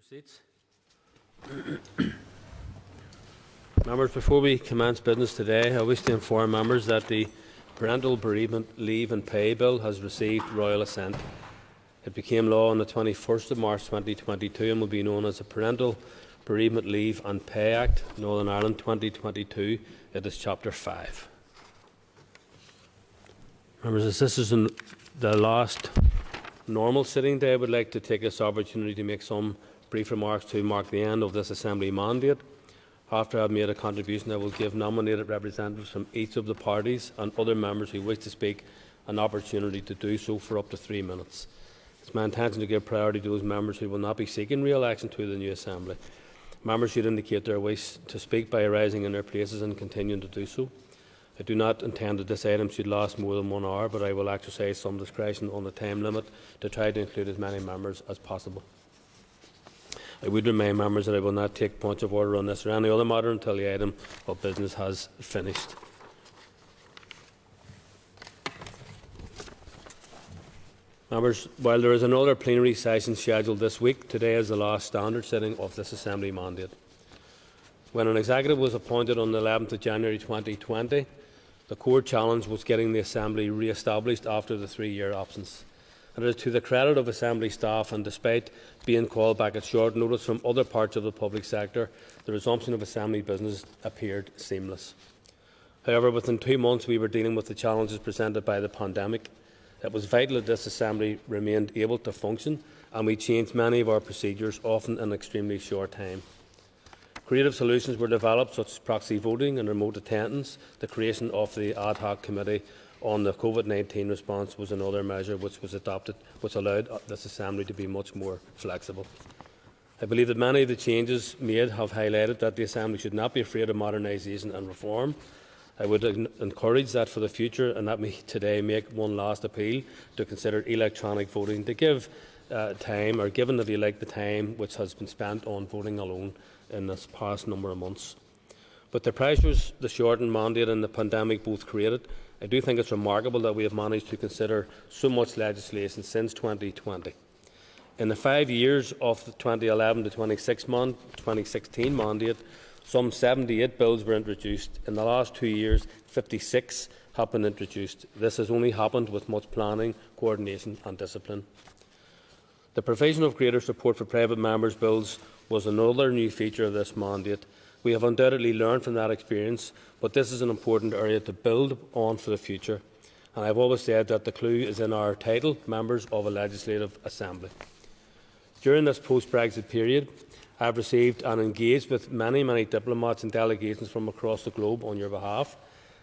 Seats. Members, before we commence business today, I wish to inform members that the Parental Bereavement Leave and Pay Bill has received royal assent. It became law on the 21st of March 2022 and will be known as the Parental Bereavement Leave and Pay Act, Northern Ireland 2022. It is Chapter 5. Members, as this is the last normal sitting day, I would like to take this opportunity to make some brief remarks to mark the end of this Assembly mandate. After I have made a contribution, I will give nominated representatives from each of the parties and other members who wish to speak an opportunity to do so for up to 3 minutes. It's my intention to give priority to those members who will not be seeking re-election to the new Assembly. Members should indicate their wish to speak by arising in their places and continuing to do so. I do not intend that this item should last more than 1 hour, but I will exercise some discretion on the time limit to try to include as many members as possible. I would remind members that I will not take points of order on this or any other matter until the item of business has finished. Members, while there is another plenary session scheduled this week, today is the last standard sitting of this Assembly mandate. When an executive was appointed on the 11th of January 2020, the core challenge was getting the Assembly re-established after the 3-year absence. And it is to the credit of Assembly staff, and despite being called back at short notice from other parts of the public sector, the resumption of Assembly business appeared seamless. However, within 2 months we were dealing with the challenges presented by the pandemic. It was vital that this Assembly remained able to function, and we changed many of our procedures, often in an extremely short time. Creative solutions were developed, such as proxy voting and remote attendance. The creation of the ad hoc committee on the COVID-19 response was another measure which was adopted, which allowed this Assembly to be much more flexible. I believe that many of the changes made have highlighted that the Assembly should not be afraid of modernisation and reform. I would encourage that for the future, and let me today make one last appeal to consider electronic voting, to give time, or given, if you like, the time which has been spent on voting alone in this past number of months. But the pressures the shortened mandate and the pandemic both created, I do think it's remarkable that we have managed to consider so much legislation since 2020. In the 5 years of the 2011 to 2016 mandate, some 78 bills were introduced. In the last 2 years, 56 have been introduced. This has only happened with much planning, coordination and discipline. The provision of greater support for private members' bills was another new feature of this mandate. We have undoubtedly learned from that experience, but this is an important area to build on for the future. And I have always said that the clue is in our title, Members of a Legislative Assembly. During this post-Brexit period, I have received and engaged with many diplomats and delegations from across the globe on your behalf,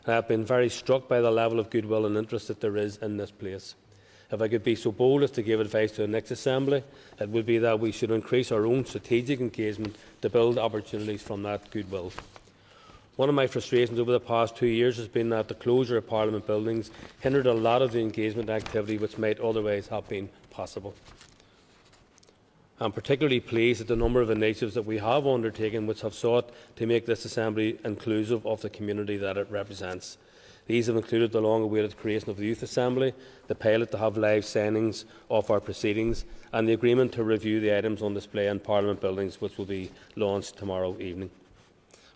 and I have been very struck by the level of goodwill and interest that there is in this place. If I could be so bold as to give advice to the next Assembly, it would be that we should increase our own strategic engagement to build opportunities from that goodwill. One of my frustrations over the past 2 years has been that the closure of Parliament buildings hindered a lot of the engagement activity which might otherwise have been possible. I am particularly pleased at the number of initiatives that we have undertaken which have sought to make this Assembly inclusive of the community that it represents. These have included the long-awaited creation of the Youth Assembly, the pilot to have live signings of our proceedings, and the agreement to review the items on display in Parliament buildings, which will be launched tomorrow evening.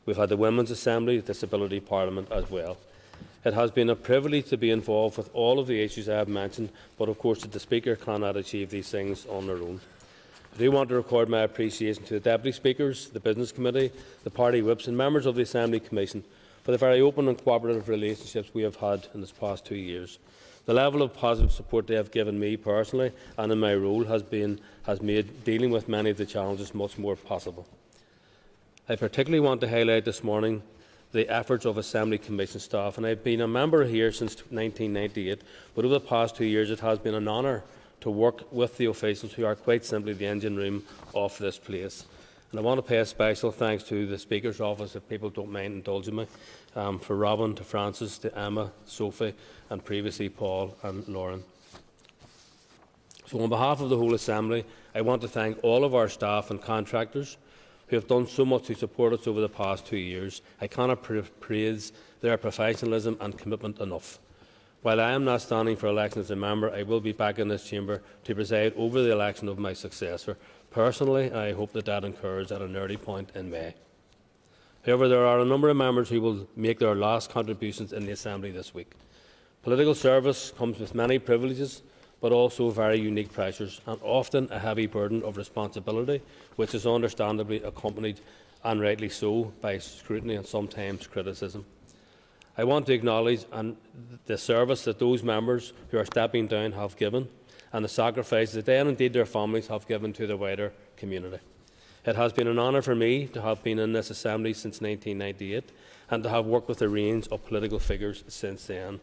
We have had the Women's Assembly, the Disability Parliament as well. It has been a privilege to be involved with all of the issues I have mentioned, but of course the Speaker cannot achieve these things on their own. I do want to record my appreciation to the Deputy Speakers, the Business Committee, the Party Whips and members of the Assembly Commission for the very open and cooperative relationships we have had in this past 2 years. The level of positive support they have given me personally and in my role has made dealing with many of the challenges much more possible. I particularly want to highlight this morning the efforts of Assembly Commission staff, and I have been a member here since 1998, but over the past 2 years it has been an honour to work with the officials who are quite simply the engine room of this place. And I want to pay a special thanks to the Speaker's Office, if people don't mind indulging me, for Robin, to Francis, to Emma, Sophie and previously Paul and Lauren. So on behalf of the whole Assembly, I want to thank all of our staff and contractors who have done so much to support us over the past 2 years. I cannot praise their professionalism and commitment enough. While I am not standing for election as a member, I will be back in this chamber to preside over the election of my successor, Personally, I hope that occurs at an early point in May. However, there are a number of members who will make their last contributions in the Assembly this week. Political service comes with many privileges, but also very unique pressures, and often a heavy burden of responsibility, which is understandably accompanied, and rightly so, by scrutiny and sometimes criticism. I want to acknowledge the service that those members who are stepping down have given, and the sacrifices that they and indeed their families have given to the wider community. It has been an honour for me to have been in this Assembly since 1998 and to have worked with a range of political figures since then.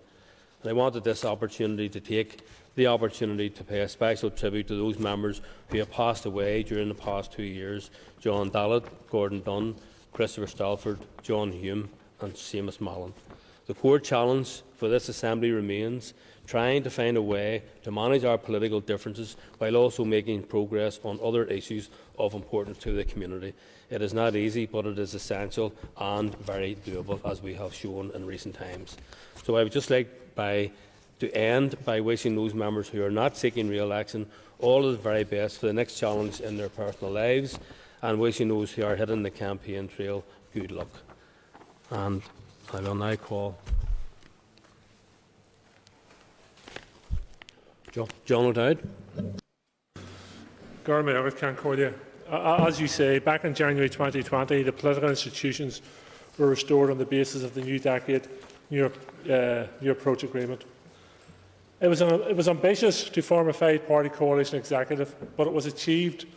And I wanted this opportunity to take the opportunity to pay a special tribute to those members who have passed away during the past 2 years: John Dallett, Gordon Dunn, Christopher Stalford, John Hume and Seamus Mallon. The core challenge for this Assembly remains trying to find a way to manage our political differences while also making progress on other issues of importance to the community. It is not easy, but it is essential and very doable, as we have shown in recent times. So I would just like to end by wishing those members who are not seeking re-election all of the very best for the next challenge in their personal lives, and wishing those who are hitting the campaign trail good luck. And I will now call John O'Dowd. As you say, back in January 2020, the political institutions were restored on the basis of the new decade New Approach Agreement. It was ambitious to form a five-party coalition executive, but it was achieved,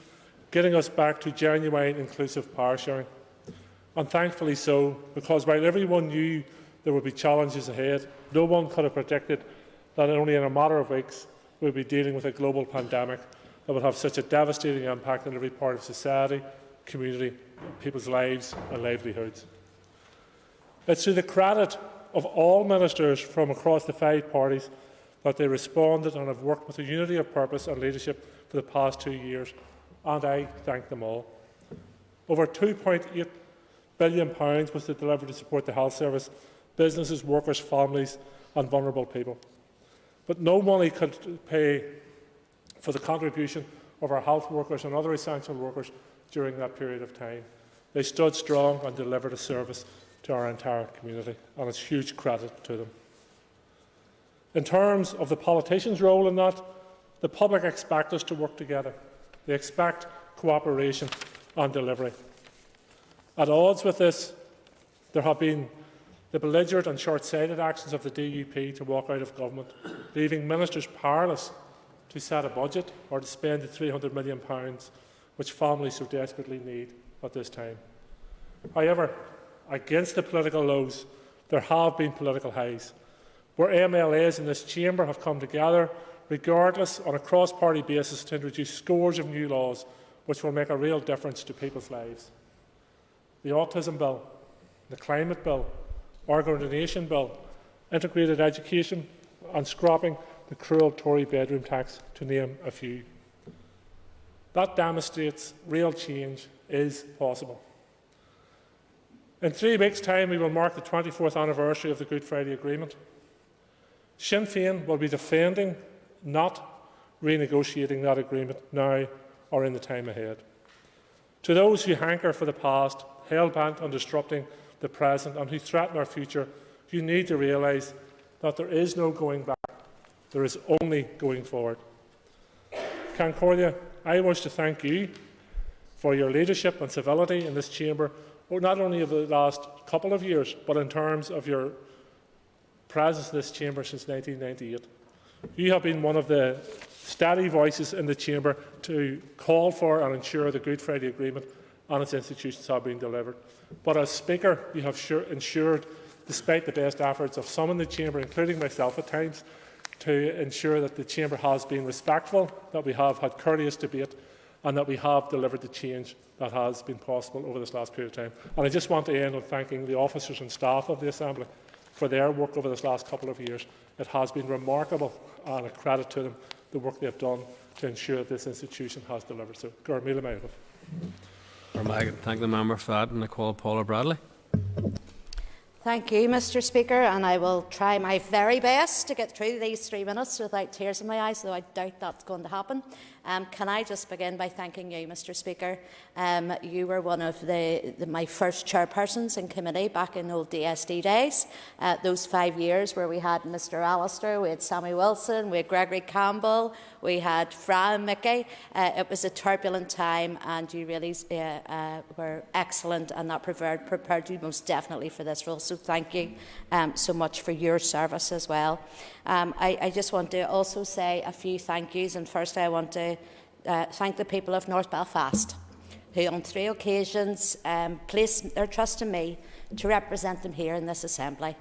getting us back to genuine inclusive power sharing. And thankfully so, because while everyone knew there would be challenges ahead, no one could have predicted that only in a matter of weeks we would be dealing with a global pandemic that would have such a devastating impact on every part of society, community, people's lives and livelihoods. It's to the credit of all ministers from across the five parties that they responded and have worked with a unity of purpose and leadership for the past 2 years, and I thank them all. Over £2.8 billion was delivered to support the health service, businesses, workers, families and vulnerable people. But no money could pay for the contribution of our health workers and other essential workers during that period of time. They stood strong and delivered a service to our entire community, and it's huge credit to them. In terms of the politicians' role in that, the public expect us to work together. They expect cooperation and delivery. At odds with this, there have been the belligerent and short-sighted actions of the DUP to walk out of government, leaving ministers powerless to set a budget or to spend the £300 million which families so desperately need at this time. However, against the political lows, there have been political highs, where MLAs in this chamber have come together, regardless, on a cross-party basis, to introduce scores of new laws which will make a real difference to people's lives. The Autism Bill, the Climate Bill, Organ Donation Bill, integrated education and scrapping the cruel Tory bedroom tax, to name a few. That demonstrates real change is possible. In 3 weeks' time, we will mark the 24th anniversary of the Good Friday Agreement. Sinn Féin will be defending, not renegotiating that agreement now or in the time ahead. To those who hanker for the past, hell-bent on disrupting the present and who threaten our future, you need to realise that there is no going back. There is only going forward. Concordia, I wish to thank you for your leadership and civility in this chamber, not only over the last couple of years, but in terms of your presence in this chamber since 1998. You have been one of the steady voices in the chamber to call for and ensure the Good Friday Agreement and its institutions have been delivered. But as Speaker, you have ensured, despite the best efforts of some in the chamber, including myself at times, to ensure that the chamber has been respectful, that we have had courteous debate and that we have delivered the change that has been possible over this last period of time. And I just want to end on thanking the officers and staff of the Assembly for their work over this last couple of years. It has been remarkable, and a credit to them, the work they have done to ensure that this institution has delivered. So, I thank the member for that, and I call Paula Bradley. Thank you, Mr. Speaker, and I will try my very best to get through these 3 minutes without tears in my eyes, though I doubt that's going to happen. Can I just begin by thanking you, Mr Speaker? You were one of my first chairpersons in committee back in old DSD days. Those 5 years where we had Mr Allister, we had Sammy Wilson, we had Gregory Campbell, we had Fran Mickey. It was a turbulent time, and you really were excellent, and that prepared you most definitely for this role. So thank you so much for your service as well. I just want to also say a few thank yous, and firstly I want to thank the people of North Belfast, who on 3 occasions placed their trust in me to represent them here in this Assembly.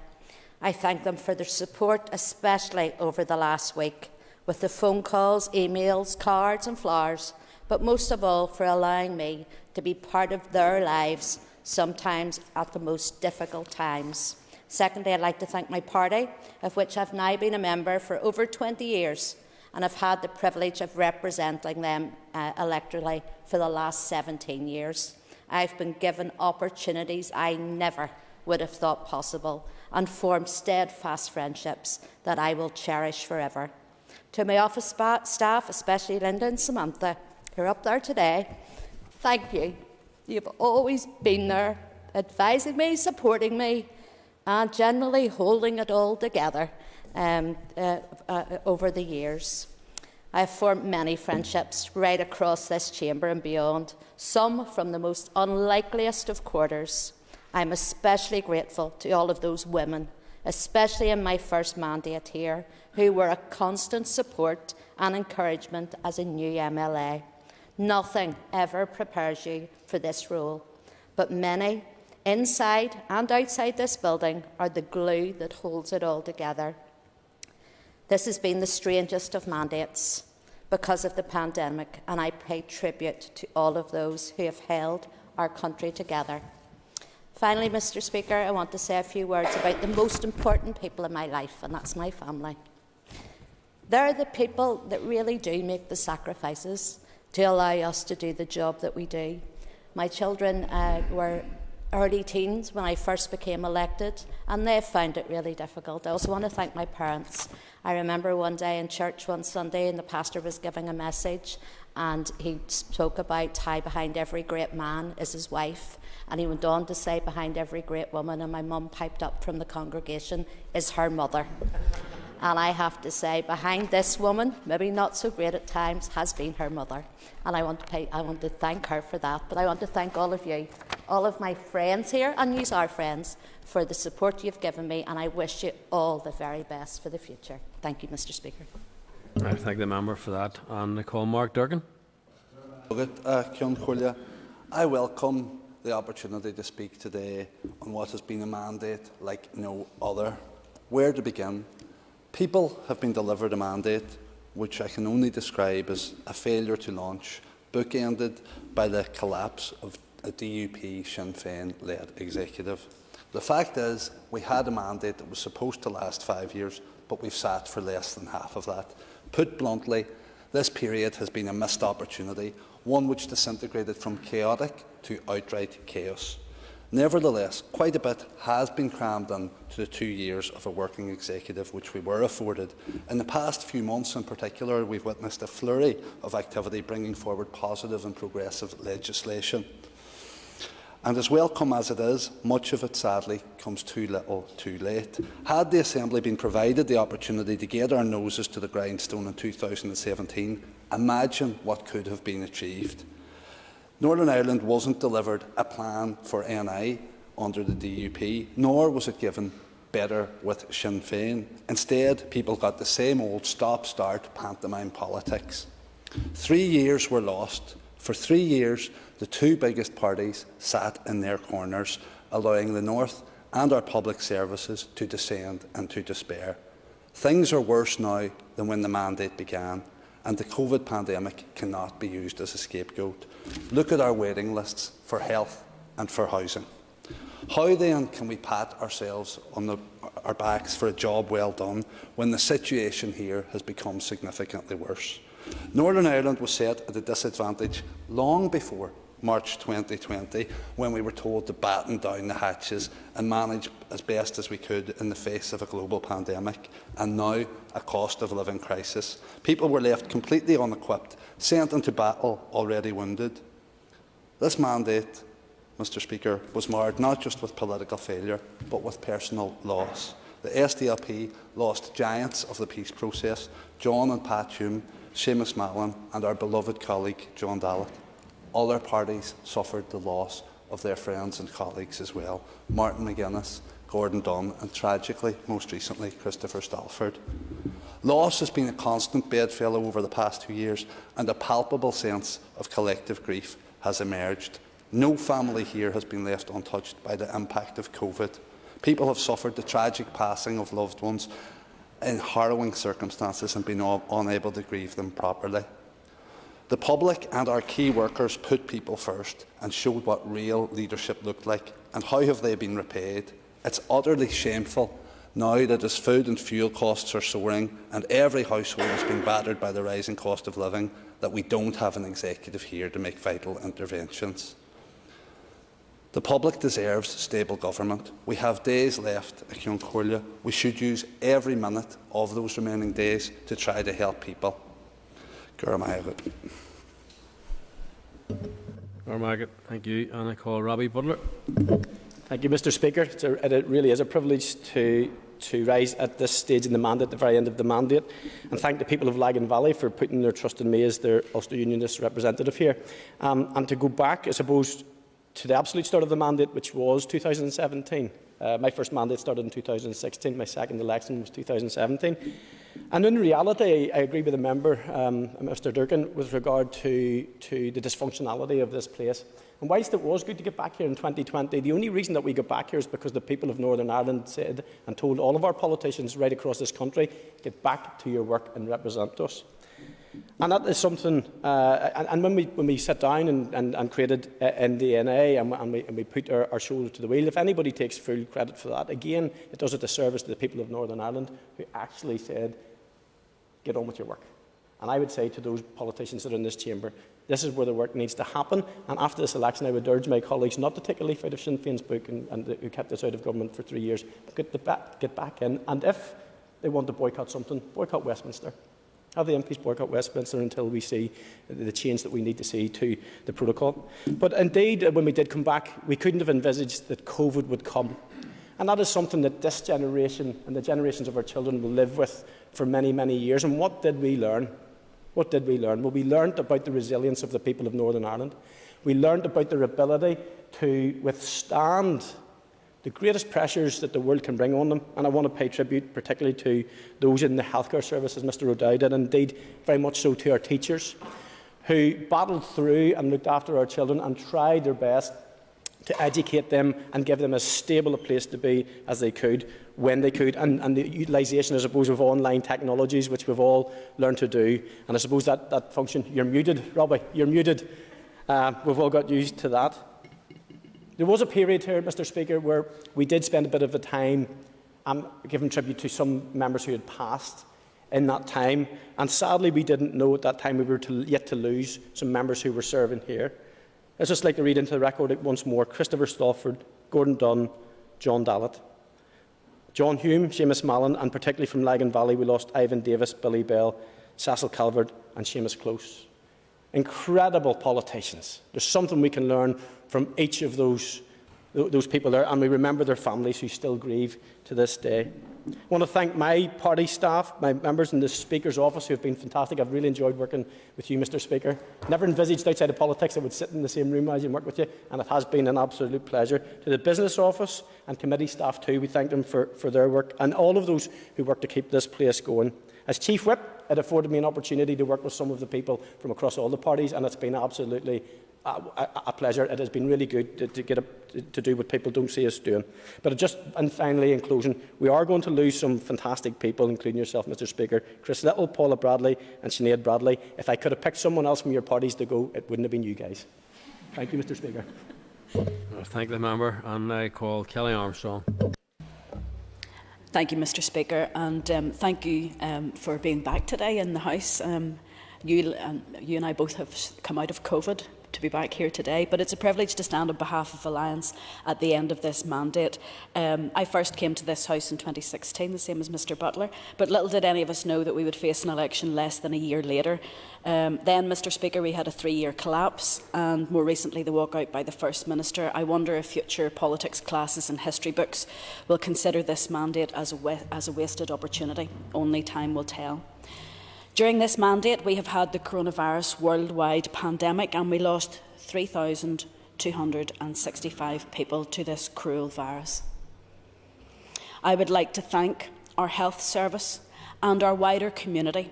I thank them for their support, especially over the last week, with the phone calls, emails, cards and flowers, but most of all for allowing me to be part of their lives, sometimes at the most difficult times. Secondly, I'd like to thank my party, of which I've now been a member for over 20 years, and I've had the privilege of representing them electorally for the last 17 years. I've been given opportunities I never would have thought possible, and formed steadfast friendships that I will cherish forever. To my office staff, especially Linda and Samantha, who are up there today, thank you. You've always been there, advising me, supporting me, and generally holding it all together over the years. I have formed many friendships right across this chamber and beyond, some from the most unlikeliest of quarters. I'm especially grateful to all of those women, especially in my first mandate here, who were a constant support and encouragement as a new MLA. Nothing ever prepares you for this role, but many, inside and outside this building, are the glue that holds it all together. This has been the strangest of mandates because of the pandemic, and I pay tribute to all of those who have held our country together. Finally, Mr Speaker, I want to say a few words about the most important people in my life, and that's my family. They're the people that really do make the sacrifices to allow us to do the job that we do. My children were early teens when I first became elected, and they found it really difficult. I also want to thank my parents. I remember one day in church one Sunday, and the pastor was giving a message, and he spoke about how behind every great man is his wife, and he went on to say behind every great woman, and my mum piped up from the congregation, is her mother. And I have to say, behind this woman, maybe not so great at times, has been her mother. And I want to thank her for that. But I want to thank all of you, all of my friends here, and you are friends, for the support you've given me, and I wish you all the very best for the future. Thank you, Mr Speaker. I thank the member for that. And I call Mark Durgan. I welcome the opportunity to speak today on what has been a mandate like no other. Where to begin? People have been delivered a mandate which I can only describe as a failure to launch, bookended by the collapse of a DUP Sinn Féin-led executive. The fact is, we had a mandate that was supposed to last 5 years, but we've sat for less than half of that. Put bluntly, this period has been a missed opportunity, one which disintegrated from chaotic to outright chaos. Nevertheless, quite a bit has been crammed into the 2 years of a working executive which we were afforded. In the past few months in particular, we've witnessed a flurry of activity bringing forward positive and progressive legislation. And as welcome as it is, much of it sadly comes too little too late. Had the Assembly been provided the opportunity to get our noses to the grindstone in 2017, imagine what could have been achieved. Northern Ireland wasn't delivered a plan for NI under the DUP, nor was it given better with Sinn Féin. Instead, people got the same old stop-start pantomime politics. 3 years were lost. For 3 years, the two biggest parties sat in their corners, allowing the North and our public services to descend into despair. Things are worse now than when the mandate began, and the COVID pandemic cannot be used as a scapegoat. Look at our waiting lists for health and for housing. How then can we pat ourselves on our backs for a job well done when the situation here has become significantly worse? Northern Ireland was set at a disadvantage long before March 2020, when we were told to batten down the hatches and manage as best as we could in the face of a global pandemic, and now a cost of living crisis. People were left completely unequipped, sent into battle already wounded. This mandate, Mr Speaker, was marred not just with political failure, but with personal loss. The SDLP lost giants of the peace process, John and Pat Hume, Seamus Mallon and our beloved colleague John Dallat. Other parties suffered the loss of their friends and colleagues as well, Martin McGuinness, Gordon Dunn and, tragically, most recently, Christopher Stalford. Loss has been a constant bedfellow over the past 2 years, and a palpable sense of collective grief has emerged. No family here has been left untouched by the impact of COVID. People have suffered the tragic passing of loved ones in harrowing circumstances and been unable to grieve them properly. The public and our key workers put people first and showed what real leadership looked like. And how have they been repaid? It's utterly shameful now that as food and fuel costs are soaring and every household is being battered by the rising cost of living, that we don't have an executive here to make vital interventions. The public deserves stable government. We have days left at Cloncorlia. We should use every minute of those remaining days to try to help people. Thank you. And I call Robbie Butler. Thank you, Mr Speaker. It really is a privilege to rise at this stage in the mandate, at the very end of the mandate, and thank the people of Lagan Valley for putting their trust in me as their Ulster Unionist representative here. And to go back, I suppose, to the absolute start of the mandate, which was 2017. My first mandate started in 2016. My second election was 2017. And in reality, I agree with the member, Mr Durkin, with regard to the dysfunctionality of this place. And whilst it was good to get back here in 2020, the only reason that we got back here is because the people of Northern Ireland said and told all of our politicians right across this country, get back to your work and represent us. And that is something, and when we sat down and created NDNA and we put our shoulder to the wheel, if anybody takes full credit for that, again, it does a disservice to the people of Northern Ireland who actually said, get on with your work. And I would say to those politicians that are in this chamber, this is where the work needs to happen. And after this election, I would urge my colleagues not to take a leaf out of Sinn Féin's book and who kept us out of government for 3 years, but get back in. And if they want to boycott something, boycott Westminster. Have the MPs boycott Westminster until we see the change that we need to see to the protocol. But indeed, when we did come back, we couldn't have envisaged that COVID would come. And that is something that this generation and the generations of our children will live with for many, many years. And what did we learn? What did we learn? Well, we learned about the resilience of the people of Northern Ireland. We learned about their ability to withstand the greatest pressures that the world can bring on them. And I want to pay tribute particularly to those in the healthcare service, as Mr O'Dowd did, and indeed very much so to our teachers, who battled through and looked after our children and tried their best to educate them and give them as stable a place to be as they could, when they could, and the utilisation, I suppose, of online technologies, which we've all learned to do. And I suppose that function, you're muted, Robbie, you're muted. We've all got used to that. There was a period here, Mr Speaker, where we did spend a bit of a time giving tribute to some members who had passed in that time. And sadly, we didn't know at that time we were yet to lose some members who were serving here. I'd just like to read into the record once more: Christopher Stalford, Gordon Dunn, John Dallat, John Hume, Seamus Mallon, and particularly from Lagan Valley, we lost Ivan Davis, Billy Bell, Cecil Calvert, and Seamus Close. Incredible politicians. There's something we can learn from each of those people there, and we remember their families who still grieve to this day. I want to thank my party staff, my members in the Speaker's office who have been fantastic. I've really enjoyed working with you, Mr Speaker. Never envisaged outside of politics I would sit in the same room as you and work with you, and it has been an absolute pleasure. To the business office and committee staff too, we thank them for their work, and all of those who work to keep this place going. As Chief Whip, it afforded me an opportunity to work with some of the people from across all the parties, and it's been absolutely a pleasure. It has been really good to do what people don't see us doing. But and finally, in closing, we are going to lose some fantastic people, including yourself, Mr Speaker, Chris Little, Paula Bradley and Sinead Bradley. If I could have picked someone else from your parties to go, it wouldn't have been you guys. Thank you, Mr Speaker. Thank the member, and I call Kelly Armstrong. Thank you, Mr Speaker, and thank you for being back today in the House. You and I both have come out of COVID, to be back here today, but it's a privilege to stand on behalf of Alliance at the end of this mandate. I first came to this House in 2016, the same as Mr Butler, but little did any of us know that we would face an election less than a year later. Then, Mr Speaker, we had a 3-year collapse, and more recently the walkout by the First Minister. I wonder if future politics classes and history books will consider this mandate as a wasted opportunity. Only time will tell. During this mandate, we have had the coronavirus worldwide pandemic, and we lost 3,265 people to this cruel virus. I would like to thank our health service and our wider community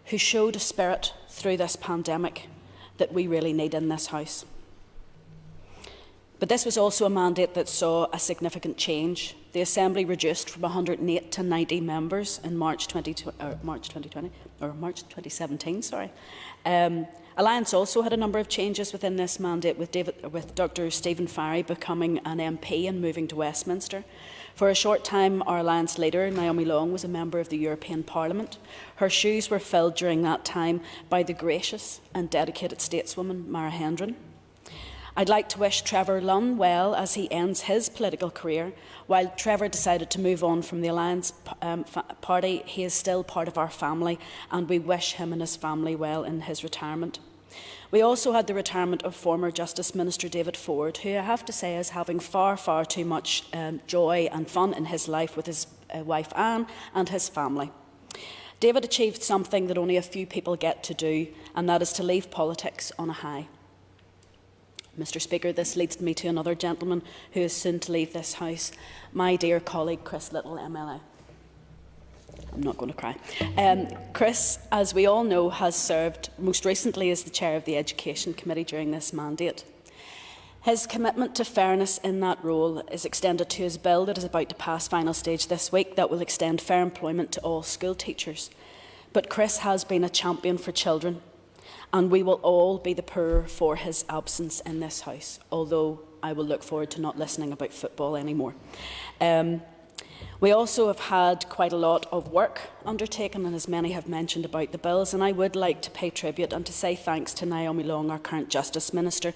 who showed a spirit through this pandemic that we really need in this House. But this was also a mandate that saw a significant change. The Assembly reduced from 108 to 90 members in March 2017. Alliance also had a number of changes within this mandate, with Dr Stephen Farry becoming an MP and moving to Westminster. For a short time, our Alliance leader, Naomi Long, was a member of the European Parliament. Her shoes were filled during that time by the gracious and dedicated stateswoman Mara Hendren. I'd like to wish Trevor Lunn well as he ends his political career. While Trevor decided to move on from the Alliance party, he is still part of our family, and we wish him and his family well in his retirement. We also had the retirement of former Justice Minister David Ford, who I have to say is having far, far too much joy and fun in his life with his wife Anne and his family. David achieved something that only a few people get to do, and that is to leave politics on a high. Mr Speaker, this leads me to another gentleman who is soon to leave this House, my dear colleague Chris Little, MLA. I'm not going to cry. Chris, as we all know, has served most recently as the Chair of the Education Committee during this mandate. His commitment to fairness in that role is extended to his bill that is about to pass final stage this week that will extend fair employment to all school teachers. But Chris has been a champion for children, and we will all be the poorer for his absence in this House, although I will look forward to not listening about football anymore. We also have had quite a lot of work undertaken, and as many have mentioned about the bills, and I would like to pay tribute and to say thanks to Naomi Long, our current Justice Minister,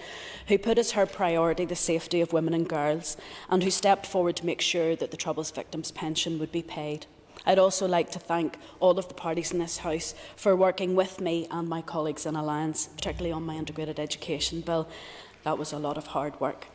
who put as her priority the safety of women and girls, and who stepped forward to make sure that the Troubles Victims' pension would be paid. I'd also like to thank all of the parties in this House for working with me and my colleagues in Alliance, particularly on my integrated education bill. That was a lot of hard work.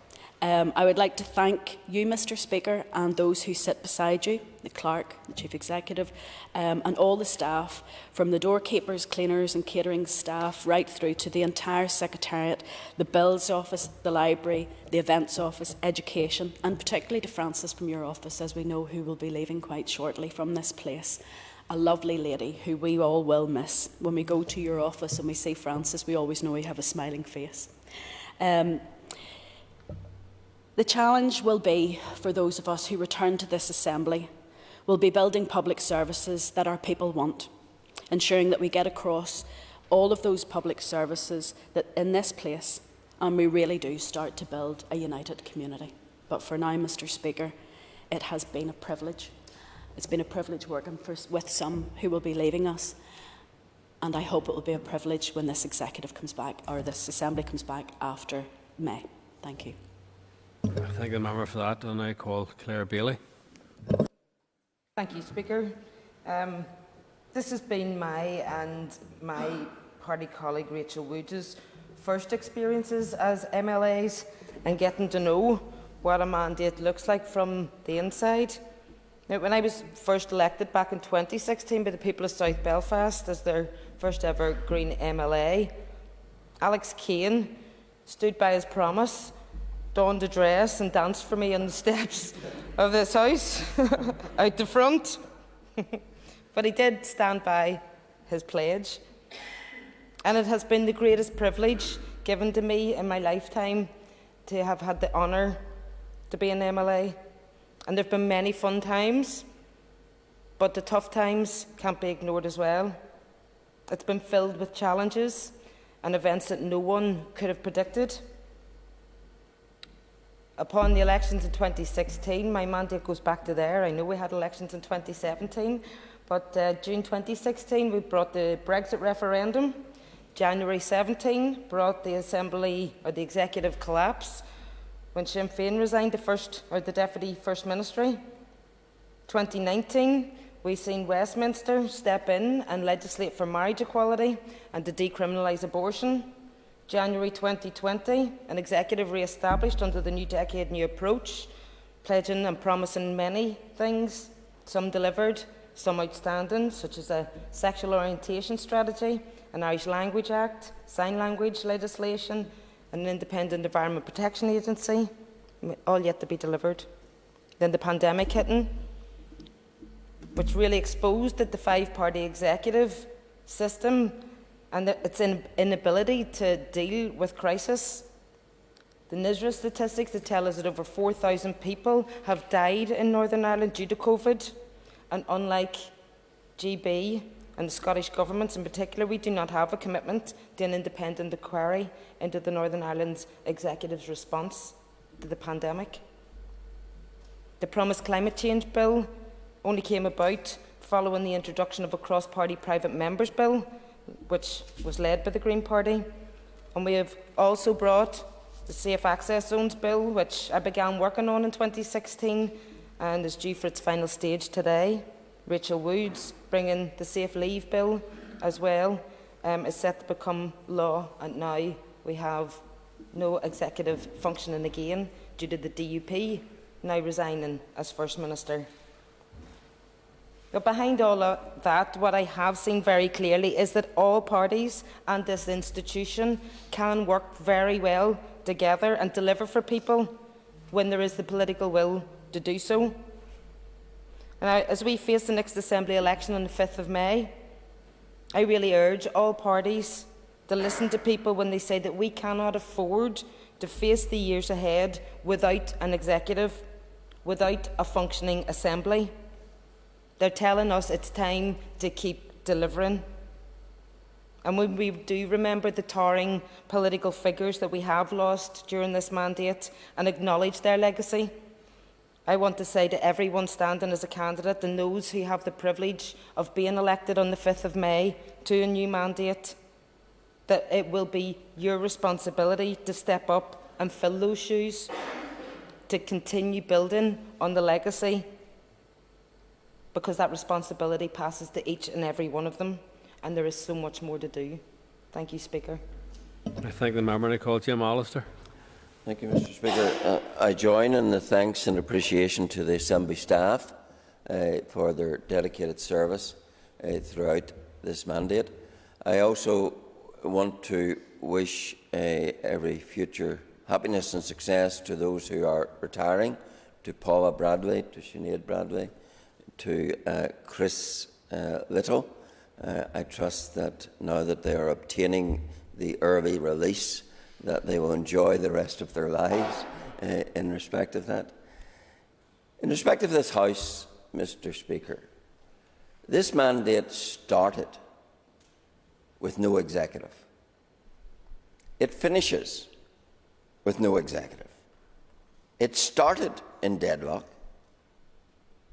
I would like to thank you, Mr Speaker, and those who sit beside you, the Clerk, the Chief Executive, and all the staff, from the doorkeepers, cleaners and catering staff, right through to the entire Secretariat, the Bills Office, the Library, the Events Office, Education, and particularly to Frances from your office, as we know who will be leaving quite shortly from this place. A lovely lady who we all will miss. When we go to your office and we see Frances, we always know you have a smiling face. The challenge will be, for those of us who return to this Assembly, will be building public services that our people want, ensuring that we get across all of those public services that in this place, and we really do start to build a united community. But for now, Mr Speaker, it has been a privilege. It's been a privilege working with some who will be leaving us, and I hope it will be a privilege when this executive comes back, or this Assembly comes back after May. Thank you. Thank the member for that, and I call Claire Bailey. Thank you, Speaker. This has been my and my party colleague Rachel Wood's first experiences as MLAs and getting to know what a mandate looks like from the inside. Now, when I was first elected back in 2016 by the people of South Belfast as their first ever Green MLA, Alex Keane stood by his promise, donned a dress and danced for me on the steps of this House, out the front. But he did stand by his pledge. And it has been the greatest privilege given to me in my lifetime to have had the honour to be an MLA. And there have been many fun times, but the tough times can't be ignored as well. It's been filled with challenges and events that no one could have predicted. Upon the elections in 2016, my mandate goes back to there. I know we had elections in 2017, but June 2016 we brought the Brexit referendum January 17 brought the Assembly or the Executive collapse when Sinn Féin resigned the Deputy First Ministry. 2019, we've seen Westminster step in and legislate for marriage equality and to decriminalise abortion. January 2020, an executive re-established under the New Decade New Approach, pledging and promising many things, some delivered, some outstanding, such as a sexual orientation strategy, an Irish Language Act, sign language legislation, and an independent Environment Protection Agency, all yet to be delivered. Then the pandemic hitting, which really exposed the five-party executive system and its inability to deal with crisis. The NISRA statistics that tell us that over 4,000 people have died in Northern Ireland due to COVID, and unlike GB and the Scottish governments in particular, we do not have a commitment to an independent inquiry into the Northern Ireland Executive's response to the pandemic. The promised climate change bill only came about following the introduction of a cross-party private members bill, which was led by the Green Party. And we have also brought the Safe Access Zones bill, which I began working on in 2016 and is due for its final stage today. Rachel Wood's bringing the Safe Leave bill as well is set to become law, and now we have no executive functioning again due to the DUP now resigning as First Minister. But behind all of that, what I have seen very clearly is that all parties and this institution can work very well together and deliver for people when there is the political will to do so. Now, as we face the next Assembly election on the 5th of May, I really urge all parties to listen to people when they say that we cannot afford to face the years ahead without an executive, without a functioning Assembly. They're telling us it's time to keep delivering. And when we do remember the towering political figures that we have lost during this mandate and acknowledge their legacy, I want to say to everyone standing as a candidate and those who have the privilege of being elected on the 5th of May to a new mandate, that it will be your responsibility to step up and fill those shoes, to continue building on the legacy, because that responsibility passes to each and every one of them, and there is so much more to do. Thank you, Speaker. I thank the member, and I call Jim Allister. Thank you, Mr. Speaker. I join in the thanks and appreciation to the Assembly staff for their dedicated service throughout this mandate. I also want to wish every future happiness and success to those who are retiring, to Paula Bradley, to Sinead Bradley, to Chris Little. I trust that now that they are obtaining the early release, that they will enjoy the rest of their lives in respect of that. In respect of this House, Mr. Speaker, this mandate started with no executive. It finishes with no executive. It started in deadlock.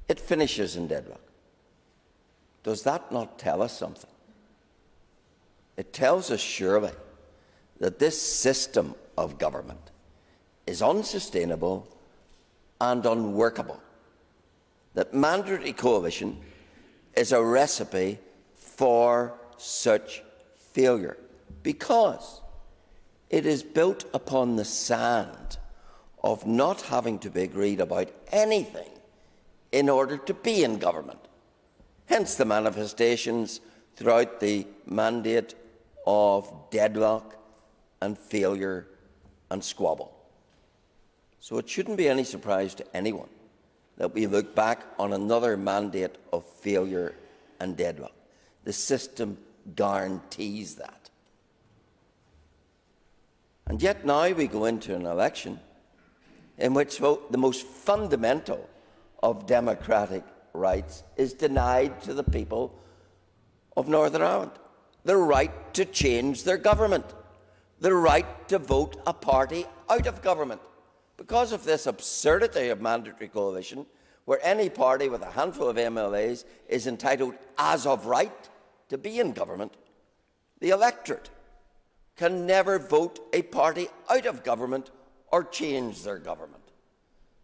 It finishes in deadlock. Does that not tell us something? It tells us surely that this system of government is unsustainable and unworkable, that mandatory coalition is a recipe for such failure, because it is built upon the sand of not having to be agreed about anything in order to be in government. Hence the manifestations throughout the mandate of deadlock and failure and squabble. So it shouldn't be any surprise to anyone that we look back on another mandate of failure and deadlock. The system guarantees that. And yet now we go into an election in which the most fundamental of democratic rights is denied to the people of Northern Ireland. The right to change their government. The right to vote a party out of government. Because of this absurdity of mandatory coalition, where any party with a handful of MLAs is entitled as of right to be in government, the electorate can never vote a party out of government or change their government.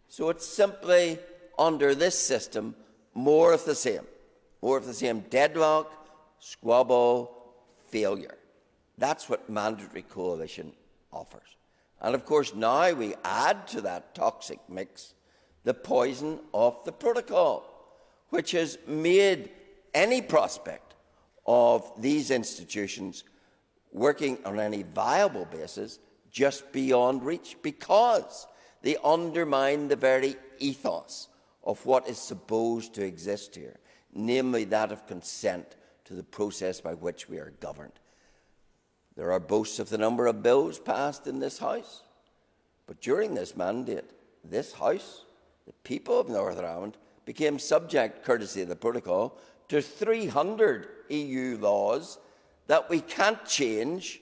So it's simply, under this system, more of the same. More of the same deadlock, squabble, failure. That's what mandatory coalition offers. And of course now we add to that toxic mix the poison of the protocol, which has made any prospect of these institutions working on any viable basis just beyond reach, because they undermine the very ethos of what is supposed to exist here, namely that of consent to the process by which we are governed. There are boasts of the number of bills passed in this House, but during this mandate, this House, the people of Northern Ireland, became subject, courtesy of the protocol, to 300 EU laws that we can't change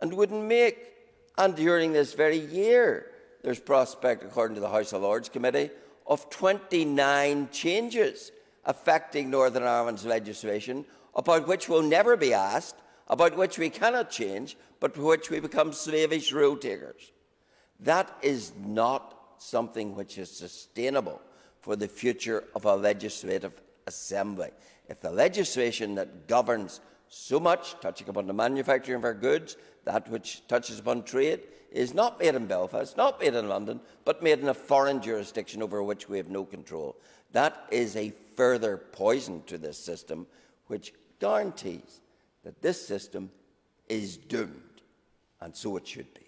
and wouldn't make. And during this very year, there's prospect, according to the House of Lords Committee, of 29 changes affecting Northern Ireland's legislation, about which we'll never be asked, about which we cannot change, but for which we become slavish rule takers. That is not something which is sustainable for the future of a legislative assembly. If the legislation that governs so much, touching upon the manufacturing of our goods, that which touches upon trade, is not made in Belfast, not made in London, but made in a foreign jurisdiction over which we have no control, that is a further poison to this system, which guarantees that this system is doomed, and so it should be.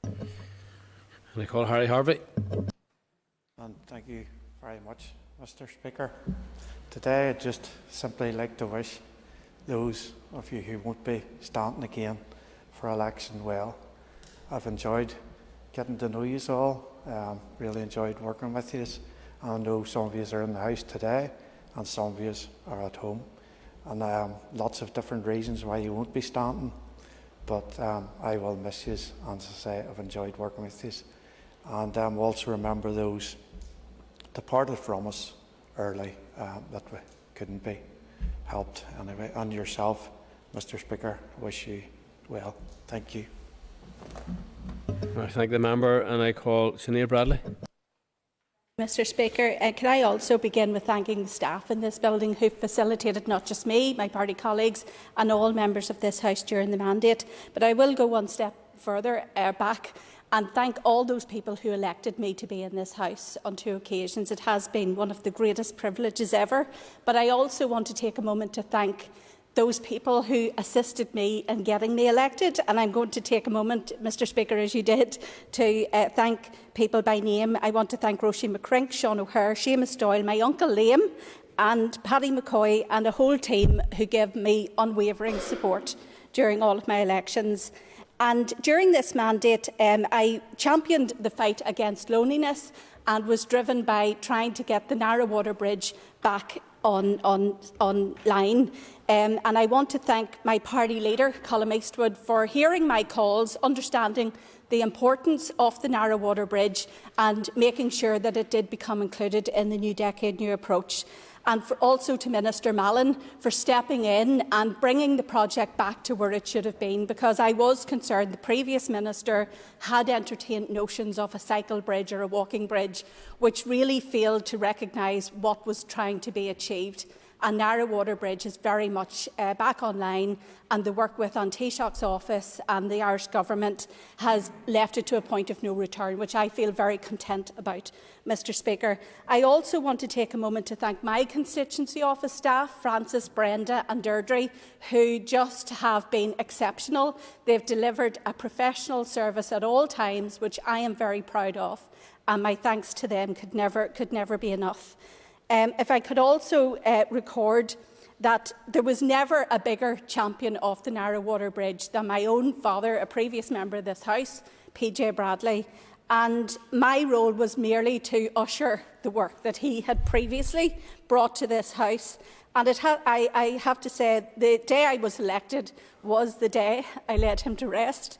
And I call Harry Harvey. And thank you very much, Mr. Speaker. Today I'd just simply like to wish those of you who won't be standing again for election well. I've enjoyed getting to know you all, really enjoyed working with you. I know some of you are in the House today and some of you are at home. And lots of different reasons why you won't be standing, but I will miss you, and as I say, I've enjoyed working with you. And also remember those departed from us early that we couldn't be helped anyway. And yourself, Mr. Speaker, wish you well. Thank you. I thank the member, and I call Sinead Bradley. Mr. Speaker, can I also begin with thanking the staff in this building who facilitated not just me, my party colleagues and all members of this House during the mandate, but I will go one step further back and thank all those people who elected me to be in this House on 2 occasions. It has been one of the greatest privileges ever, but I also want to take a moment to thank those people who assisted me in getting me elected. And I'm going to take a moment, Mr. Speaker, as you did, to thank people by name. I want to thank Roisin McCrink, Sean O'Hare, Seamus Doyle, my uncle Liam and Paddy McCoy, and a whole team who gave me unwavering support during all of my elections. And during this mandate, I championed the fight against loneliness and was driven by trying to get the Narrow Water Bridge back online. And I want to thank my party leader, Colm Eastwood, for hearing my calls, understanding the importance of the Narrow Water Bridge and making sure that it did become included in the New Decade New Approach. And also to Minister Mallon for stepping in and bringing the project back to where it should have been, because I was concerned the previous minister had entertained notions of a cycle bridge or a walking bridge, which really failed to recognise what was trying to be achieved. And Narrow Water Bridge is very much back online, and the work with An Taoiseach's office and the Irish Government has left it to a point of no return, which I feel very content about, Mr. Speaker. I also want to take a moment to thank my constituency office staff, Francis, Brenda and Deirdre, who just have been exceptional. They've delivered a professional service at all times, which I am very proud of, and my thanks to them could never be enough. If I could also record that there was never a bigger champion of the Narrow Water Bridge than my own father, a previous member of this House, PJ Bradley, and my role was merely to usher the work that he had previously brought to this House. And I have to say, the day I was elected was the day I laid him to rest.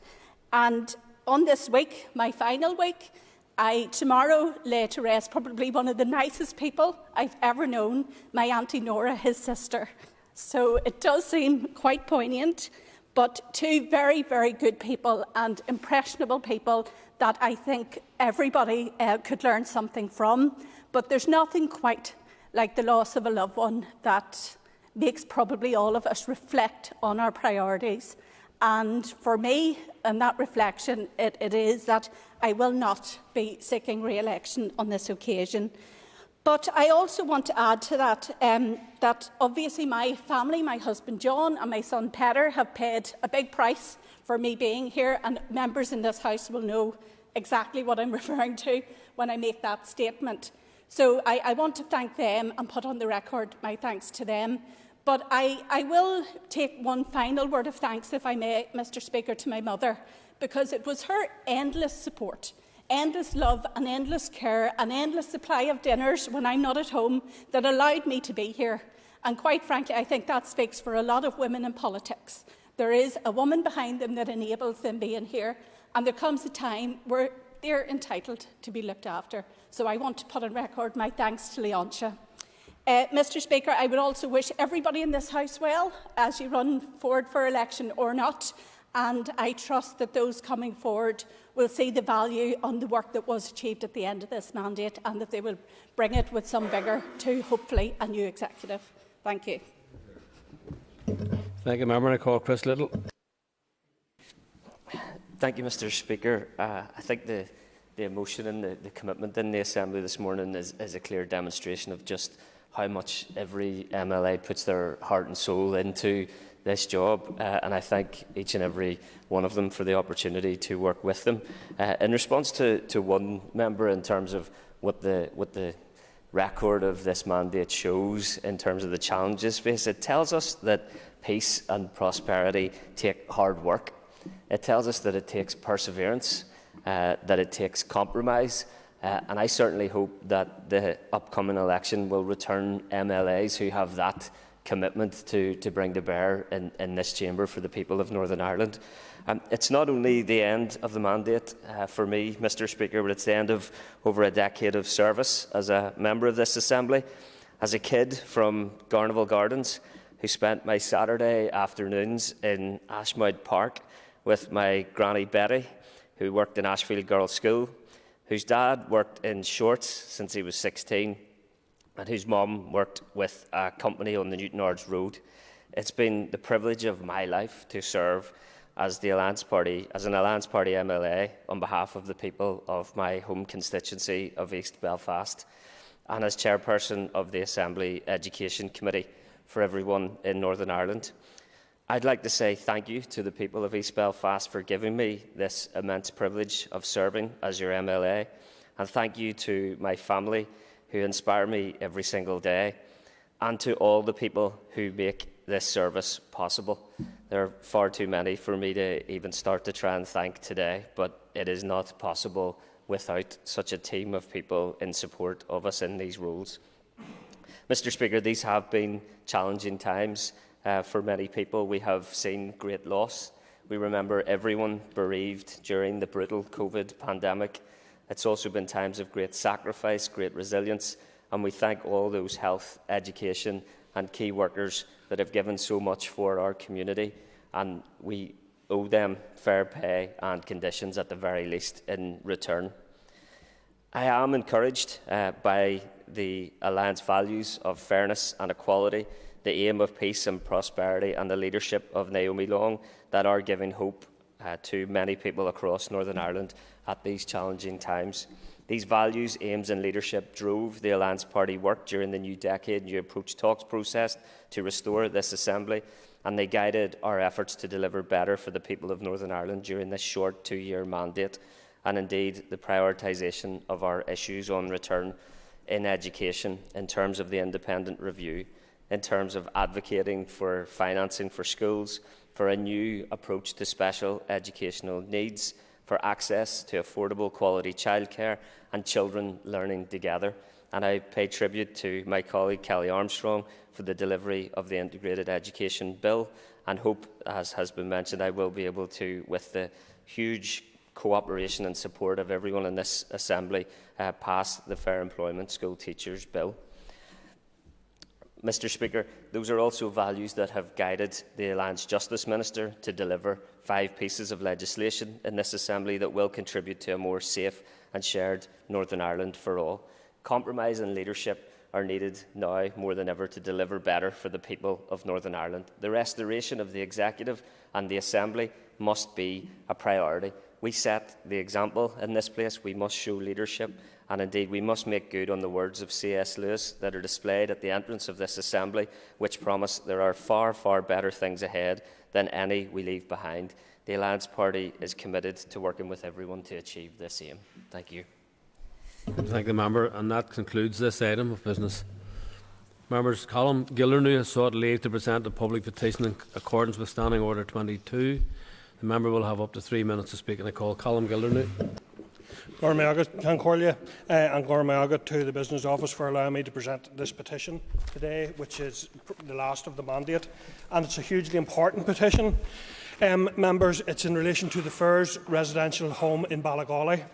And on this week, my final week, I tomorrow lay to rest probably one of the nicest people I've ever known, my Auntie Nora, his sister. So it does seem quite poignant, but two very, very good people and impressionable people that I think everybody could learn something from. But there's nothing quite like the loss of a loved one that makes probably all of us reflect on our priorities. And for me, in that reflection, it is that I will not be seeking re-election on this occasion. But I also want to add to that that obviously my family, my husband John and my son Peter, have paid a big price for me being here, and members in this House will know exactly what I'm referring to when I make that statement. So I want to thank them and put on the record my thanks to them. But I will take one final word of thanks, if I may, Mr. Speaker, to my mother, because it was her endless support, endless love and endless care and endless supply of dinners when I'm not at home that allowed me to be here. And quite frankly, I think that speaks for a lot of women in politics. There is a woman behind them that enables them being here, and there comes a time where they're entitled to be looked after. So I want to put on record my thanks to Leontia. Mr. Speaker, I would also wish everybody in this House well as you run forward for election or not, and I trust that those coming forward will see the value on the work that was achieved at the end of this mandate, and that they will bring it with some vigour to, hopefully, a new executive. Thank you. Thank you, Member. I call Chris Little. Thank you, Mr. Speaker. I think the emotion and the commitment in the Assembly this morning is a clear demonstration of just how much every MLA puts their heart and soul into this job, and I thank each and every one of them for the opportunity to work with them. In response to one member, in terms of what the record of this mandate shows in terms of the challenges faced, it tells us that peace and prosperity take hard work. It tells us that it takes perseverance, that it takes compromise, and I certainly hope that the upcoming election will return MLAs who have that commitment to bring to bear in this chamber for the people of Northern Ireland. It's not only the end of the mandate for me, Mr. Speaker, but it's the end of over a decade of service as a member of this Assembly. As a kid from Garnival Gardens, who spent my Saturday afternoons in Ashmouth Park with my granny Betty, who worked in Ashfield Girls' School, whose dad worked in shorts since he was 16, and whose mum worked with a company on the Newton Ards Road. It's been the privilege of my life to serve as an Alliance Party MLA on behalf of the people of my home constituency of East Belfast, and as chairperson of the Assembly Education Committee for everyone in Northern Ireland. I'd like to say thank you to the people of East Belfast for giving me this immense privilege of serving as your MLA, and thank you to my family who inspire me every single day, and to all the people who make this service possible. There are far too many for me to even start to try and thank today, but it is not possible without such a team of people in support of us in these roles. Mr. Speaker, these have been challenging times for many people. We have seen great loss. We remember everyone bereaved during the brutal COVID pandemic. It's also been times of great sacrifice, great resilience, and we thank all those health, education and key workers that have given so much for our community, and we owe them fair pay and conditions at the very least in return. I am encouraged by the Alliance values of fairness and equality, the aim of peace and prosperity, and the leadership of Naomi Long that are giving hope to many people across Northern Ireland at these challenging times. These values, aims and leadership drove the Alliance Party work during the New Decade New Approach talks process to restore this Assembly, and they guided our efforts to deliver better for the people of Northern Ireland during this short 2-year mandate, and indeed the prioritisation of our issues on return in education in terms of the independent review, in terms of advocating for financing for schools, for a new approach to special educational needs, for access to affordable quality childcare and children learning together. And I pay tribute to my colleague Kelly Armstrong for the delivery of the Integrated Education Bill, and hope, as has been mentioned, I will be able to, with the huge cooperation and support of everyone in this Assembly, pass the Fair Employment School Teachers Bill. Mr Speaker, those are also values that have guided the Alliance Justice Minister to deliver 5 pieces of legislation in this Assembly that will contribute to a more safe and shared Northern Ireland for all. Compromise and leadership are needed now more than ever to deliver better for the people of Northern Ireland. The restoration of the Executive and the Assembly must be a priority. We set the example in this place. We must show leadership, and indeed we must make good on the words of C.S. Lewis that are displayed at the entrance of this Assembly, which promise there are far, far better things ahead than any we leave behind. The Alliance Party is committed to working with everyone to achieve this aim. Thank you. Thank the member, and that concludes this item of business. Members, Colm Gildernew has sought leave to present a public petition in accordance with Standing Order 22. The member will have up to 3 minutes to speak, and I call Colm Gildernew. And Gormayagat to the Business Office for allowing me to present this petition today, which is the last of the mandate, and it's a hugely important petition. Members, it's in relation to the Firs residential home in Ballagawley.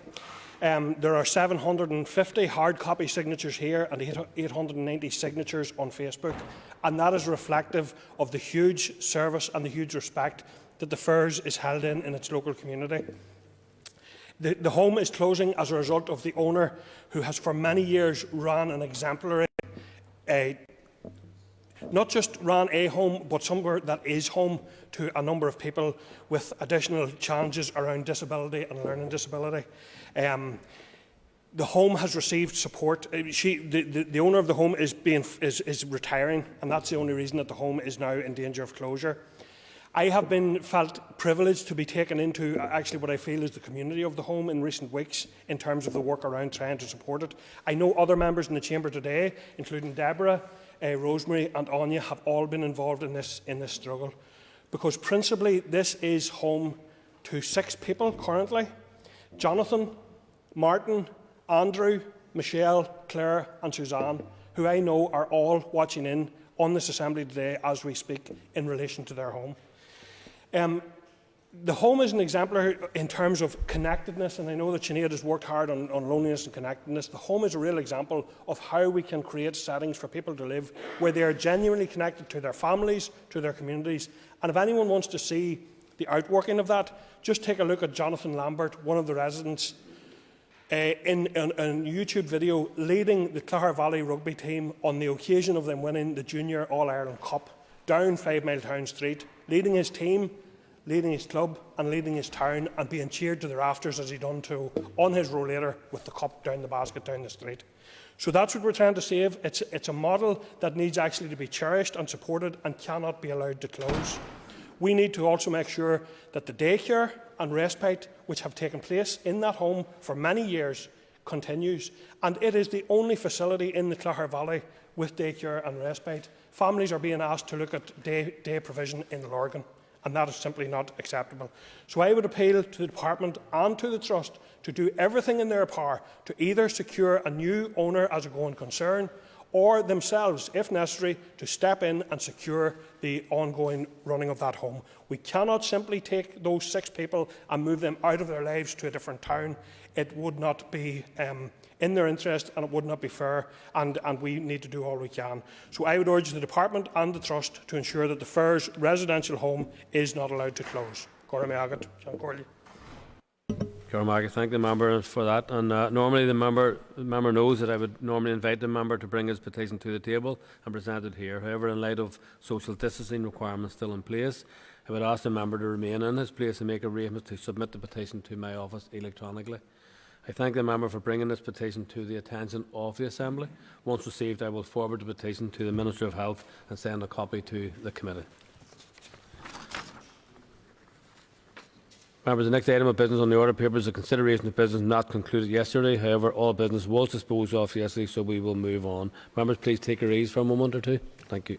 There are 750 hard copy signatures here and 890 signatures on Facebook, and that is reflective of the huge service and the huge respect that the Firs is held in its local community. The home is closing as a result of the owner, who has for many years ran an exemplary, not just ran a home, but somewhere that is home to a number of people with additional challenges around disability and learning disability. The home has received support. The owner of the home is retiring, and that's the only reason that the home is now in danger of closure. I have felt privileged to be taken into actually what I feel is the community of the home in recent weeks in terms of the work around trying to support it. I know other members in the chamber today, including Deborah, Rosemary and Anya, have all been involved in this struggle, because principally this is home to 6 people currently: Jonathan, Martin, Andrew, Michelle, Claire and Suzanne, who I know are all watching in on this Assembly today as we speak in relation to their home. The home is an exemplar in terms of connectedness, and I know that Sinead has worked hard on loneliness and connectedness. The home is a real example of how we can create settings for people to live where they are genuinely connected to their families, to their communities. And if anyone wants to see the outworking of that, just take a look at Jonathan Lambert, one of the residents, in a YouTube video leading the Clare Valley rugby team on the occasion of them winning the Junior All-Ireland Cup down 5 Mile Town Street, leading his team, leading his club and leading his town, and being cheered to the rafters as he done to on his rollator with the cup down the basket down the street. So that's what we're trying to save. It's a model that needs actually to be cherished and supported and cannot be allowed to close. We need to also make sure that the daycare and respite, which have taken place in that home for many years, continues. And it is the only facility in the Clare Valley with daycare and respite. Families are being asked to look at day provision in Lorgan, and that is simply not acceptable. So I would appeal to the Department and to the Trust to do everything in their power to either secure a new owner as a going concern, or themselves, if necessary, to step in and secure the ongoing running of that home. We cannot simply take those 6 people and move them out of their lives to a different town. It would not be in their interest, and it would not be fair, and we need to do all we can. So I would urge the Department and the Trust to ensure that the Firs residential home is not allowed to close. Gormayagat, Sean Corley. Thank the member for that. And normally the member knows that I would normally invite the member to bring his petition to the table and present it here. However, in light of social distancing requirements still in place, I would ask the member to remain in his place and make arrangements to submit the petition to my office electronically. I thank the member for bringing this petition to the attention of the Assembly. Once received, I will forward the petition to the Minister of Health and send a copy to the committee. Members, the next item of business on the order paper is a consideration of business not concluded yesterday. However, all business was disposed of yesterday, so we will move on. Members, please take your ease for a moment or two. Thank you.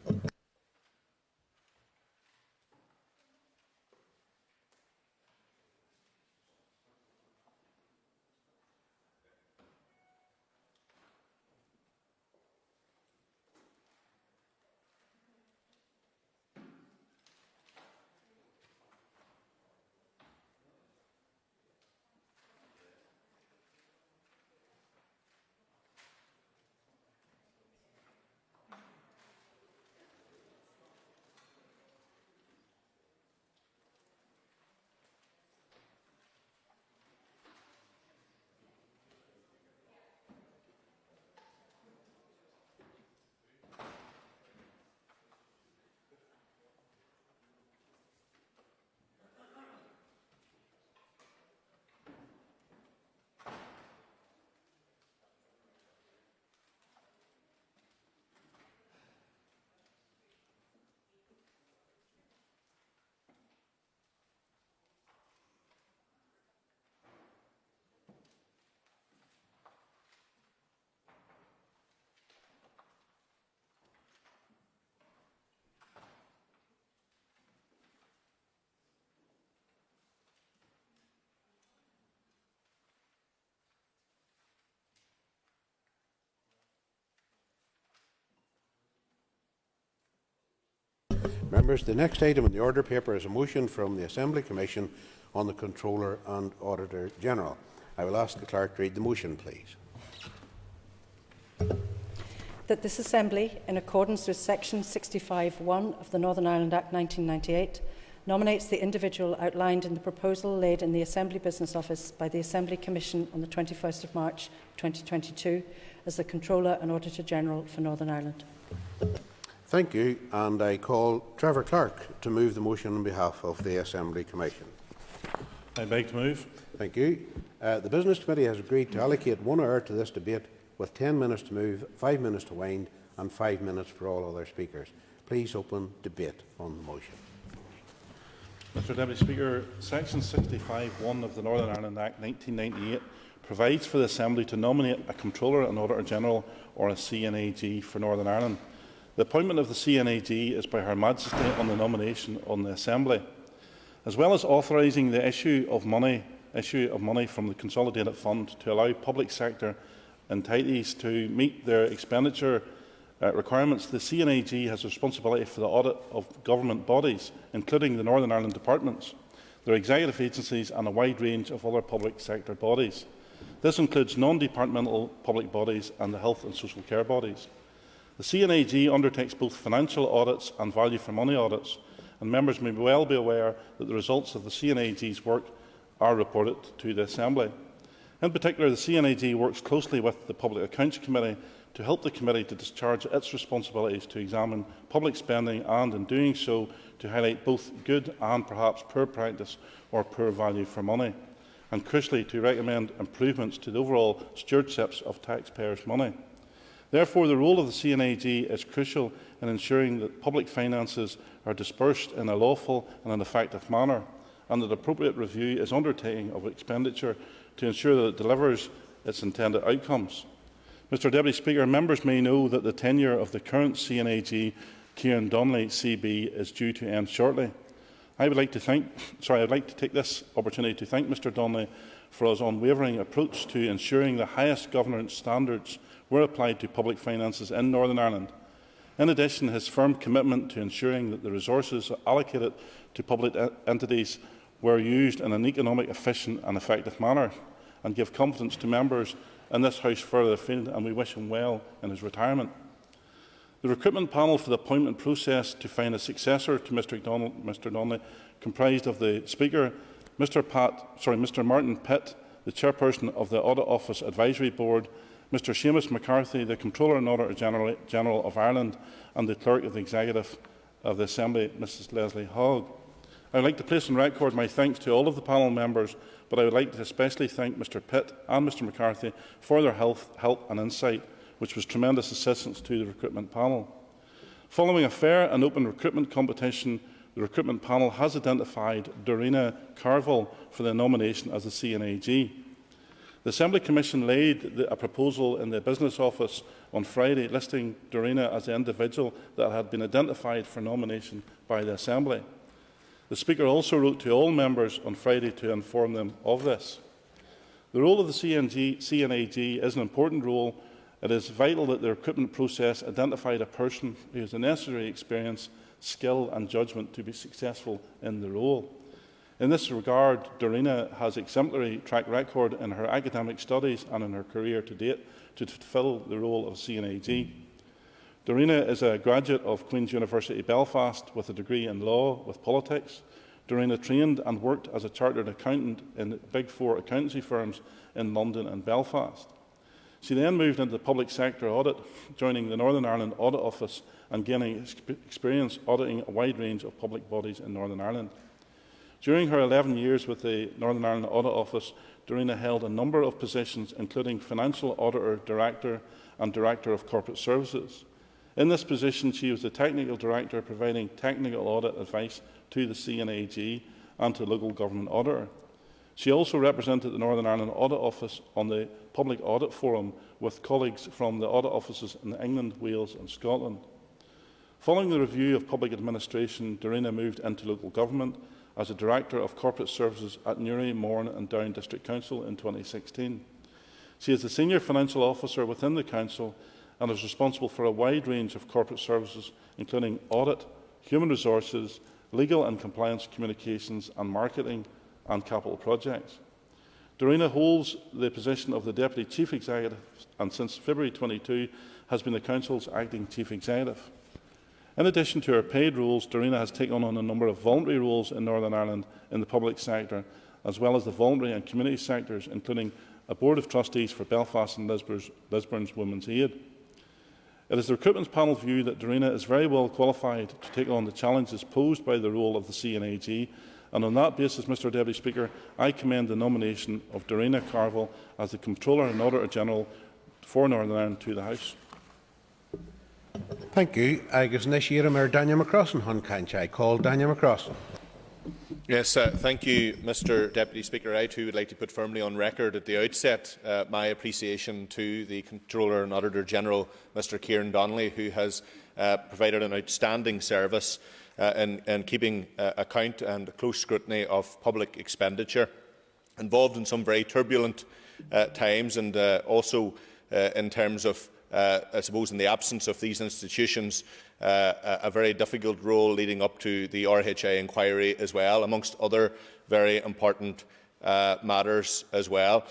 Members, the next item on the order paper is a motion from the Assembly Commission on the Controller and Auditor General. I will ask the Clerk to read the motion, please. That this Assembly, in accordance with Section 65(1) of the Northern Ireland Act 1998, nominates the individual outlined in the proposal laid in the Assembly Business Office by the Assembly Commission on the 21st of March 2022 as the Controller and Auditor General for Northern Ireland. Thank you, and I call Trevor Clark to move the motion on behalf of the Assembly Commission. I beg to move. Thank you. The Business Committee has agreed to allocate 1 hour to this debate, with 10 minutes to move, 5 minutes to wind and 5 minutes for all other speakers. Please open debate on the motion. Mr Deputy Speaker, Section 65(1) of the Northern Ireland Act 1998 provides for the Assembly to nominate a Controller and Auditor General, or a CNAG, for Northern Ireland. The appointment of the CNAG is by Her Majesty on the nomination on the Assembly. As well as authorising the issue of money from the Consolidated Fund to allow public sector entities to meet their expenditure requirements, the CNAG has responsibility for the audit of government bodies, including the Northern Ireland departments, their executive agencies and a wide range of other public sector bodies. This includes non-departmental public bodies and the health and social care bodies. The CNAG undertakes both financial audits and value for money audits, and members may well be aware that the results of the CNAG's work are reported to the Assembly. In particular, the CNAG works closely with the Public Accounts Committee to help the committee to discharge its responsibilities to examine public spending and, in doing so, to highlight both good and perhaps poor practice or poor value for money, and crucially to recommend improvements to the overall stewardships of taxpayers' money. Therefore, the role of the CNAG is crucial in ensuring that public finances are dispersed in a lawful and an effective manner, and that appropriate review is undertaken of expenditure to ensure that it delivers its intended outcomes. Mr Deputy Speaker, members may know that the tenure of the current CNAG, Kieran Donnelly CB, is due to end shortly. I would like to take this opportunity to thank Mr Donnelly for his unwavering approach to ensuring the highest governance standards were applied to public finances in Northern Ireland. In addition, his firm commitment to ensuring that the resources allocated to public entities were used in an economic, efficient and effective manner, and give confidence to members in this House further afield, and we wish him well in his retirement. The recruitment panel for the appointment process to find a successor to Mr Donnelly comprised of the Speaker, Mr Martin Pitt, the Chairperson of the Audit Office Advisory Board, Mr Seamus McCarthy, the Controller and Auditor General of Ireland, and the Clerk of the Executive of the Assembly, Mrs Leslie Hogg. I would like to place on record my thanks to all of the panel members, but I would like to especially thank Mr Pitt and Mr McCarthy for their help and insight, which was tremendous assistance to the recruitment panel. Following a fair and open recruitment competition, the recruitment panel has identified Dorina Carville for the nomination as the CNAG. The Assembly Commission laid a proposal in the Business Office on Friday listing Dorina as the individual that had been identified for nomination by the Assembly. The Speaker also wrote to all members on Friday to inform them of this. The role of the CNAG is an important role. It is vital that the recruitment process identified a person who has the necessary experience, skill and judgment to be successful in the role. In this regard, Dorina has exemplary track record in her academic studies and in her career to date to fulfil the role of CNAG. Dorina is a graduate of Queen's University Belfast with a degree in law with politics. Dorina trained and worked as a chartered accountant in Big Four accountancy firms in London and Belfast. She then moved into the public sector audit, joining the Northern Ireland Audit Office and gaining experience auditing a wide range of public bodies in Northern Ireland. During her 11 years with the Northern Ireland Audit Office, Dorina held a number of positions, including Financial Auditor Director and Director of Corporate Services. In this position, she was the Technical Director providing technical audit advice to the CNAG and to local government auditor. She also represented the Northern Ireland Audit Office on the Public Audit Forum with colleagues from the audit offices in England, Wales and Scotland. Following the review of public administration, Dorina moved into local government as a Director of Corporate Services at Newry, Mourne and Down District Council in 2016. She is the Senior Financial Officer within the Council and is responsible for a wide range of corporate services, including audit, human resources, legal and compliance communications and marketing, and capital projects. Dorina holds the position of the Deputy Chief Executive and since February 22 has been the Council's acting Chief Executive. In addition to her paid roles, Dorina has taken on a number of voluntary roles in Northern Ireland in the public sector, as well as the voluntary and community sectors, including a Board of Trustees for Belfast and Lisburn's Women's Aid. It is the recruitment panel's view that Dorina is very well qualified to take on the challenges posed by the role of the CNAG, and on that basis, Mr Deputy Speaker, I commend the nomination of Dorina Carville as the Comptroller and Auditor General for Northern Ireland to the House. Thank you. Agus Nishiram Daniel McCrossan Hunkanch. I call Daniel McCrossan. Yes, thank you, Mr Deputy Speaker. I too would like to put firmly on record at the outset my appreciation to the Comptroller and Auditor General, Mr Kieran Donnelly, who has provided an outstanding service in keeping account and close scrutiny of public expenditure, involved in some very turbulent times, and also in terms of, I suppose, in the absence of these institutions, a very difficult role leading up to the RHA inquiry as well, amongst other very important matters as well.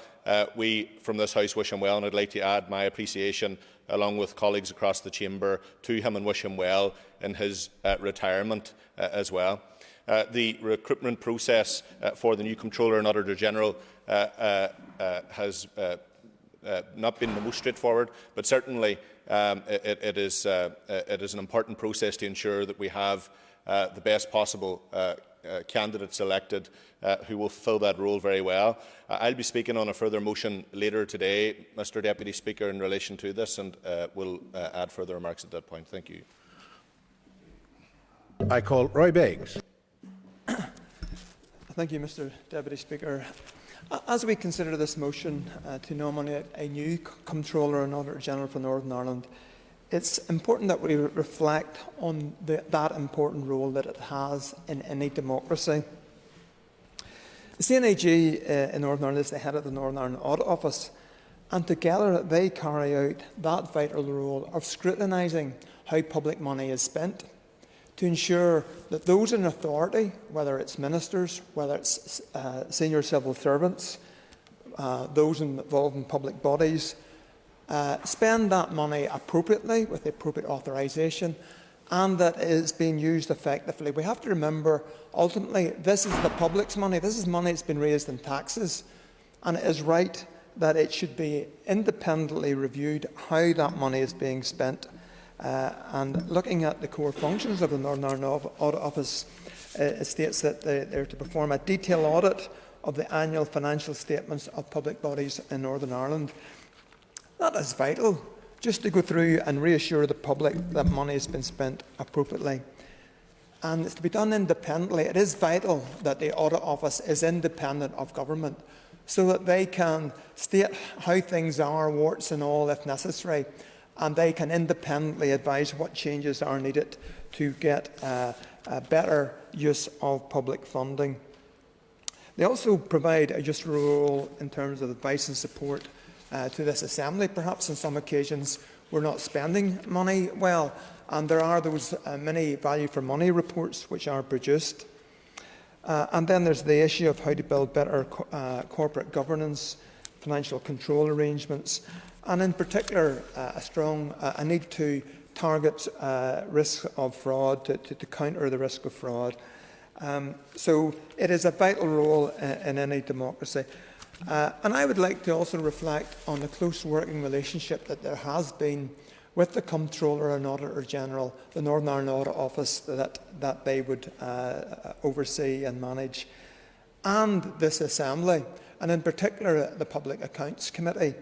We from this House wish him well, and I'd like to add my appreciation, along with colleagues across the Chamber, to him and wish him well in his retirement as well. The recruitment process for the new Comptroller and Auditor General has not been the most straightforward, but certainly it is an important process to ensure that we have the best possible candidate selected who will fill that role very well. I'll be speaking on a further motion later today, Mr Deputy Speaker, in relation to this, and will add further remarks at that point. Thank you. I call Roy Beggs. Thank you, Mr Deputy Speaker. As we consider this motion to nominate a new Comptroller and Auditor General for Northern Ireland, it's important that we reflect on that important role that it has in any democracy. The CNAG in Northern Ireland is the head of the Northern Ireland Audit Office, and together they carry out that vital role of scrutinising how public money is spent, to ensure that those in authority, whether it's ministers, whether it's senior civil servants, those involved in public bodies, spend that money appropriately with the appropriate authorisation, and that it is being used effectively. We have to remember, ultimately, this is the public's money. This is money that's been raised in taxes, and it is right that it should be independently reviewed how that money is being spent. And looking at the core functions of the Northern Ireland Audit Office, it states that they're to perform a detailed audit of the annual financial statements of public bodies in Northern Ireland. That is vital, just to go through and reassure the public that money has been spent appropriately. And it's to be done independently. It is vital that the Audit Office is independent of government, so that they can state how things are, warts and all, if necessary, and they can independently advise what changes are needed to get a better use of public funding. They also provide a just role in terms of advice and support to this Assembly. Perhaps on some occasions we're not spending money well, and there are those many value for money reports which are produced. And then there's the issue of how to build better corporate governance, financial control arrangements, and in particular a need to target risk of fraud, to counter the risk of fraud. So it is a vital role in any democracy. And I would like to also reflect on the close working relationship that there has been with the Comptroller and Auditor General, the Northern Ireland Audit Office that they would oversee and manage, and this Assembly, and in particular the Public Accounts Committee.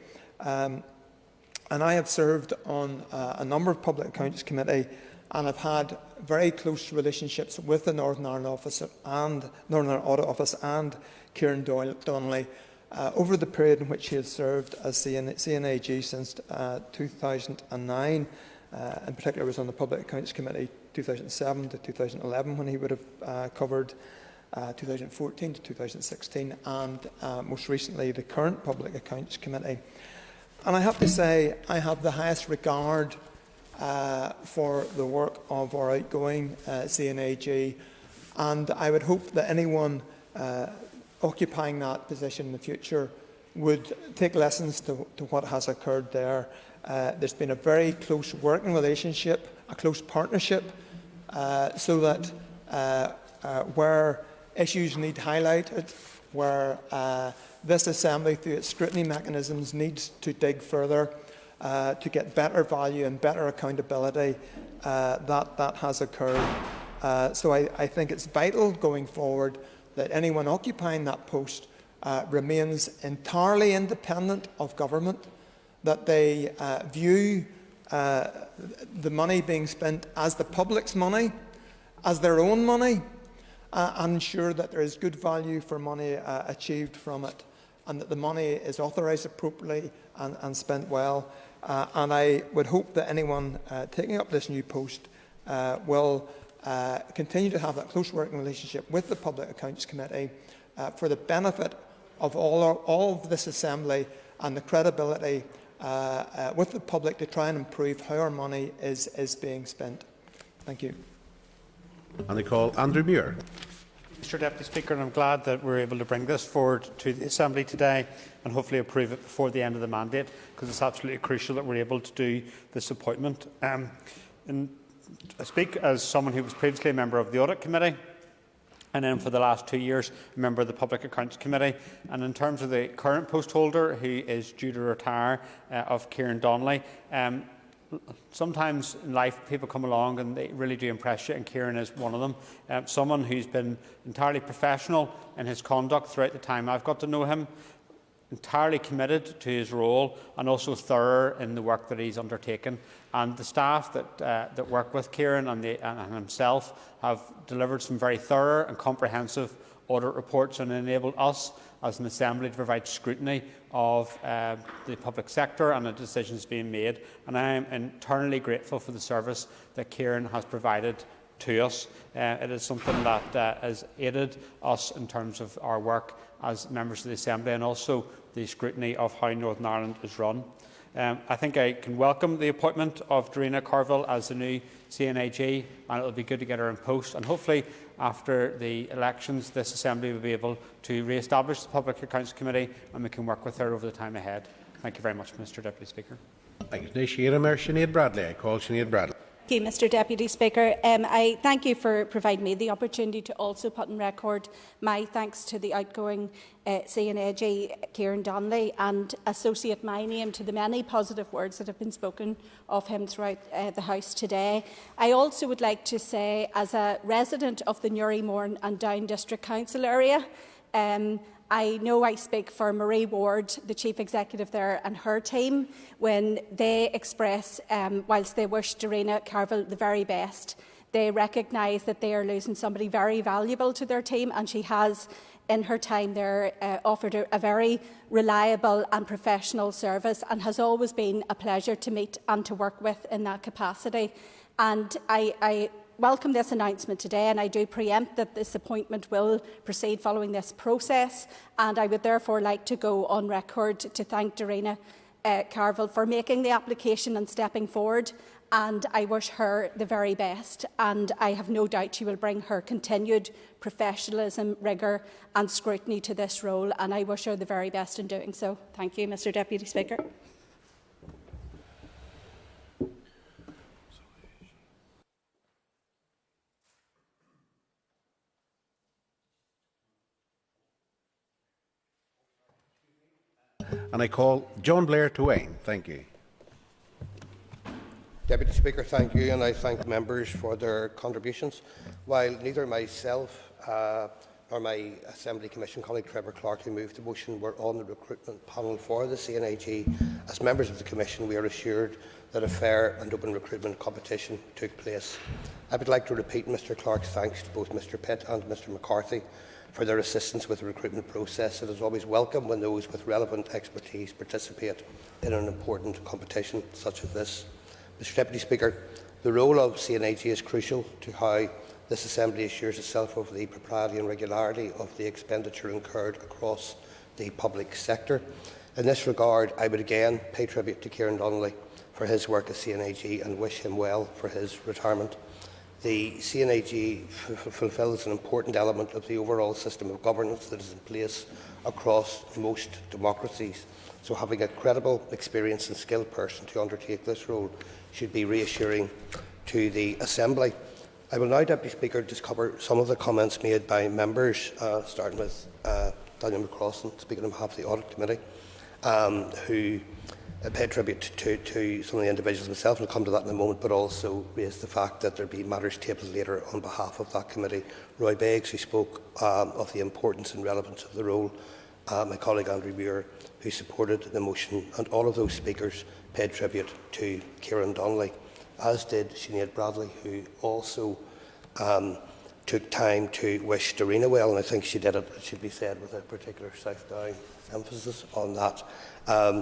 And I have served on a number of Public Accounts Committee, and have had very close relationships with the Northern Ireland Audit Office and Kieran Donnelly over the period in which he has served as CNAG since 2009. In particular, I was on the Public Accounts Committee 2007 to 2011, when he would have covered 2014 to 2016, and most recently the current Public Accounts Committee. And I have to say, I have the highest regard for the work of our outgoing CNAG, and I would hope that anyone occupying that position in the future would take lessons to what has occurred there. There's been a very close working relationship, a close partnership, so that where issues need highlighted, where this Assembly, through its scrutiny mechanisms, needs to dig further to get better value and better accountability, that has occurred. So I think it's vital going forward that anyone occupying that post remains entirely independent of government, that they view the money being spent as the public's money, as their own money, and ensure that there is good value for money achieved from it, and that the money is authorised appropriately and spent well. And I would hope that anyone taking up this new post will continue to have that close working relationship with the Public Accounts Committee for the benefit of all of this Assembly and the credibility with the public to try and improve how our money is being spent. Thank you. And I call Andrew Muir. Mr Deputy Speaker, and I'm glad that we're able to bring this forward to the Assembly today and hopefully approve it before the end of the mandate, because it's absolutely crucial that we're able to do this appointment. And I speak as someone who was previously a member of the Audit Committee, and then for the last 2 years a member of the Public Accounts Committee. And in terms of the current post holder, who is due to retire, of Kieran Donnelly, sometimes in life people come along and they really do impress you, and Kieran is one of them. Someone who's been entirely professional in his conduct throughout the time I've got to know him, entirely committed to his role, and also thorough in the work that he's undertaken. And the staff that work with Kieran and himself have delivered some very thorough and comprehensive audit reports and enabled us as an Assembly to provide scrutiny of the public sector and the decisions being made. And I am eternally grateful for the service that Kieran has provided to us. It is something that has aided us in terms of our work as members of the Assembly, and also the scrutiny of how Northern Ireland is run. I think I can welcome the appointment of Darina Carville as the new CNAG, and it will be good to get her in post. And hopefully, after the elections, this Assembly will be able to re-establish the Public Accounts Committee, and we can work with her over the time ahead. Thank you very much, Mr Deputy Speaker. Thank you. Sinead Bradley. I call Sinead Bradley. Thank you, Mr Deputy Speaker. I thank you for providing me the opportunity to also put on record my thanks to the outgoing CNAG, Kieran Donnelly, and associate my name to the many positive words that have been spoken of him throughout the House today. I also would like to say, as a resident of the Newry, Mourne and Down District Council area, I know I speak for Marie Ward, the Chief Executive there, and her team when they express, whilst they wish Darina Carville the very best, they recognise that they are losing somebody very valuable to their team, and she has, in her time there, offered a very reliable and professional service, and has always been a pleasure to meet and to work with in that capacity. And I welcome this announcement today, and I do preempt that this appointment will proceed following this process, and I would therefore like to go on record to thank Darina Carville for making the application and stepping forward, and I wish her the very best, and I have no doubt she will bring her continued professionalism, rigour and scrutiny to this role, and I wish her the very best in doing so. Thank you, Mr Deputy Speaker. And I call John Blair to Wayne. Thank you. Deputy Speaker, thank you, and I thank members for their contributions. While neither myself nor my Assembly Commission colleague Trevor Clark, who moved the motion, were on the recruitment panel for the CNAG, as members of the Commission we are assured that a fair and open recruitment competition took place. I would like to repeat Mr Clark's thanks to both Mr Pitt and Mr McCarthy for their assistance with the recruitment process. It is always welcome when those with relevant expertise participate in an important competition such as this. Mr Deputy Speaker, the role of CNAG is crucial to how this Assembly assures itself of the propriety and regularity of the expenditure incurred across the public sector. In this regard, I would again pay tribute to Kieran Donnelly for his work as CNAG and wish him well for his retirement. The CNAG fulfils an important element of the overall system of governance that is in place across most democracies. So having a credible, experienced and skilled person to undertake this role should be reassuring to the Assembly. I will now, Deputy Speaker, just cover some of the comments made by members, starting with Daniel McCrossan, speaking on behalf of the Audit Committee, who paid tribute to some of the individuals themselves, and I'll come to that in a moment, but also raised the fact that there be matters tabled later on behalf of that committee. Roy Beggs, who spoke of the importance and relevance of the role, my colleague Andrew Muir, who supported the motion, and all of those speakers paid tribute to Kieran Donnelly, as did Sinead Bradley, who also took time to wish Dorina well, and I think she did it, it should be said, with a particular South Down emphasis on that.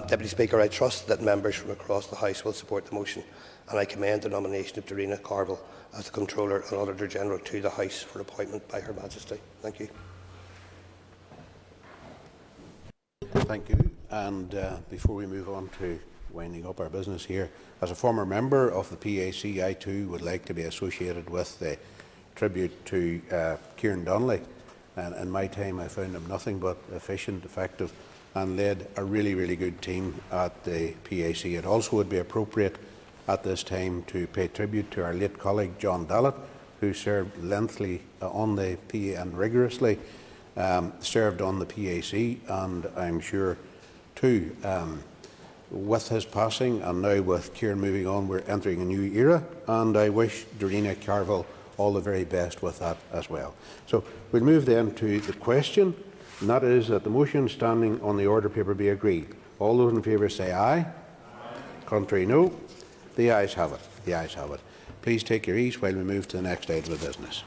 Deputy Speaker, I trust that members from across the House will support the motion, and I commend the nomination of Dorina Carville as the Controller and Auditor General to the House for appointment by Her Majesty. Thank you. Thank you. And before we move on to winding up our business here, as a former member of the PAC, I too would like to be associated with the tribute to Kieran Donnelly. And in my time, I found him nothing but efficient, effective, and led a really, really good team at the PAC. It also would be appropriate at this time to pay tribute to our late colleague John Dallett, who served lengthily on the PA and rigorously served on the PAC, and I'm sure too, with his passing and now with Kieran moving on, we're entering a new era, and I wish Dorina Carville all the very best with that as well. So we'll move then to the question, and that is that the motion standing on the order paper be agreed. All those in favour say aye. Aye. Contrary, no. The ayes have it. The ayes have it. Please take your ease while we move to the next item of business.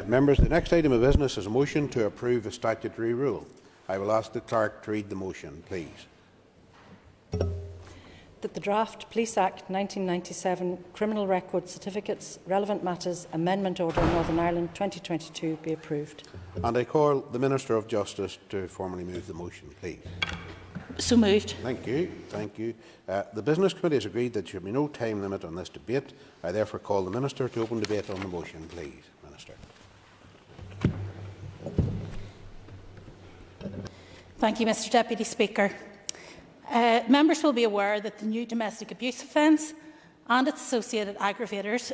Members, the next item of business is a motion to approve a statutory rule. I will ask the clerk to read the motion, please. That the draft Police Act 1997 Criminal Record Certificates, Relevant Matters Amendment Order Northern Ireland 2022 be approved. And I call the Minister of Justice to formally move the motion, please. So moved. Thank you. Thank you. The Business Committee has agreed that there should be no time limit on this debate. I therefore call the Minister to open debate on the motion, please. Minister. Thank you, Mr Deputy Speaker. Members will be aware that the new domestic abuse offence and its associated aggravators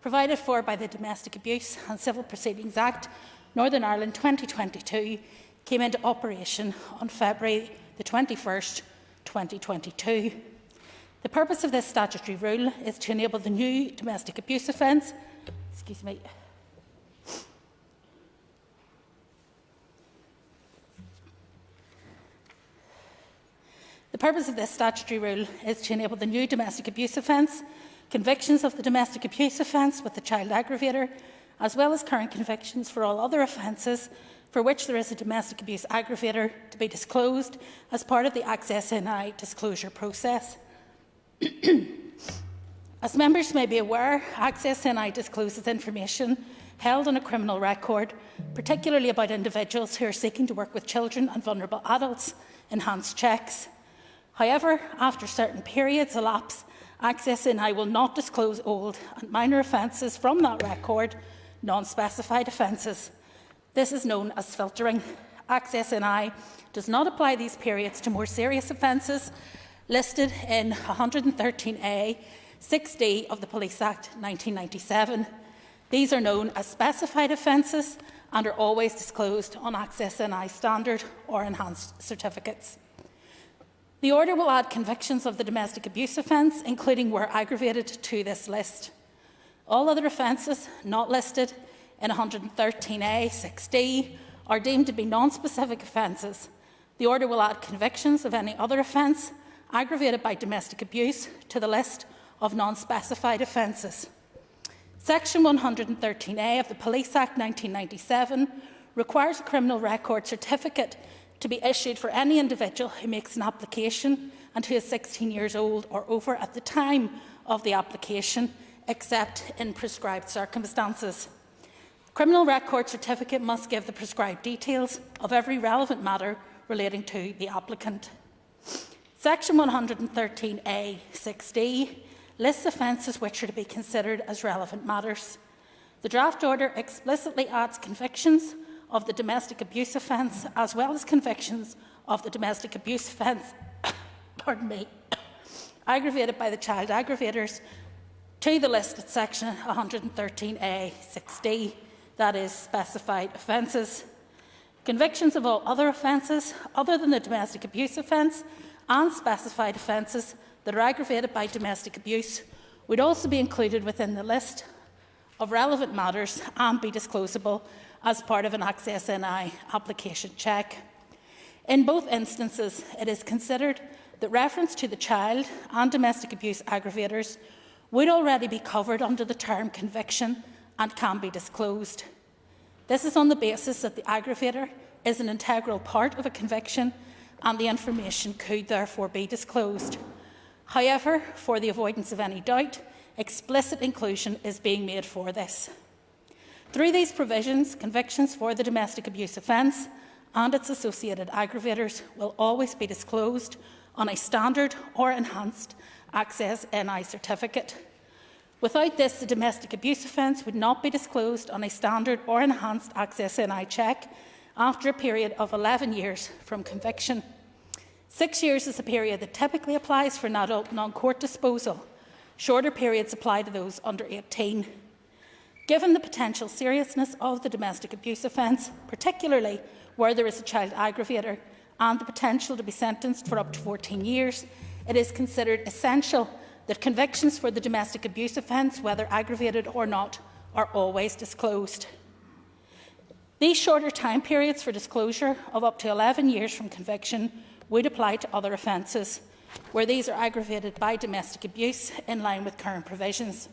provided for by the Domestic Abuse and Civil Proceedings Act Northern Ireland 2022 came into operation on February the 21st, 2022. The purpose of this statutory rule is to enable the new domestic abuse offence, The purpose of this statutory rule is to enable the new domestic abuse offence, convictions of the domestic abuse offence with the child aggravator, as well as current convictions for all other offences for which there is a domestic abuse aggravator to be disclosed as part of the Access NI disclosure process. As members may be aware, Access NI discloses information held on a criminal record, particularly about individuals who are seeking to work with children and vulnerable adults, enhanced checks. However, after certain periods elapse, Access NI will not disclose old and minor offences from that record, non-specified offences. This is known as filtering. Access NI does not apply these periods to more serious offences listed in 113A, 6D of the Police Act 1997. These are known as specified offences and are always disclosed on Access NI standard or enhanced certificates. The order will add convictions of the domestic abuse offence, including where aggravated, to this list. All other offences not listed in 113A 6D are deemed to be non-specific offences. The order will add convictions of any other offence aggravated by domestic abuse to the list of non-specified offences. Section 113A of the Police Act 1997 requires a criminal record certificate to be issued for any individual who makes an application and who is 16 years old or over at the time of the application, except in prescribed circumstances. Criminal record certificate must give the prescribed details of every relevant matter relating to the applicant. Section 113A 6D lists offences which are to be considered as relevant matters. The draft order explicitly adds convictions of the domestic abuse offence as well as convictions of the domestic abuse offence aggravated by the child aggravators to the list at section 113A 6D, that is, specified offences. Convictions of all other offences other than the domestic abuse offence and specified offences that are aggravated by domestic abuse would also be included within the list of relevant matters and be disclosable as part of an Access NI application check. In both instances, it is considered that reference to the child and domestic abuse aggravators would already be covered under the term conviction and can be disclosed. This is on the basis that the aggravator is an integral part of a conviction and the information could therefore be disclosed. However, for the avoidance of any doubt, explicit inclusion is being made for this. Through these provisions, convictions for the domestic abuse offence and its associated aggravators will always be disclosed on a standard or enhanced Access NI certificate. Without this, the domestic abuse offence would not be disclosed on a standard or enhanced Access NI check after a period of 11 years from conviction. 6 years is the period that typically applies for an adult non-court disposal. Shorter periods apply to those under 18. Given the potential seriousness of the domestic abuse offence, particularly where there is a child aggravator and the potential to be sentenced for up to 14 years, it is considered essential that convictions for the domestic abuse offence, whether aggravated or not, are always disclosed. These shorter time periods for disclosure of up to 11 years from conviction would apply to other offences, where these are aggravated by domestic abuse in line with current provisions.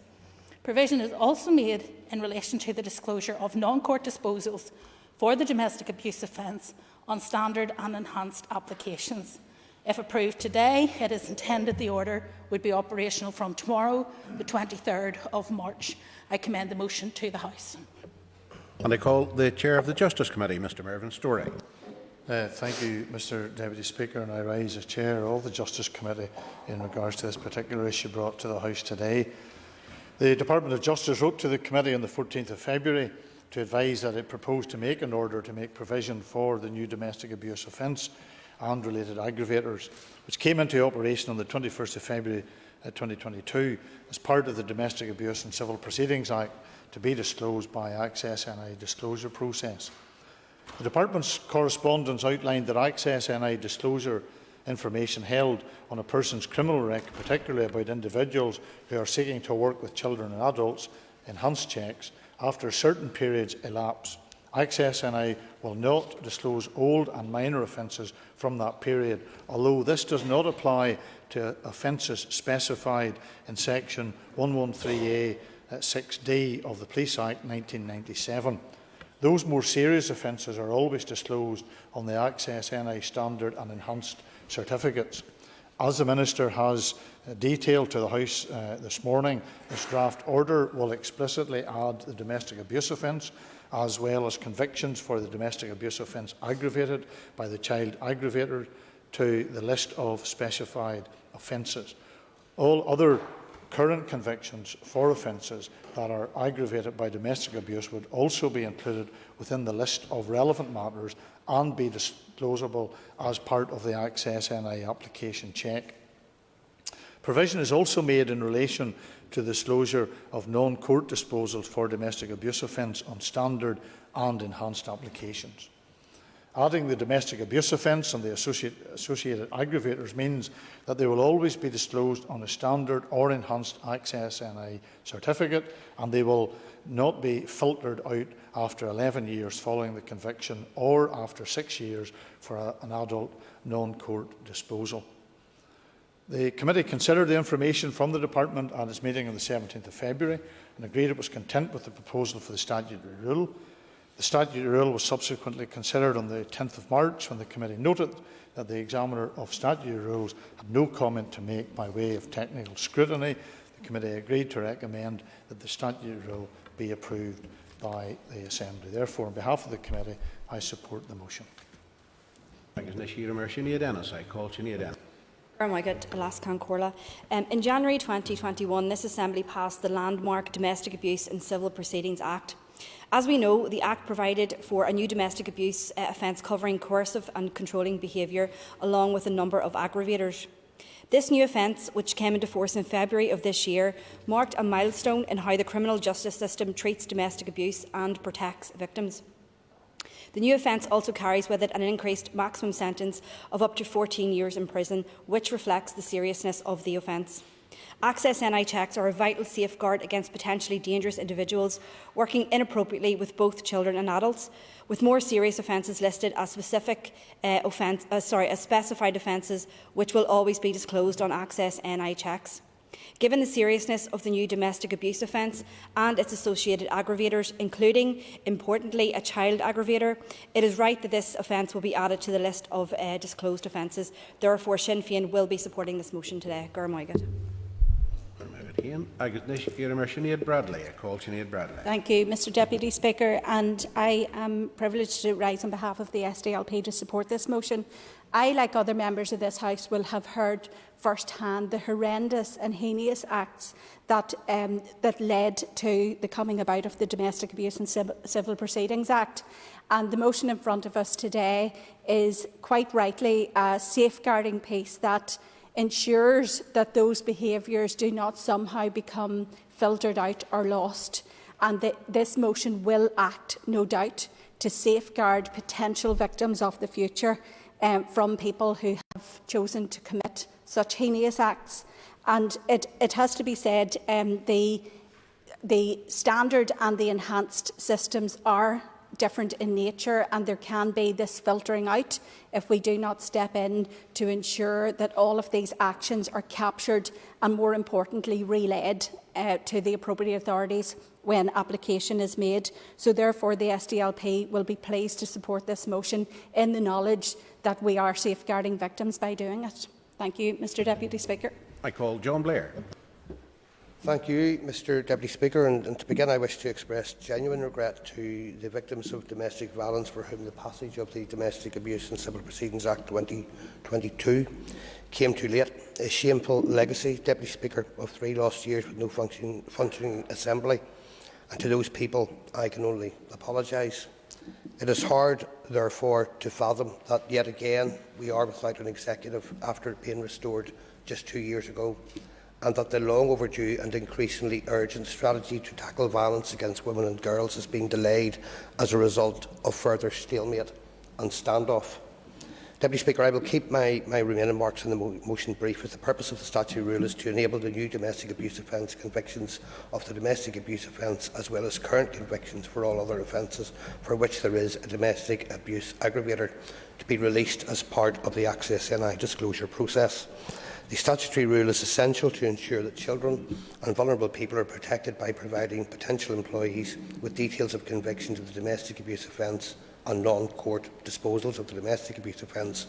Provision is also made in relation to the disclosure of non-court disposals for the domestic abuse offence on standard and enhanced applications. If approved today, it is intended the order would be operational from tomorrow, the 23rd of March. I commend the motion to the House. And I call the Chair of the Justice Committee, Mr Mervyn Storey. Thank you, Mr Deputy Speaker, and I rise as Chair of the Justice Committee in regards to this particular issue brought to the House today. The Department of Justice wrote to the Committee on the 14th of February to advise that it proposed to make an order to make provision for the new domestic abuse offence and related aggravators, which came into operation on the 21st of February 2022 as part of the Domestic Abuse and Civil Proceedings Act to be disclosed by Access NI disclosure process. The Department's correspondence outlined that Access NI disclosure information held on a person's criminal record, particularly about individuals who are seeking to work with children and adults, enhanced checks, after certain periods elapse. Access NI will not disclose old and minor offences from that period, although this does not apply to offences specified in section 113A 6D of the Police Act 1997. Those more serious offences are always disclosed on the Access NI standard and enhanced certificates. As the Minister has detailed to the House this morning, this draft order will explicitly add the domestic abuse offence as well as convictions for the domestic abuse offence aggravated by the child aggravator to the list of specified offences. All other current convictions for offences that are aggravated by domestic abuse would also be included within the list of relevant matters and be disclosable as part of the Access NI application check. Provision is also made in relation to the disclosure of non-court disposals for domestic abuse offence on standard and enhanced applications. Adding the domestic abuse offence and the associated aggravators means that they will always be disclosed on a standard or enhanced access NI certificate, and they will not be filtered out after 11 years following the conviction or after 6 years for an adult non-court disposal. The committee considered the information from the Department at its meeting on the 17th of February and agreed it was content with the proposal for the statutory rule. The statutory rule was subsequently considered on the 10th of March when the committee noted that the examiner of statutory rules had no comment to make by way of technical scrutiny. The committee agreed to recommend that the statutory rule be approved by the Assembly. Therefore, on behalf of the committee, I support the motion. Thank you. I call In January 2021, this Assembly passed the landmark Domestic Abuse and Civil Proceedings Act. As we know, the Act provided for a new domestic abuse offence covering coercive and controlling behaviour, along with a number of aggravators. This new offence, which came into force in February of this year, marked a milestone in how the criminal justice system treats domestic abuse and protects victims. The new offence also carries with it an increased maximum sentence of up to 14 years in prison, which reflects the seriousness of the offence. Access NI checks are a vital safeguard against potentially dangerous individuals working inappropriately with both children and adults, with more serious offences listed as specified offences, which will always be disclosed on Access NI checks. Given the seriousness of the new domestic abuse offence and its associated aggravators, including, importantly, a child aggravator, it is right that this offence will be added to the list of disclosed offences. Therefore, Sinn Féin will be supporting this motion today. Thank you, Mr Deputy Speaker, and I am privileged to rise on behalf of the SDLP to support this motion. I, like other members of this House, will have heard first-hand the horrendous and heinous acts that led to the coming about of the Domestic Abuse and Civil Proceedings Act. And the motion in front of us today is quite rightly a safeguarding piece that ensures that those behaviours do not somehow become filtered out or lost. And this motion will act, no doubt, to safeguard potential victims of the future from people who have chosen to commit such heinous acts. And it has to be said, the standard and the enhanced systems are different in nature, and there can be this filtering out if we do not step in to ensure that all of these actions are captured and, more importantly, relayed to the appropriate authorities when application is made. So therefore the SDLP will be pleased to support this motion in the knowledge that we are safeguarding victims by doing it. Thank you, Mr Deputy Speaker. I call John Blair. Thank you, Mr Deputy Speaker. And to begin, I wish to express genuine regret to the victims of domestic violence for whom the passage of the Domestic Abuse and Civil Proceedings Act 2022 came too late. A shameful legacy, Deputy Speaker, of 3 lost years with no functioning Assembly. And to those people, I can only apologise. It is hard, therefore, to fathom that yet again we are without an executive after being restored just 2 years ago, and that the long overdue and increasingly urgent strategy to tackle violence against women and girls has been delayed as a result of further stalemate and standoff. Deputy Speaker, I will keep my remaining remarks on the motion brief, as the purpose of the statutory rule is to enable the new domestic abuse offence convictions of the domestic abuse offence, as well as current convictions for all other offences for which there is a domestic abuse aggravator, to be released as part of the Access NI disclosure process. The statutory rule is essential to ensure that children and vulnerable people are protected by providing potential employees with details of convictions of the domestic abuse offence and non-court disposals of the domestic abuse offence,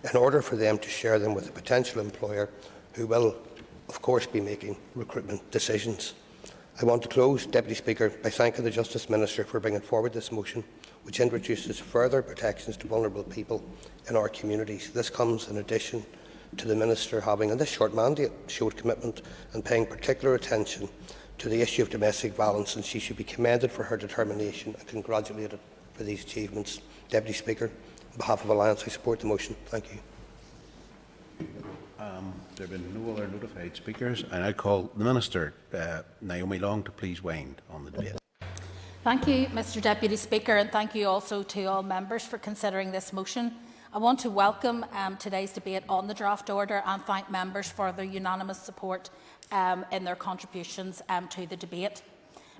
in order for them to share them with a potential employer who will, of course, be making recruitment decisions. I want to close, Deputy Speaker, by thanking the Justice Minister for bringing forward this motion, which introduces further protections to vulnerable people in our communities. This comes in addition to the Minister having, in this short mandate, showed commitment and paying particular attention to the issue of domestic violence, and she should be commended for her determination and congratulated for these achievements. Deputy Speaker, on behalf of Alliance, I support the motion. Thank you. There have been no other notified speakers, and I call the Minister, Naomi Long, to please wind on the debate. Thank you, Mr Deputy Speaker, and thank you also to all members for considering this motion. I want to welcome today's debate on the draft order and thank members for their unanimous support in their contributions to the debate.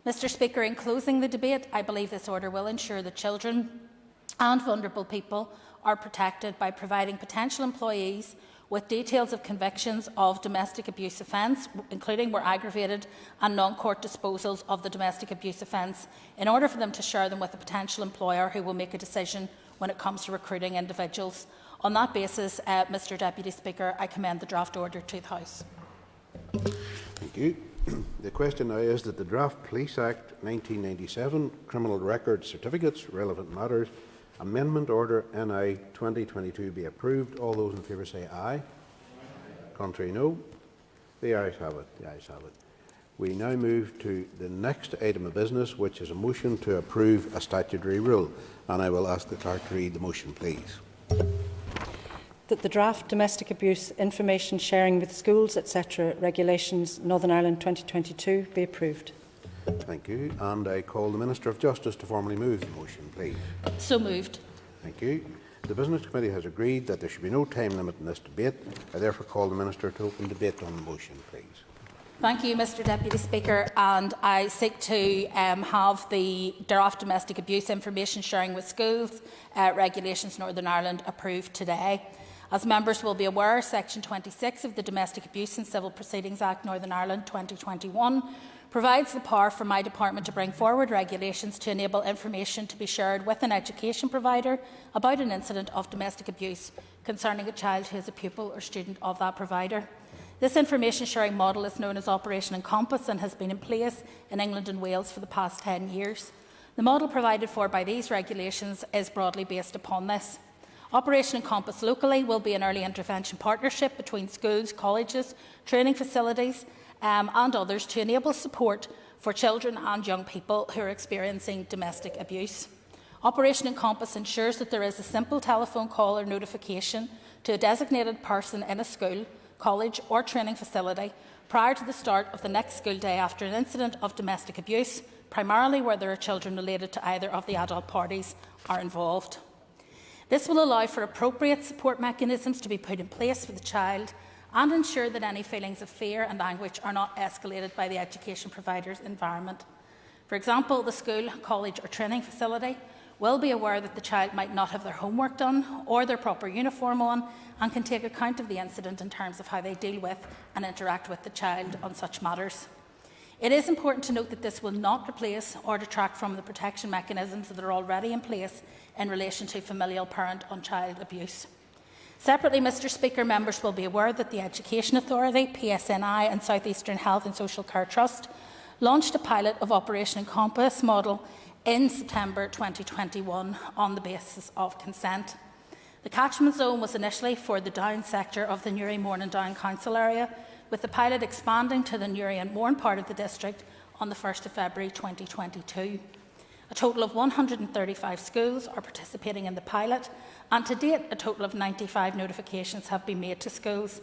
Mr Speaker, in closing the debate, I believe this order will ensure that children and vulnerable people are protected by providing potential employees with details of convictions of domestic abuse offence, including where aggravated and non-court disposals of the domestic abuse offence, in order for them to share them with a potential employer who will make a decision when it comes to recruiting individuals. On that basis, Mr Deputy Speaker, I commend the draft order to the House. Thank you. The question now is that the Draft Police Act 1997, Criminal Record Certificates, Relevant Matters, Amendment Order NI 2022 be approved. All those in favour say aye. Contrary, no. The ayes have it. The ayes have it. We now move to the next item of business, which is a motion to approve a statutory rule. And I will ask the clerk to read the motion, please. That the draft Domestic Abuse Information Sharing with Schools, etc. Regulations Northern Ireland 2022 be approved. Thank you. And I call the Minister of Justice to formally move the motion, please. So moved. Thank you. The Business Committee has agreed that there should be no time limit in this debate. I therefore call the Minister to open debate on the motion, please. Thank you, Mr Deputy Speaker, and I seek to have the draft Domestic Abuse Information Sharing with Schools Regulations Northern Ireland approved today. As members will be aware, Section 26 of the Domestic Abuse and Civil Proceedings Act Northern Ireland 2021 provides the power for my department to bring forward regulations to enable information to be shared with an education provider about an incident of domestic abuse concerning a child who is a pupil or student of that provider. This information sharing model is known as Operation Encompass and has been in place in England and Wales for the past 10 years. The model provided for by these regulations is broadly based upon this. Operation Encompass locally will be an early intervention partnership between schools, colleges, training facilities and others to enable support for children and young people who are experiencing domestic abuse. Operation Encompass ensures that there is a simple telephone call or notification to a designated person in a school, college or training facility prior to the start of the next school day after an incident of domestic abuse, primarily where there are children related to either of the adult parties are involved. This will allow for appropriate support mechanisms to be put in place for the child and ensure that any feelings of fear and anguish are not escalated by the education provider's environment. For example, the school, college or training facility will be aware that the child might not have their homework done or their proper uniform on and can take account of the incident in terms of how they deal with and interact with the child on such matters. It is important to note that this will not replace or detract from the protection mechanisms that are already in place in relation to familial parent on child abuse. Separately, Mr Speaker, members will be aware that the Education Authority, PSNI and South Eastern Health and Social Care Trust launched a pilot of Operation Encompass model in September 2021 on the basis of consent. The catchment zone was initially for the Down sector of the Newry, Mourne and Down Council area, with the pilot expanding to the Newry and Mourne part of the district on the 1st of February 2022. A total of 135 schools are participating in the pilot, and to date a total of 95 notifications have been made to schools.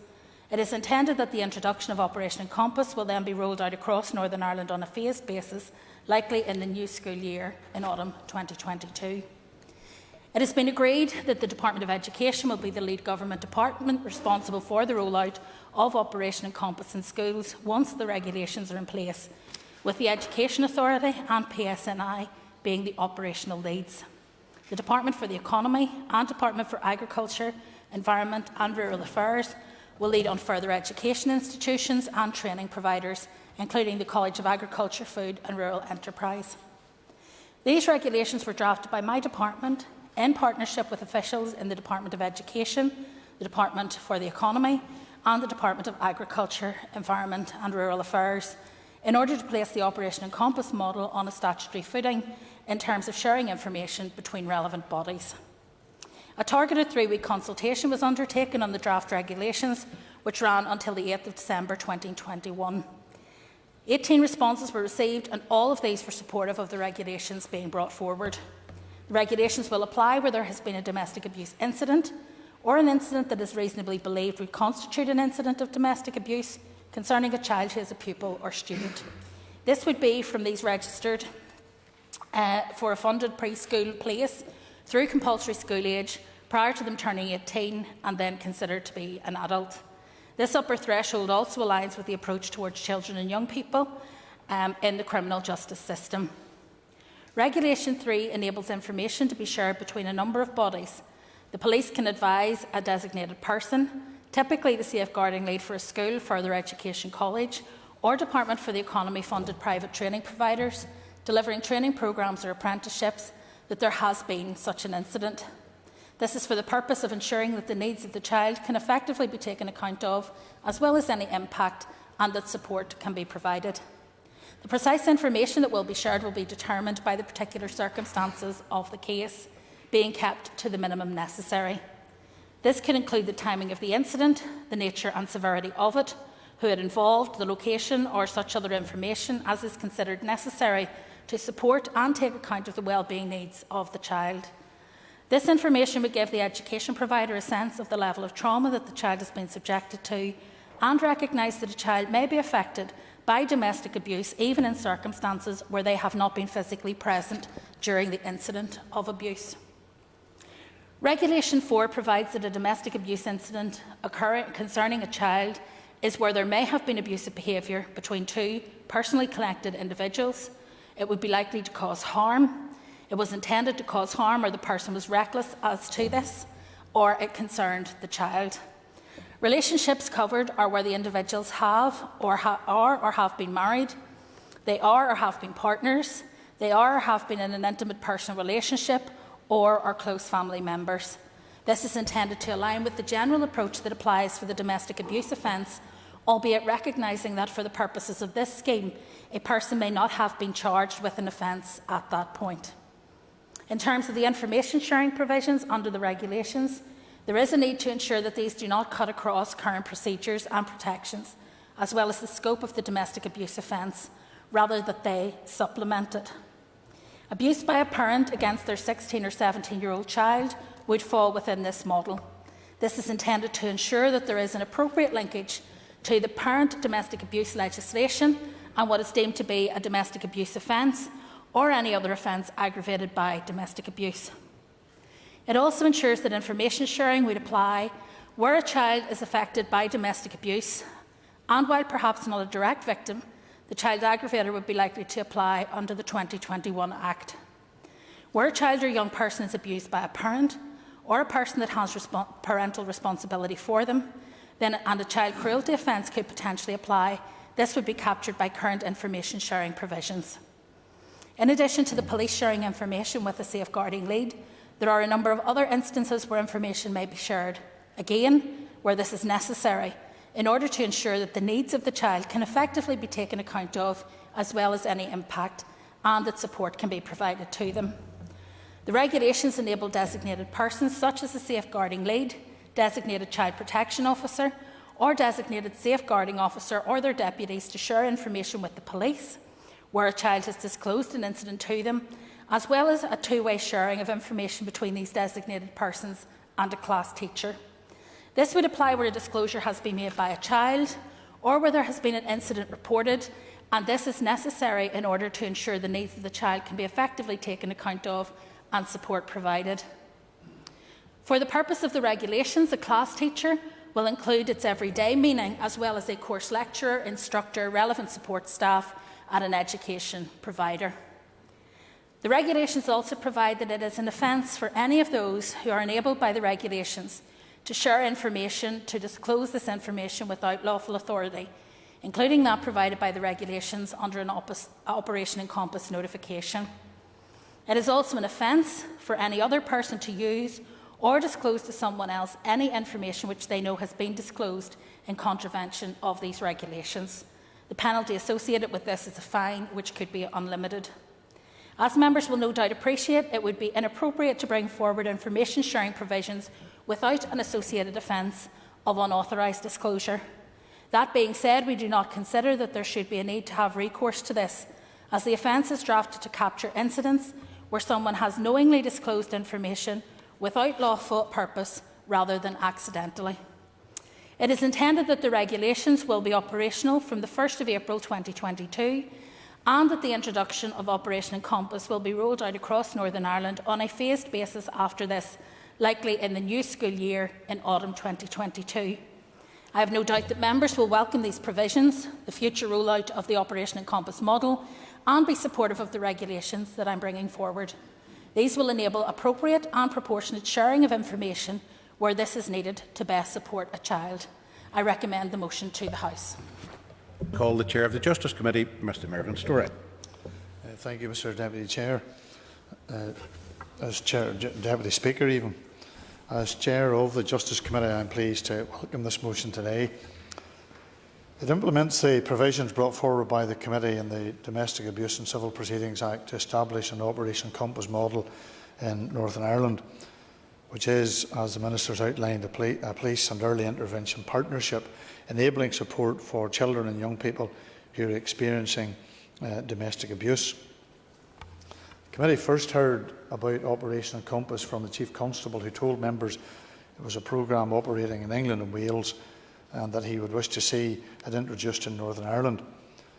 It is intended that the introduction of Operation Encompass will then be rolled out across Northern Ireland on a phased basis, likely in the new school year in autumn 2022. It has been agreed that the Department of Education will be the lead government department responsible for the rollout of Operation Encompass in schools once the regulations are in place, with the Education Authority and PSNI being the operational leads. The Department for the Economy and Department for Agriculture, Environment and Rural Affairs will lead on further education institutions and training providers, including the College of Agriculture, Food and Rural Enterprise. These regulations were drafted by my department in partnership with officials in the Department of Education, the Department for the Economy and the Department of Agriculture, Environment and Rural Affairs in order to place the Operation Encompass model on a statutory footing in terms of sharing information between relevant bodies. A targeted 3-week consultation was undertaken on the draft regulations, which ran until the 8th of December 2021. 18 responses were received, and all of these were supportive of the regulations being brought forward. The regulations will apply where there has been a domestic abuse incident or an incident that is reasonably believed would constitute an incident of domestic abuse concerning a child who is a pupil or student. This would be from these registered for a funded preschool place through compulsory school age prior to them turning 18 and then considered to be an adult. This upper threshold also aligns with the approach towards children and young people in the criminal justice system. Regulation 3 enables information to be shared between a number of bodies. The police can advise a designated person, typically the safeguarding lead for a school, further education college, or Department for the Economy funded private training providers, delivering training programmes or apprenticeships, that there has been such an incident. This is for the purpose of ensuring that the needs of the child can effectively be taken account of, as well as any impact, and that support can be provided. The precise information that will be shared will be determined by the particular circumstances of the case, being kept to the minimum necessary. This can include the timing of the incident, the nature and severity of it, who it involved, the location, or such other information as is considered necessary to support and take account of the well-being needs of the child. This information would give the education provider a sense of the level of trauma that the child has been subjected to, and recognise that a child may be affected by domestic abuse even in circumstances where they have not been physically present during the incident of abuse. Regulation 4 provides that a domestic abuse incident concerning a child is where there may have been abusive behaviour between two personally connected individuals. It would be likely to cause harm. It was intended to cause harm, or the person was reckless as to this, or it concerned the child. Relationships covered are where the individuals have or have been married, they are or have been partners, they are or have been in an intimate personal relationship, or are close family members. This is intended to align with the general approach that applies for the domestic abuse offence, albeit recognising that for the purposes of this scheme, a person may not have been charged with an offence at that point. In terms of the information sharing provisions under the regulations, there is a need to ensure that these do not cut across current procedures and protections, as well as the scope of the domestic abuse offence, rather that they supplement it. Abuse by a parent against their 16 or 17-year-old child would fall within this model. This is intended to ensure that there is an appropriate linkage to the parent domestic abuse legislation and what is deemed to be a domestic abuse offence, or any other offence aggravated by domestic abuse. It also ensures that information sharing would apply where a child is affected by domestic abuse, and while perhaps not a direct victim, the child aggravator would be likely to apply under the 2021 Act. Where a child or young person is abused by a parent, or a person that has parental responsibility for them, and a child cruelty offence could potentially apply, this would be captured by current information sharing provisions. In addition to the police sharing information with a safeguarding lead, there are a number of other instances where information may be shared, again, where this is necessary, in order to ensure that the needs of the child can effectively be taken account of, as well as any impact, and that support can be provided to them. The regulations enable designated persons, such as a safeguarding lead, designated child protection officer, or designated safeguarding officer or their deputies, to share information with the police where a child has disclosed an incident to them, as well as a two-way sharing of information between these designated persons and a class teacher. This would apply where a disclosure has been made by a child, or where there has been an incident reported, and this is necessary in order to ensure the needs of the child can be effectively taken account of and support provided. For the purpose of the regulations, a class teacher will include its everyday meaning, as well as a course lecturer, instructor, relevant support staff, and an education provider. The regulations also provide that it is an offence for any of those who are enabled by the regulations to share information, to disclose this information without lawful authority, including that provided by the regulations under an Operation Encompass notification. It is also an offence for any other person to use or disclose to someone else any information which they know has been disclosed in contravention of these regulations. The penalty associated with this is a fine, which could be unlimited. As members will no doubt appreciate, it would be inappropriate to bring forward information sharing provisions without an associated offence of unauthorised disclosure. That being said, we do not consider that there should be a need to have recourse to this, as the offence is drafted to capture incidents where someone has knowingly disclosed information without lawful purpose rather than accidentally. It is intended that the regulations will be operational from the 1st of April 2022 and that the introduction of Operation Encompass will be rolled out across Northern Ireland on a phased basis after this, likely in the new school year in autumn 2022. I have no doubt that members will welcome these provisions, the future rollout of the Operation Encompass model, and be supportive of the regulations that I am bringing forward. These will enable appropriate and proportionate sharing of information where this is needed to best support a child. I recommend the motion to the House. Call the Chair of the Justice Committee, Mr Mervyn Storey. Thank you, Mr Deputy Chair. As Deputy Speaker even, as Chair of the Justice Committee, I am pleased to welcome this motion today. It implements the provisions brought forward by the Committee in the Domestic Abuse and Civil Proceedings Act to establish an Operation Encompass model in Northern Ireland, which is, as the Minister has outlined, a police and early intervention partnership enabling support for children and young people who are experiencing domestic abuse. The Committee first heard about Operation Encompass from the Chief Constable, who told members it was a programme operating in England and Wales and that he would wish to see it introduced in Northern Ireland.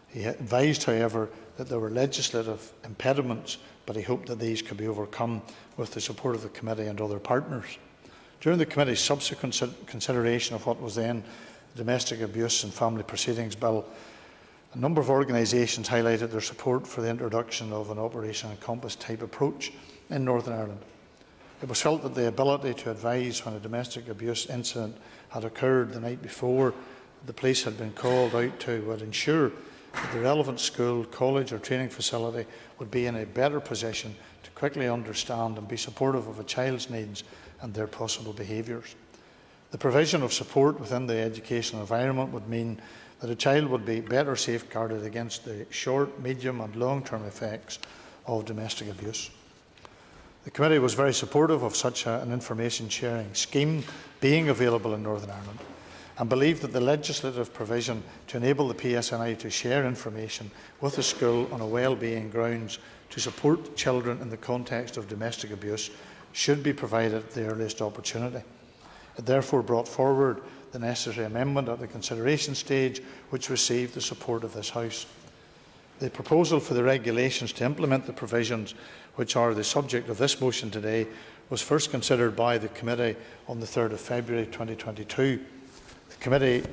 He advised, however, that there were legislative impediments, but he hoped that these could be overcome with the support of the Committee and other partners. During the Committee's subsequent consideration of what was then the Domestic Abuse and Family Proceedings Bill, a number of organisations highlighted their support for the introduction of an Operation Encompass type approach in Northern Ireland. It was felt that the ability to advise when a domestic abuse incident had occurred the night before the police had been called out to would ensure that the relevant school, college or training facility would be in a better position to quickly understand and be supportive of a child's needs and their possible behaviours. The provision of support within the educational environment would mean that a child would be better safeguarded against the short, medium and long-term effects of domestic abuse. The Committee was very supportive of such an information sharing scheme being available in Northern Ireland and believed that the legislative provision to enable the PSNI to share information with the school on a well-being grounds to support children in the context of domestic abuse should be provided at the earliest opportunity. It therefore brought forward the necessary amendment at the consideration stage, which received the support of this House. The proposal for the regulations to implement the provisions which are the subject of this motion today was first considered by the Committee on the 3rd of February 2022. The Committee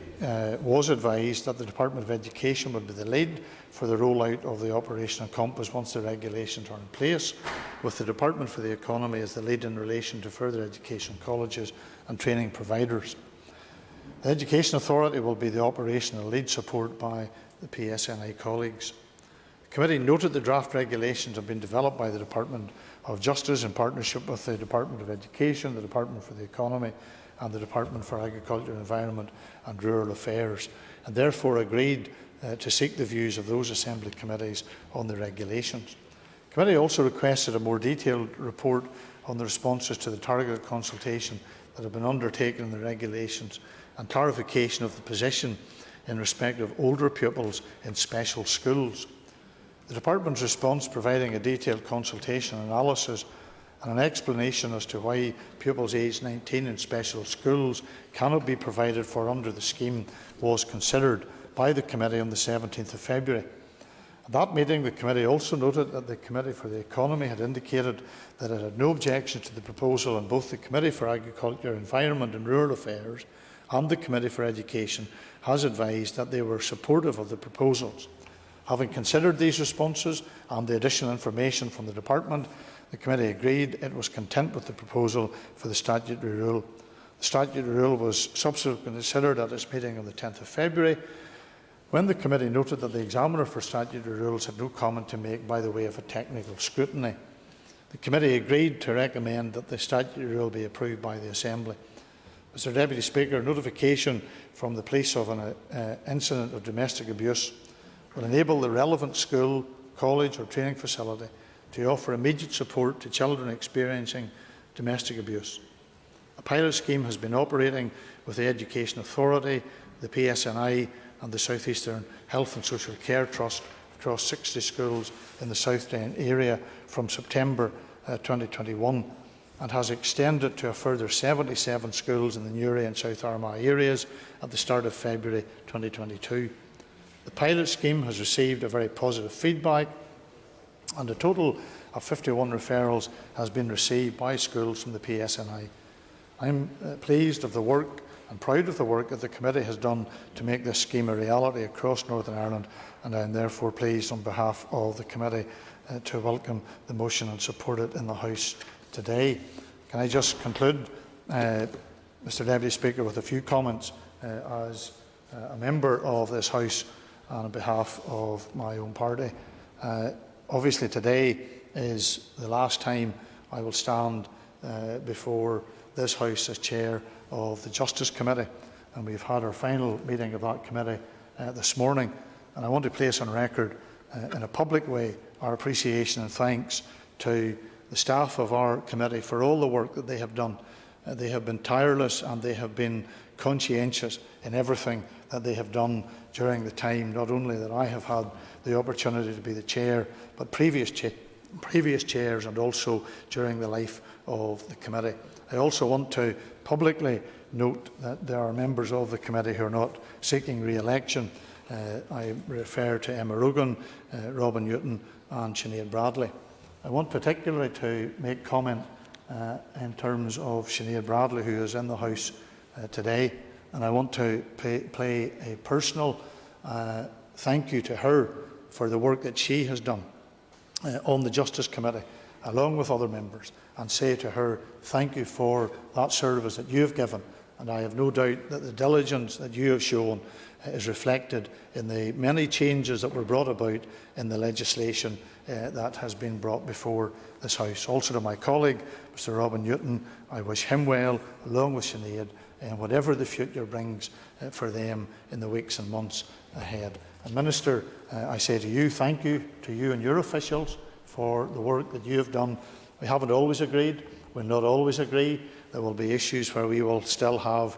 was advised that the Department of Education would be the lead for the rollout of the Operation Encompass once the regulations are in place, with the Department for the Economy as the lead in relation to further education colleges and training providers. The Education Authority will be the operational lead, support by the PSNI colleagues. The Committee noted the draft regulations have been developed by the Department of Justice in partnership with the Department of Education, the Department for the Economy and the Department for Agriculture, Environment and Rural Affairs, and therefore agreed to seek the views of those Assembly committees on the regulations. The Committee also requested a more detailed report on the responses to the targeted consultation that have been undertaken in the regulations and clarification of the position in respect of older pupils in special schools. The Department's response, providing a detailed consultation analysis and an explanation as to why pupils aged 19 in special schools cannot be provided for under the scheme, was considered by the Committee on the 17th of February. At that meeting, the Committee also noted that the Committee for the Economy had indicated that it had no objection to the proposal, and both the Committee for Agriculture, Environment and Rural Affairs and the Committee for Education has advised that they were supportive of the proposals. Having considered these responses and the additional information from the Department, the Committee agreed it was content with the proposal for the statutory rule. The statutory rule was subsequently considered at its meeting on the 10th of February, when the Committee noted that the Examiner for Statutory Rules had no comment to make by the way of a technical scrutiny. The Committee agreed to recommend that the statutory rule be approved by the Assembly. Mr Deputy Speaker, notification from the police of an incident of domestic abuse will enable the relevant school, college or training facility to offer immediate support to children experiencing domestic abuse. A pilot scheme has been operating with the Education Authority, the PSNI and the South Eastern Health and Social Care Trust across 60 schools in the South Down area from September 2021. and has extended to a further 77 schools in the Newry and South Armagh areas at the start of February 2022. The pilot scheme has received a very positive feedback, and a total of 51 referrals has been received by schools from the PSNI. I am pleased of the work and proud of the work that the committee has done to make this scheme a reality across Northern Ireland, and I am therefore pleased on behalf of the committee to welcome the motion and support it in the House today. Can I just conclude, Mr Deputy Speaker, with a few comments as a member of this House and on behalf of my own party. Obviously today is the last time I will stand before this House as Chair of the Justice Committee, and we've had our final meeting of that committee this morning, and I want to place on record in a public way our appreciation and thanks to the staff of our committee for all the work that they have done. They have been tireless and they have been conscientious in everything that they have done during the time, not only that I have had the opportunity to be the Chair, but previous chairs and also during the life of the committee. I also want to publicly note that there are members of the committee who are not seeking re-election. I refer to Emma Rogan, Robin Newton and Sinead Bradley. I want particularly to make comment in terms of Sinead Bradley, who is in the House today, and I want to play a personal thank you to her for the work that she has done on the Justice Committee, along with other members, and say to her, thank you for that service that you have given, and I have no doubt that the diligence that you have shown is reflected in the many changes that were brought about in the legislation that has been brought before this House. Also to my colleague, Mr Robin Newton, I wish him well, along with Sinead, and whatever the future brings for them in the weeks and months ahead. And Minister, I say to you, thank you to you and your officials for the work that you have done. We haven't always agreed, we'll not always agree. There will be issues where we will still have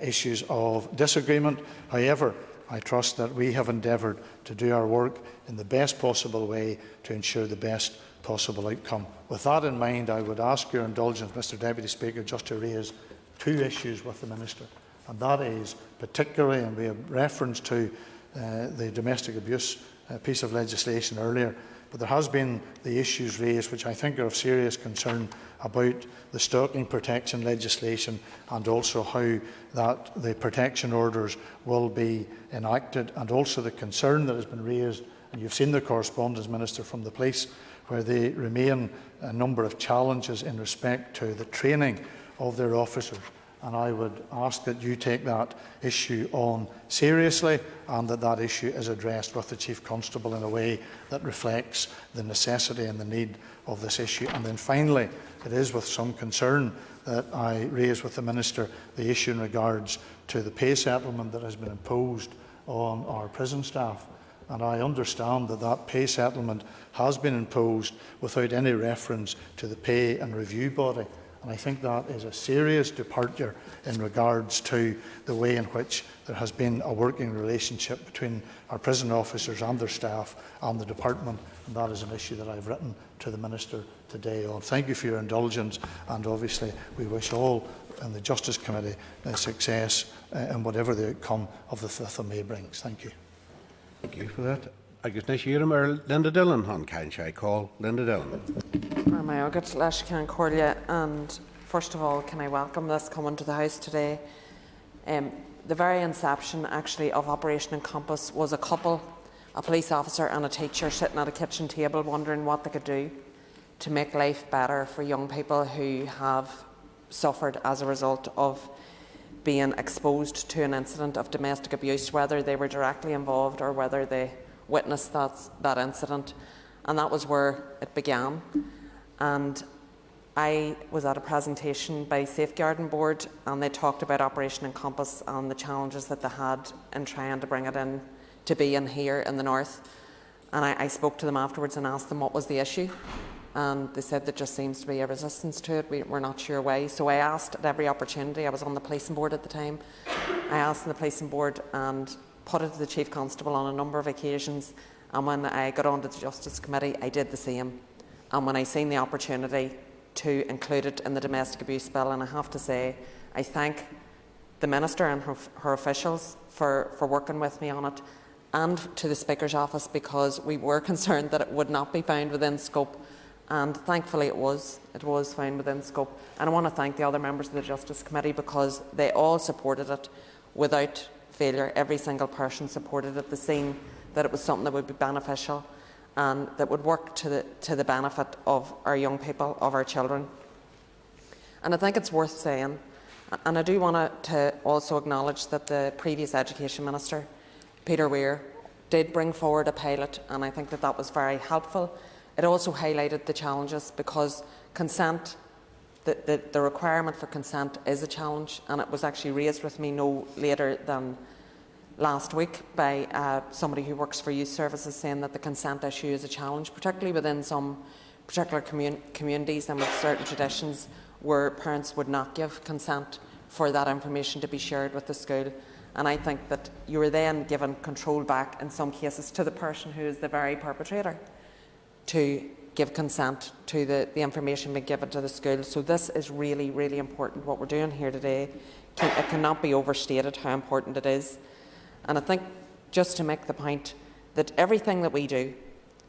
issues of disagreement. However, I trust that we have endeavoured to do our work in the best possible way to ensure the best possible outcome. With that in mind, I would ask your indulgence, Mr Deputy Speaker, just to raise two issues with the Minister. And that is particularly, and we have reference to the domestic abuse piece of legislation earlier, but there has been the issues raised which I think are of serious concern about the stalking protection legislation and also how that the protection orders will be enacted, and also the concern that has been raised, and you've seen the correspondence, Minister, from the police, where they remain a number of challenges in respect to the training of their officers. And I would ask that you take that issue on seriously and that that issue is addressed with the Chief Constable in a way that reflects the necessity and the need of this issue. And then finally, it is with some concern that I raise with the Minister the issue in regards to the pay settlement that has been imposed on our prison staff. And I understand that that pay settlement has been imposed without any reference to the pay and review body. And I think that is a serious departure in regards to the way in which there has been a working relationship between our prison officers and their staff and the department, and that is an issue that I have written to the Minister today on. Thank you for your indulgence, and obviously we wish all in the Justice Committee success in whatever the outcome of the 5th of May brings. Thank you. Thank you for that. Agus na siarm Linda Dillon hon can I call Linda Dillon. My August Lesh can Cordia, and first of all, can I welcome this coming to the House today. The very inception actually of Operation Encompass was a couple, a police officer and a teacher, sitting at a kitchen table wondering what they could do to make life better for young people who have suffered as a result of being exposed to an incident of domestic abuse, whether they were directly involved or whether they witnessed that incident. And that was where it began. And I was at a presentation by Safeguarding Board, and they talked about Operation Encompass and the challenges that they had in trying to bring it in to be in here in the north. And I spoke to them afterwards and asked them what was the issue. And they said there just seems to be a resistance to it. We're not sure why. So I asked at every opportunity. I was on the policing board at the time. I asked the policing board and put it to the Chief Constable on a number of occasions. And when I got onto the Justice Committee, I did the same. And when I seen the opportunity to include it in the domestic abuse bill, and I have to say I thank the Minister and her officials for working with me on it, and to the Speaker's office, because we were concerned that it would not be found within scope, and thankfully it was found within scope. And I want to thank the other members of the Justice Committee, because they all supported it without failure. Every single person supported it. They seen that it was something that would be beneficial and that would work to the benefit of our young people, of our children. And I think it's worth saying, and I do want to also acknowledge that the previous Education Minister, Peter Weir, did bring forward a pilot, and I think that that was very helpful. It also highlighted the challenges, because consent, the requirement for consent is a challenge, and it was actually raised with me no later than last week by somebody who works for youth services, saying that the consent issue is a challenge, particularly within some particular communities and with certain traditions where parents would not give consent for that information to be shared with the school. And I think that you are then given control back in some cases to the person who is the very perpetrator to give consent to the information being given to the school. So this is really, really important, what we're doing here today. It cannot be overstated how important it is. And I think, just to make the point, that everything that we do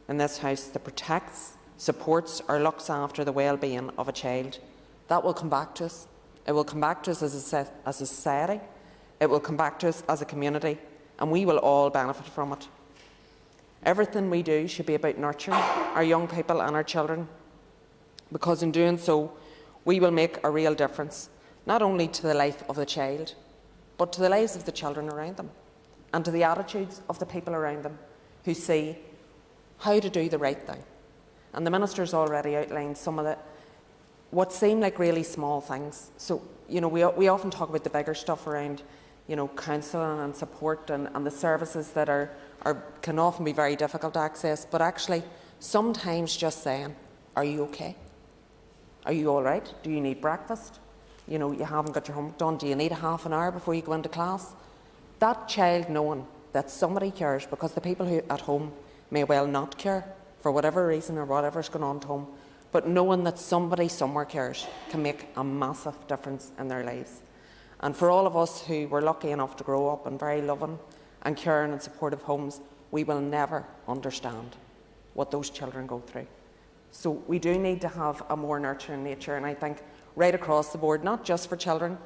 in this House that protects, supports or looks after the well-being of a child, that will come back to us. It will come back to us as a society. It will come back to us as a community, and we will all benefit from it. Everything we do should be about nurturing our young people and our children, because in doing so, we will make a real difference, not only to the life of the child, but to the lives of the children around them, and to the attitudes of the people around them who see how to do the right thing. And the Minister's already outlined some of what seem like really small things. So, you know, we often talk about the bigger stuff around, you know, counselling and support and the services that can often be very difficult to access. But actually, sometimes just saying, "Are you okay? Are you all right? Do you need breakfast? You know, you haven't got your homework done. Do you need a half an hour before you go into class?" That child knowing that somebody cares, because the people who at home may well not care for whatever reason or whatever's going on at home, but knowing that somebody somewhere cares can make a massive difference in their lives. And for all of us who were lucky enough to grow up in very loving and caring and supportive homes, we will never understand what those children go through. So we do need to have a more nurturing nature, and I think right across the board, not just for children,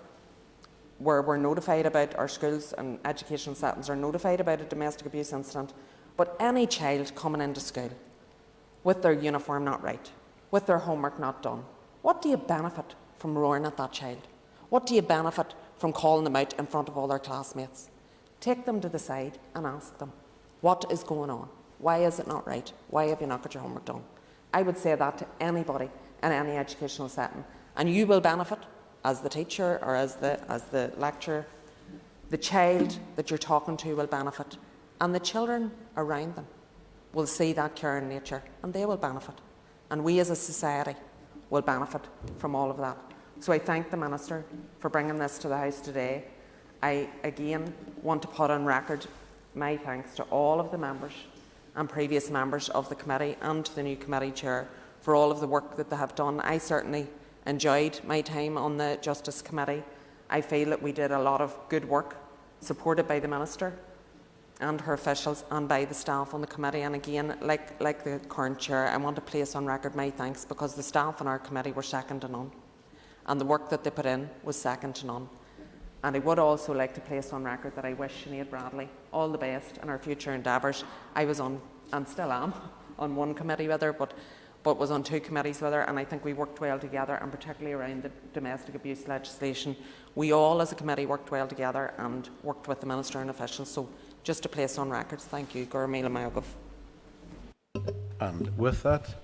where we're notified about, our schools and educational settings are notified about a domestic abuse incident, but any child coming into school with their uniform not right, with their homework not done, what do you benefit from roaring at that child? What do you benefit from calling them out in front of all their classmates? Take them to the side and ask them, what is going on? Why is it not right? Why have you not got your homework done? I would say that to anybody in any educational setting, and you will benefit as the teacher or as the lecturer. The child that you're talking to will benefit, and the children around them will see that caring nature, and they will benefit. And we as a society will benefit from all of that. So I thank the Minister for bringing this to the House today. I again want to put on record my thanks to all of the members and previous members of the committee, and to the new committee chair for all of the work that they have done. I certainly enjoyed my time on the Justice Committee. I feel that we did a lot of good work, supported by the Minister and her officials and by the staff on the committee. And again, like the current chair, I want to place on record my thanks, because the staff on our committee were second to none, and the work that they put in was second to none. And I would also like to place on record that I wish Sinead Bradley all the best in her future endeavours. I was on, and still am, on one committee with her, but was on two committees with her, and I think we worked well together, and particularly around the domestic abuse legislation. We all as a committee worked well together and worked with the Minister and officials. So just to place on record, thank you. And with that,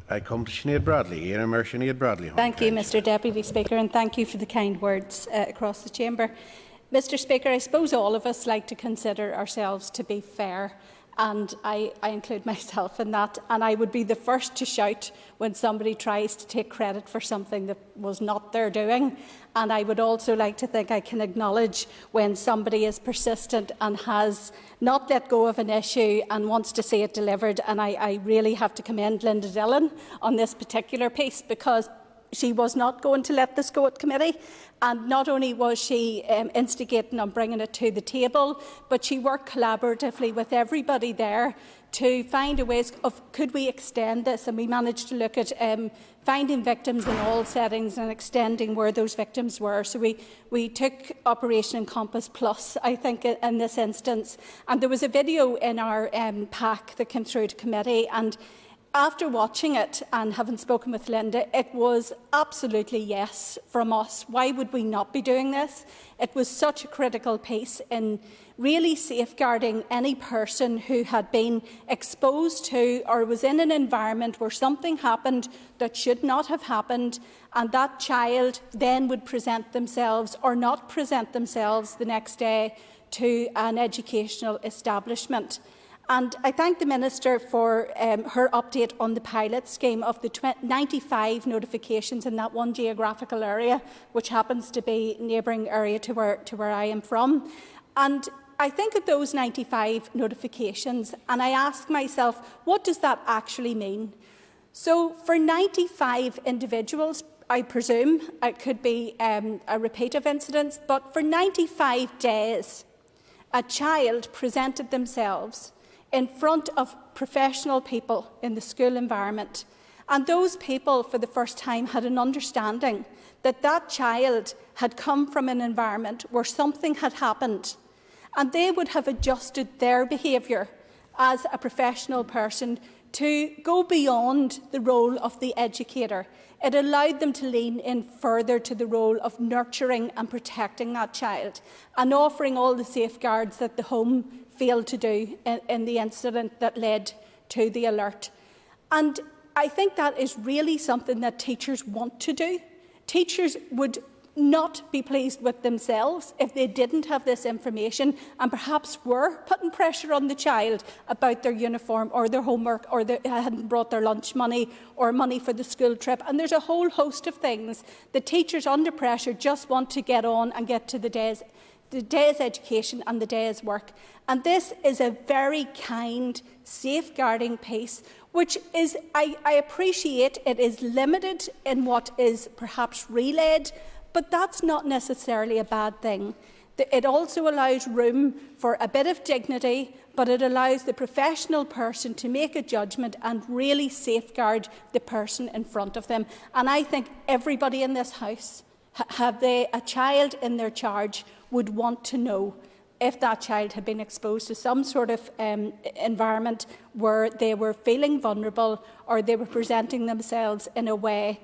I come to Sinead Bradley. Sinead Bradley. Thank you, Mr Deputy Speaker, and thank you for the kind words across the chamber. Mr Speaker, I suppose all of us like to consider ourselves to be fair, and I include myself in that, and I would be the first to shout when somebody tries to take credit for something that was not their doing. And I would also like to think I can acknowledge when somebody is persistent and has not let go of an issue and wants to see it delivered. And I really have to commend Linda Dillon on this particular piece, because she was not going to let this go at committee. And not only was she instigating on bringing it to the table, but she worked collaboratively with everybody there to find a ways of could we extend this, and we managed to look at finding victims in all settings and extending where those victims were. So we took Operation Encompass Plus, I think, in this instance. And there was a video in our pack that came through to committee, and after watching it and having spoken with Linda, it was absolutely yes from us. Why would we not be doing this? It was such a critical piece in really safeguarding any person who had been exposed to or was in an environment where something happened that should not have happened, and that child then would present themselves or not present themselves the next day to an educational establishment. And I thank the Minister for her update on the pilot scheme of the 95 notifications in that one geographical area, which happens to be a neighbouring area to where I am from. And I think of those 95 notifications and I ask myself, what does that actually mean? So for 95 individuals, I presume it could be a repeat of incidents, but for 95 days, a child presented themselves in front of professional people in the school environment. And those people, for the first time, had an understanding that that child had come from an environment where something had happened, and they would have adjusted their behaviour as a professional person to go beyond the role of the educator. It allowed them to lean in further to the role of nurturing and protecting that child and offering all the safeguards that the home failed to do in the incident that led to the alert. And I think that is really something that teachers want to do. Teachers would not be pleased with themselves if they didn't have this information and perhaps were putting pressure on the child about their uniform or their homework, or they hadn't brought their lunch money or money for the school trip. And there's a whole host of things that teachers under pressure just want to get on and get to the day's education and the day's work. And this is a very kind, safeguarding piece, which is, I appreciate it is limited in what is perhaps relayed, but that's not necessarily a bad thing. It also allows room for a bit of dignity, but it allows the professional person to make a judgment and really safeguard the person in front of them. And I think everybody in this House, have they a child in their charge, would want to know if that child had been exposed to some sort of environment where they were feeling vulnerable or they were presenting themselves in a way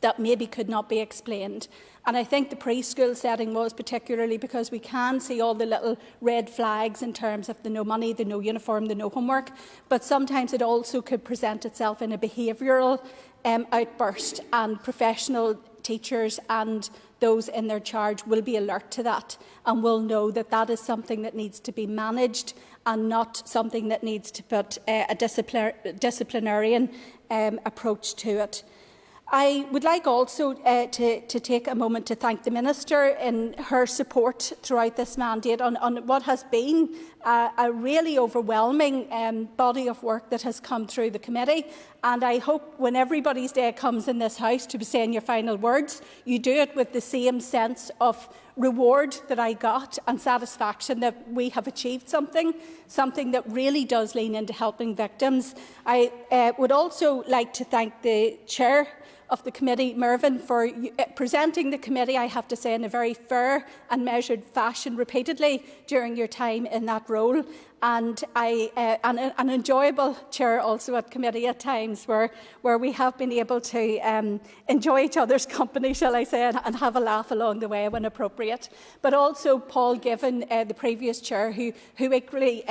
that maybe could not be explained. And I think the preschool setting was particularly because we can see all the little red flags in terms of the no money, the no uniform, the no homework, but sometimes it also could present itself in a behavioural outburst, and professional teachers and those in their charge will be alert to that and will know that that is something that needs to be managed and not something that needs to put a disciplinarian approach to it. I would like also to take a moment to thank the Minister in her support throughout this mandate on what has been a really overwhelming body of work that has come through the committee. And I hope when everybody's day comes in this House to be saying your final words, you do it with the same sense of reward that I got and satisfaction that we have achieved something that really does lean into helping victims. I would also like to thank the Chair of the committee, Mervyn, for presenting the committee, I have to say, in a very fair and measured fashion repeatedly during your time in that role. And an enjoyable chair also at committee at times where we have been able to enjoy each other's company, shall I say, and have a laugh along the way when appropriate. But also Paul Given, the previous chair, who equally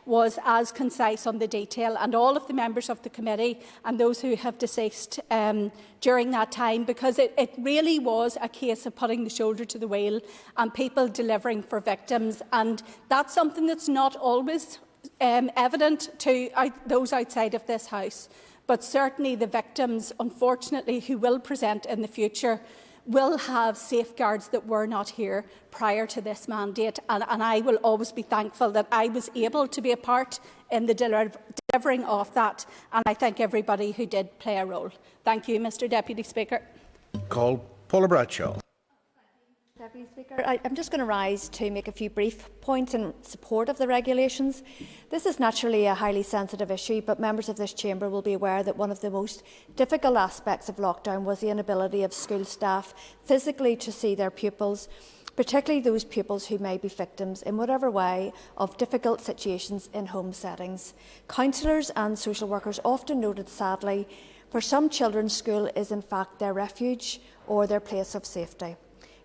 was as concise on the detail, and all of the members of the committee and those who have deceased during that time, because it really was a case of putting the shoulder to the wheel and people delivering for victims. And that's something that's not always evident to those outside of this House. But certainly the victims, unfortunately, who will present in the future will have safeguards that were not here prior to this mandate, and I will always be thankful that I was able to be a part in the delivering of that, and I thank everybody who did play a role. Thank you, Mr Deputy Speaker. Call Paula Bradshaw. Deputy Speaker, I'm just going to rise to make a few brief points in support of the regulations. This is naturally a highly sensitive issue, but members of this chamber will be aware that one of the most difficult aspects of lockdown was the inability of school staff physically to see their pupils, particularly those pupils who may be victims in whatever way of difficult situations in home settings. Counsellors and social workers often noted, sadly, for some children school is in fact their refuge or their place of safety.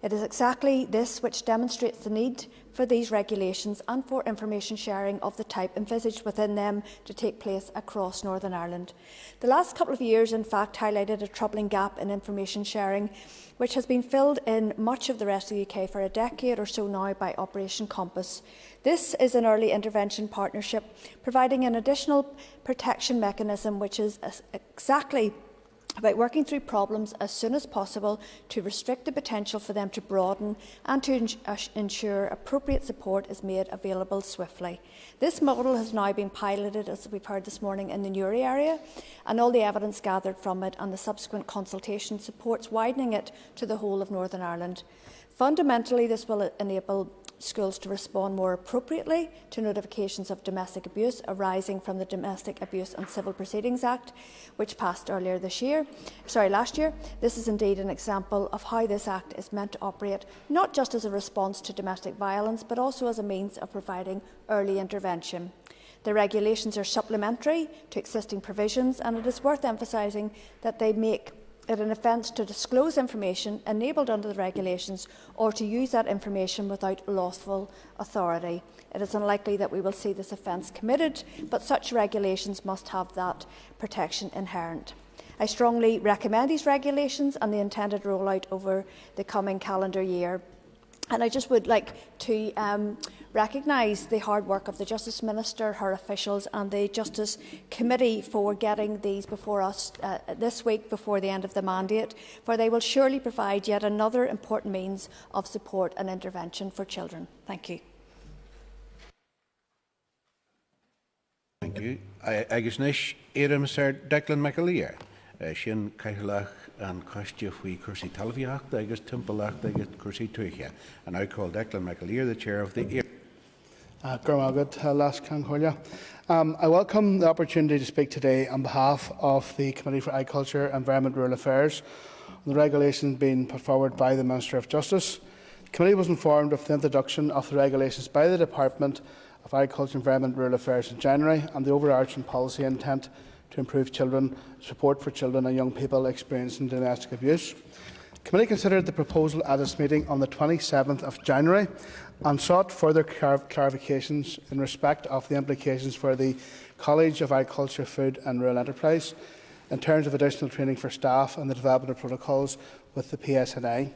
It is exactly this which demonstrates the need for these regulations and for information sharing of the type envisaged within them to take place across Northern Ireland. The last couple of years, in fact, highlighted a troubling gap in information sharing, which has been filled in much of the rest of the UK for a decade or so now by Operation Compass. This is an early intervention partnership, providing an additional protection mechanism which is exactly about working through problems as soon as possible to restrict the potential for them to broaden and to ensure appropriate support is made available swiftly. This model has now been piloted, as we've heard this morning, in the Newry area, and all the evidence gathered from it and the subsequent consultation supports widening it to the whole of Northern Ireland. Fundamentally, this will enable schools to respond more appropriately to notifications of domestic abuse arising from the Domestic Abuse and Civil Proceedings Act, which passed last year. This is indeed an example of how this Act is meant to operate, not just as a response to domestic violence, but also as a means of providing early intervention. The regulations are supplementary to existing provisions, and it is worth emphasising that they make it an offence to disclose information enabled under the regulations or to use that information without lawful authority. It is unlikely that we will see this offence committed, but such regulations must have that protection inherent. I strongly recommend these regulations and the intended rollout over the coming calendar year. And I just would like to recognise the hard work of the Justice Minister, her officials and the Justice Committee for getting these before us this week before the end of the mandate, for they will surely provide yet another important means of support and intervention for children. Thank you. Thank you. Agus nish éireann Sir Declan McAleer. Sin caitheach an coiste faoi cursaí talmhaíochta agus timpeallacht agus cursaí tuaiche. And I call Declan McAleer the chair of the I welcome the opportunity to speak today on behalf of the Committee for Agriculture, Environment and Rural Affairs on the regulations being put forward by the Minister of Justice. The Committee was informed of the introduction of the regulations by the Department of Agriculture, Environment and Rural Affairs in January and the overarching policy intent to improve support for children and young people experiencing domestic abuse. The Committee considered the proposal at its meeting on the 27th of January and sought further clarifications in respect of the implications for the College of Agriculture, Food and Rural Enterprise in terms of additional training for staff and the development of protocols with the PSNI.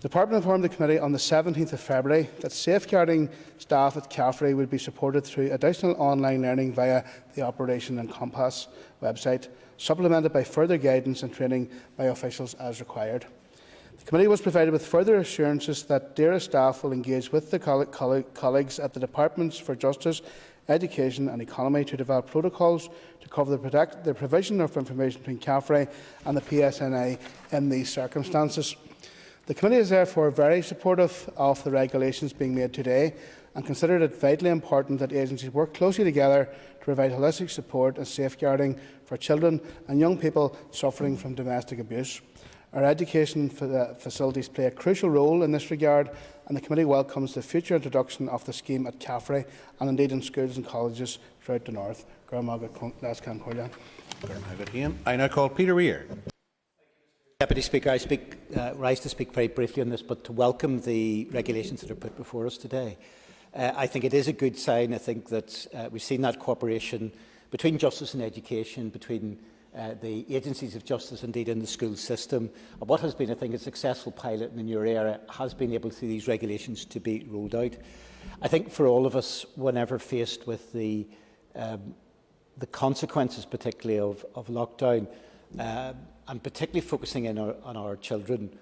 The Department informed the Committee on the 17th of February that safeguarding staff at CAFRE would be supported through additional online learning via the Operation Encompass website, supplemented by further guidance and training by officials as required. The Committee was provided with further assurances that DAERA staff will engage with the colleagues at the Departments for Justice, Education and Economy to develop protocols to cover the provision of information between CAFRE and the PSNI in these circumstances. The Committee is therefore very supportive of the regulations being made today and considered it vitally important that agencies work closely together to provide holistic support and safeguarding for children and young people suffering from domestic abuse. Our education facilities play a crucial role in this regard, and the Committee welcomes the future introduction of the scheme at CAFRE and indeed in schools and colleges throughout the north. I now call Peter Weir. Deputy Speaker, I rise to speak very briefly on this, but to welcome the regulations that are put before us today. I think it is a good sign. I think that we've seen that cooperation between justice and education, between the agencies of justice, indeed in the school system. What has been, I think, a successful pilot in your area has been able through these regulations to be rolled out. I think for all of us, whenever faced with the consequences, particularly of lockdown, and particularly focusing in on our children,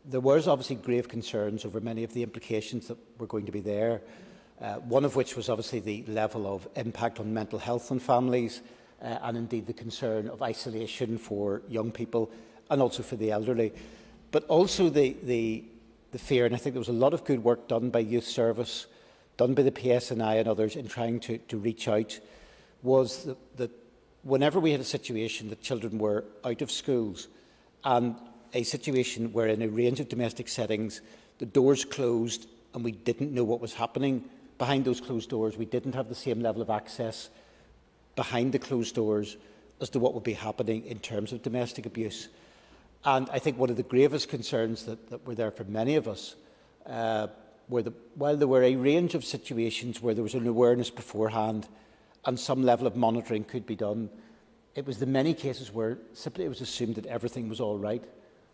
there was obviously grave concerns over many of the implications that were going to be there, one of which was obviously the level of impact on mental health on families, and indeed the concern of isolation for young people and also for the elderly. But also the fear, and I think there was a lot of good work done by Youth Service, done by the PSNI and others in trying to reach out, was that whenever we had a situation that children were out of schools and a situation where in a range of domestic settings the doors closed and we didn't know what was happening behind those closed doors, we didn't have the same level of access behind the closed doors as to what would be happening in terms of domestic abuse. And I think one of the gravest concerns that were there for many of us while there were a range of situations where there was an awareness beforehand and some level of monitoring could be done, it was the many cases where simply it was assumed that everything was all right,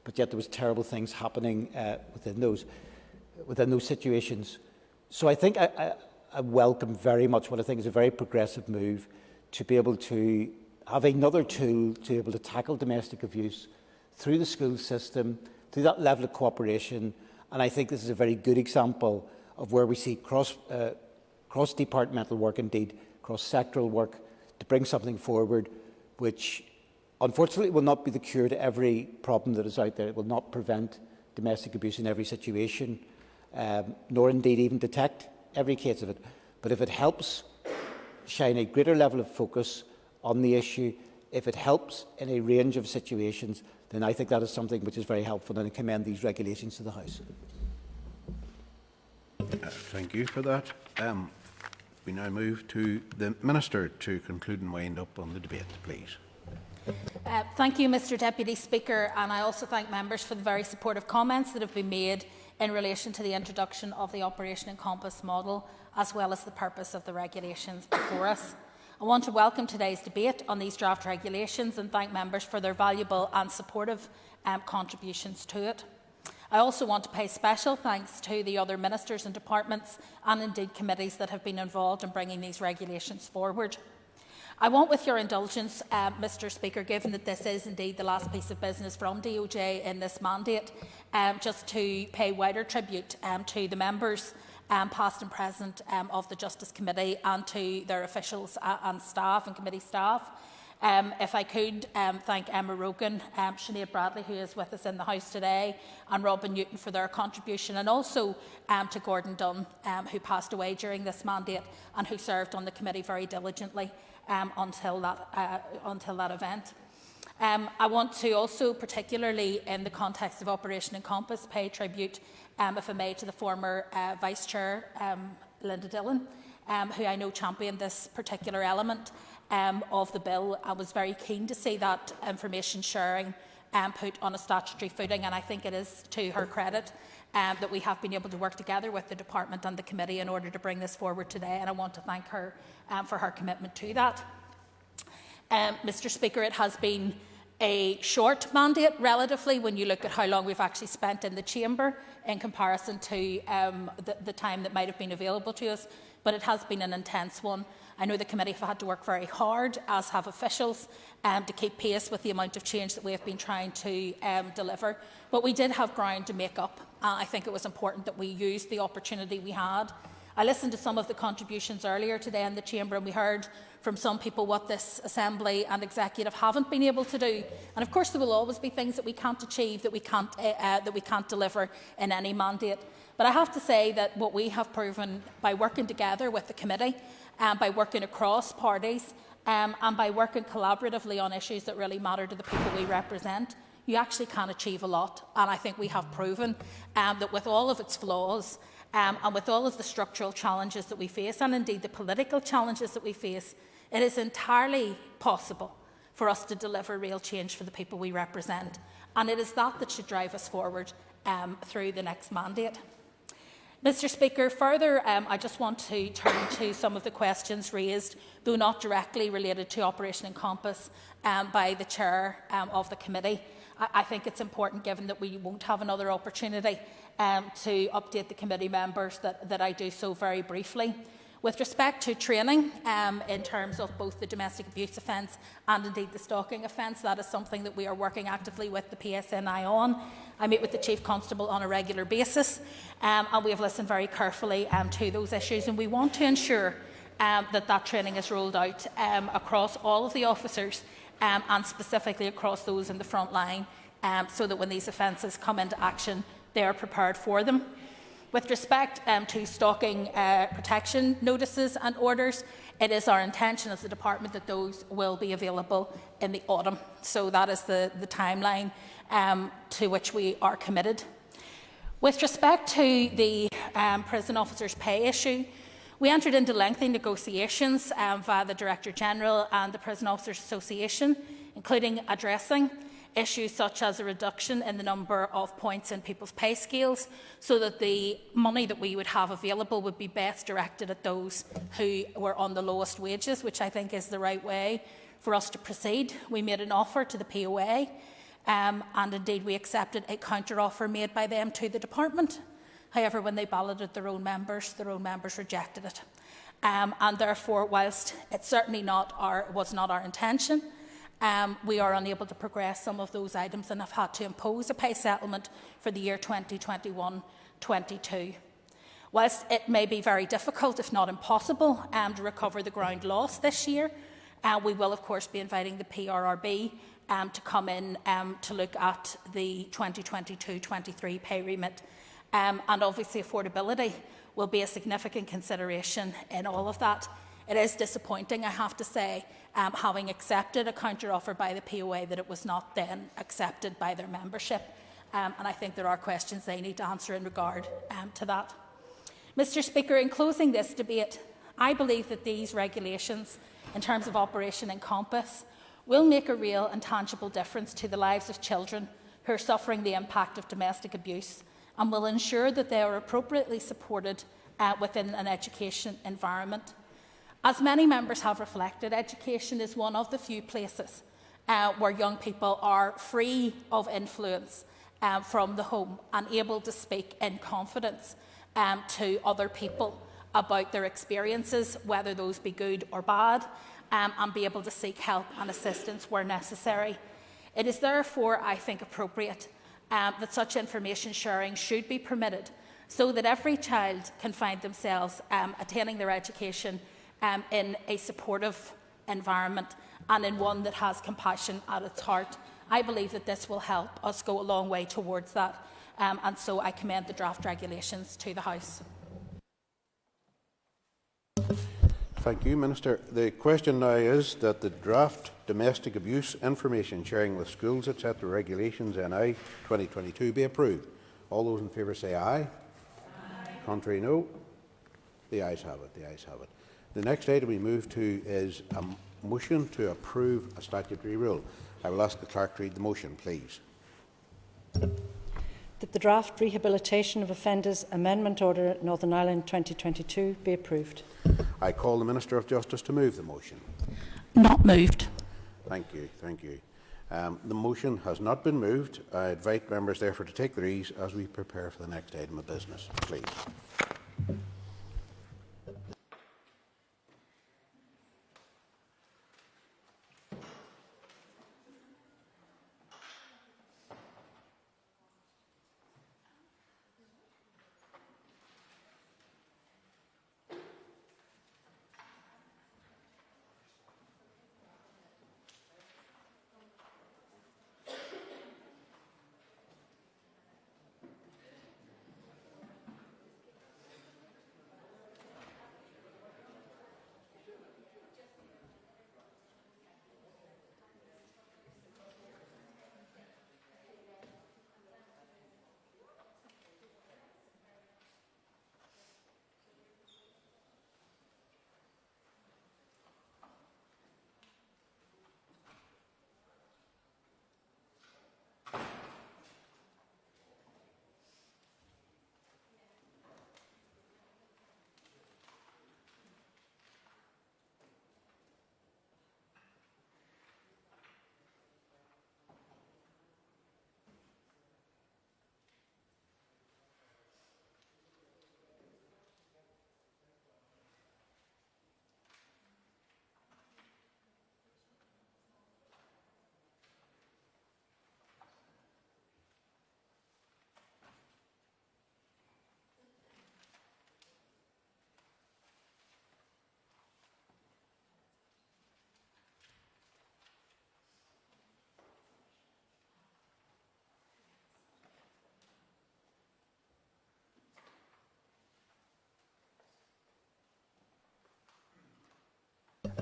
but yet there was terrible things happening within those situations. So I think I welcome very much what I think is a very progressive move to be able to have another tool to be able to tackle domestic abuse through the school system, through that level of cooperation. And I think this is a very good example of where we see cross-departmental work, indeed cross-sectoral work, to bring something forward which unfortunately will not be the cure to every problem that is out there. It will not prevent domestic abuse in every situation, nor indeed even detect every case of it. But if it helps shine a greater level of focus on the issue, if it helps in a range of situations, then I think that is something which is very helpful, and I commend these regulations to the House. Thank you for that. We now move to the Minister to conclude and wind up on the debate, please. Thank you, Mr Deputy Speaker, and I also thank members for the very supportive comments that have been made in relation to the introduction of the Operation Encompass model, as well as the purpose of the regulations before us. I want to welcome today's debate on these draft regulations and thank members for their valuable and supportive contributions to it. I also want to pay special thanks to the other ministers and departments and indeed committees that have been involved in bringing these regulations forward. I want, with your indulgence, Mr Speaker, given that this is indeed the last piece of business from DOJ in this mandate, just to pay wider tribute to the members, past and present, of the Justice Committee and to their officials and staff and committee staff. If I could thank Emma Rogan, Sinead Bradley, who is with us in the House today, and Robin Newton for their contribution, and also to Gordon Dunn, who passed away during this mandate and who served on the committee very diligently until that event. I want to also, particularly in the context of Operation Encompass, pay tribute, if I may, to the former Vice Chair, Linda Dillon, who I know championed this particular element of the bill. I was very keen to see that information sharing put on a statutory footing, and I think it is to her credit that we have been able to work together with the Department and the Committee in order to bring this forward today, and I want to thank her for her commitment to that. Mr Speaker, it has been a short mandate relatively when you look at how long we've actually spent in the chamber in comparison to the time that might have been available to us, but it has been an intense one. I know the committee have had to work very hard, as have officials, to keep pace with the amount of change that we have been trying to deliver. But we did have ground to make up. I think it was important that we used the opportunity we had. I listened to some of the contributions earlier today in the chamber, and we heard from some people what this Assembly and Executive haven't been able to do. And of course there will always be things that we can't achieve, that we can't deliver in any mandate. But I have to say that what we have proven by working together with the committee, by working across parties, and by working collaboratively on issues that really matter to the people we represent, you actually can achieve a lot. And I think we have proven that with all of its flaws, and with all of the structural challenges that we face, and indeed the political challenges that we face, it is entirely possible for us to deliver real change for the people we represent. And it is that should drive us forward through the next mandate. Mr Speaker, further, I just want to turn to some of the questions raised, though not directly related to Operation Encompass, by the Chair of the Committee. I think it's important, given that we won't have another opportunity to update the committee members, that I do so very briefly. With respect to training, in terms of both the domestic abuse offence and indeed the stalking offence, that is something that we are working actively with the PSNI on. I meet with the Chief Constable on a regular basis, and we have listened very carefully to those issues, and we want to ensure that training is rolled out across all of the officers and specifically across those in the front line, so that when these offences come into action, they are prepared for them. With respect to stalking protection notices and orders, it is our intention as a department that those will be available in the autumn. So that is the timeline to which we are committed. With respect to the prison officers' pay issue, we entered into lengthy negotiations via the Director-General and the Prison Officers Association, including addressing issues such as a reduction in the number of points in people's pay scales, so that the money that we would have available would be best directed at those who were on the lowest wages, which I think is the right way for us to proceed. We made an offer to the POA, and indeed we accepted a counter-offer made by them to the department. However, when they balloted their own members rejected it. And therefore, whilst it certainly was not our intention, we are unable to progress some of those items and have had to impose a pay settlement for the year 2021-22. Whilst it may be very difficult, if not impossible, to recover the ground lost this year, we will of course be inviting the PRRB to come in to look at the 2022-23 pay remit. And obviously affordability will be a significant consideration in all of that. It is disappointing, I have to say, having accepted a counter-offer by the POA, that it was not then accepted by their membership. And I think there are questions they need to answer in regard to that. Mr Speaker, in closing this debate, I believe that these regulations, in terms of Operation Encompass, will make a real and tangible difference to the lives of children who are suffering the impact of domestic abuse, and will ensure that they are appropriately supported within an education environment. As many members have reflected, education is one of the few places where young people are free of influence from the home and able to speak in confidence to other people about their experiences, whether those be good or bad, and be able to seek help and assistance where necessary. It is therefore, I think, appropriate that such information sharing should be permitted, so that every child can find themselves attaining their education in a supportive environment and in one that has compassion at its heart. I believe that this will help us go a long way towards that, and so I commend the draft regulations to the House. Thank you, Minister. The question now is that the draft Domestic Abuse Information Sharing with Schools, etc. Regulations NI 2022 be approved. All those in favour say aye. Aye. Contrary, no. The ayes have it. The ayes have it. The next item we move to is a motion to approve a statutory rule. I will ask the clerk to read the motion, please. That the draft Rehabilitation of Offenders Amendment Order Northern Ireland 2022 be approved. I call the Minister of Justice to move the motion. Not moved. Thank you. Thank you. The motion has not been moved. I invite members therefore to take their ease as we prepare for the next item of business, please.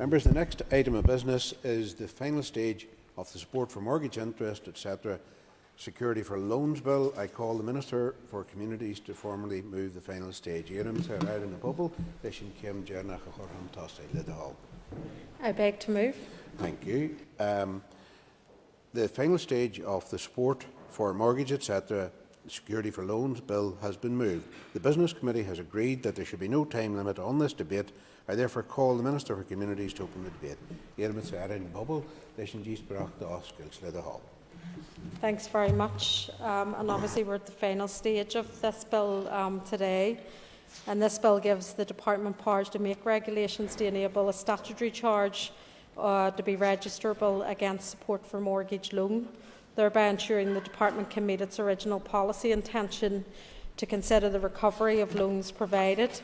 Members, the next item of business is the final stage of the support for mortgage interest, etc. Security for Loans Bill. I call the Minister for Communities to formally move the final stage. I beg to move. Thank you. The final stage of the support for mortgage, etc. Security for Loans Bill has been moved. The Business Committee has agreed that there should be no time limit on this debate. I therefore call the Minister for Communities to open the debate. Thanks very much. And obviously we're at the final stage of this bill today. And this bill gives the Department powers to make regulations to enable a statutory charge to be registerable against support for mortgage loan, thereby ensuring the Department can meet its original policy intention to consider the recovery of loans provided.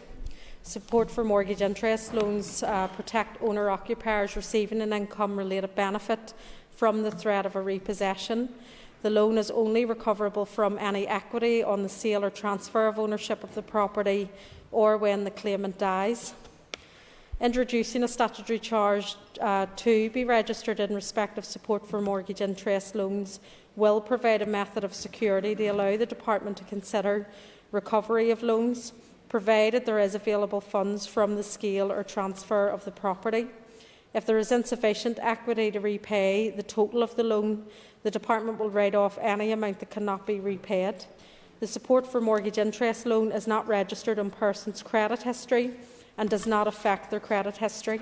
Support for mortgage interest loans protect owner-occupiers receiving an income-related benefit from the threat of a repossession. The loan is only recoverable from any equity on the sale or transfer of ownership of the property or when the claimant dies. Introducing a statutory charge to be registered in respect of support for mortgage interest loans will provide a method of security to allow the Department to consider recovery of loans, provided there is available funds from the sale or transfer of the property. If there is insufficient equity to repay the total of the loan, the Department will write off any amount that cannot be repaid. The support for mortgage interest loan is not registered on persons' credit history and does not affect their credit history.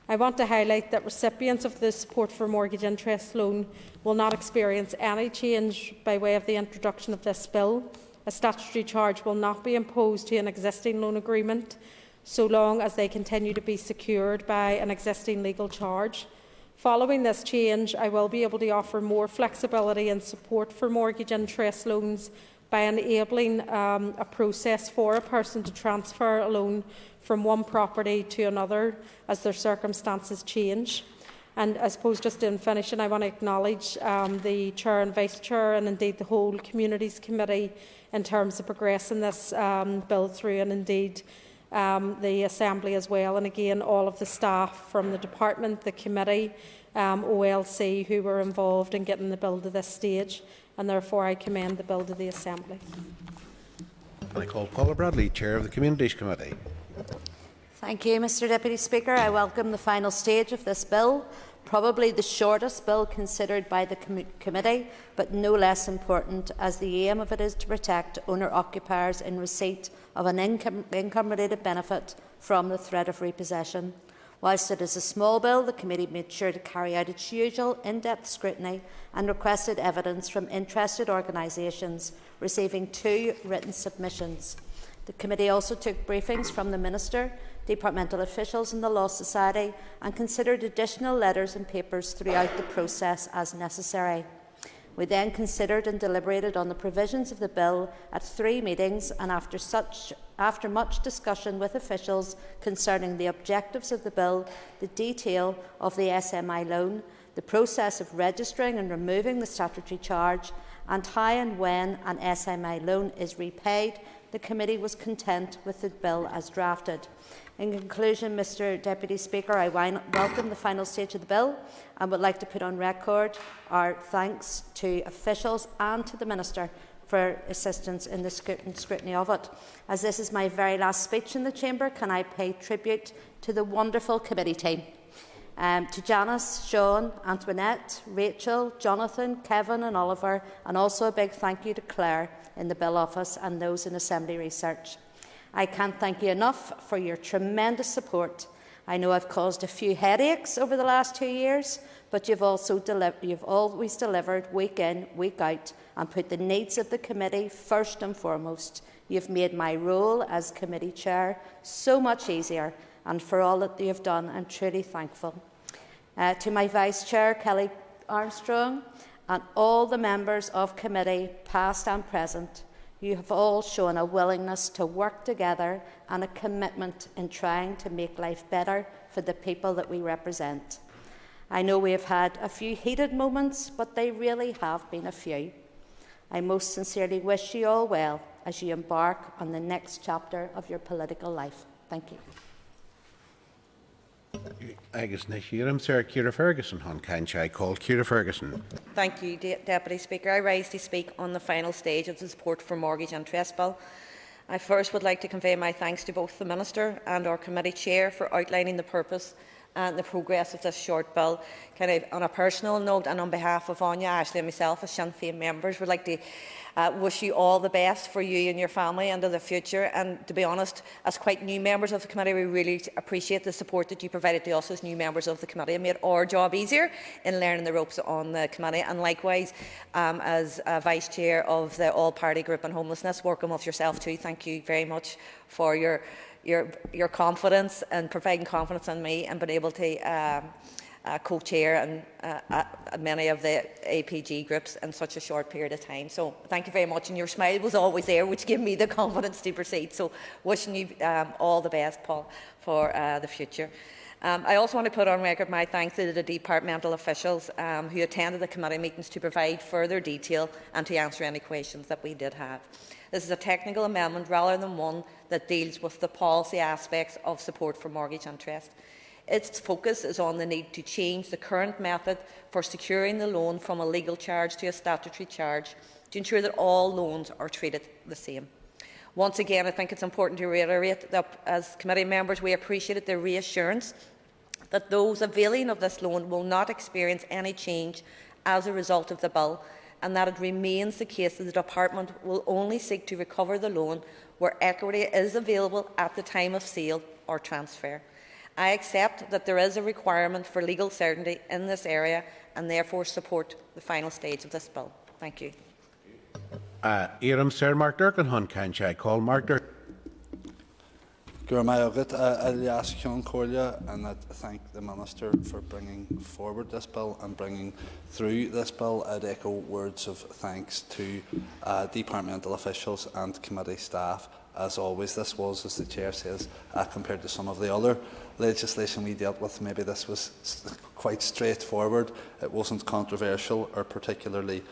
I want to highlight that recipients of the support for mortgage interest loan will not experience any change by way of the introduction of this bill. A statutory charge will not be imposed to an existing loan agreement so long as they continue to be secured by an existing legal charge. Following this change, I will be able to offer more flexibility and support for mortgage interest loans by enabling a process for a person to transfer a loan from one property to another as their circumstances change. And I suppose just in finishing, I want to acknowledge the Chair and Vice Chair and indeed the whole Communities Committee in terms of progressing this bill through, and indeed the Assembly as well, and again all of the staff from the Department, the Committee, OLC who were involved in getting the bill to this stage, and therefore I commend the bill to the Assembly. I call Paula Bradley, Chair of the Communities Committee. Thank you, Mr Deputy Speaker. I welcome the final stage of this bill, probably the shortest bill considered by the committee, but no less important, as the aim of it is to protect owner-occupiers in receipt of an income-related benefit from the threat of repossession. Whilst it is a small bill, the committee made sure to carry out its usual in-depth scrutiny and requested evidence from interested organisations, receiving 2 written submissions. The committee also took briefings from the Minister, departmental officials and the Law Society, and considered additional letters and papers throughout the process as necessary. We then considered and deliberated on the provisions of the bill at 3 meetings, and after much discussion with officials concerning the objectives of the bill, the detail of the SMI loan, the process of registering and removing the statutory charge, and how and when an SMI loan is repaid, the committee was content with the bill as drafted. In conclusion, Mr Deputy Speaker, I welcome the final stage of the bill and would like to put on record our thanks to officials and to the Minister for assistance in the scrutiny of it. As this is my very last speech in the Chamber, can I pay tribute to the wonderful committee team, to Janice, Sean, Antoinette, Rachel, Jonathan, Kevin and Oliver, and also a big thank you to Claire in the Bill Office and those in Assembly Research. I can't thank you enough for your tremendous support. I know I've caused a few headaches over the last 2 years, but you've always delivered week in, week out, and put the needs of the committee first and foremost. You've made my role as committee chair so much easier, and for all that you have done, I'm truly thankful. To my Vice Chair, Kelly Armstrong, and all the members of committee, past and present, you have all shown a willingness to work together and a commitment in trying to make life better for the people that we represent. I know we have had a few heated moments, but they really have been a few. I most sincerely wish you all well as you embark on the next chapter of your political life. Thank you. Agus na Hiram Sir Ciara Ferguson hon Cancha called Ciara Ferguson. Thank you, Deputy Speaker. I rise to speak on the final stage of the Support for Mortgage Interest Bill. I first would like to convey my thanks to both the Minister and our committee chair for outlining the purpose and the progress of this short bill. On a personal note, and on behalf of Anya, Ashley and myself as Sinn Féin members, would like to wish you all the best for you and your family into the future. And to be honest, as quite new members of the committee, we really appreciate the support that you provided to us as new members of the committee. It made our job easier in learning the ropes on the committee. And likewise, as Vice Chair of the All-Party Group on Homelessness, working with yourself too, thank you very much for your confidence and providing confidence in me and being able to co-chair and many of the APG groups in such a short period of time. So thank you very much, and your smile was always there, which gave me the confidence to proceed. So wishing you all the best, Paul, for the future. I also want to put on record my thanks to the departmental officials who attended the committee meetings to provide further detail and to answer any questions that we did have. This is a technical amendment rather than one that deals with the policy aspects of support for mortgage interest. Its focus is on the need to change the current method for securing the loan from a legal charge to a statutory charge to ensure that all loans are treated the same. Once again, I think it's important to reiterate that as committee members we appreciated the reassurance that those availing of this loan will not experience any change as a result of the bill, and that it remains the case that the Department will only seek to recover the loan where equity is available at the time of sale or transfer. I accept that there is a requirement for legal certainty in this area and therefore support the final stage of this bill. Thank you. Iram Sir Mark Durkin hon Cancha call Mark Durkin. And I thank the Minister for bringing forward this bill and bringing through this bill. I'd echo words of thanks to departmental officials and committee staff. As always, this was, as the Chair says, compared to some of the other legislation we dealt with, maybe this was quite straightforward. It wasn't controversial or particularly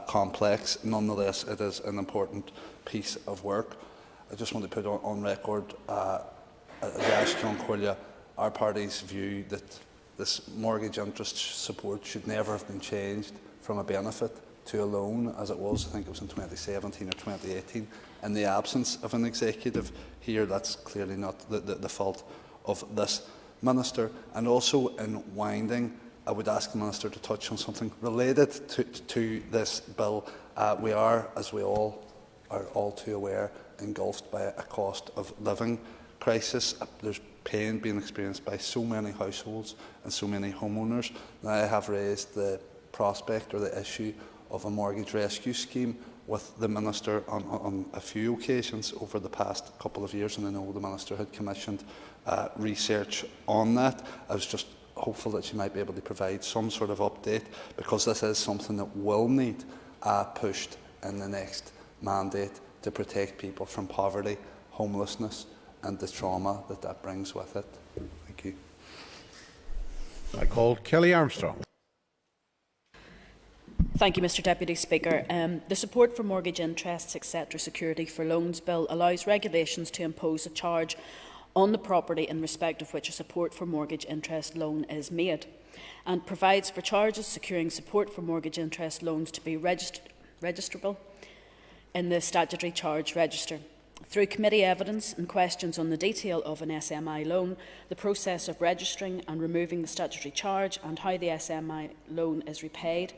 complex. Nonetheless, it is an important piece of work. I just want to put on record our party's view that this mortgage interest support should never have been changed from a benefit to a loan, as it was, I think it was in 2017 or 2018. In the absence of an executive here, that's clearly not the fault of this Minister. And also in winding, I would ask the Minister to touch on something related to this bill. We are, as we all are all too aware, engulfed by a cost of living crisis. There's pain being experienced by so many households and so many homeowners. Now, I have raised the prospect or the issue of a mortgage rescue scheme with the Minister on a few occasions over the past couple of years, and I know the Minister had commissioned research on that. I was just hopeful that she might be able to provide some sort of update, because this is something that will need pushed in the next mandate to protect people from poverty, homelessness and the trauma that brings with it. Thank you. I called Kelly Armstrong. Thank you, Mr Deputy Speaker. The Support for Mortgage Interests, etc. Security for Loans Bill allows regulations to impose a charge on the property in respect of which a support for mortgage interest loan is made, and provides for charges securing support for mortgage interest loans to be registrable in the statutory charge register. Through committee evidence and questions on the detail of an SMI loan, the process of registering and removing the statutory charge and how the SMI loan is repaid,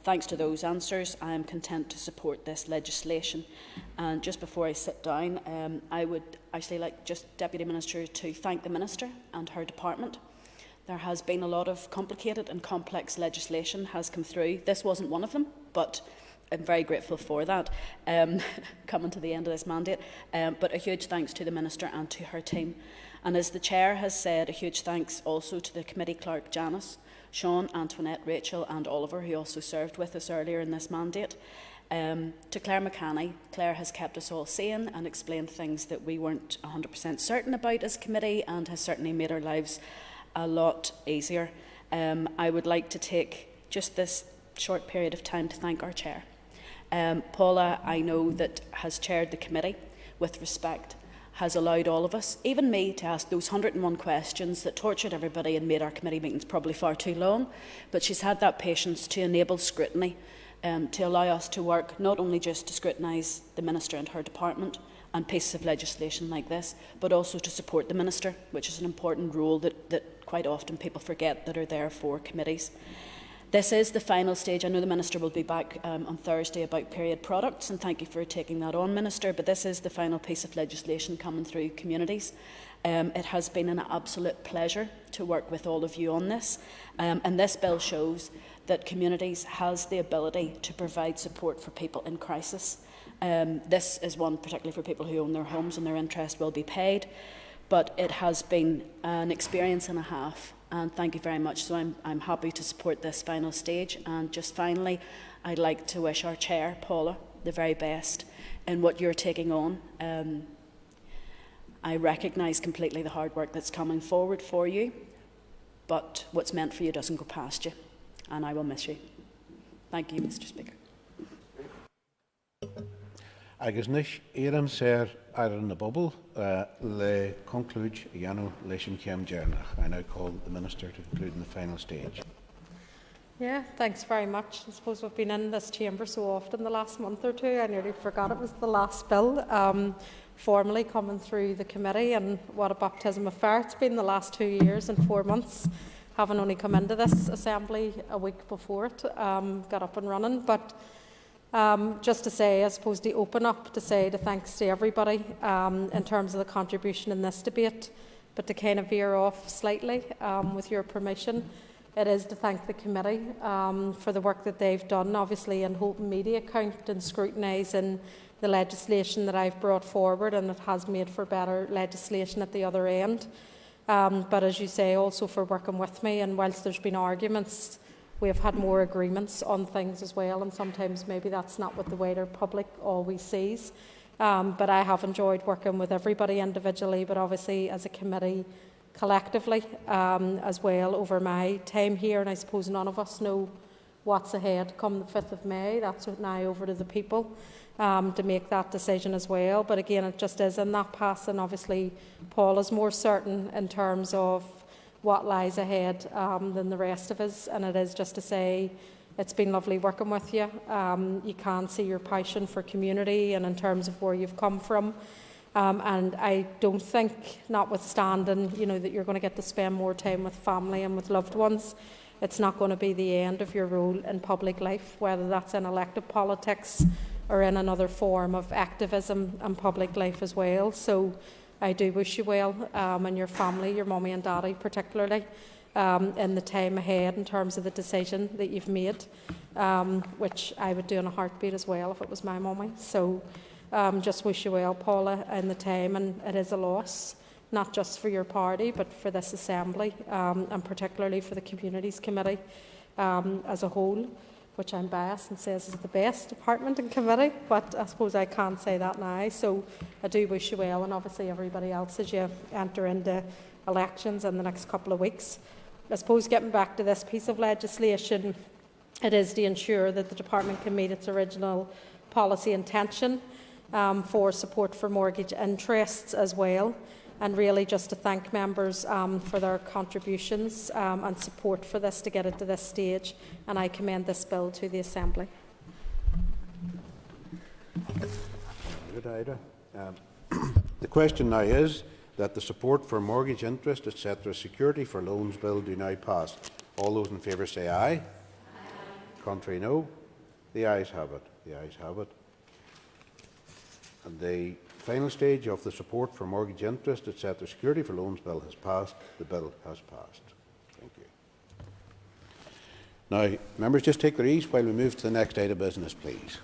thanks to those answers, I am content to support this legislation. And just before I sit down, I would actually like Deputy Minister to thank the Minister and her department. There has been a lot of complicated and complex legislation has come through. This wasn't one of them, but I'm very grateful for that, coming to the end of this mandate. But a huge thanks to the Minister and to her team. And as the Chair has said, a huge thanks also to the committee clerk Janice, Sean, Antoinette, Rachel and Oliver, who also served with us earlier in this mandate. To Claire McCanny, Claire has kept us all sane and explained things that we weren't 100% certain about as committee, and has certainly made our lives a lot easier. I would like to take just this short period of time to thank our Chair. Paula, I know that has chaired the committee with respect has allowed all of us, even me, to ask those 101 questions that tortured everybody and made our committee meetings probably far too long. But she's had that patience to enable scrutiny, to allow us to work not only just to scrutinise the Minister and her department and pieces of legislation like this, but also to support the Minister, which is an important role that quite often people forget that are there for committees. This is the final stage. I know the Minister will be back on Thursday about period products, and thank you for taking that on, Minister, but this is the final piece of legislation coming through communities. It has been an absolute pleasure to work with all of you on this, and this bill shows that communities has the ability to provide support for people in crisis. This is one particularly for people who own their homes and their interest will be paid, but it has been an experience and a half. And thank you very much. So I'm happy to support this final stage. And just finally, I'd like to wish our chair, Paula, the very best in what you're taking on. I recognise completely the hard work that's coming forward for you, but what's meant for you doesn't go past you, and I will miss you. Thank you, Mr. Speaker. Agus nish éan sér ar na bubble le conclude Yano Leisham Kem Jernach. I now call the Minister to conclude in the final stage. Yeah, thanks very much. I suppose we've been in this chamber so often the last month or two, I nearly forgot it was the last bill formally coming through the committee, and what a baptism of fire it's been the last 2 years and 4 months, having only come into this assembly a week before it got up and running. But just to say, I suppose, to open up, to say thanks to everybody in terms of the contribution in this debate, but to kind of veer off slightly with your permission, it is to thank the committee for the work that they've done, obviously in holding media account and scrutinising the legislation that I've brought forward, and it has made for better legislation at the other end. But as you say, also for working with me, and whilst there's been arguments, we have had more agreements on things as well, and sometimes maybe that's not what the wider public always sees. But I have enjoyed working with everybody individually, but obviously as a committee collectively as well over my time here, and I suppose none of us know what's ahead come the 5th of May. That's now over to the people to make that decision as well. But again, it just is in that pass, and obviously Paul is more certain in terms of what lies ahead than the rest of us, and it is just to say it's been lovely working with you. You can see your passion for community and in terms of where you've come from, and I don't think, notwithstanding that you're going to get to spend more time with family and with loved ones, it's not going to be the end of your role in public life, whether that's in elected politics or in another form of activism and public life as well. So I do wish you well and your family, your mummy and daddy particularly, in the time ahead in terms of the decision that you've made, which I would do in a heartbeat as well if it was my mummy. So just wish you well, Paula, in the time, and it is a loss, not just for your party but for this Assembly and particularly for the Communities Committee as a whole, which I'm biased and says is the best department and committee, but I suppose I can't say that now. So I do wish you well, and obviously everybody else as you enter into elections in the next couple of weeks. I suppose getting back to this piece of legislation, it is to ensure that the department can meet its original policy intention for support for mortgage interests as well, and really just to thank members for their contributions and support for this to get it to this stage, and I commend this bill to the Assembly. Good, Ida. The question now is that the support for mortgage interest, etc. security for loans bill do now pass. All those in favour say aye. Aye. Contrary, no. The ayes have it. The ayes have it. And the final stage of the support for mortgage interest, etc. security for loans bill has passed. The bill has passed. Thank you. Now, members, just take their ease while we move to the next item of business, please.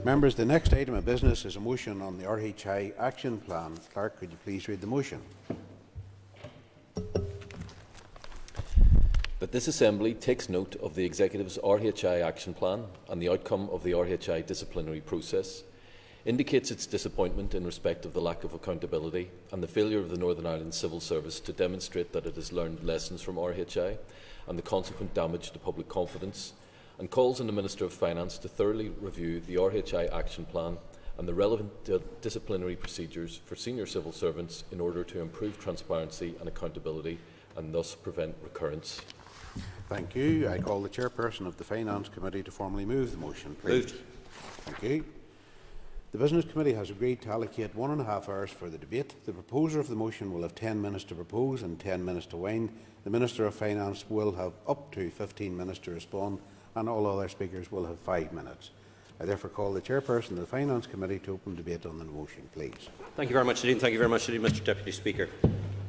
Members, the next item of business is a motion on the RHI Action Plan. Clerk, could you please read the motion? That this Assembly takes note of the Executive's RHI Action Plan and the outcome of the RHI disciplinary process, indicates its disappointment in respect of the lack of accountability and the failure of the Northern Ireland Civil Service to demonstrate that it has learned lessons from RHI and the consequent damage to public confidence, and calls on the Minister of Finance to thoroughly review the RHI Action Plan and the relevant disciplinary procedures for senior civil servants in order to improve transparency and accountability and thus prevent recurrence. Thank you. I call the Chairperson of the Finance Committee to formally move the motion, please. Moved. Thank you. The Business Committee has agreed to allocate 1.5 hours for the debate. The proposer of the motion will have 10 minutes to propose and 10 minutes to wind. The Minister of Finance will have up to 15 minutes to respond, and all other speakers will have 5 minutes. I therefore call the Chairperson of the Finance Committee to open debate on the motion, please. Thank you very much indeed. Thank you very much indeed, Mr Deputy Speaker.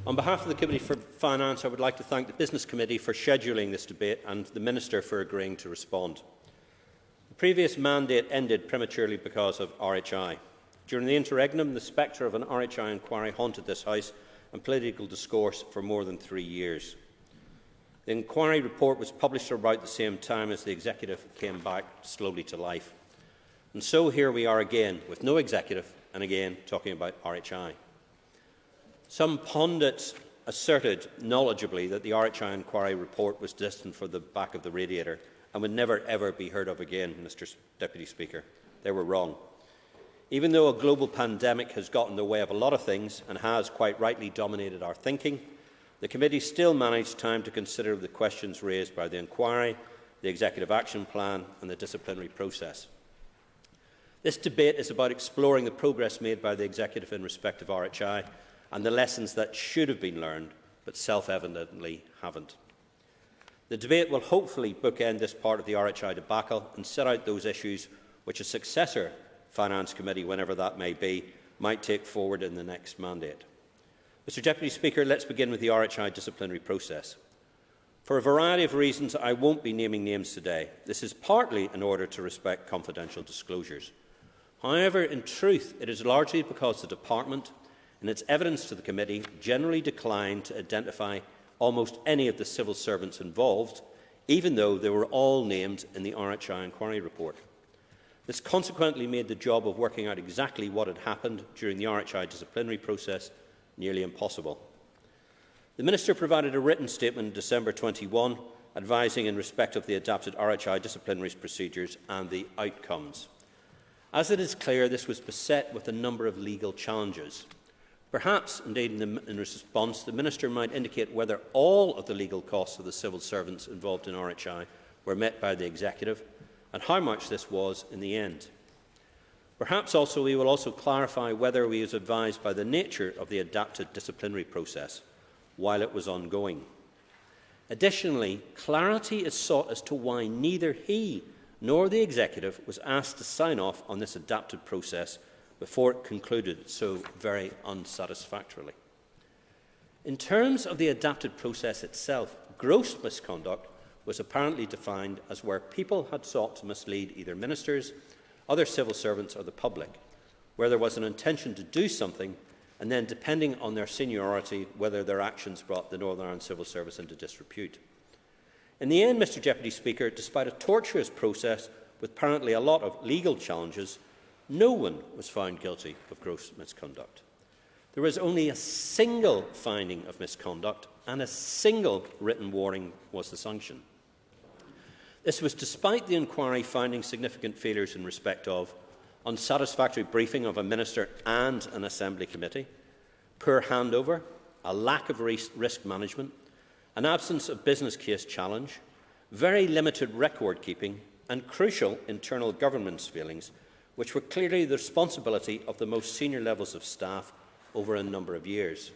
On behalf of the Committee for Finance, I would like to thank the Business Committee for scheduling this debate and the Minister for agreeing to respond. The previous mandate ended prematurely because of RHI. During the interregnum, the spectre of an RHI inquiry haunted this House and political discourse for more than 3 years. The inquiry report was published about the same time as the Executive came back slowly to life. And so here we are again, with no Executive, and again talking about RHI. Some pundits asserted knowledgeably that the RHI inquiry report was destined for the back of the radiator and would never ever be heard of again, Mr Deputy Speaker. They were wrong. Even though a global pandemic has got in the way of a lot of things and has quite rightly dominated our thinking, the Committee still managed time to consider the questions raised by the inquiry, the Executive Action Plan and the disciplinary process. This debate is about exploring the progress made by the Executive in respect of RHI and the lessons that should have been learned, but self-evidently haven't. The debate will hopefully bookend this part of the RHI debacle and set out those issues which a successor Finance Committee, whenever that may be, might take forward in the next mandate. Mr Deputy Speaker, let's begin with the RHI disciplinary process. For a variety of reasons, I won't be naming names today. This is partly in order to respect confidential disclosures. However, in truth, it is largely because the Department, in its evidence to the Committee, generally declined to identify almost any of the civil servants involved, even though they were all named in the RHI inquiry report. This consequently made the job of working out exactly what had happened during the RHI disciplinary process nearly impossible. The Minister provided a written statement in December 21 advising in respect of the adapted RHI disciplinary procedures and the outcomes. As it is clear, this was beset with a number of legal challenges. Perhaps, indeed, in response, the Minister might indicate whether all of the legal costs of the civil servants involved in RHI were met by the Executive and how much this was in the end. Perhaps also we will also clarify whether we was advised by the nature of the adapted disciplinary process while it was ongoing. Additionally, clarity is sought as to why neither he nor the Executive was asked to sign off on this adapted process before it concluded so very unsatisfactorily. In terms of the adapted process itself, gross misconduct was apparently defined as where people had sought to mislead either ministers, other civil servants or the public, where there was an intention to do something and then, depending on their seniority, whether their actions brought the Northern Ireland Civil Service into disrepute. In the end, Mr Deputy Speaker, despite a tortuous process with apparently a lot of legal challenges, no one was found guilty of gross misconduct. There was only a single finding of misconduct and a single written warning was the sanction. This was despite the inquiry finding significant failures in respect of unsatisfactory briefing of a minister and an Assembly committee, poor handover, a lack of risk management, an absence of business case challenge, very limited record keeping and crucial internal governance failings, which were clearly the responsibility of the most senior levels of staff over a number of years.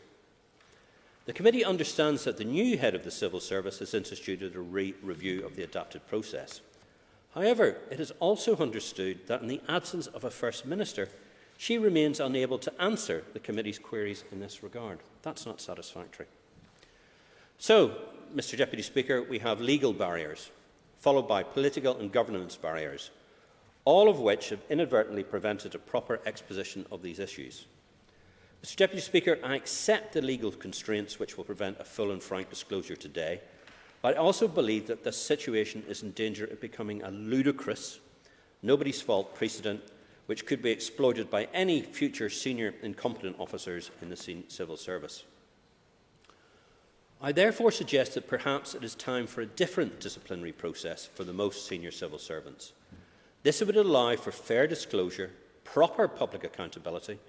The Committee understands that the new head of the Civil Service has instituted a review of the adapted process. However, it is also understood that in the absence of a First Minister, she remains unable to answer the Committee's queries in this regard. That's not satisfactory. So, Mr Deputy Speaker, we have legal barriers, followed by political and governance barriers, all of which have inadvertently prevented a proper exposition of these issues. Mr Deputy Speaker, I accept the legal constraints which will prevent a full and frank disclosure today, but I also believe that this situation is in danger of becoming a ludicrous, nobody's fault precedent which could be exploited by any future senior incompetent officers in the civil service. I therefore suggest that perhaps it is time for a different disciplinary process for the most senior civil servants. This would allow for fair disclosure, proper public accountability,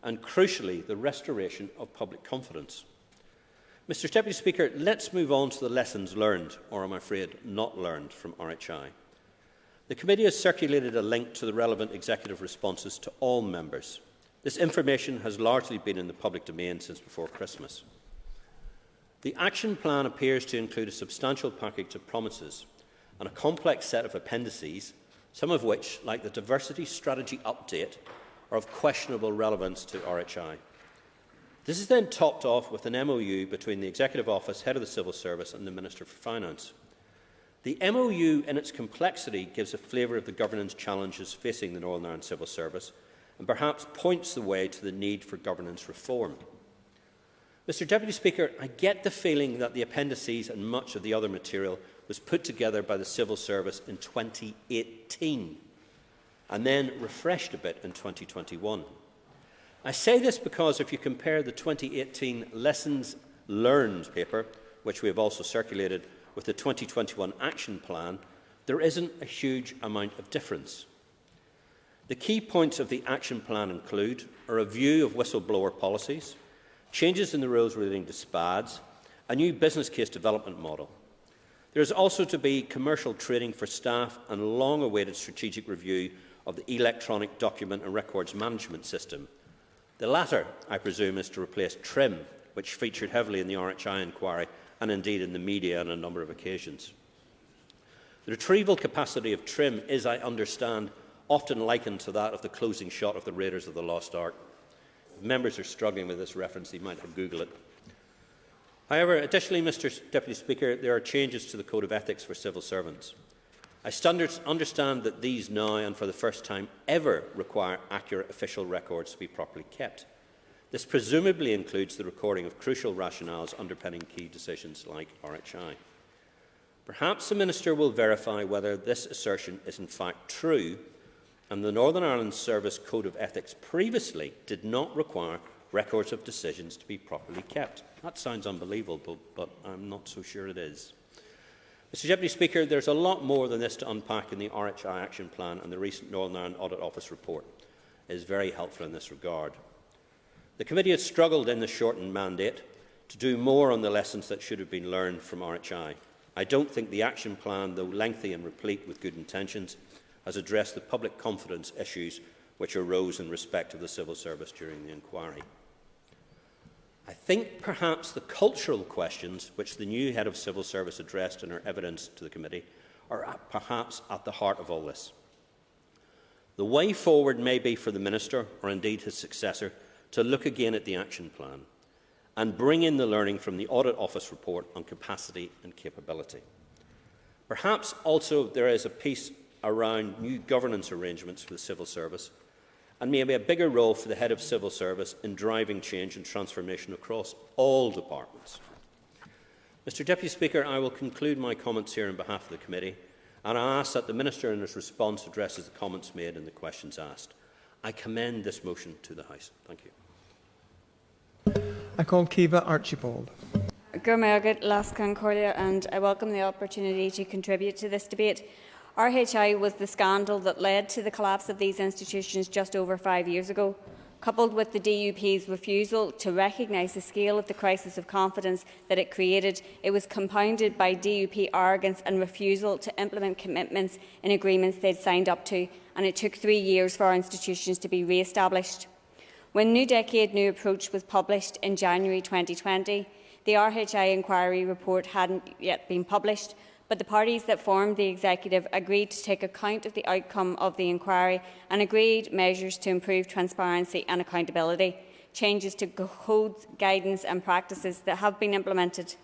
and crucially, the restoration of public confidence. Mr Deputy Speaker, let's move on to the lessons learned, or I'm afraid not learned, from RHI. The committee has circulated a link to the relevant executive responses to all members. This information has largely been in the public domain since before Christmas. The action plan appears to include a substantial package of promises and a complex set of appendices, some of which, like the diversity strategy update, are of questionable relevance to RHI. This is then topped off with an MOU between the Executive Office, Head of the Civil Service and the Minister for Finance. The MOU in its complexity gives a flavour of the governance challenges facing the Northern Ireland Civil Service and perhaps points the way to the need for governance reform. Mr Deputy Speaker, I get the feeling that the appendices and much of the other material was put together by the Civil Service in 2018 and then refreshed a bit in 2021. I say this because if you compare the 2018 Lessons Learned paper, which we have also circulated, with the 2021 Action Plan, there isn't a huge amount of difference. The key points of the Action Plan include a review of whistleblower policies, changes in the rules relating to SPADs, a new business case development model. There is also to be commercial training for staff and a long-awaited strategic review of the electronic document and records management system. The latter, I presume, is to replace TRIM, which featured heavily in the RHI inquiry and indeed in the media on a number of occasions. The retrieval capacity of TRIM is, I understand, often likened to that of the closing shot of the Raiders of the Lost Ark. If members are struggling with this reference, they might have Google it. However, additionally, Mr Deputy Speaker, there are changes to the Code of Ethics for civil servants. I understand that these now, and for the first time ever, require accurate official records to be properly kept. This presumably includes the recording of crucial rationales underpinning key decisions like RHI. Perhaps the Minister will verify whether this assertion is in fact true, and the Northern Ireland Service Code of Ethics previously did not require records of decisions to be properly kept. That sounds unbelievable, but I'm not so sure it is. Mr Deputy Speaker, there is a lot more than this to unpack in the RHI Action Plan, and the recent Northern Ireland Audit Office report is very helpful in this regard. The committee has struggled in the shortened mandate to do more on the lessons that should have been learned from RHI. I don't think the Action Plan, though lengthy and replete with good intentions, has addressed the public confidence issues which arose in respect of the civil service during the inquiry. I think perhaps the cultural questions which the new head of civil service addressed in her evidence to the committee are perhaps at the heart of all this. The way forward may be for the Minister, or indeed his successor, to look again at the Action Plan and bring in the learning from the Audit Office report on capacity and capability. Perhaps also there is a piece around new governance arrangements for the civil service, and maybe a bigger role for the head of civil service in driving change and transformation across all departments. Mr Deputy Speaker, I will conclude my comments here on behalf of the committee, and I ask that the Minister in his response addresses the comments made and the questions asked. I commend this motion to the House. Thank you. I call Kiva Archibald. Gurmagat Lascan Corlia, and I welcome the opportunity to contribute to this debate. RHI was the scandal that led to the collapse of these institutions just over 5 years ago. Coupled with the DUP's refusal to recognise the scale of the crisis of confidence that it created, it was compounded by DUP arrogance and refusal to implement commitments in agreements they had signed up to, and it took 3 years for our institutions to be re-established. When New Decade, New Approach was published in January 2020, the RHI inquiry report hadn't yet been published, but the parties that formed the executive agreed to take account of the outcome of the inquiry and agreed measures to improve transparency and accountability, changes to codes, guidance and practices that have been implemented.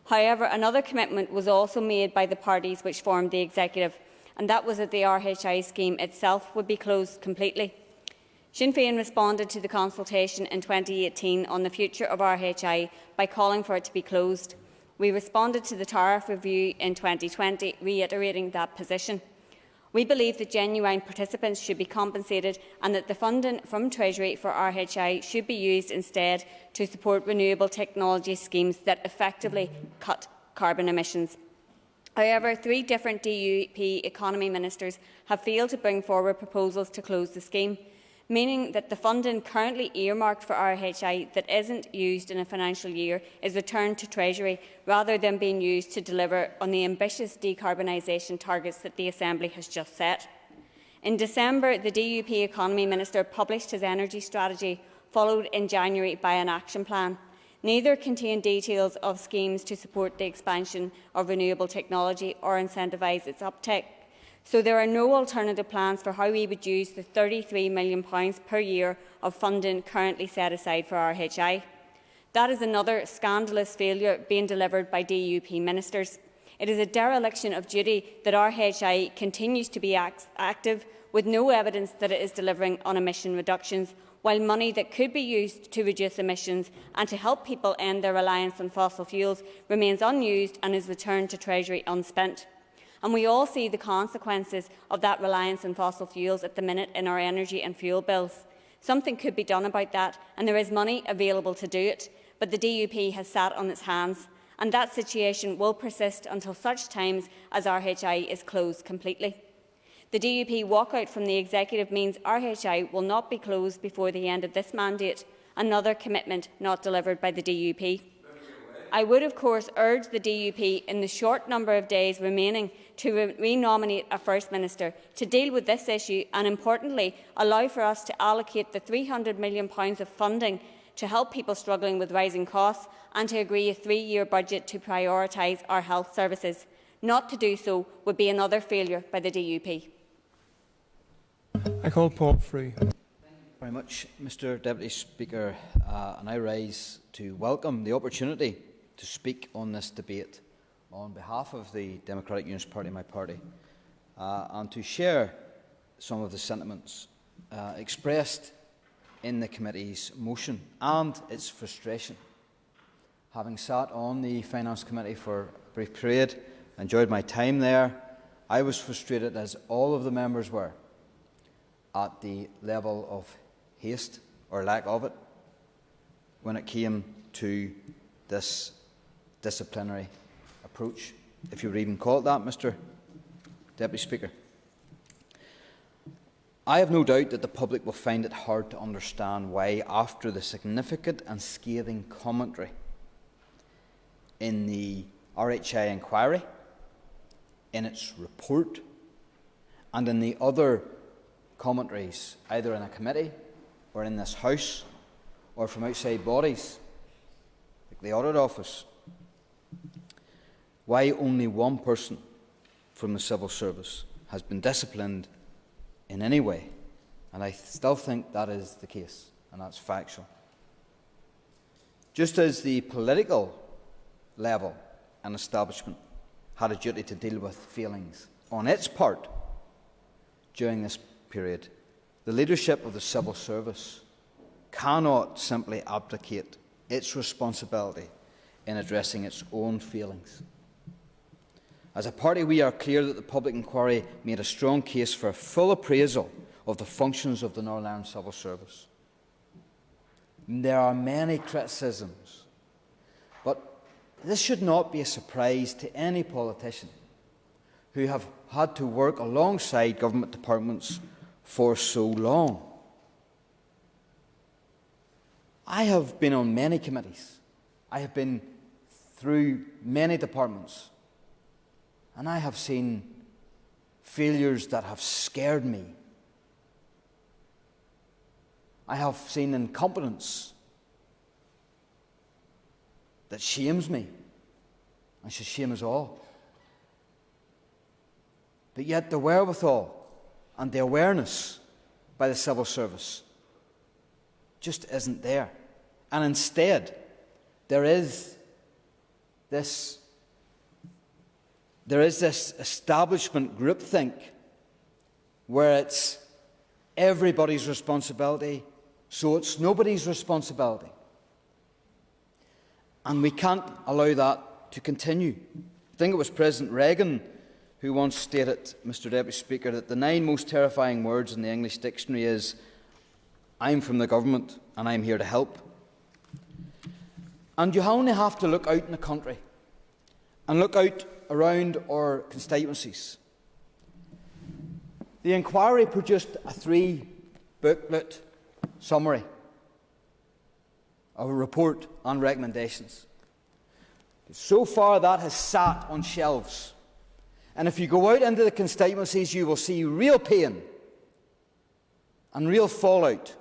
However, another commitment was also made by the parties which formed the executive, and that was that the RHI scheme itself would be closed completely. Sinn Féin responded to the consultation in 2018 on the future of RHI by calling for it to be closed. We responded to the tariff review in 2020, reiterating that position. We believe that genuine participants should be compensated and that the funding from Treasury for RHI should be used instead to support renewable technology schemes that effectively cut carbon emissions. However, 3 different DUP economy ministers have failed to bring forward proposals to close the scheme, meaning that the funding currently earmarked for RHI that isn't used in a financial year is returned to Treasury rather than being used to deliver on the ambitious decarbonisation targets that the Assembly has just set. In December, the DUP Economy Minister published his energy strategy, followed in January by an action plan. Neither contained details of schemes to support the expansion of renewable technology or incentivise its uptake. So there are no alternative plans for how we would use the £33 million per year of funding currently set aside for RHI. That is another scandalous failure being delivered by DUP ministers. It is a dereliction of duty that RHI continues to be active with no evidence that it is delivering on emission reductions, while money that could be used to reduce emissions and to help people end their reliance on fossil fuels remains unused and is returned to Treasury unspent. And we all see the consequences of that reliance on fossil fuels at the minute in our energy and fuel bills. Something could be done about that, and there is money available to do it, but the DUP has sat on its hands, and that situation will persist until such times as RHI is closed completely. The DUP walkout from the executive means RHI will not be closed before the end of this mandate, another commitment not delivered by the DUP. I would, of course, urge the DUP in the short number of days remaining to re-nominate a First Minister to deal with this issue and, importantly, allow for us to allocate the £300 million of funding to help people struggling with rising costs and to agree a 3-year budget to prioritise our health services. Not to do so would be another failure by the DUP. I call Paul Frew. Thank you very much, Mr Deputy Speaker, and I rise to welcome the opportunity to speak on this debate on behalf of the Democratic Unionist Party, my party, and to share some of the sentiments expressed in the committee's motion and its frustration. Having sat on the Finance Committee for a brief period, enjoyed my time there, I was frustrated, as all of the members were, at the level of haste, or lack of it, when it came to this disciplinary approach, if you would even call it that, Mr Deputy Speaker. I have no doubt that the public will find it hard to understand why, after the significant and scathing commentary in the RHI inquiry, in its report, and in the other commentaries, either in a committee or in this House or from outside bodies like the Audit Office, why only one person from the civil service has been disciplined in any way. And I still think that is the case, and that's factual. Just as the political level and establishment had a duty to deal with feelings on its part during this period, the leadership of the civil service cannot simply abdicate its responsibility in addressing its own feelings. As a party, we are clear that the public inquiry made a strong case for a full appraisal of the functions of the Northern Ireland Civil Service. There are many criticisms, but this should not be a surprise to any politician who have had to work alongside government departments for so long. I have been on many committees. I have been through many departments. And I have seen failures that have scared me. I have seen incompetence that shames me and should shame us all. But yet the wherewithal and the awareness by the civil service just isn't there. And instead, there is this there is this establishment groupthink where it's everybody's responsibility, so it's nobody's responsibility. And we can't allow that to continue. I think it was President Reagan who once stated, Mr. Deputy Speaker, that the 9 most terrifying words in the English dictionary is, "I'm from the government and I'm here to help." And you only have to look out in the country and look out around our constituencies. The inquiry produced a 3-booklet summary of a report and recommendations. So far that has sat on shelves. And if you go out into the constituencies, you will see real pain and real fallout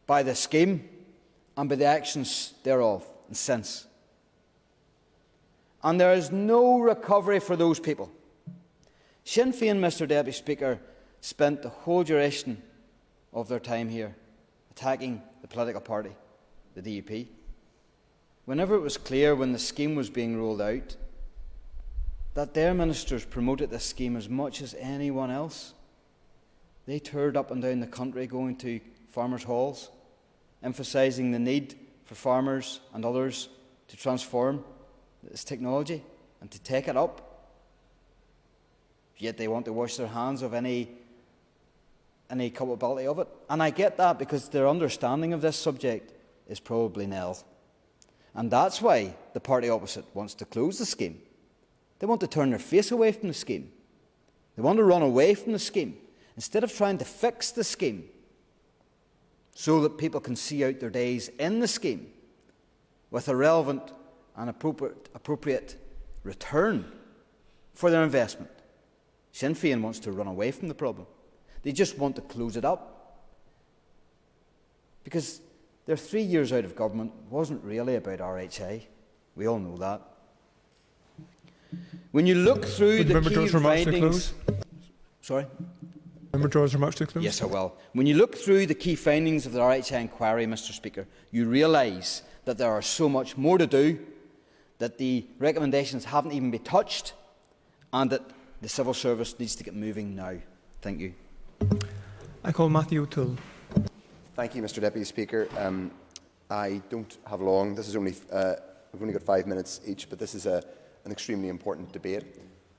by the scheme and by the actions thereof and since. And there is no recovery for those people. Sinn Féin, Mr. Deputy Speaker, spent the whole duration of their time here attacking the political party, the DUP. Whenever it was clear when the scheme was being rolled out that their ministers promoted this scheme as much as anyone else, they toured up and down the country going to farmers' halls, emphasising the need for farmers and others to transform this technology and to take it up. Yet they want to wash their hands of any culpability of it. And I get that, because their understanding of this subject is probably nil. And that's why the party opposite wants to close the scheme. They want to turn their face away from the scheme. They want to run away from the scheme, instead of trying to fix the scheme so that people can see out their days in the scheme with a relevant and appropriate return for their investment. Sinn Féin wants to run away from the problem. They just want to close it up. Because their 3 years out of government wasn't really about RHA. We all know that. When you look through the key findings... Sorry? Member draws remarks to close. Yes, I will. When you look through the key findings of the RHA inquiry, Mr. Speaker, you realise that there are so much more to do, that the recommendations haven't even been touched, and that the civil service needs to get moving now. Thank you. I call Matthew O'Toole. Thank you, Mr. Deputy Speaker. I don't have long. This is only we've only got 5 minutes each, but this is an extremely important debate.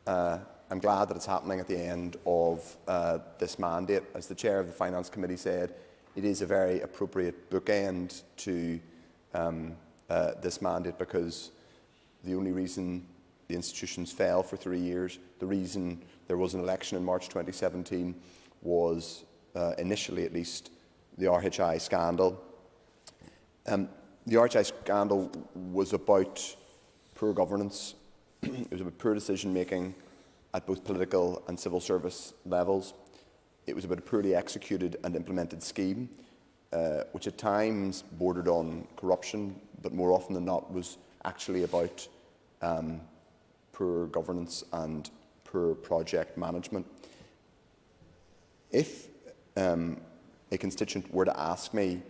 I'm glad that it's happening at the end of this mandate. As the Chair of the Finance Committee said, it is a very appropriate bookend to this mandate, because the only reason the institutions fell for 3 years, the reason there was an election in March 2017 was, initially at least, the RHI scandal. The RHI scandal was about poor governance. It was about poor decision-making at both political and civil service levels. It was about a poorly executed and implemented scheme, which at times bordered on corruption, but more often than not was actually about poor governance and poor project management. If a constituent were to ask me,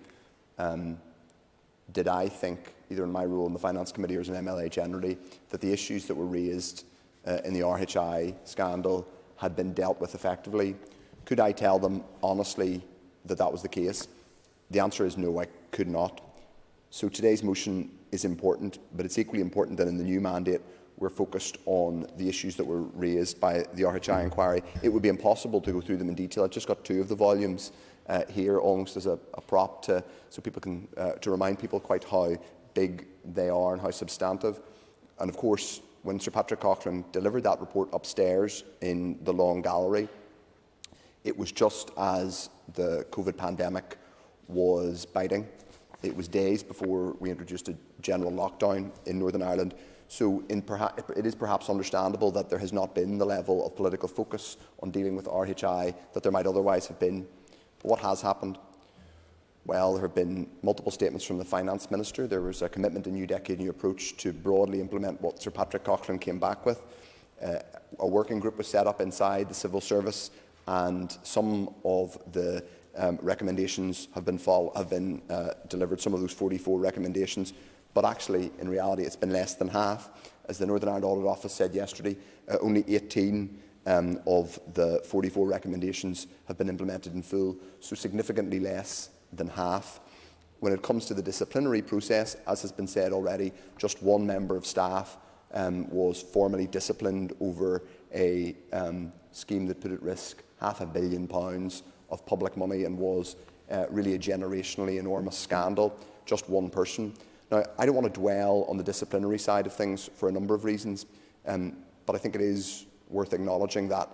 did I think, either in my role in the Finance Committee or as an MLA generally, that the issues that were raised in the RHI scandal had been dealt with effectively, could I tell them honestly that that was the case? The answer is no, I could not. So today's motion is important, but it's equally important that in the new mandate we're focused on the issues that were raised by the RHI inquiry. It would be impossible to go through them in detail. I've just got 2 of the volumes here, almost as a prop, so people can to remind people quite how big they are and how substantive. And of course, when Sir Patrick Coughlin delivered that report upstairs in the Long Gallery, it was just as the COVID pandemic was biting. It was days before we introduced a general lockdown in Northern Ireland. So it is perhaps understandable that there has not been the level of political focus on dealing with RHI that there might otherwise have been. But what has happened? Well, there have been multiple statements from the Finance Minister. There was a commitment in New Decade, New Approach to broadly implement what Sir Patrick Coughlin came back with. A working group was set up inside the civil service, and some of the recommendations have been delivered. Some of those 44 recommendations but actually, in reality, it's been less than half. As the Northern Ireland Audit Office said yesterday, only 18 of the 44 recommendations have been implemented in full, so significantly less than half. When it comes to the disciplinary process, as has been said already, just one member of staff was formally disciplined over a scheme that put at risk £500 million of public money and was really a generationally enormous scandal. Just one person. Now, I don't want to dwell on the disciplinary side of things for a number of reasons, but I think it is worth acknowledging that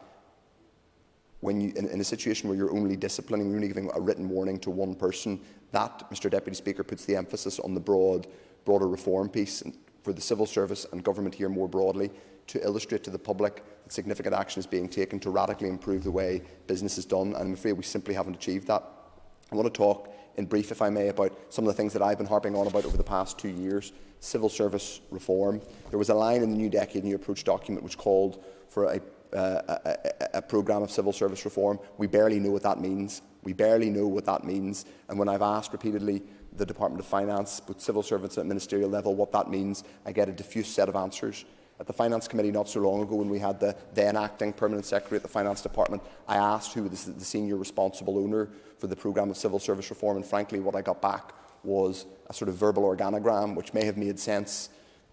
when you, in a situation where you're only disciplining, you're only giving a written warning to one person, that, Mr Deputy Speaker, puts the emphasis on the broader reform piece for the civil service and government here more broadly, to illustrate to the public that significant action is being taken to radically improve the way business is done, and I'm afraid we simply haven't achieved that. I want to talk in brief, if I may, about some of the things that I've been harping on about over the past 2 years. Civil service reform. There was a line in the New Decade New Approach document which called for a programme of civil service reform. We barely know what that means. We barely know what that means. And when I've asked repeatedly the Department of Finance, both civil servants at ministerial level, what that means, I get a diffuse set of answers. At the Finance Committee not so long ago, when we had the then acting Permanent Secretary at the Finance Department, I asked who was the senior responsible owner for the programme of civil service reform, and frankly what I got back was a sort of verbal organogram which may have made sense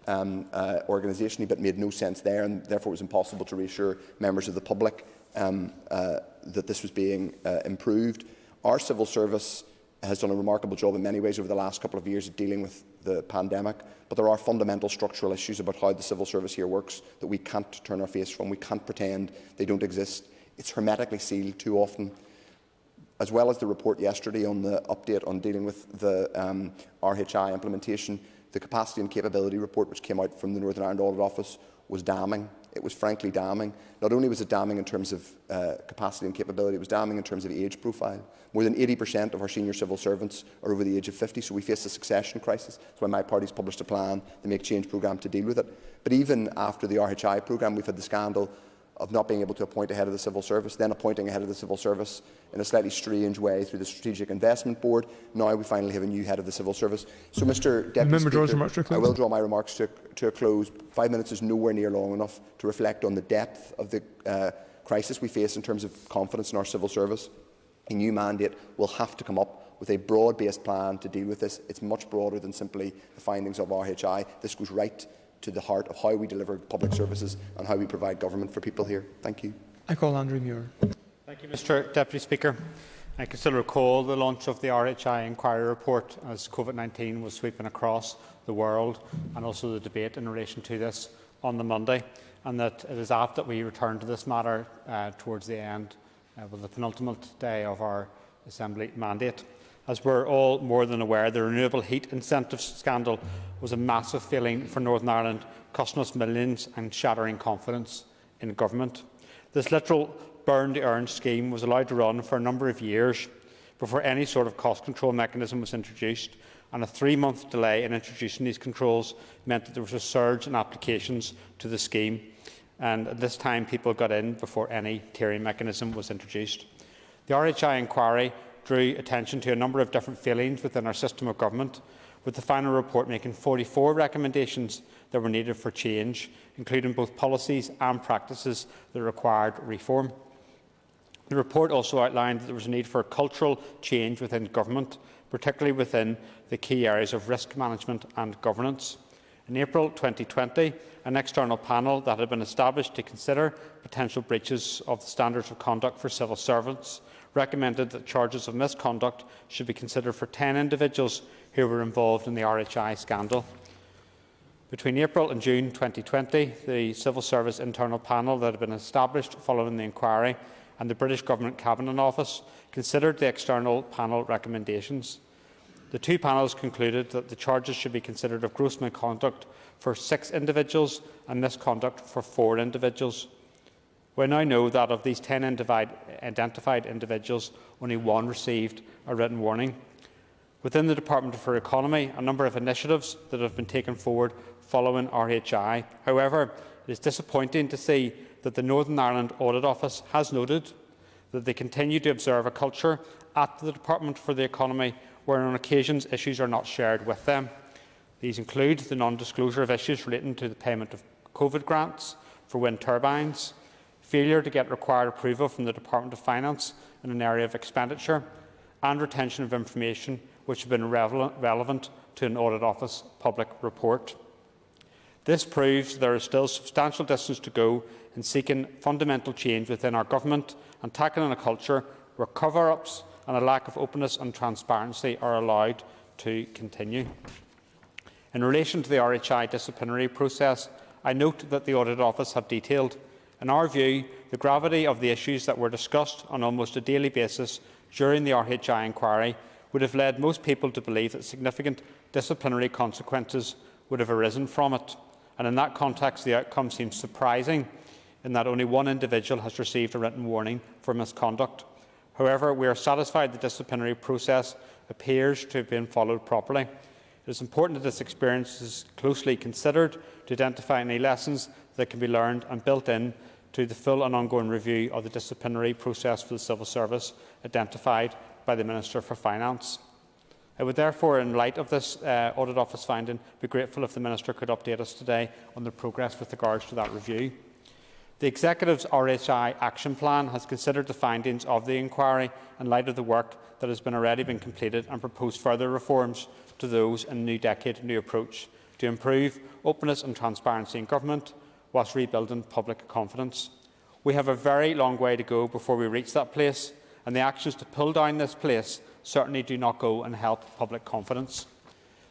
organisationally but made no sense there, and therefore it was impossible to reassure members of the public that this was being improved. Our civil service has done a remarkable job in many ways over the last couple of years of dealing with the pandemic, but there are fundamental structural issues about how the civil service here works that we can't turn our face from. We can't pretend they don't exist. It's hermetically sealed too often. As well as the report yesterday on the update on dealing with the RHI implementation, the capacity and capability report which came out from the Northern Ireland Audit Office was damning. It was frankly damning. Not only was it damning in terms of capacity and capability, it was damning in terms of age profile. More than 80% of our senior civil servants are over the age of 50, so we face a succession crisis. That's why my party's published a plan, the Make Change programme, to deal with it. But even after the RHI programme, we've had the scandal of not being able to appoint a head of the civil service, then appointing a head of the civil service in a slightly strange way through the Strategic Investment Board. Now we finally have a new head of the civil service. So, Mr Deputy Speaker, I will draw my remarks to a close. 5 minutes is nowhere near long enough to reflect on the depth of the crisis we face in terms of confidence in our civil service. A new mandate will have to come up with a broad-based plan to deal with this. It's much broader than simply the findings of RHI. This goes right to the heart of how we deliver public services and how we provide government for people here. Thank you. I call Andrew Muir. Thank you, Mr Deputy Speaker. I can still recall the launch of the RHI inquiry report as COVID-19 was sweeping across the world, and also the debate in relation to this on the Monday, and that it is apt that we return to this matter towards the end, with the penultimate day of our Assembly mandate. As we're all more than aware, the renewable heat incentives scandal was a massive failing for Northern Ireland, costing us millions and shattering confidence in government. This literal burn-to-earn scheme was allowed to run for a number of years before any sort of cost control mechanism was introduced, and a 3-month delay in introducing these controls meant that there was a surge in applications to the scheme, and at this time people got in before any tiering mechanism was introduced. The RHI inquiry drew attention to a number of different failings within our system of government, with the final report making 44 recommendations that were needed for change, including both policies and practices that required reform. The report also outlined that there was a need for a cultural change within government, particularly within the key areas of risk management and governance. In April 2020, an external panel that had been established to consider potential breaches of the standards of conduct for civil servants recommended that charges of misconduct should be considered for 10 individuals who were involved in the RHI scandal. Between April and June 2020, the Civil Service internal panel that had been established following the inquiry and the British Government Cabinet Office considered the external panel recommendations. The two panels concluded that the charges should be considered of gross misconduct for 6 individuals and misconduct for 4 individuals. We now know that of these 10 identified individuals, only 1 received a written warning. Within the Department for Economy, a number of initiatives that have been taken forward following RHI. However, it is disappointing to see that the Northern Ireland Audit Office has noted that they continue to observe a culture at the Department for the Economy where on occasions issues are not shared with them. These include the non-disclosure of issues relating to the payment of COVID grants for wind turbines, failure to get required approval from the Department of Finance in an area of expenditure, and retention of information which have been relevant to an Audit Office public report. This proves there is still substantial distance to go in seeking fundamental change within our government and tackling a culture where cover-ups and a lack of openness and transparency are allowed to continue. In relation to the RHI disciplinary process, I note that the Audit Office have detailed, in our view, the gravity of the issues that were discussed on almost a daily basis during the RHI inquiry would have led most people to believe that significant disciplinary consequences would have arisen from it. And in that context, the outcome seems surprising in that only one individual has received a written warning for misconduct. However, we are satisfied the disciplinary process appears to have been followed properly. It is important that this experience is closely considered to identify any lessons that can be learned and built in to the full and ongoing review of the disciplinary process for the civil service identified by the Minister for Finance. I would therefore, in light of this Audit Office finding, be grateful if the Minister could update us today on the progress with regards to that review. The Executive's RHI Action Plan has considered the findings of the inquiry in light of the work that has already been completed and proposed further reforms to those in the New Decade New Approach to improve openness and transparency in government whilst rebuilding public confidence. We have a very long way to go before we reach that place, and the actions to pull down this place certainly do not go and help public confidence.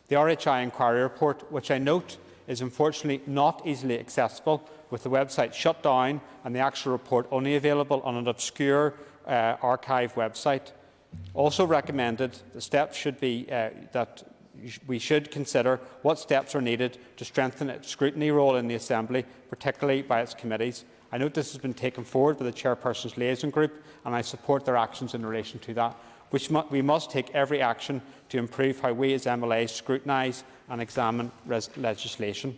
The RHI Inquiry Report, which I note is unfortunately not easily accessible, with the website shut down and the actual report only available on an obscure archive website, also recommended the steps should be that we should consider what steps are needed to strengthen its scrutiny role in the Assembly, particularly by its committees. I note this has been taken forward by the Chairperson's Liaison Group, and I support their actions in relation to that. We must take every action to improve how we as MLAs scrutinise and examine legislation.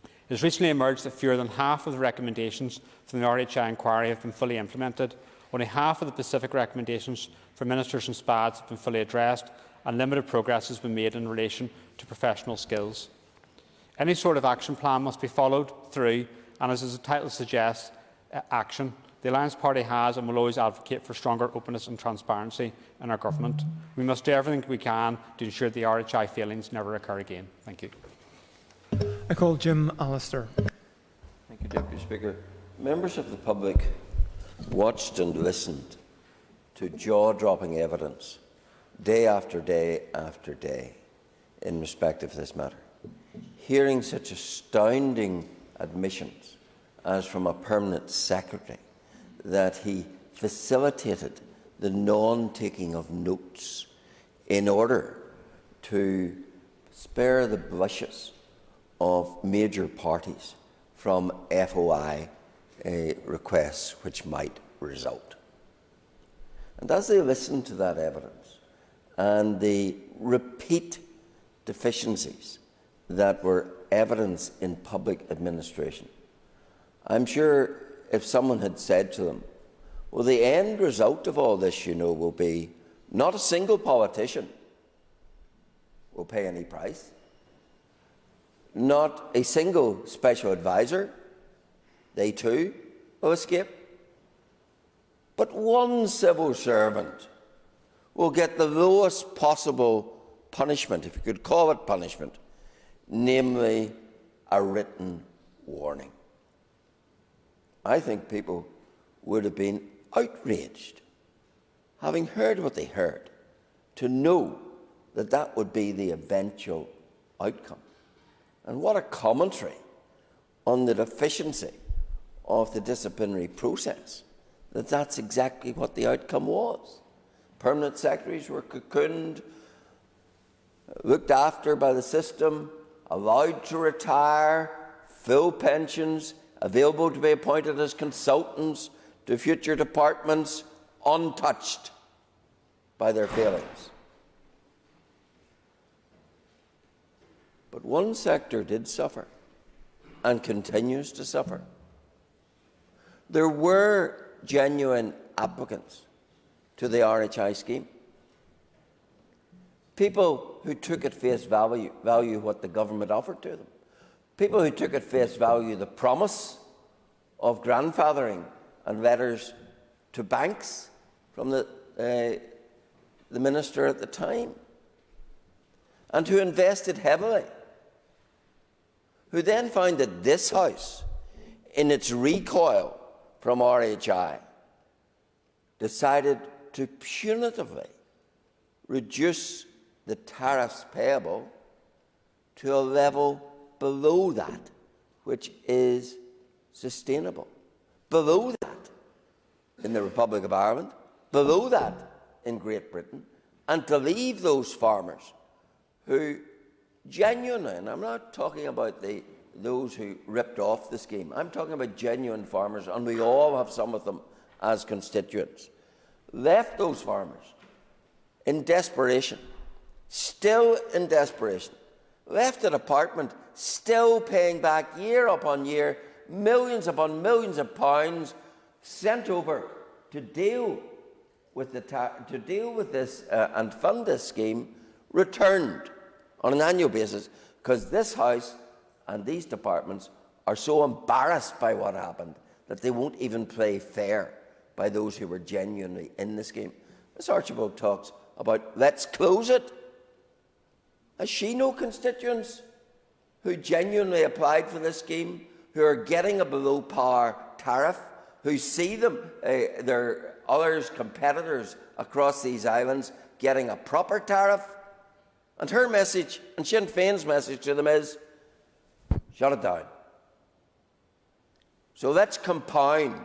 It has recently emerged that fewer than half of the recommendations from the RHI inquiry have been fully implemented. Only half of the specific recommendations for ministers and SPADs have been fully addressed, and limited progress has been made in relation to professional skills. Any sort of action plan must be followed through, and as the title suggests, action. The Alliance Party has and will always advocate for stronger openness and transparency in our government. We must do everything we can to ensure the RHI failings never occur again. Thank you. I call Jim Allister. Thank you, Deputy Speaker. Members of the public watched and listened to jaw-dropping evidence day after day after day in respect of this matter. Hearing such astounding admissions as from a permanent secretary that he facilitated the non-taking of notes in order to spare the blushes of major parties from FOI requests which might result. And as they listened to that evidence and the repeat deficiencies that were evidence in public administration, I'm sure if someone had said to them, well, the end result of all this, you know, will be not a single politician will pay any price, not a single special advisor, they too will escape, but one civil servant will get the lowest possible punishment, if you could call it punishment, namely a written warning. I think people would have been outraged, having heard what they heard, to know that that would be the eventual outcome. And what a commentary on the deficiency of the disciplinary process, that that's exactly what the outcome was. Permanent secretaries were cocooned, looked after by the system, allowed to retire, full pensions, available to be appointed as consultants to future departments, untouched by their failings. But one sector did suffer and continues to suffer. There were genuine applicants to the RHI scheme. People who took at face value what the government offered to them. People who took at face value the promise of grandfathering and letters to banks from the minister at the time, and who invested heavily, who then found that this House, in its recoil from RHI, decided to punitively reduce the tariffs payable to a level below that which is sustainable, below that in the Republic of Ireland, below that in Great Britain, and to leave those farmers who genuinely, and I'm not talking about those who ripped off the scheme, I'm talking about genuine farmers, and we all have some of them as constituents, left those farmers in desperation, still in desperation, left an apartment, still paying back year upon year, millions upon millions of pounds sent over to deal with this and fund this scheme, returned on an annual basis, because this House and these departments are so embarrassed by what happened that they won't even play fair by those who were genuinely in the scheme. Ms Archibald talks about let's close it. Has she no constituents who genuinely applied for this scheme, who are getting a below-par tariff, who see them, their others, competitors across these islands, getting a proper tariff? And her message, and Sinn Féin's message to them is, shut it down. So let's compound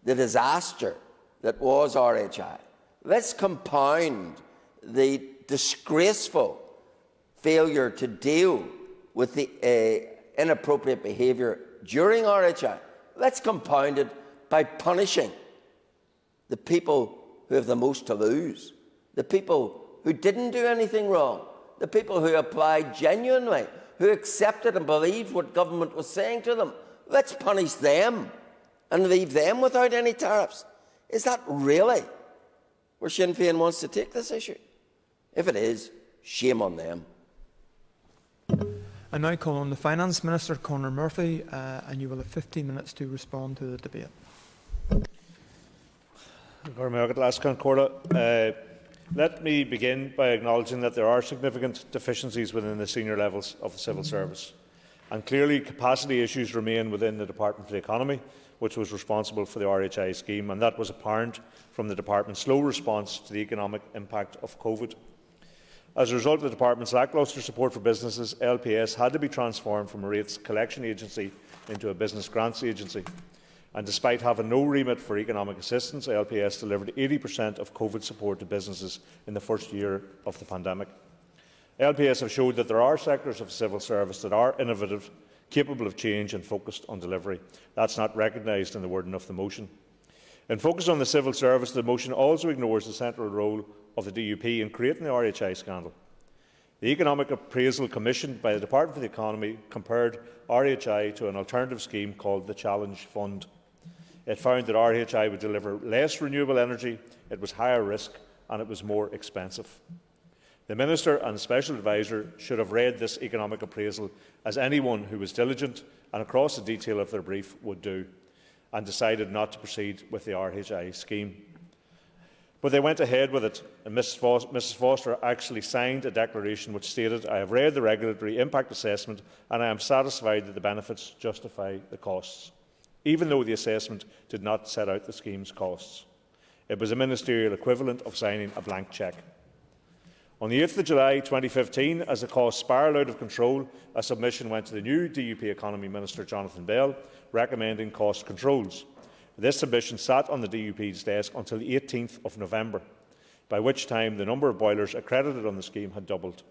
the disaster that was RHI. Let's compound the disgraceful failure to deal with the inappropriate behaviour during RHI. Let's compound it by punishing the people who have the most to lose, the people who didn't do anything wrong, the people who applied genuinely, who accepted and believed what government was saying to them. Let's punish them and leave them without any tariffs. Is that really where Sinn Féin wants to take this issue? If it is, shame on them. I now call on the Finance Minister, Conor Murphy, and you will have 15 minutes to respond to the debate. Let me begin by acknowledging that there are significant deficiencies within the senior levels of the civil service, and clearly capacity issues remain within the Department for the Economy, which was responsible for the RHI scheme, and that was apparent from the Department's slow response to the economic impact of COVID. As a result of the Department's lacklustre support for businesses, LPS had to be transformed from a rates collection agency into a business grants agency. And despite having no remit for economic assistance, LPS delivered 80% of COVID support to businesses in the first year of the pandemic. LPS have showed that there are sectors of civil service that are innovative, capable of change and focused on delivery. That's not recognised in the wording of the motion. In focus on the civil service, the motion also ignores the central role of the DUP in creating the RHI scandal. The Economic Appraisal commissioned by the Department for the Economy compared RHI to an alternative scheme called the Challenge Fund. It found that RHI would deliver less renewable energy, it was higher risk and it was more expensive. The Minister and Special Advisor should have read this economic appraisal, as anyone who was diligent and across the detail of their brief would do, and decided not to proceed with the RHI scheme. But they went ahead with it, and Mrs Foster actually signed a declaration which stated, "I have read the regulatory impact assessment and I am satisfied that the benefits justify the costs," even though the assessment did not set out the scheme's costs. It was a ministerial equivalent of signing a blank cheque. On the 8th of July 2015, as the costs spiralled out of control, a submission went to the new DUP Economy Minister Jonathan Bell, recommending cost controls. This submission sat on the DUP's desk until the 18th of November, by which time the number of boilers accredited on the scheme had doubled.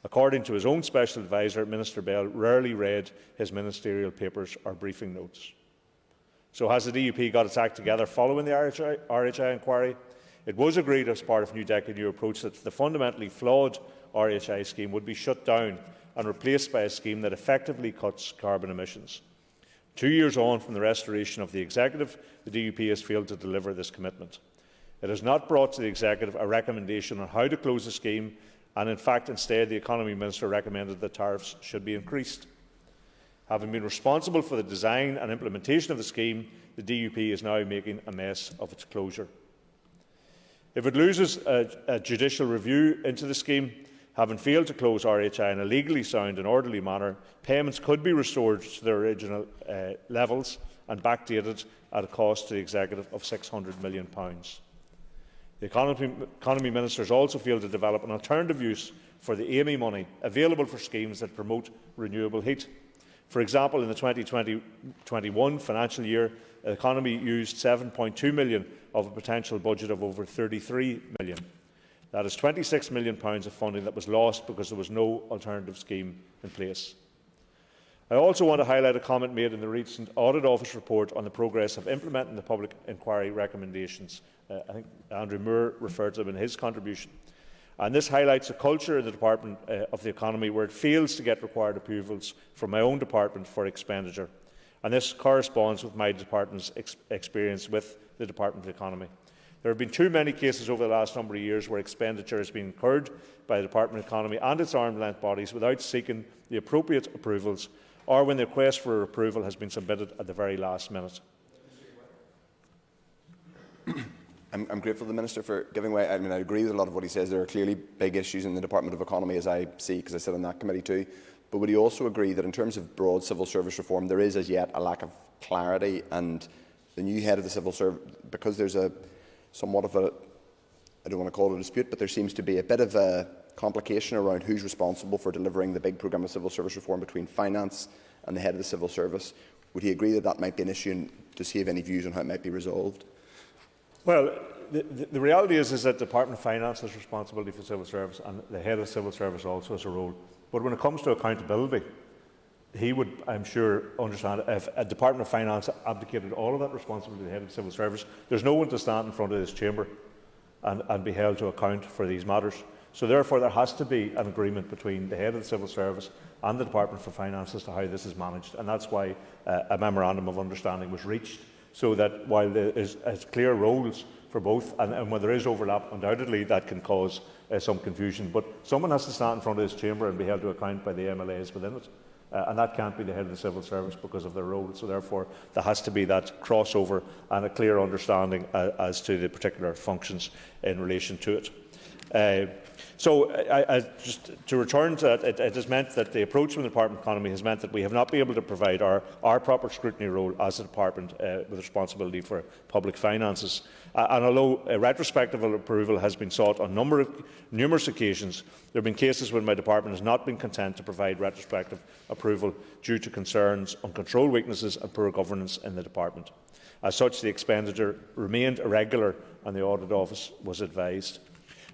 According to his own Special Advisor, Minister Bell rarely read his ministerial papers or briefing notes. So has the DUP got its act together following the RHI inquiry? It was agreed as part of New Decade New Approach that the fundamentally flawed RHI scheme would be shut down and replaced by a scheme that effectively cuts carbon emissions. 2 years on from the restoration of the Executive, the DUP has failed to deliver this commitment. It has not brought to the Executive a recommendation on how to close the scheme, and in fact instead the Economy Minister recommended that tariffs should be increased. Having been responsible for the design and implementation of the scheme, the DUP is now making a mess of its closure. If it loses a judicial review into the scheme, having failed to close RHI in a legally sound and orderly manner, payments could be restored to their original levels and backdated at a cost to the Executive of £600 million. The Economy Ministers also failed to develop an alternative use for the AME money available for schemes that promote renewable heat. For example, in the 2020-21 financial year, the economy used £7.2 million of a potential budget of over £33 million. That is £26 million of funding that was lost because there was no alternative scheme in place. I also want to highlight a comment made in the recent Audit Office report on the progress of implementing the public inquiry recommendations. I think Andrew Moore referred to them in his contribution. And this highlights a culture in the Department of the Economy where it fails to get required approvals from my own department for expenditure. And this corresponds with my department's experience with the Department of the Economy. There have been too many cases over the last number of years where expenditure has been incurred by the Department of the Economy and its arm's-length bodies without seeking the appropriate approvals, or when the request for approval has been submitted at the very last minute. I'm grateful to the Minister for giving way. I agree with a lot of what he says. There are clearly big issues in the Department of Economy, as I see, because I sit on that committee too. But would he also agree that in terms of broad civil service reform, there is as yet a lack of clarity, and the new head of the civil service, because there's somewhat of a, I don't want to call it a dispute, but there seems to be a bit of a complication around who's responsible for delivering the big programme of civil service reform between finance and the head of the civil service. Would he agree that that might be an issue, and does he have any views on how it might be resolved? Well, the reality is that the Department of Finance has responsibility for civil service, and the head of civil service also has a role. But when it comes to accountability, he would, I'm sure, understand if a Department of Finance abdicated all of that responsibility to the head of civil service, there's no one to stand in front of this chamber and be held to account for these matters. So therefore, there has to be an agreement between the head of the civil service and the Department for Finance as to how this is managed, and that's why a memorandum of understanding was reached, so that while there is clear roles for both, and when there is overlap, undoubtedly that can cause some confusion. But someone has to stand in front of this chamber and be held to account by the MLAs within it. And that can't be the head of the civil service because of their role. So therefore, there has to be that crossover and a clear understanding as to the particular functions in relation to it. Just to return to that, it has meant that the approach from the Department of Economy has meant that we have not been able to provide our proper scrutiny role as a department with responsibility for public finances. And although a retrospective approval has been sought on numerous occasions, there have been cases when my department has not been content to provide retrospective approval due to concerns on control weaknesses and poor governance in the department. As such, the expenditure remained irregular and the Audit Office was advised.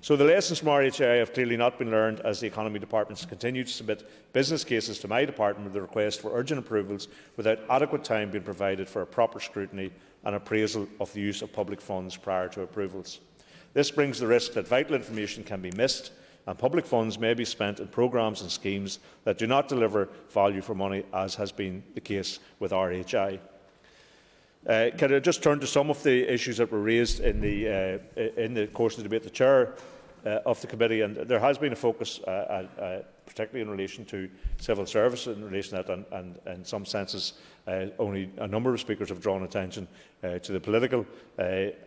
So the lessons from RHI have clearly not been learned, as the Economy Departments continue to submit business cases to my department with the request for urgent approvals without adequate time being provided for a proper scrutiny and appraisal of the use of public funds prior to approvals. This brings the risk that vital information can be missed and public funds may be spent in programmes and schemes that do not deliver value for money, as has been the case with RHI. Can I just turn to some of the issues that were raised in the course of the debate? The Chair of the committee, and there has been a focus, particularly in relation to civil service, in relation to that, and in some senses, only a number of speakers have drawn attention to the political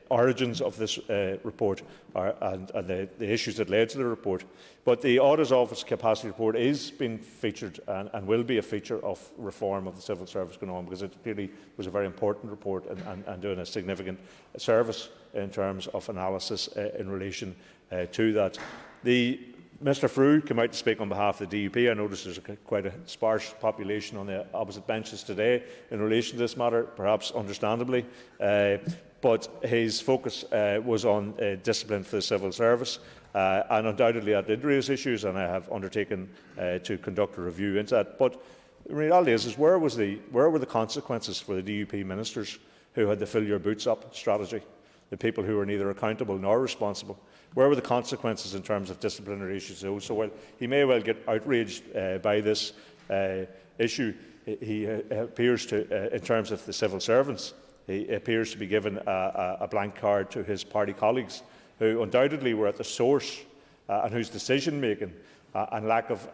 origins of this report and the issues that led to the report. But the Audit Office Capacity Report is being featured and will be a feature of reform of the civil service going on, because it clearly was a very important report and doing a significant service in terms of analysis in relation to that. Mr Frew came out to speak on behalf of the DUP. I noticed there's quite a sparse population on the opposite benches today in relation to this matter, perhaps understandably. But his focus was on discipline for the civil service, and undoubtedly that did raise issues, and I have undertaken to conduct a review into that. But the reality is where were the consequences for the DUP ministers who had the fill your boots up strategy, the people who were neither accountable nor responsible? Where were the consequences in terms of disciplinary issues? So while he may well get outraged by this issue, he appears to, in terms of the civil servants, he appears to be given a blank card to his party colleagues, who undoubtedly were at the source and whose decision-making and lack of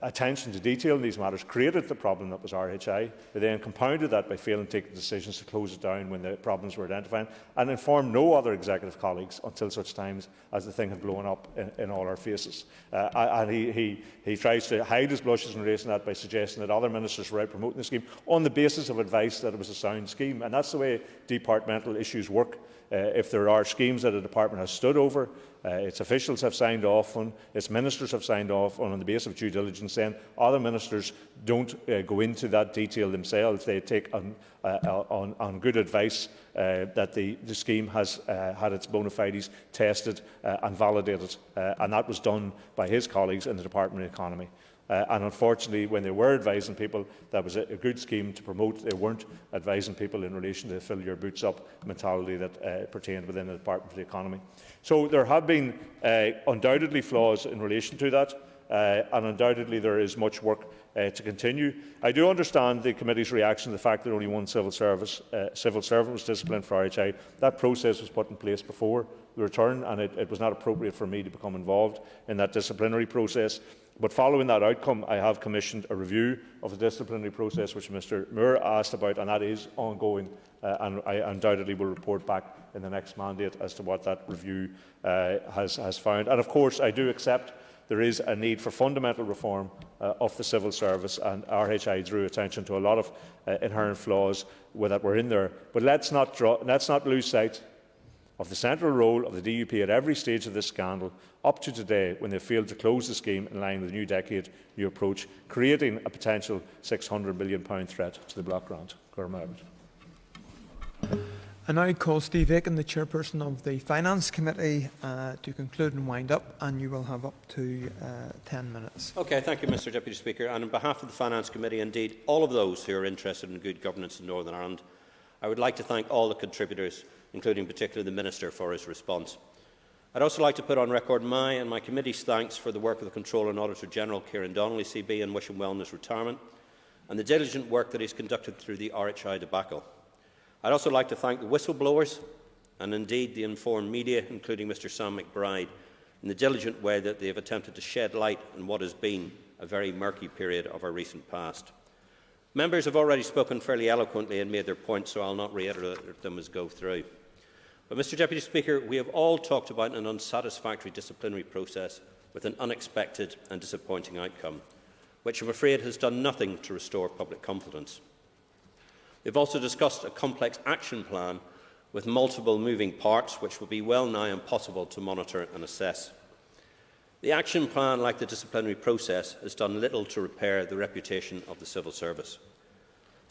attention to detail in these matters created the problem that was RHI. They then compounded that by failing to take the decisions to close it down when the problems were identified, and informed no other executive colleagues until such times as the thing had blown up in all our faces. And he tries to hide his blushes in relation to that by suggesting that other ministers were out promoting the scheme on the basis of advice that it was a sound scheme. And that's the way departmental issues work. If there are schemes that a department has stood over, its officials have signed off on, its ministers have signed off on the basis of due diligence, then other ministers don't go into that detail themselves. They take on good advice that the scheme has had its bona fides tested and validated, and that was done by his colleagues in the Department of Economy. And unfortunately, when they were advising people that was a good scheme to promote, they weren't advising people in relation to the fill your boots up mentality that pertained within the Department of the Economy. So there have been undoubtedly flaws in relation to that, and undoubtedly there is much work to continue. I do understand the committee's reaction to the fact that only one civil servant was disciplined for RHI. That process was put in place before the return, and it was not appropriate for me to become involved in that disciplinary process. But following that outcome, I have commissioned a review of the disciplinary process which Mr Moore asked about, and that is ongoing, and I undoubtedly will report back in the next mandate as to what that review has found. And of course, I do accept there is a need for fundamental reform of the civil service, and RHI drew attention to a lot of inherent flaws that were in there. But let's not lose sight of the central role of the DUP at every stage of this scandal, up to today, when they failed to close the scheme in line with the new decade, new approach, creating a potential £600 million threat to the block grant. I now call Steve Aiken, the chairperson of the Finance Committee, to conclude and wind up, and you will have up to 10 minutes. Okay, thank you, Mr Deputy Speaker. And on behalf of the Finance Committee, indeed all of those who are interested in good governance in Northern Ireland, I would like to thank all the contributors, including particularly the Minister, for his response. I'd also like to put on record my and my committee's thanks for the work of the Controller and Auditor General, Kieran Donnelly CB, and wish him well in his retirement, and the diligent work that he's conducted through the RHI debacle. I'd also like to thank the whistleblowers and indeed the informed media, including Mr Sam McBride, in the diligent way that they have attempted to shed light on what has been a very murky period of our recent past. Members have already spoken fairly eloquently and made their points, so I'll not reiterate them as go through. But, Mr Deputy Speaker, we have all talked about an unsatisfactory disciplinary process with an unexpected and disappointing outcome, which I'm afraid has done nothing to restore public confidence. We've also discussed a complex action plan with multiple moving parts, which will be well nigh impossible to monitor and assess. The action plan, like the disciplinary process, has done little to repair the reputation of the civil service.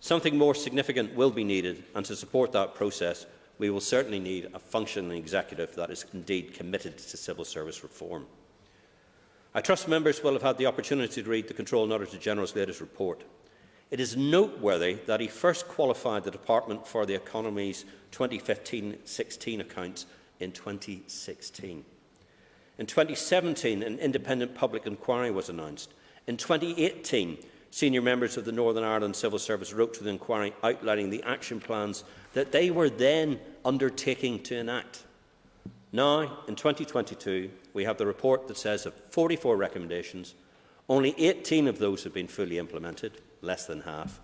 Something more significant will be needed, and to support that process, we will certainly need a functioning executive that is indeed committed to civil service reform. I trust members will have had the opportunity to read the Controller and Auditor General's latest report. It is noteworthy that he first qualified the Department for the Economy's 2015-16 accounts in 2016. In 2017, an independent public inquiry was announced. In 2018, senior members of the Northern Ireland Civil Service wrote to the inquiry outlining the action plans that they were then undertaking to enact. Now, in 2022, we have the report that says of 44 recommendations, only 18 of those have been fully implemented, less than half.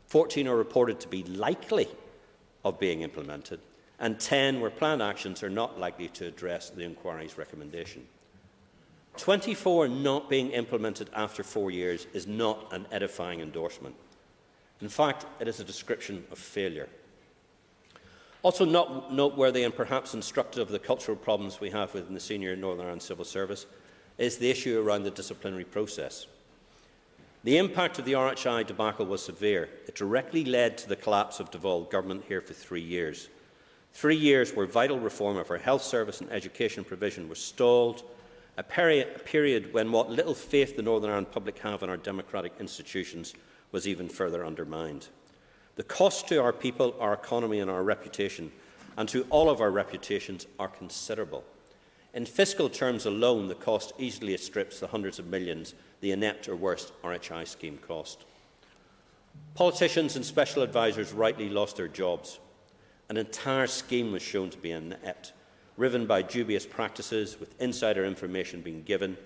14 are reported to be likely of being implemented, and 10 where planned actions are not likely to address the inquiry's recommendation. 24 not being implemented after 4 years is not an edifying endorsement. In fact, it is a description of failure. Also not noteworthy and perhaps instructive of the cultural problems we have within the senior Northern Ireland Civil Service is the issue around the disciplinary process. The impact of the RHI debacle was severe. It directly led to the collapse of devolved government here for 3 years. 3 years where vital reform of our health service and education provision was stalled, a period when what little faith the Northern Ireland public have in our democratic institutions was even further undermined. The cost to our people, our economy and our reputation, and to all of our reputations, are considerable. In fiscal terms alone, the cost easily outstrips the hundreds of millions the inept or worst RHI scheme cost. Politicians and special advisers rightly lost their jobs. An entire scheme was shown to be inept. riven by dubious practices, with insider information being given,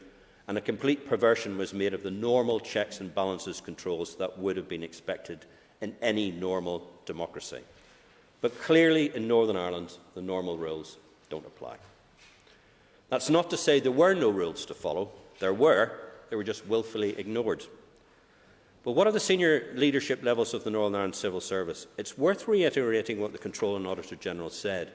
and a complete perversion was made of the normal checks and balances controls that would have been expected in any normal democracy. But clearly in Northern Ireland, the normal rules don't apply. That's not to say there were no rules to follow. There were. They were just willfully ignored. But what are the senior leadership levels of the Northern Ireland Civil Service? It's worth reiterating what the Controller and Auditor General said.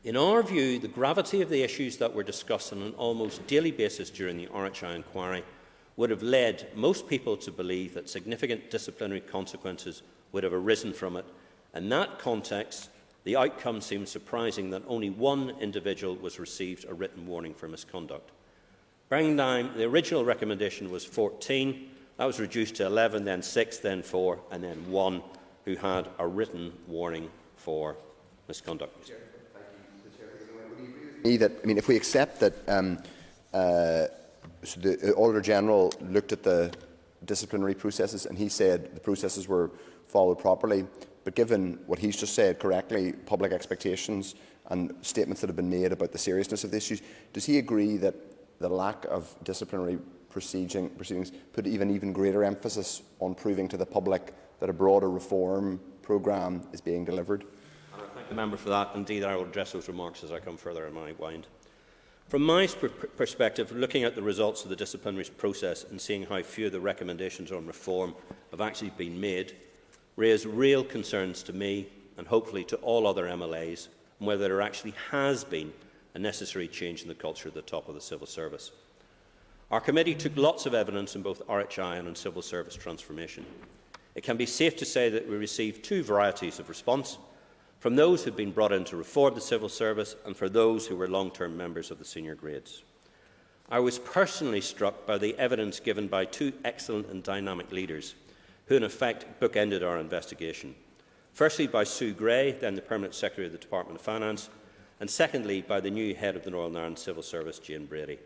In our view, the gravity of the issues that were discussed on an almost daily basis during the RHI inquiry would have led most people to believe that significant disciplinary consequences would have arisen from it. In that context, the outcome seems surprising that only one individual was received a written warning for misconduct. Bearing in mind, the original recommendation was 14. That was reduced to 11, then 6, then 4, and then 1 who had a written warning for misconduct. If we accept that so the Auditor General looked at the disciplinary processes and he said the processes were followed properly, but given what he's just said correctly, public expectations and statements that have been made about the seriousness of the issues, does he agree that the lack of disciplinary proceedings put even greater emphasis on proving to the public that a broader reform programme is being delivered? And I thank the member for that. Indeed, I will address those remarks as I come further in my wind. From my perspective, looking at the results of the disciplinary process and seeing how few of the recommendations on reform have actually been made, raise real concerns to me and hopefully to all other MLAs on whether there actually has been a necessary change in the culture at the top of the civil service. Our committee took lots of evidence in both RHI and in civil service transformation. It can be safe to say that we received two varieties of response, from those who had been brought in to reform the civil service and for those who were long-term members of the senior grades. I was personally struck by the evidence given by two excellent and dynamic leaders who in effect bookended our investigation. Firstly by Sue Gray, then the Permanent Secretary of the Department of Finance, and secondly by the new head of the Northern Ireland Civil Service, Jane Brady.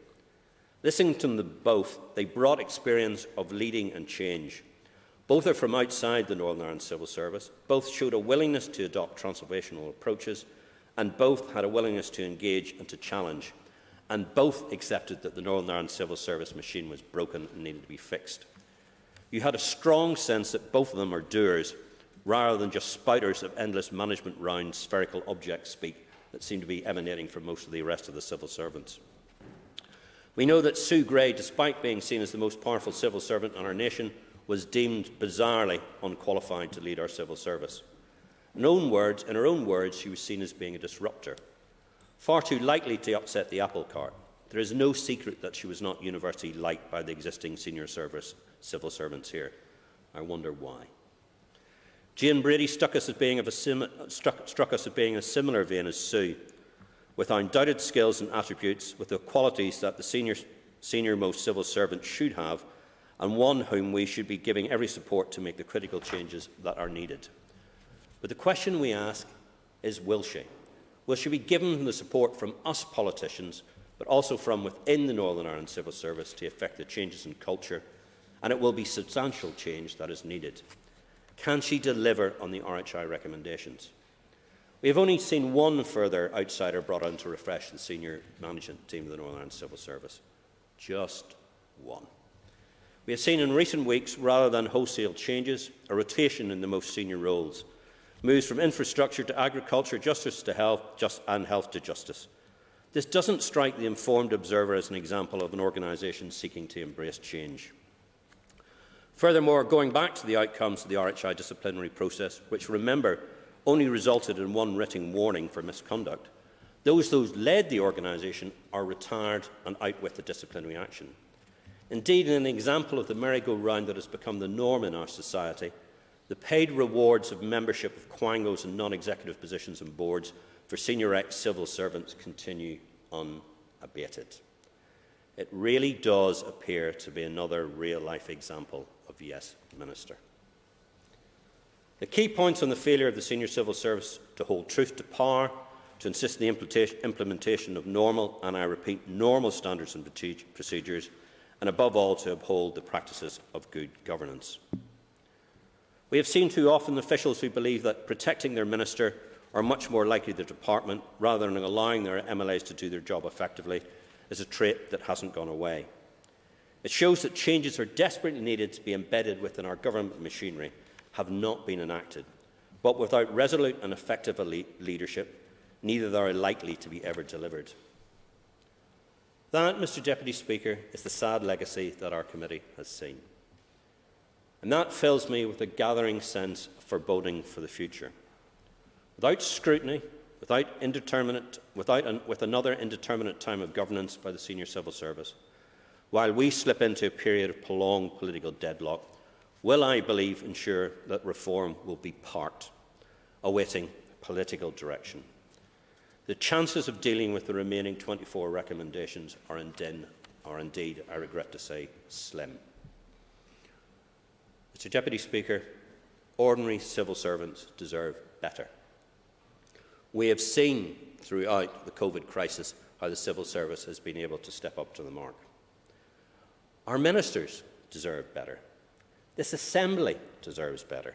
Listening to them both, they brought experience of leading and change. Both are from outside the Northern Ireland Civil Service, both showed a willingness to adopt transformational approaches, and both had a willingness to engage and to challenge, and both accepted that the Northern Ireland Civil Service machine was broken and needed to be fixed. You had a strong sense that both of them are doers, rather than just spouters of endless management round spherical object speak that seem to be emanating from most of the rest of the civil servants. We know that Sue Gray, despite being seen as the most powerful civil servant in our nation, was deemed bizarrely unqualified to lead our civil service. In her own words, she was seen as being a disruptor, far too likely to upset the apple cart. There is no secret that she was not universally liked by the existing senior service civil servants here. I wonder why. Jane Brady struck us as being in a similar vein as Sue, with undoubted skills and attributes, with the qualities that the senior-most civil servant should have, and one whom we should be giving every support to make the critical changes that are needed. But the question we ask is, will she? Will she be given the support from us politicians, but also from within the Northern Ireland Civil Service to effect the changes in culture? And it will be substantial change that is needed. Can she deliver on the RHI recommendations? We have only seen one further outsider brought on to refresh the senior management team of the Northern Ireland Civil Service. Just one. We have seen in recent weeks, rather than wholesale changes, a rotation in the most senior roles. Moves from infrastructure to agriculture, justice to health, and health to justice. This doesn't strike the informed observer as an example of an organisation seeking to embrace change. Furthermore, going back to the outcomes of the RHI disciplinary process, which, remember, only resulted in one written warning for misconduct, those who led the organisation are retired and out with the disciplinary action. Indeed, in an example of the merry-go-round that has become the norm in our society, the paid rewards of membership of quangos and non-executive positions and boards for senior ex-civil servants continue unabated. It really does appear to be another real-life example of yes, Minister. The key points on the failure of the senior civil service to hold truth to power, to insist on the implementation of normal, and I repeat, normal standards and procedures, and above all to uphold the practices of good governance. We have seen too often officials who believe that protecting their minister are much more likely the department, rather than allowing their MLAs to do their job effectively, is a trait that hasn't gone away. It shows that changes are desperately needed to be embedded within our government machinery have not been enacted, but without resolute and effective leadership, neither are likely to be ever delivered. That, Mr Deputy Speaker, is the sad legacy that our committee has seen. And that fills me with a gathering sense of foreboding for the future. Without scrutiny, with another indeterminate time of governance by the senior civil service, while we slip into a period of prolonged political deadlock, will, I believe, ensure that reform will be parked, awaiting political direction. The chances of dealing with the remaining 24 recommendations are indeed, I regret to say, slim. Mr Deputy Speaker, ordinary civil servants deserve better. We have seen throughout the COVID crisis how the civil service has been able to step up to the mark. Our ministers deserve better. This Assembly deserves better.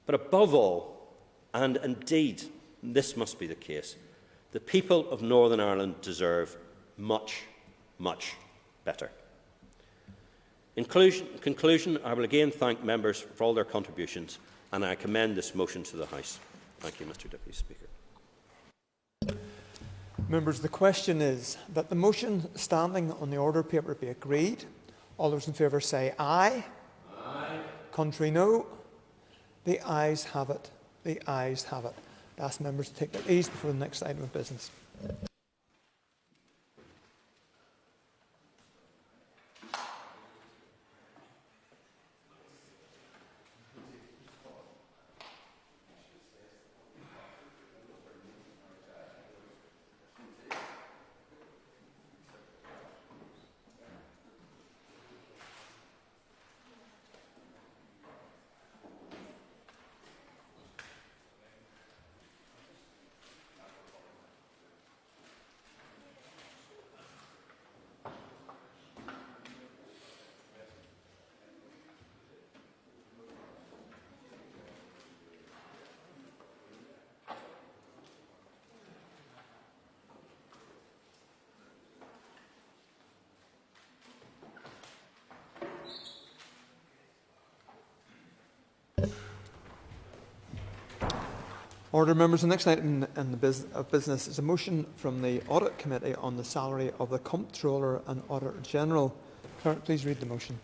But above all, and indeed this must be the case, the people of Northern Ireland deserve much, much better. In conclusion, I will again thank members for all their contributions, and I commend this motion to the House. Thank you, Mr Deputy Speaker. Members, the question is that the motion standing on the order paper be agreed. All those in favour say aye. Aye. Contrary, no. The ayes have it. The ayes have it. I ask members to take their ease before the next item of business. Order, members. The next item in the business is a motion from the Audit Committee on the salary of the Comptroller and Auditor General. Clerk, please read the motion.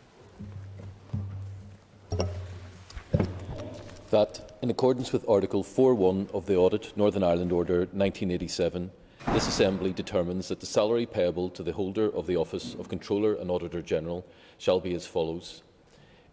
That, in accordance with Article 4.1 of the Audit Northern Ireland Order 1987, this Assembly determines that the salary payable to the holder of the office of Comptroller and Auditor General shall be as follows.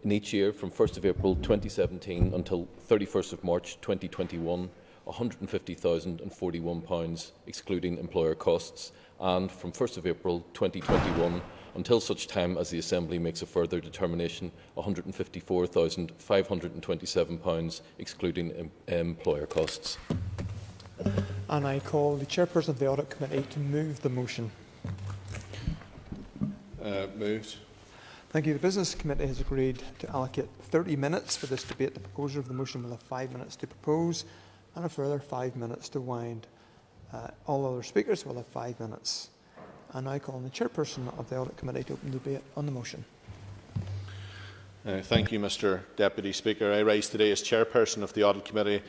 In each year, from 1st of April 2017 until 31st of March 2021, £150,041 excluding employer costs, and from 1st of April 2021 until such time as the Assembly makes a further determination, £154,527 excluding employer costs. And I call the Chairperson of the Audit Committee to move the motion. Moved. Thank you. The Business Committee has agreed to allocate 30 minutes for this debate. The proposer of the motion will have 5 minutes to propose and a further 5 minutes to wind. All other speakers will have 5 minutes. And I call on the Chairperson of the Audit Committee to open the debate on the motion. Thank you, Mr Deputy Speaker. I rise today as Chairperson of the Audit Committee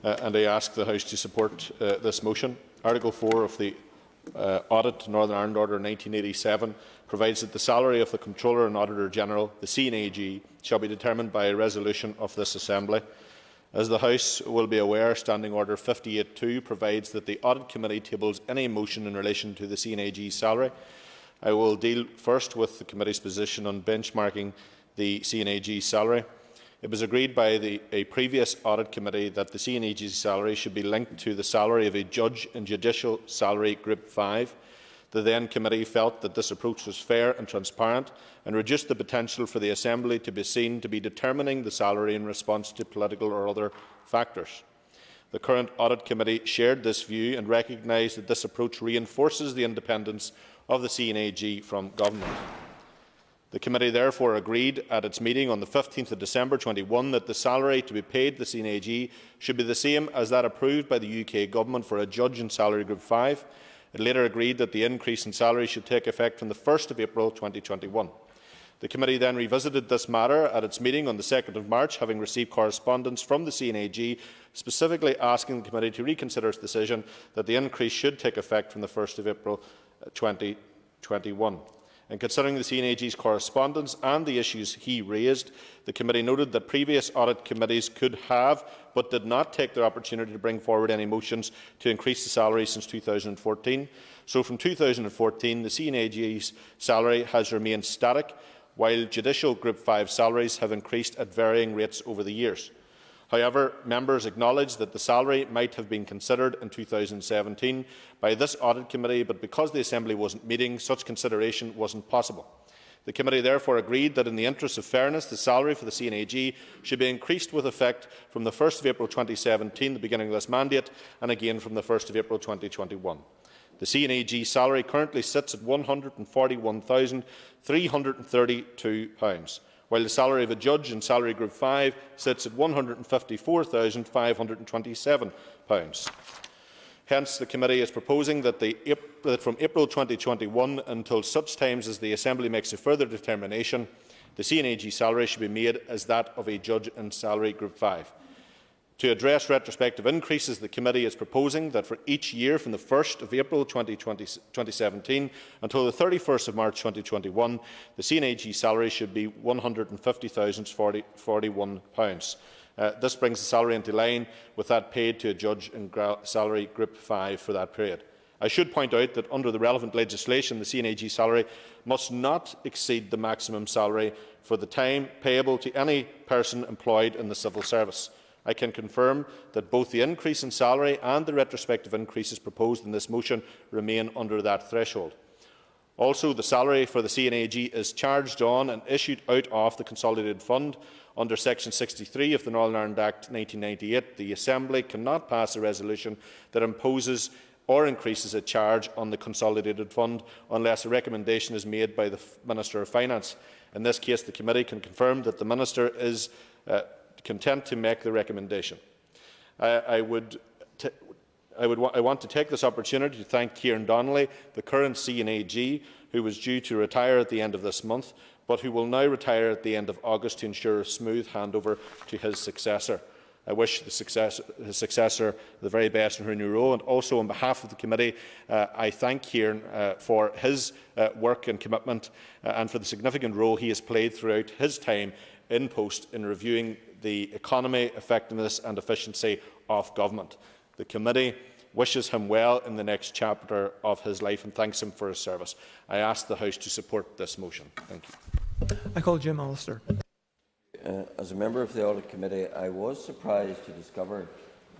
and I ask the House to support this motion. Article 4 of the Audit Northern Ireland Order 1987 provides that the salary of the Comptroller and Auditor General, the CNAG, shall be determined by a resolution of this Assembly. As the House will be aware, Standing Order 58.2 provides that the Audit Committee tables any motion in relation to the CNAG's salary. I will deal first with the Committee's position on benchmarking the CNAG's salary. It was agreed by a previous Audit Committee that the CNAG's salary should be linked to the salary of a Judge in Judicial Salary Group 5. The then Committee felt that this approach was fair and transparent and reduced the potential for the Assembly to be seen to be determining the salary in response to political or other factors. The current Audit Committee shared this view and recognised that this approach reinforces the independence of the CNAG from government. The committee therefore agreed at its meeting on the 15th of December 2021 that the salary to be paid the CNAG should be the same as that approved by the UK Government for a judge in Salary Group 5. It later agreed that the increase in salary should take effect from the 1st of April 2021. The committee then revisited this matter at its meeting on the 2nd of March, having received correspondence from the CNAG specifically asking the committee to reconsider its decision that the increase should take effect from the 1st of April 2021. In considering the CNAG's correspondence and the issues he raised, the committee noted that previous audit committees could have but did not take their opportunity to bring forward any motions to increase the salary since 2014. So from 2014, the CNAG's salary has remained static, while Judicial Group 5 salaries have increased at varying rates over the years. However, members acknowledge that the salary might have been considered in 2017 by this audit committee, but because the Assembly wasn't meeting, such consideration wasn't possible. The committee therefore agreed that in the interest of fairness, the salary for the CNAG should be increased with effect from the 1st of April 2017, the beginning of this mandate, and again from the 1st of April 2021. The CNAG salary currently sits at £141,332. While the salary of a judge in Salary Group 5 sits at £154,527. Hence, the committee is proposing that from April 2021 until such times as the Assembly makes a further determination, the CNAG salary should be made as that of a judge in Salary Group 5. To address retrospective increases, the committee is proposing that for each year from the 1st of April 2017 until the 31st of March 2021, the CNAG salary should be £150,041. This brings the salary into line with that paid to a judge in Salary Group 5 for that period. I should point out that under the relevant legislation, the CNAG salary must not exceed the maximum salary for the time payable to any person employed in the civil service. I can confirm that both the increase in salary and the retrospective increases proposed in this motion remain under that threshold. Also, the salary for the CNAG is charged on and issued out of the Consolidated Fund. Under Section 63 of the Northern Ireland Act 1998, the Assembly cannot pass a resolution that imposes or increases a charge on the Consolidated Fund unless a recommendation is made by the Minister of Finance. In this case, the committee can confirm that the Minister is content to make the recommendation. I want to take this opportunity to thank Kieran Donnelly, the current CNAG, who was due to retire at the end of this month, but who will now retire at the end of August to ensure a smooth handover to his successor. I wish his successor the very best in her new role, and also on behalf of the committee, I thank Kieran for his work and commitment and for the significant role he has played throughout his time in post in reviewing the economy, effectiveness and efficiency of government. The committee wishes him well in the next chapter of his life and thanks him for his service. I ask the House to support this motion. Thank you. I call Jim Allister. As a member of the Audit Committee, I was surprised to discover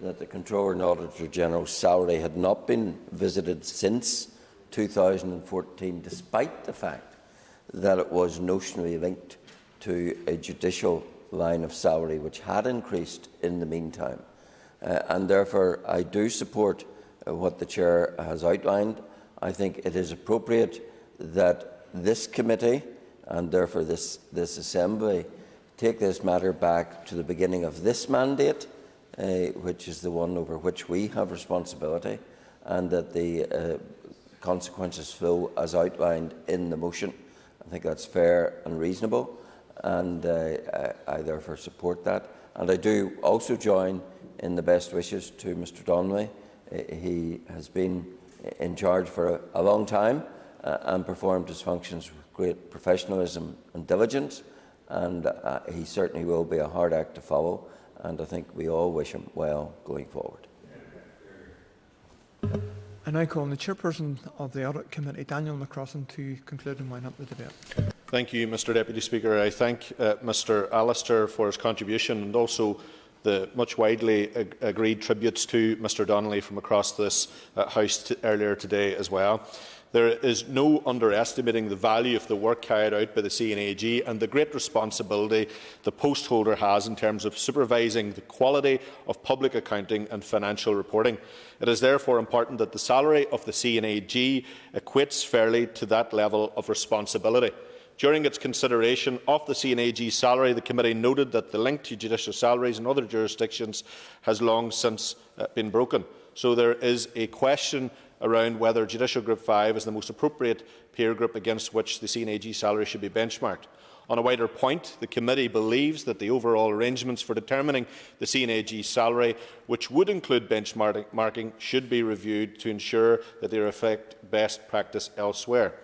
that the Controller and Auditor General's salary had not been visited since 2014, despite the fact that it was notionally linked to a judicial line of salary which had increased in the meantime. And therefore, I do support what the Chair has outlined. I think it is appropriate that this committee and therefore this Assembly take this matter back to the beginning of this mandate, which is the one over which we have responsibility, and that the consequences flow as outlined in the motion. I think that's fair and reasonable, and I therefore support that. And I do also join in the best wishes to Mr Donnelly. He has been in charge for a long time and performed his functions with great professionalism and diligence, and he certainly will be a hard act to follow, and I think we all wish him well going forward. I now call on the Chairperson of the Audit Committee, Daniel McCrossan, to conclude and wind up the debate. Thank you, Mr Deputy Speaker. I thank Mr Allister for his contribution and also the much widely agreed tributes to Mr Donnelly from across this House earlier today as well. There is no underestimating the value of the work carried out by the CNAG and the great responsibility the post holder has in terms of supervising the quality of public accounting and financial reporting. It is therefore important that the salary of the CNAG equates fairly to that level of responsibility. During its consideration of the CNAG salary, the committee noted that the link to judicial salaries in other jurisdictions has long since been broken. So there is a question around whether Judicial Group 5 is the most appropriate peer group against which the CNAG salary should be benchmarked. On a wider point, the committee believes that the overall arrangements for determining the CNAG salary, which would include benchmarking, should be reviewed to ensure that they reflect best practice elsewhere.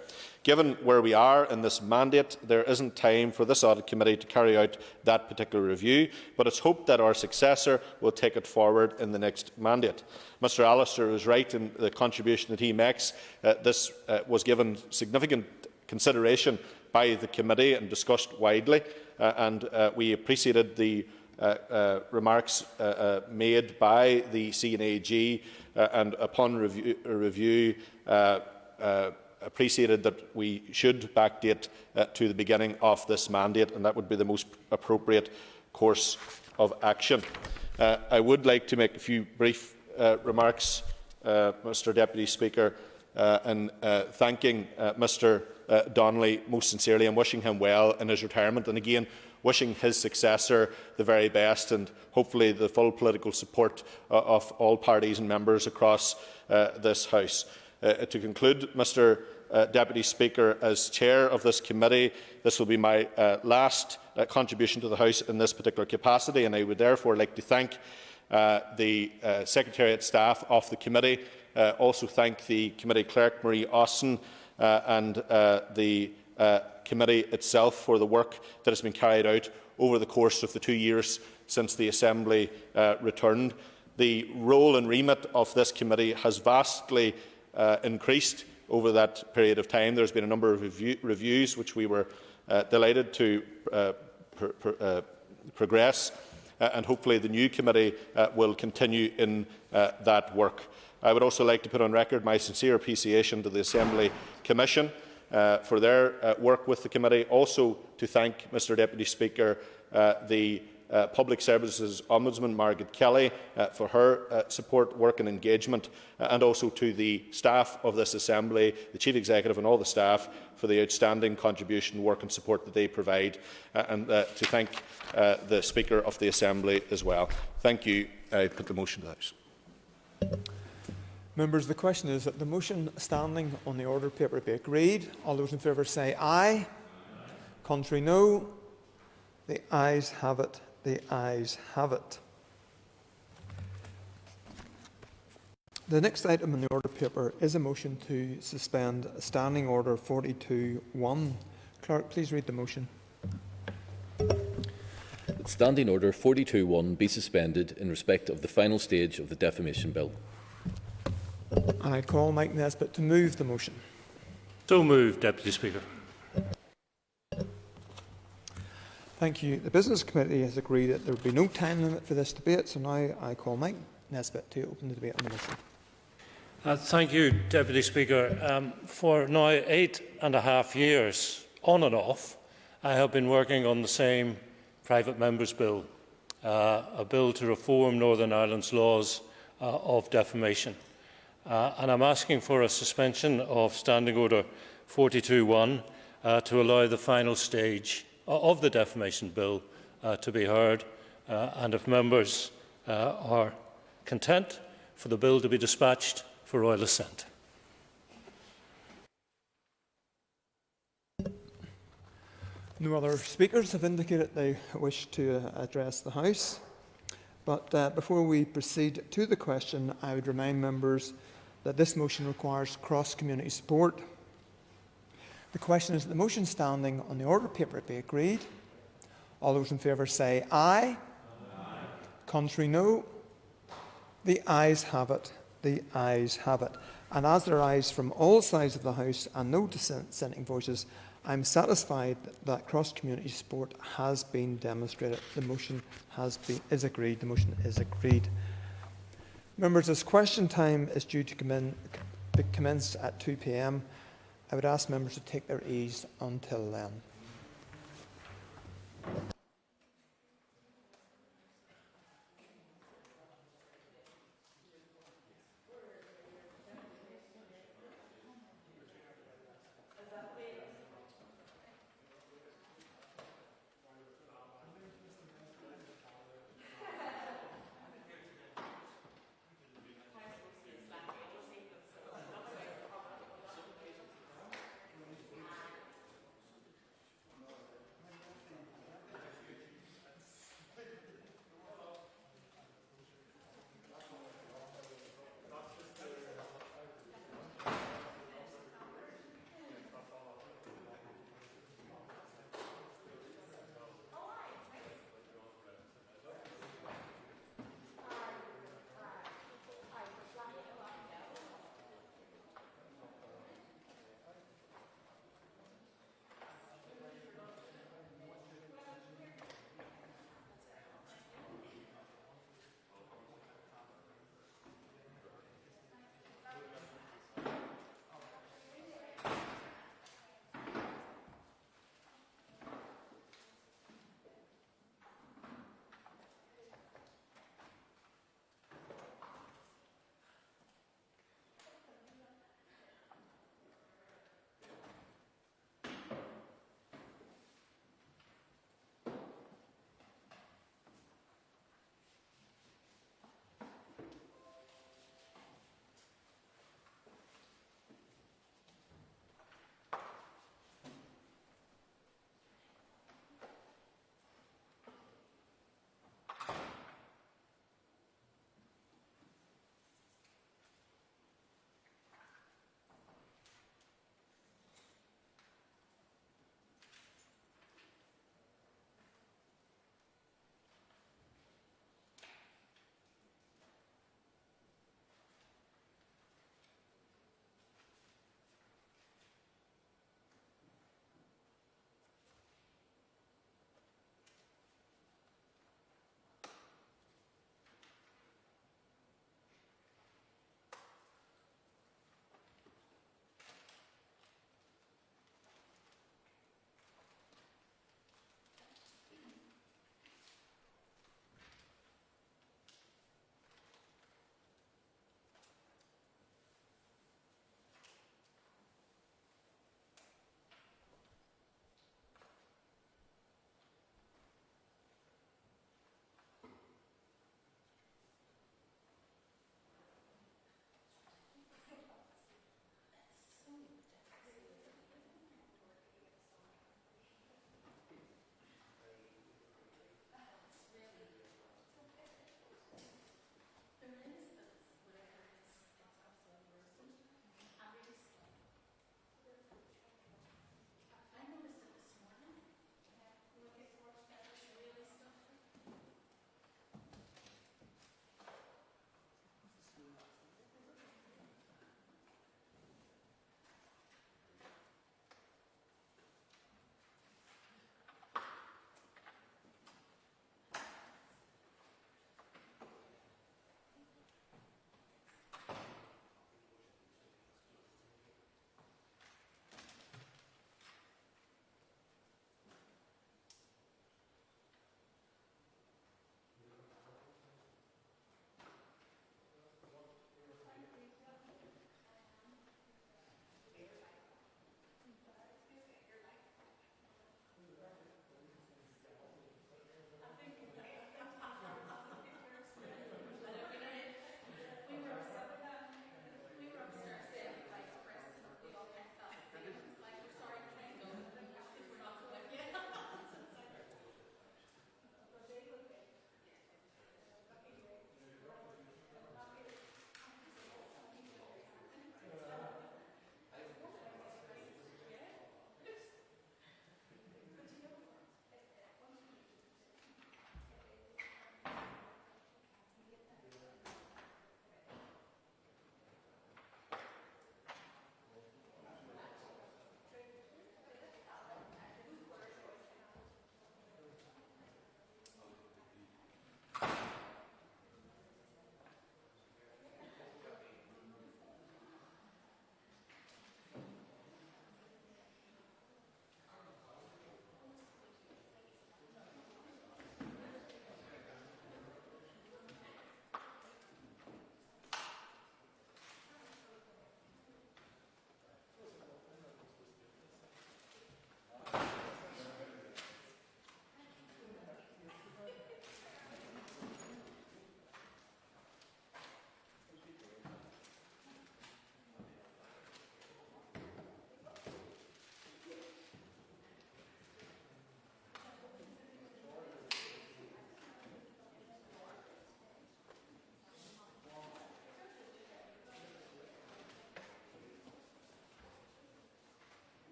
Given where we are in this mandate, there isn't time for this Audit Committee to carry out that particular review, but it's hoped that our successor will take it forward in the next mandate. Mr Allister is right in the contribution that he makes. This was given significant consideration by the committee and discussed widely, and we appreciated the remarks made by the CNAG and upon review appreciated that we should backdate to the beginning of this mandate, and that would be the most appropriate course of action. I would like to make a few brief remarks, Mr Deputy Speaker, in thanking Mr Donnelly most sincerely and wishing him well in his retirement, and again wishing his successor the very best and hopefully the full political support of all parties and members across this House. To conclude, Mr Deputy Speaker, as Chair of this committee, this will be my last contribution to the House in this particular capacity, and I would therefore like to thank the Secretariat staff of the committee, also thank the committee clerk, Marie Austin, and the committee itself for the work that has been carried out over the course of the 2 years since the Assembly returned. The role and remit of this committee has vastly increased over that period of time. There has been a number of reviews which we were delighted to progress, and hopefully the new committee will continue in that work. I would also like to put on record my sincere appreciation to the Assembly Commission for their work with the committee. Also to thank Mr Deputy Speaker the Public Services Ombudsman Margaret Kelly for her support, work and engagement, and also to the staff of this Assembly, the Chief Executive and all the staff for the outstanding contribution, work and support that they provide, and to thank the Speaker of the Assembly as well. Thank you. I put the motion to the House. Members, the question is that the motion standing on the order paper be agreed. All those in favour say aye. Contrary, no. The ayes have it. The ayes have it. The next item on the order paper is a motion to suspend Standing Order 42.1. Clerk, please read the motion. That Standing Order 42.1 be suspended in respect of the final stage of the Defamation Bill. And I call Mike Nesbitt to move the motion. So moved, Deputy Speaker. Thank you. The Business Committee has agreed that there will be no time limit for this debate, so now I call Mike Nesbitt to open the debate on the motion. Thank you, Deputy Speaker. For now 8.5 years, on and off, I have been working on the same private members' bill, a bill to reform Northern Ireland's laws of defamation. And I'm asking for a suspension of Standing Order 42.1 to allow the final stage of the Defamation Bill to be heard, and if members are content for the bill to be dispatched for royal assent. No other speakers have indicated they wish to address the House. But before we proceed to the question, I would remind members that this motion requires cross-community support. The question is that the motion standing on the order paper be agreed. All those in favour say aye. Aye. Contrary, no. The ayes have it. The ayes have it. And as there are ayes from all sides of the House and no dissenting voices, I am satisfied that cross-community support has been demonstrated. The motion is agreed. The motion is agreed. Members, as question time is due to commence at 2 p.m, I would ask members to take their ease until then.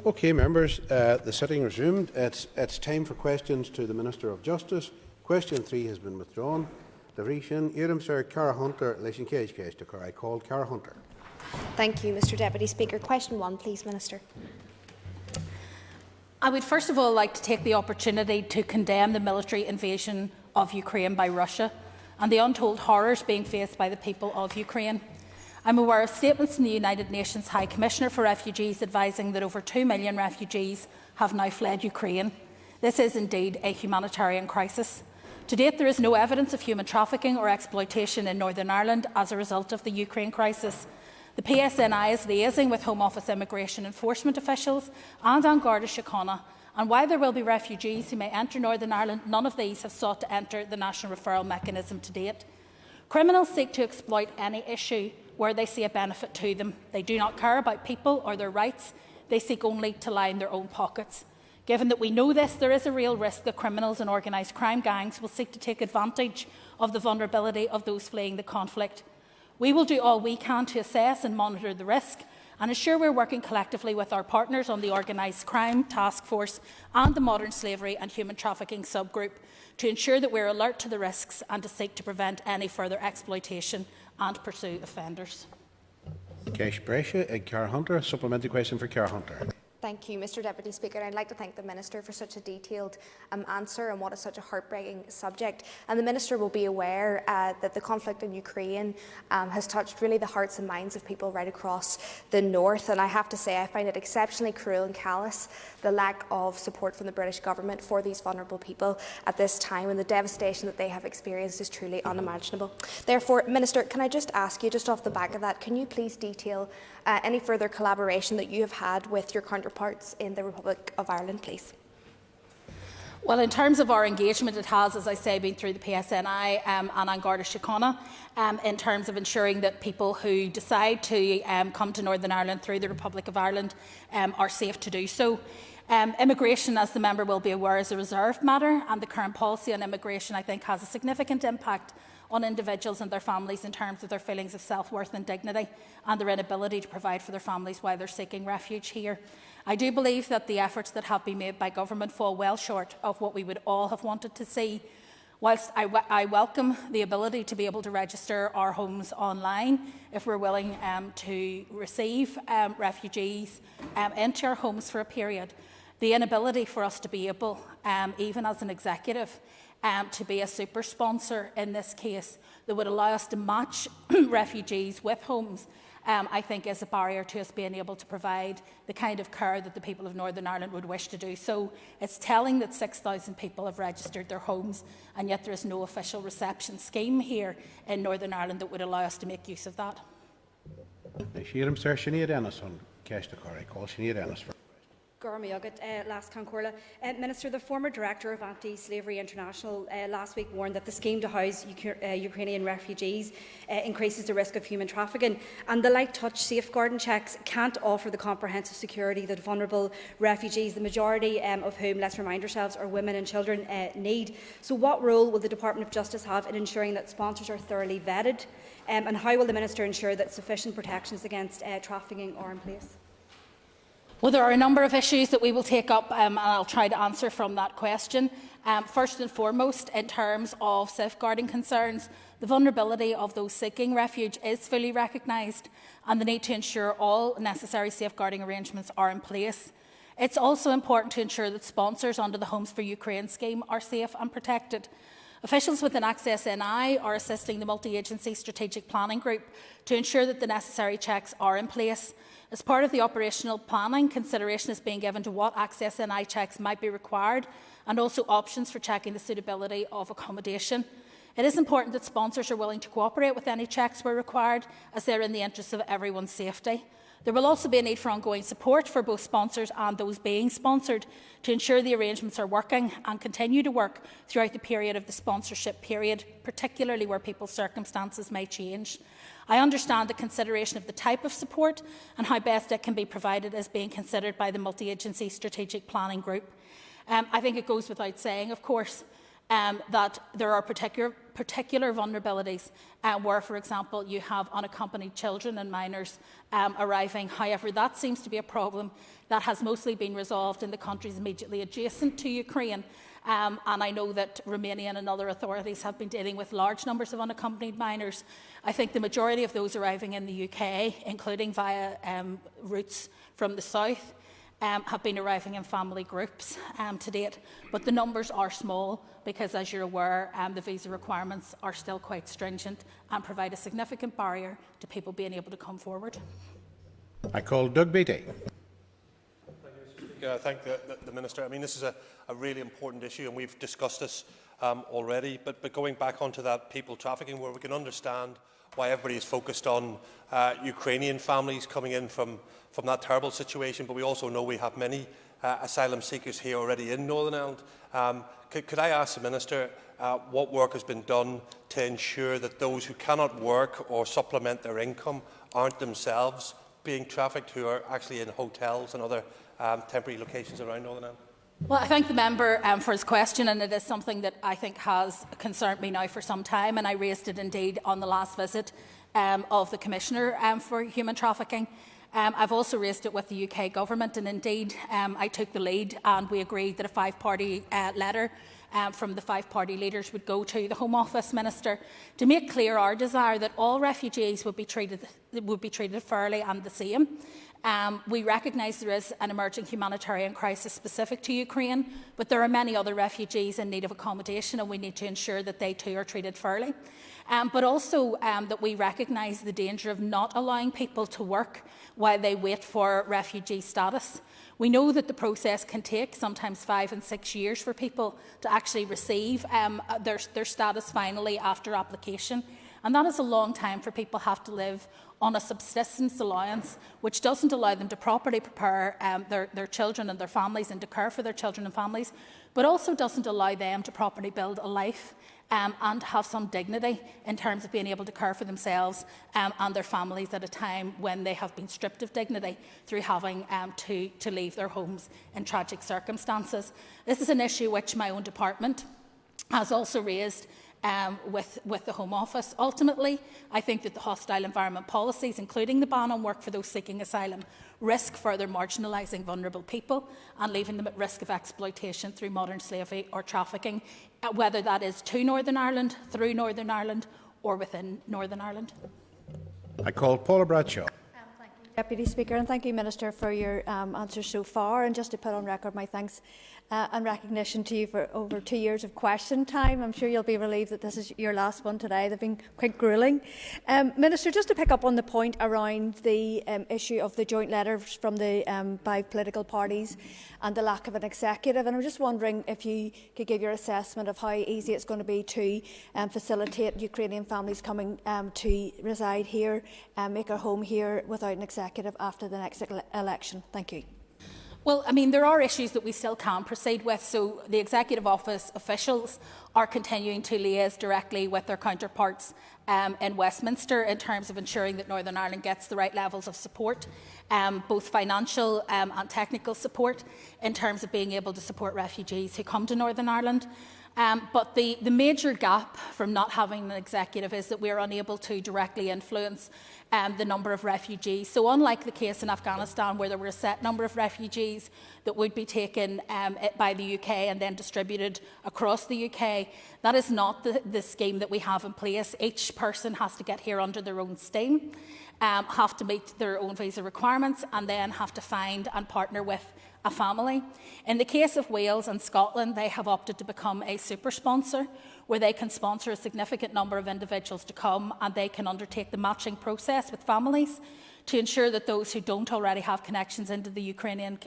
Okay, members, the sitting resumed. It's time for questions to the Minister of Justice. Question 3 has been withdrawn. Defamation, Iram Sir Cara Hunter, Lation Cage I called Cara Hunter. Thank you, Mr Deputy Speaker. Question 1, please, Minister. I would first of all like to take the opportunity to condemn the military invasion of Ukraine by Russia and the untold horrors being faced by the people of Ukraine. I'm aware of statements from the United Nations High Commissioner for Refugees advising that over 2 million refugees have now fled Ukraine. This is indeed a humanitarian crisis. To date, there is no evidence of human trafficking or exploitation in Northern Ireland as a result of the Ukraine crisis. The PSNI is liaising with Home Office immigration enforcement officials and An Garda Síochána, and while there will be refugees who may enter Northern Ireland, none of these have sought to enter the national referral mechanism to date. Criminals seek to exploit any issue where they see a benefit to them. They do not care about people or their rights. They seek only to line their own pockets. Given that we know this, there is a real risk that criminals and organised crime gangs will seek to take advantage of the vulnerability of those fleeing the conflict. We will do all we can to assess and monitor the risk and ensure we are working collectively with our partners on the Organised Crime Task Force and the Modern Slavery and Human Trafficking Subgroup to ensure that we are alert to the risks and to seek to prevent any further exploitation and pursue offenders. Cash Brescia, Cara Hunter. Supplementary question for Cara Hunter. Thank you, Mr Deputy Speaker. I'd like to thank the Minister for such a detailed answer on what is such a heartbreaking subject. And the Minister will be aware that the conflict in Ukraine has touched really the hearts and minds of people right across the north. And I have to say, I find it exceptionally cruel and callous, the lack of support from the British Government for these vulnerable people at this time, and the devastation that they have experienced is truly unimaginable. Therefore, Minister, can I just ask you, just off the back of that, can you please detail any further collaboration that you have had with your counterparts in the Republic of Ireland, please? Well, in terms of our engagement, it has, as I say, been through the PSNI and An Garda Síochána, in terms of ensuring that people who decide to come to Northern Ireland through the Republic of Ireland are safe to do so. Immigration, as the member will be aware, is a reserved matter, and the current policy on immigration, I think, has a significant impact on individuals and their families in terms of their feelings of self-worth and dignity and their inability to provide for their families while they're seeking refuge here. I do believe that the efforts that have been made by government fall well short of what we would all have wanted to see. Whilst I welcome the ability to be able to register our homes online if we're willing to receive refugees into our homes for a period, the inability for us to be able, even as an executive, to be a super sponsor in this case that would allow us to match refugees with homes, I think is a barrier to us being able to provide the kind of care that the people of Northern Ireland would wish to do. So it's telling that 6,000 people have registered their homes, and yet there is no official reception scheme here in Northern Ireland that would allow us to make use of that. Sinead Ennis on Cash I call Sinead Ennis for. Minister, the former director of Anti-Slavery International last week warned that the scheme to house Ukrainian refugees increases the risk of human trafficking, and the light touch safeguarding checks can't offer the comprehensive security that vulnerable refugees, the majority of whom, let's remind ourselves, are women and children, need. So what role will the Department of Justice have in ensuring that sponsors are thoroughly vetted, and how will the Minister ensure that sufficient protections against trafficking are in place? Well, there are a number of issues that we will take up, and I'll try to answer from that question. First and foremost, in terms of safeguarding concerns, the vulnerability of those seeking refuge is fully recognised, and the need to ensure all necessary safeguarding arrangements are in place. It's also important to ensure that sponsors under the Homes for Ukraine scheme are safe and protected. Officials within Access NI are assisting the multi-agency strategic planning group to ensure that the necessary checks are in place. As part of the operational planning, consideration is being given to what Access NI checks might be required, and also options for checking the suitability of accommodation. It is important that sponsors are willing to cooperate with any checks where required, as they are in the interests of everyone's safety. There will also be a need for ongoing support for both sponsors and those being sponsored to ensure the arrangements are working and continue to work throughout the period of the sponsorship period, particularly where people's circumstances may change. I understand the consideration of the type of support and how best it can be provided is being considered by the multi-agency strategic planning group. I think it goes without saying, of course, that there are particular vulnerabilities where, for example, you have unaccompanied children and minors arriving. However, that seems to be a problem that has mostly been resolved in the countries immediately adjacent to Ukraine. And I know that Romania and other authorities have been dealing with large numbers of unaccompanied minors. I think the majority of those arriving in the UK, including via routes from the south, have been arriving in family groups to date. But the numbers are small because, as you're aware, the visa requirements are still quite stringent and provide a significant barrier to people being able to come forward. I call Doug Beattie. I thank the Minister. I mean, this is a really important issue, and we've discussed this already. But going back onto that people trafficking, where we can understand why everybody is focused on Ukrainian families coming in from that terrible situation, but we also know we have many asylum seekers here already in Northern Ireland. Could I ask the Minister what work has been done to ensure that those who cannot work or supplement their income aren't themselves being trafficked, who are actually in hotels and other temporary locations around Northern Ireland? Well, I thank the member for his question, and it is something that I think has concerned me now for some time, and I raised it indeed on the last visit of the Commissioner for Human Trafficking. I've also raised it with the UK Government, and indeed I took the lead, and we agreed that a five-party letter from the five-party leaders would go to the Home Office Minister to make clear our desire that all refugees would be treated fairly and the same. We recognise there is an emerging humanitarian crisis specific to Ukraine, but there are many other refugees in need of accommodation, and we need to ensure that they too are treated fairly. But also that we recognise the danger of not allowing people to work while they wait for refugee status. We know that the process can take sometimes 5 and 6 years for people to actually receive their status finally after application. And that is a long time for people to have to live on a subsistence allowance, which doesn't allow them to properly prepare their children and their families and to care for their children and families, but also doesn't allow them to properly build a life and have some dignity in terms of being able to care for themselves and their families at a time when they have been stripped of dignity through having to leave their homes in tragic circumstances. This is an issue which my own department has also raised with the Home Office. Ultimately, I think that the hostile environment policies, including the ban on work for those seeking asylum, risk further marginalising vulnerable people and leaving them at risk of exploitation through modern slavery or trafficking, whether that is to Northern Ireland, through Northern Ireland or within Northern Ireland. I call Paula Bradshaw. Deputy Speaker, and thank you, Minister, for your answers so far. And just to put on record my thanks and recognition to you for over 2 years of question time. I'm sure you'll be relieved that this is your last one today. They've been quite gruelling. Minister, just to pick up on the point around the issue of the joint letters from the 5 political parties and the lack of an executive, and I'm just wondering if you could give your assessment of how easy it's going to be to facilitate Ukrainian families coming to reside here, make a home here without an executive after the next election. Thank you. Well, I mean, there are issues that we still can proceed with. So the Executive Office officials are continuing to liaise directly with their counterparts in Westminster in terms of ensuring that Northern Ireland gets the right levels of support, both financial and technical support, in terms of being able to support refugees who come to Northern Ireland. But the major gap from not having an executive is that we are unable to directly influence the number of refugees. So unlike the case in Afghanistan, where there were a set number of refugees that would be taken by the UK and then distributed across the UK, that is not the scheme that we have in place. Each person has to get here under their own steam, have to meet their own visa requirements, and then have to find and partner with a family. In the case of Wales and Scotland, they have opted to become a super sponsor, where they can sponsor a significant number of individuals to come, and they can undertake the matching process with families to ensure that those who don't already have connections into the Ukrainian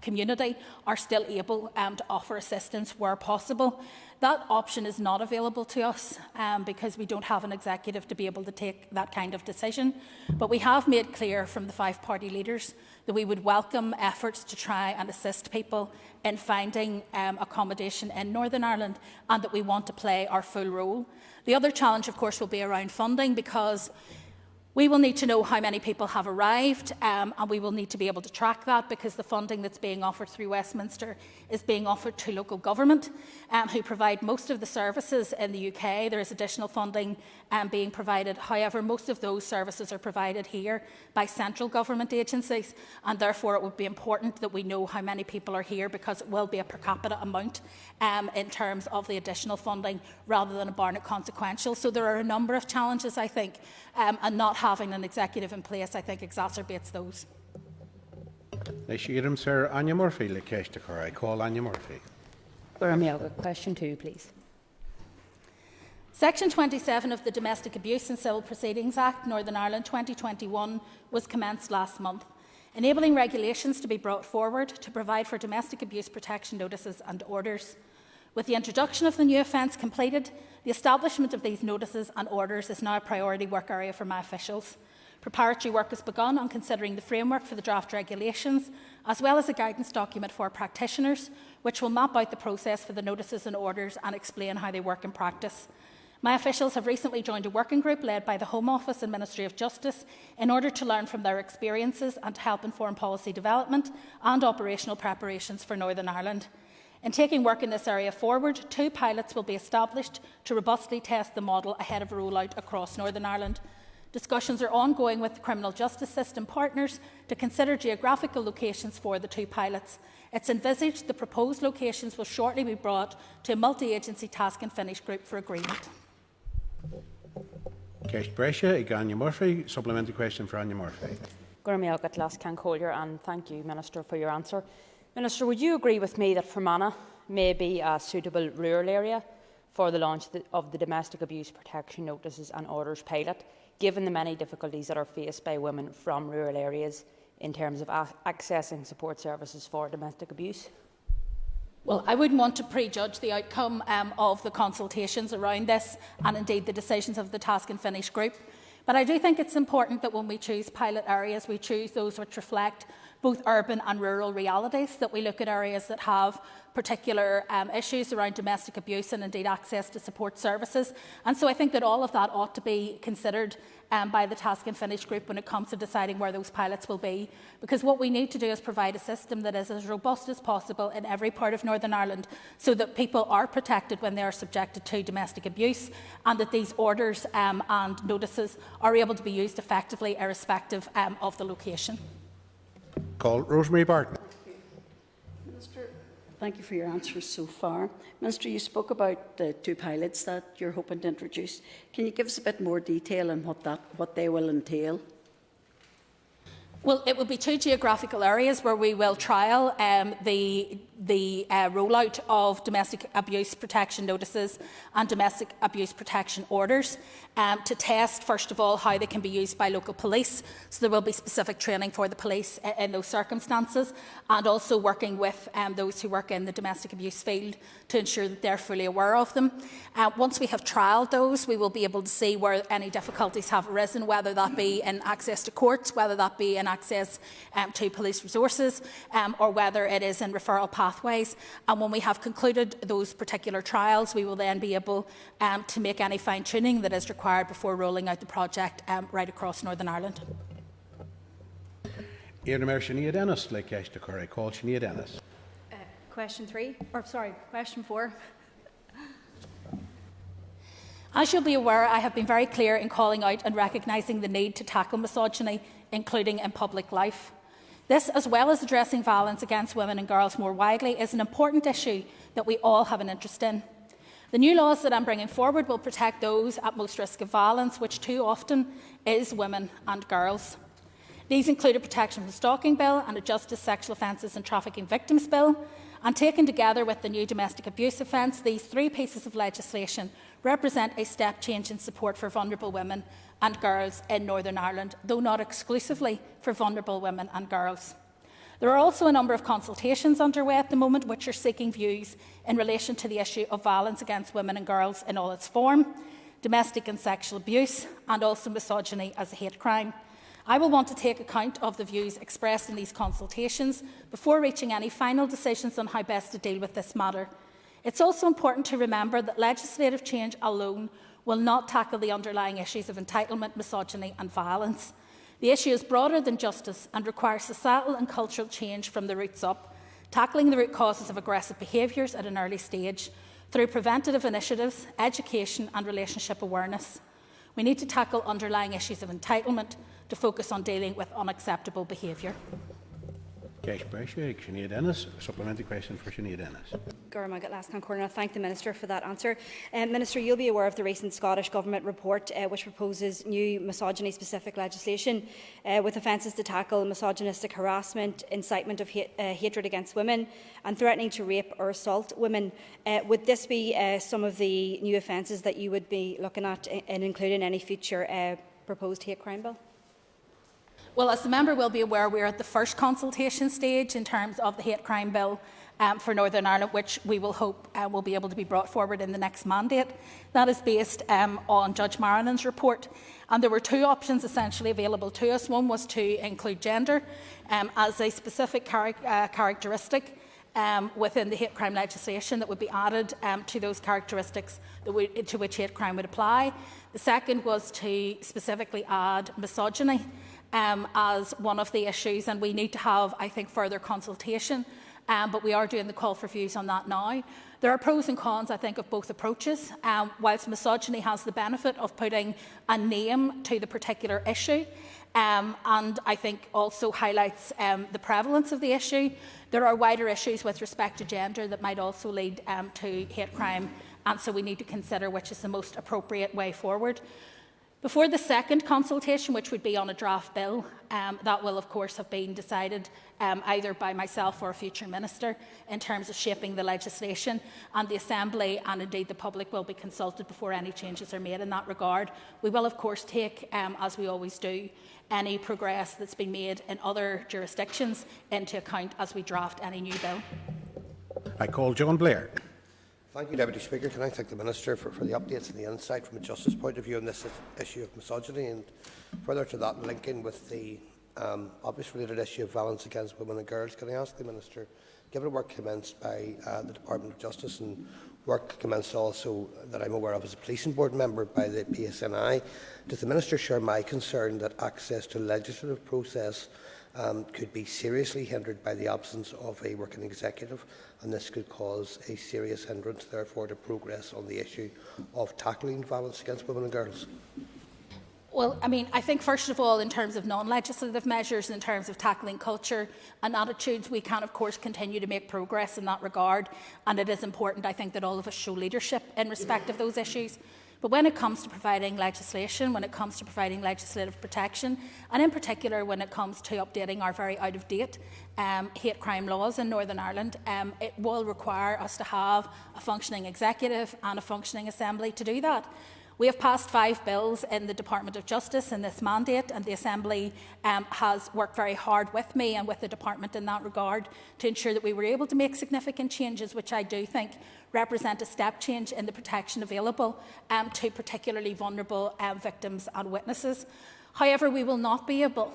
community are still able to offer assistance where possible. That option is not available to us because we don't have an executive to be able to take that kind of decision. But we have made clear from the 5-party leaders that we would welcome efforts to try and assist people in finding accommodation in Northern Ireland, and that we want to play our full role. The other challenge, of course, will be around funding, because We will need to know how many people have arrived, and we will need to be able to track that, because the funding that's being offered through Westminster is being offered to local government, who provide most of the services in the UK. There is additional funding being provided. However, most of those services are provided here by central government agencies, and therefore it would be important that we know how many people are here, because it will be a per capita amount in terms of the additional funding rather than a Barnett consequential. So there are a number of challenges, I think, and not having an executive in place, I think, exacerbates those. Sir Anya Murphy, I call Anya Murphy. Question 2, please. Section 27 of the Domestic Abuse and Civil Proceedings Act, Northern Ireland 2021, was commenced last month, enabling regulations to be brought forward to provide for domestic abuse protection notices and orders. With the introduction of the new offence completed, the establishment of these notices and orders is now a priority work area for my officials. Preparatory work has begun on considering the framework for the draft regulations, as well as a guidance document for practitioners, which will map out the process for the notices and orders and explain how they work in practice. My officials have recently joined a working group led by the Home Office and Ministry of Justice in order to learn from their experiences and to help inform policy development and operational preparations for Northern Ireland. In taking work in this area forward, 2 pilots will be established to robustly test the model ahead of rollout across Northern Ireland. Discussions are ongoing with the criminal justice system partners to consider geographical locations for the 2 pilots. It's envisaged the proposed locations will shortly be brought to a multi-agency task and finish group for agreement. Anya Murphy, supplementary question for Anya Murphy. And thank you, Minister, for your answer. Minister, would you agree with me that Fermanagh may be a suitable rural area for the launch of the Domestic Abuse Protection Notices and Orders pilot, given the many difficulties that are faced by women from rural areas in terms of accessing support services for domestic abuse? Well, I wouldn't want to prejudge the outcome of the consultations around this, and indeed the decisions of the Task and Finish group. But I do think it's important that when we choose pilot areas, we choose those which reflect both urban and rural realities, that we look at areas that have particular issues around domestic abuse and indeed access to support services. And so I think that all of that ought to be considered by the Task and Finish group when it comes to deciding where those pilots will be. Because what we need to do is provide a system that is as robust as possible in every part of Northern Ireland, so that people are protected when they are subjected to domestic abuse, and that these orders and notices are able to be used effectively irrespective of the location. Call Rosemary Barton. Minister, thank you for your answers so far. Minister, you spoke about the 2 pilots that you're hoping to introduce. Can you give us a bit more detail on what they will entail? Well, it will be 2 geographical areas where we will trial the rollout of domestic abuse protection notices and domestic abuse protection orders to test, first of all, how they can be used by local police. So there will be specific training for the police in those circumstances, and also working with those who work in the domestic abuse field to ensure that they're fully aware of them. Once we have trialled those, we will be able to see where any difficulties have arisen, whether that be in access to courts, whether that be in access to police resources, or whether it is in referral pathways. And when we have concluded those particular trials, we will then be able to make any fine-tuning that is required before rolling out the project right across Northern Ireland. Question 3, or sorry, question 4. As you'll be aware, I have been very clear in calling out and recognising the need to tackle misogyny, including in public life. This, as well as addressing violence against women and girls more widely, is an important issue that we all have an interest in. The new laws that I'm bringing forward will protect those at most risk of violence, which too often is women and girls. These include a Protection from Stalking Bill and a Justice Sexual Offences and Trafficking Victims Bill. And taken together with the new domestic abuse offence, these 3 pieces of legislation represent a step change in support for vulnerable women and girls in Northern Ireland, though not exclusively for vulnerable women and girls. There are also a number of consultations underway at the moment which are seeking views in relation to the issue of violence against women and girls in all its form, domestic and sexual abuse, and also misogyny as a hate crime. I will want to take account of the views expressed in these consultations before reaching any final decisions on how best to deal with this matter. It's also important to remember that legislative change alone will not tackle the underlying issues of entitlement, misogyny and violence. The issue is broader than justice and requires societal and cultural change from the roots up, tackling the root causes of aggressive behaviours at an early stage through preventative initiatives, education and relationship awareness. We need to tackle underlying issues of entitlement to focus on dealing with unacceptable behaviour. Sinead Ennis, supplementary question for Sinead Ennis. I thank the Minister for that answer. Minister, you'll be aware of the recent Scottish Government report which proposes new misogyny-specific legislation with offences to tackle misogynistic harassment, incitement of hatred against women and threatening to rape or assault women. Would this be some of the new offences that you would be looking at and including any future proposed hate crime bill? Well, as the member will be aware, we are at the first consultation stage in terms of the hate crime bill for Northern Ireland, which we will hope will be able to be brought forward in the next mandate. That is based on Judge Marinen's report. And there were two options essentially available to us. One was to include gender as a specific characteristic within the hate crime legislation that would be added to those characteristics to which hate crime would apply. The second was to specifically add misogyny as one of the issues, and we need to have, I think, further consultation, but we are doing the call for views on that now. There are pros and cons, I think, of both approaches. Whilst misogyny has the benefit of putting a name to the particular issue, and I think also highlights the prevalence of the issue, there are wider issues with respect to gender that might also lead to hate crime, and so we need to consider which is the most appropriate way forward. Before the second consultation, which would be on a draft bill, that will of course have been decided either by myself or a future minister in terms of shaping the legislation, and the Assembly and indeed the public will be consulted before any changes are made in that regard. We will of course take, as we always do, any progress that's been made in other jurisdictions into account as we draft any new bill. I call John Blair. Thank you, Deputy Speaker. Can I thank the Minister for the updates and the insight from a justice point of view on this issue of misogyny, and further to that, linking with the obvious related issue of violence against women and girls. Can I ask the Minister, given work commenced by the Department of Justice and work commenced also that I'm aware of as a policing board member by the PSNI, does the Minister share my concern that access to legislative process could be seriously hindered by the absence of a working executive, and this could cause a serious hindrance, therefore, to progress on the issue of tackling violence against women and girls? Well, I think first of all, in terms of non-legislative measures, in terms of tackling culture and attitudes, we can of course continue to make progress in that regard, and it is important, I think, that all of us show leadership in respect of those issues. But when it comes to providing legislation, when it comes to providing legislative protection, and in particular when it comes to updating our very out-of-date hate crime laws in Northern Ireland, it will require us to have a functioning executive and a functioning assembly to do that. We have passed 5 bills in the Department of Justice in this mandate, and the Assembly has worked very hard with me and with the Department in that regard to ensure that we were able to make significant changes, which I do think represent a step change in the protection available to particularly vulnerable victims and witnesses. However, we will not be able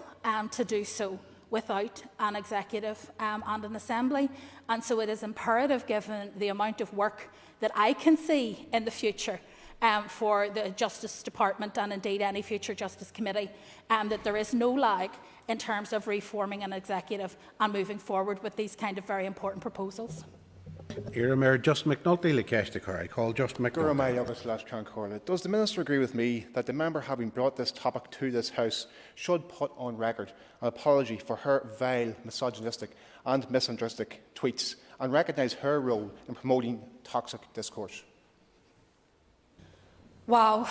to do so without an executive and an assembly, and so it is imperative, given the amount of work that I can see in the future for the Justice Department and indeed any future Justice Committee, that there is no lag in terms of reforming an executive and moving forward with these kind of very important proposals. Just McNulty I call Just McNulty. Does the Minister agree with me that the member, having brought this topic to this House, should put on record an apology for her vile, misogynistic and misandristic tweets and recognise her role in promoting toxic discourse? Wow.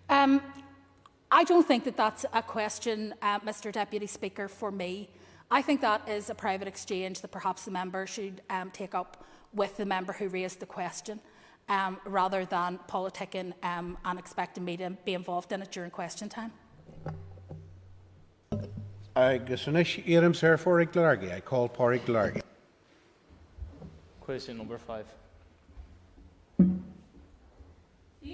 I don't think that that's a question, Mr Deputy Speaker, for me. I think that is a private exchange that perhaps the member should take up with the member who raised the question, rather than politicking and expecting me to be involved in it during question time. I call Pádraig Glargy. Question number 5.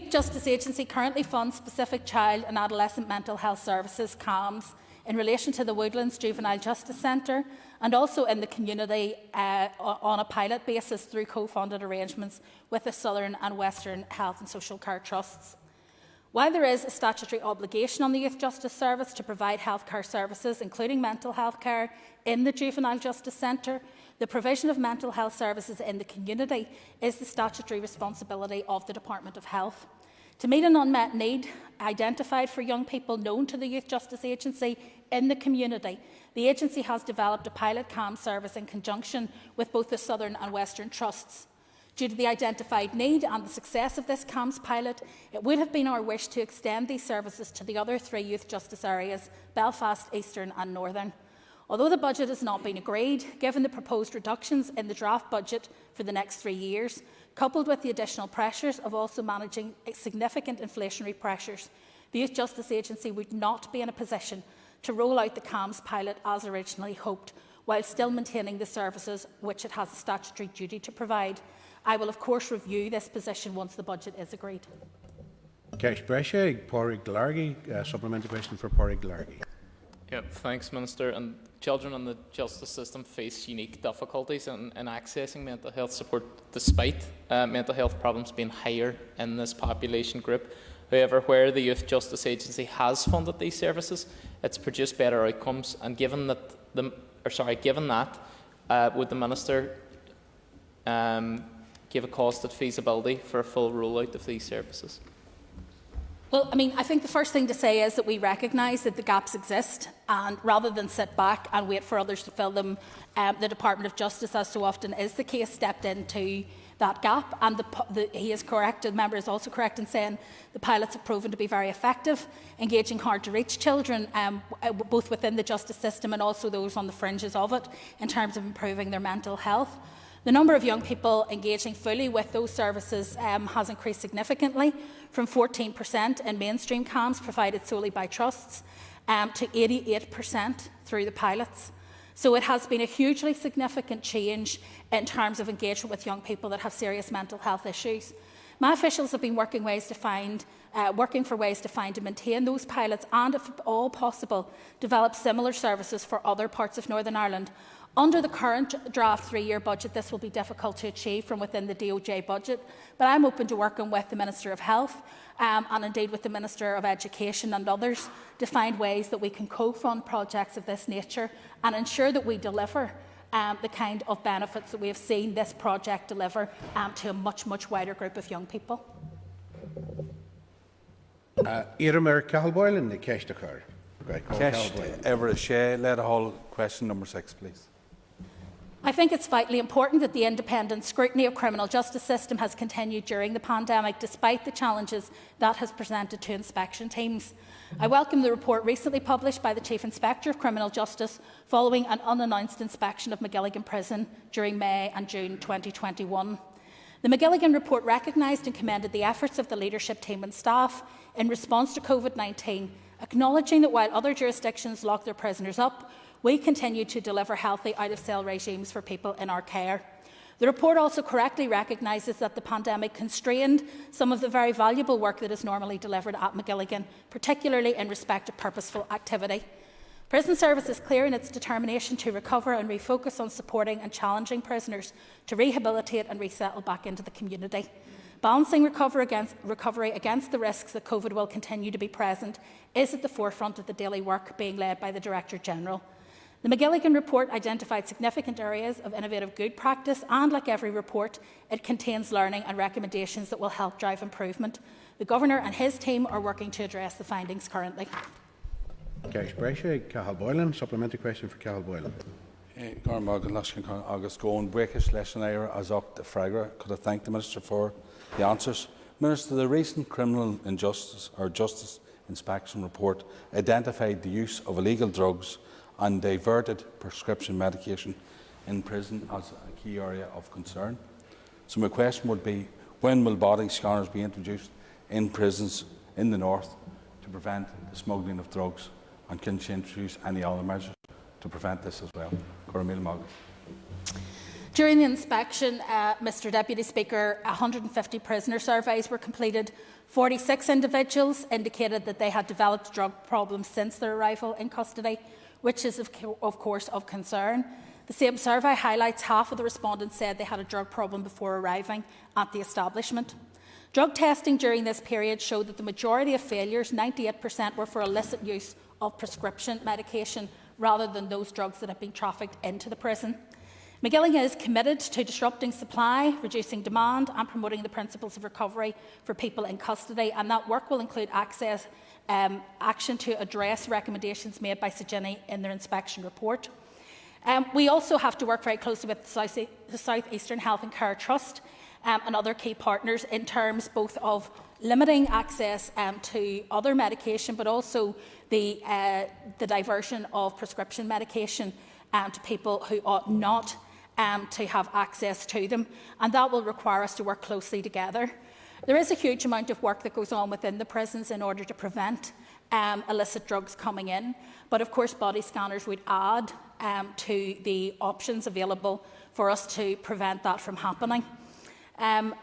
Justice Agency currently funds specific child and adolescent mental health services, CAMS, in relation to the Woodlands Juvenile Justice Centre and also in the community on a pilot basis through co-funded arrangements with the Southern and Western Health and Social Care Trusts. While there is a statutory obligation on the Youth Justice Service to provide healthcare services, including mental health care, in the Juvenile Justice Centre, the provision of mental health services in the community is the statutory responsibility of the Department of Health. To meet an unmet need identified for young people known to the Youth Justice Agency in the community, the agency has developed a pilot CAM service in conjunction with both the Southern and Western Trusts. Due to the identified need and the success of this CAMS pilot, it would have been our wish to extend these services to the other 3 youth justice areas, Belfast, Eastern and Northern. Although the budget has not been agreed, given the proposed reductions in the draft budget for the next 3 years, coupled with the additional pressures of also managing significant inflationary pressures, the Youth Justice Agency would not be in a position to roll out the CAMS pilot as originally hoped, while still maintaining the services which it has a statutory duty to provide. I will, of course, review this position once the budget is agreed. Cash Brescia, Pádraig Largy, supplementary question for Pádraig Largy. Yeah, thanks, Minister. And children in the justice system face unique difficulties in accessing mental health support, despite mental health problems being higher in this population group. However, where the Youth Justice Agency has funded these services, it's produced better outcomes. And given that, would the Minister give a costed feasibility for a full rollout of these services? Well, I think the first thing to say is that we recognise that the gaps exist, and rather than sit back and wait for others to fill them, the Department of Justice, as so often is the case, stepped into that gap. And he is correct, the member is also correct in saying the pilots have proven to be very effective, engaging hard-to-reach children, both within the justice system and also those on the fringes of it, in terms of improving their mental health. The number of young people engaging fully with those services has increased significantly, from 14% in mainstream CAMS provided solely by trusts to 88% through the pilots. So it has been a hugely significant change in terms of engagement with young people that have serious mental health issues. My officials have been working for ways to find and maintain those pilots and, if at all possible, develop similar services for other parts of Northern Ireland. Under the current draft 3-year budget, this will be difficult to achieve from within the DOJ budget, but I'm open to working with the Minister of Health and indeed with the Minister of Education and others to find ways that we can co-fund projects of this nature and ensure that we deliver the kind of benefits that we have seen this project deliver to a much, much wider group of young people. Iramir Cahalboyle in the Keshtakar. Everett Shea, Letter Hall, question number 6, please. I think it's vitally important that the independent scrutiny of criminal justice system has continued during the pandemic, despite the challenges that has presented to inspection teams. I welcome the report recently published by the Chief Inspector of Criminal Justice following an unannounced inspection of McGilligan Prison during May and June 2021. The McGilligan report recognised and commended the efforts of the leadership team and staff in response to COVID-19, acknowledging that while other jurisdictions lock their prisoners up, we continue to deliver healthy out-of-cell regimes for people in our care. The report also correctly recognises that the pandemic constrained some of the very valuable work that is normally delivered at McGilligan, particularly in respect of purposeful activity. Prison Service is clear in its determination to recover and refocus on supporting and challenging prisoners to rehabilitate and resettle back into the community. Balancing recovery against the risks that COVID will continue to be present is at the forefront of the daily work being led by the Director-General. The McGilligan report identified significant areas of innovative good practice, and like every report, it contains learning and recommendations that will help drive improvement. The Governor and his team are working to address the findings currently. Cash Brescia, Cathal Boylan, supplementary question for Cathal Boylan. Agus going breakish lesson as up the Fragra. Could I thank the Minister for the answers? Minister, the recent criminal injustice or justice inspection report identified the use of illegal drugs and diverted prescription medication in prison as a key area of concern. So my question would be, when will body scanners be introduced in prisons in the north to prevent the smuggling of drugs, and can she introduce any other measures to prevent this as well? During the inspection, Mr Deputy Speaker, 150 prisoner surveys were completed. 46 individuals indicated that they had developed drug problems since their arrival in custody, which is of course of concern. The same survey highlights half of the respondents said they had a drug problem before arriving at the establishment. Drug testing during this period showed that the majority of failures, 98%, were for illicit use of prescription medication rather than those drugs that have been trafficked into the prison. Magilligan is committed to disrupting supply, reducing demand and promoting the principles of recovery for people in custody, and that work will include action to address recommendations made by Scrutiny in their inspection report. We also have to work very closely with the South Eastern Health and Care Trust and other key partners in terms both of limiting access to other medication, but also the diversion of prescription medication to people who ought not to have access to them, and that will require us to work closely together. There is a huge amount of work that goes on within the prisons in order to prevent illicit drugs coming in, but of course body scanners would add to the options available for us to prevent that from happening.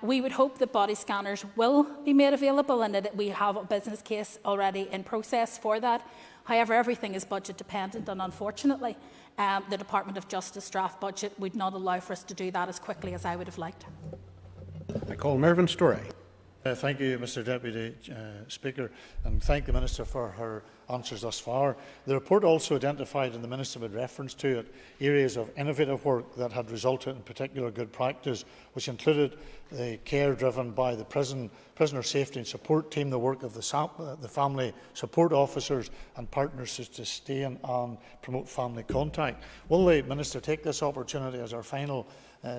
We would hope that body scanners will be made available and that we have a business case already in process for that. However, everything is budget dependent, and unfortunately the Department of Justice draft budget would not allow for us to do that as quickly as I would have liked. I call Mervyn Storey. Thank you, Mr Deputy Speaker, and thank the Minister for her answers thus far. The report also identified, and the Minister made reference to it, areas of innovative work that had resulted in particular good practice, which included the care driven by the prisoner safety and support team, the work of the family support officers and partners to sustain and promote family contact. Will the Minister take this opportunity as our final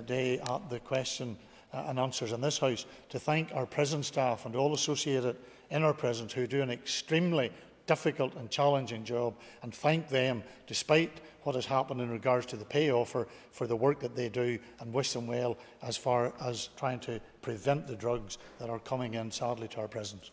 day at the question and answers in this House to thank our prison staff and all associated in our prisons who do an extremely difficult and challenging job, and thank them despite what has happened in regards to the pay offer for the work that they do, and wish them well as far as trying to prevent the drugs that are coming in sadly to our prisons.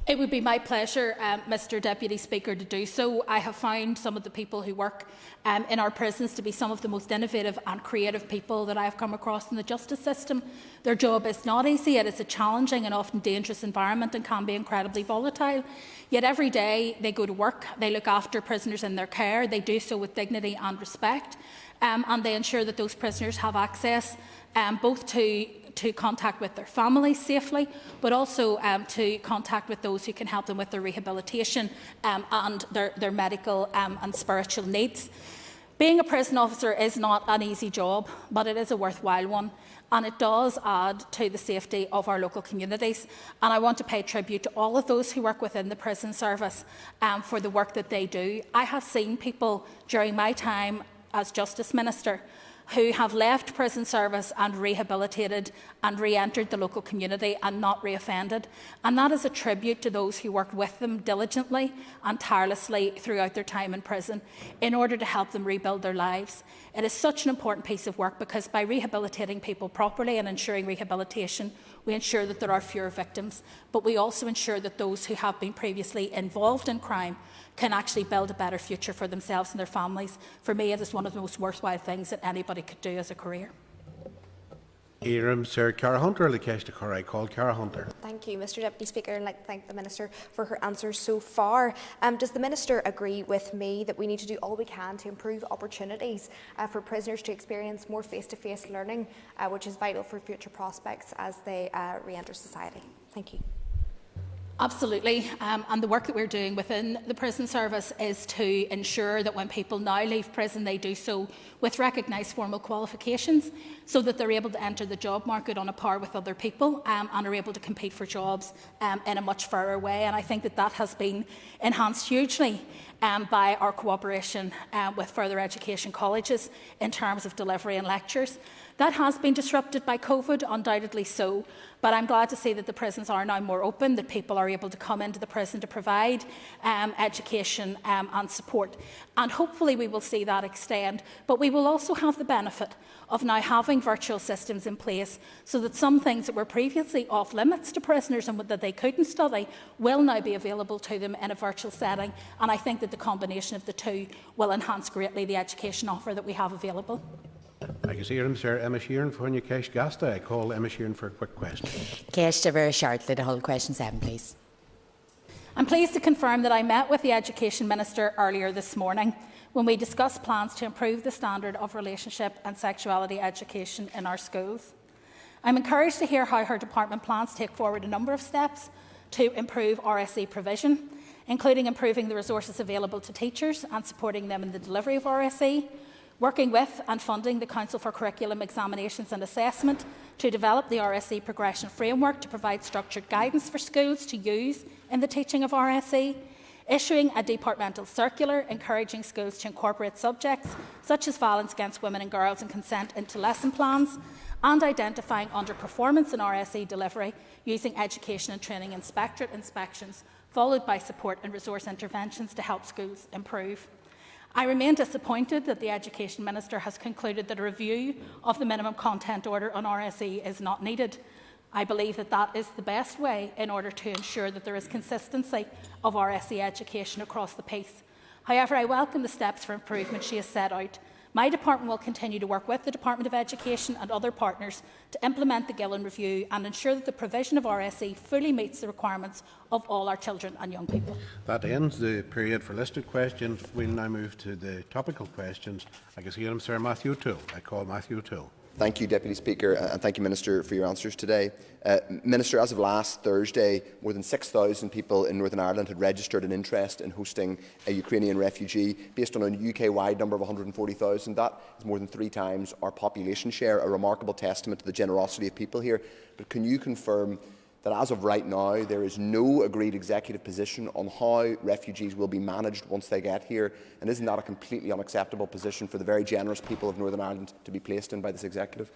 It would be my pleasure, Mr Deputy Speaker, to do so. I have found some of the people who work in our prisons to be some of the most innovative and creative people that I have come across in the justice system. Their job is not easy. It is a challenging and often dangerous environment and can be incredibly volatile. Yet every day they go to work, they look after prisoners in their care, they do so with dignity and respect, and they ensure that those prisoners have access both to contact with their families safely, but also to contact with those who can help them with their rehabilitation and their medical and spiritual needs. Being a prison officer is not an easy job, but it is a worthwhile one, and it does add to the safety of our local communities. And I want to pay tribute to all of those who work within the prison service for the work that they do. I have seen people during my time as Justice Minister who have left prison service and rehabilitated and re-entered the local community and not re-offended. And that is a tribute to those who worked with them diligently and tirelessly throughout their time in prison in order to help them rebuild their lives. It is such an important piece of work because by rehabilitating people properly and ensuring rehabilitation, we ensure that there are fewer victims, but we also ensure that those who have been previously involved in crime can actually build a better future for themselves and their families. For me, it is one of the most worthwhile things that anybody could do as a career. Sir Cara Hunter, I call Cara Hunter. Thank you, Mr Deputy Speaker. I'd like to thank the Minister for her answers so far. Does the Minister agree with me that we need to do all we can to improve opportunities for prisoners to experience more face-to-face learning, which is vital for future prospects as they re-enter society? Thank you. Absolutely, and the work that we're doing within the prison service is to ensure that when people now leave prison, they do so with recognised formal qualifications so that they're able to enter the job market on a par with other people and are able to compete for jobs in a much fairer way. And I think that that has been enhanced hugely by our cooperation with further education colleges in terms of delivery and lectures. That has been disrupted by COVID, undoubtedly so, but I'm glad to see that the prisons are now more open, that people are able to come into the prison to provide education and support. And hopefully we will see that extend, but we will also have the benefit of now having virtual systems in place so that some things that were previously off limits to prisoners and that they couldn't study will now be available to them in a virtual setting. And I think that the combination of the two will enhance greatly the education offer that we have available. I can see him, Sir Emma Sheeran for you cash Gasta. I call Emma Sheeran for a quick question. Cash very shortly, the whole question 7, please. I'm pleased to confirm that I met with the Education Minister earlier this morning when we discussed plans to improve the standard of relationship and sexuality education in our schools. I'm encouraged to hear how her department plans to take forward a number of steps to improve RSE provision, including improving the resources available to teachers and supporting them in the delivery of RSE, working with and funding the Council for Curriculum Examinations and Assessment to develop the RSE progression framework to provide structured guidance for schools to use in the teaching of RSE, issuing a departmental circular encouraging schools to incorporate subjects such as violence against women and girls and consent into lesson plans, and identifying underperformance in RSE delivery using Education and Training Inspectorate inspections, followed by support and resource interventions to help schools improve. I remain disappointed that the Education Minister has concluded that a review of the minimum content order on RSE is not needed. I believe that that is the best way in order to ensure that there is consistency of RSE education across the piece. However, I welcome the steps for improvement she has set out. My department will continue to work with the Department of Education and other partners to implement the Gillen Review and ensure that the provision of RSE fully meets the requirements of all our children and young people. That ends the period for listed questions. We'll now move to the topical questions. I can see him, Sir Matthew Toole. I call Matthew Toole. Thank you, Deputy Speaker, and thank you, Minister, for your answers today. Minister, as of last Thursday, more than 6,000 people in Northern Ireland had registered an interest in hosting a Ukrainian refugee. Based on a UK-wide number of 140,000, that is more than 3 times our population share, a remarkable testament to the generosity of people here. But can you confirm that as of right now, there is no agreed executive position on how refugees will be managed once they get here? And isn't that a completely unacceptable position for the very generous people of Northern Ireland to be placed in by this executive?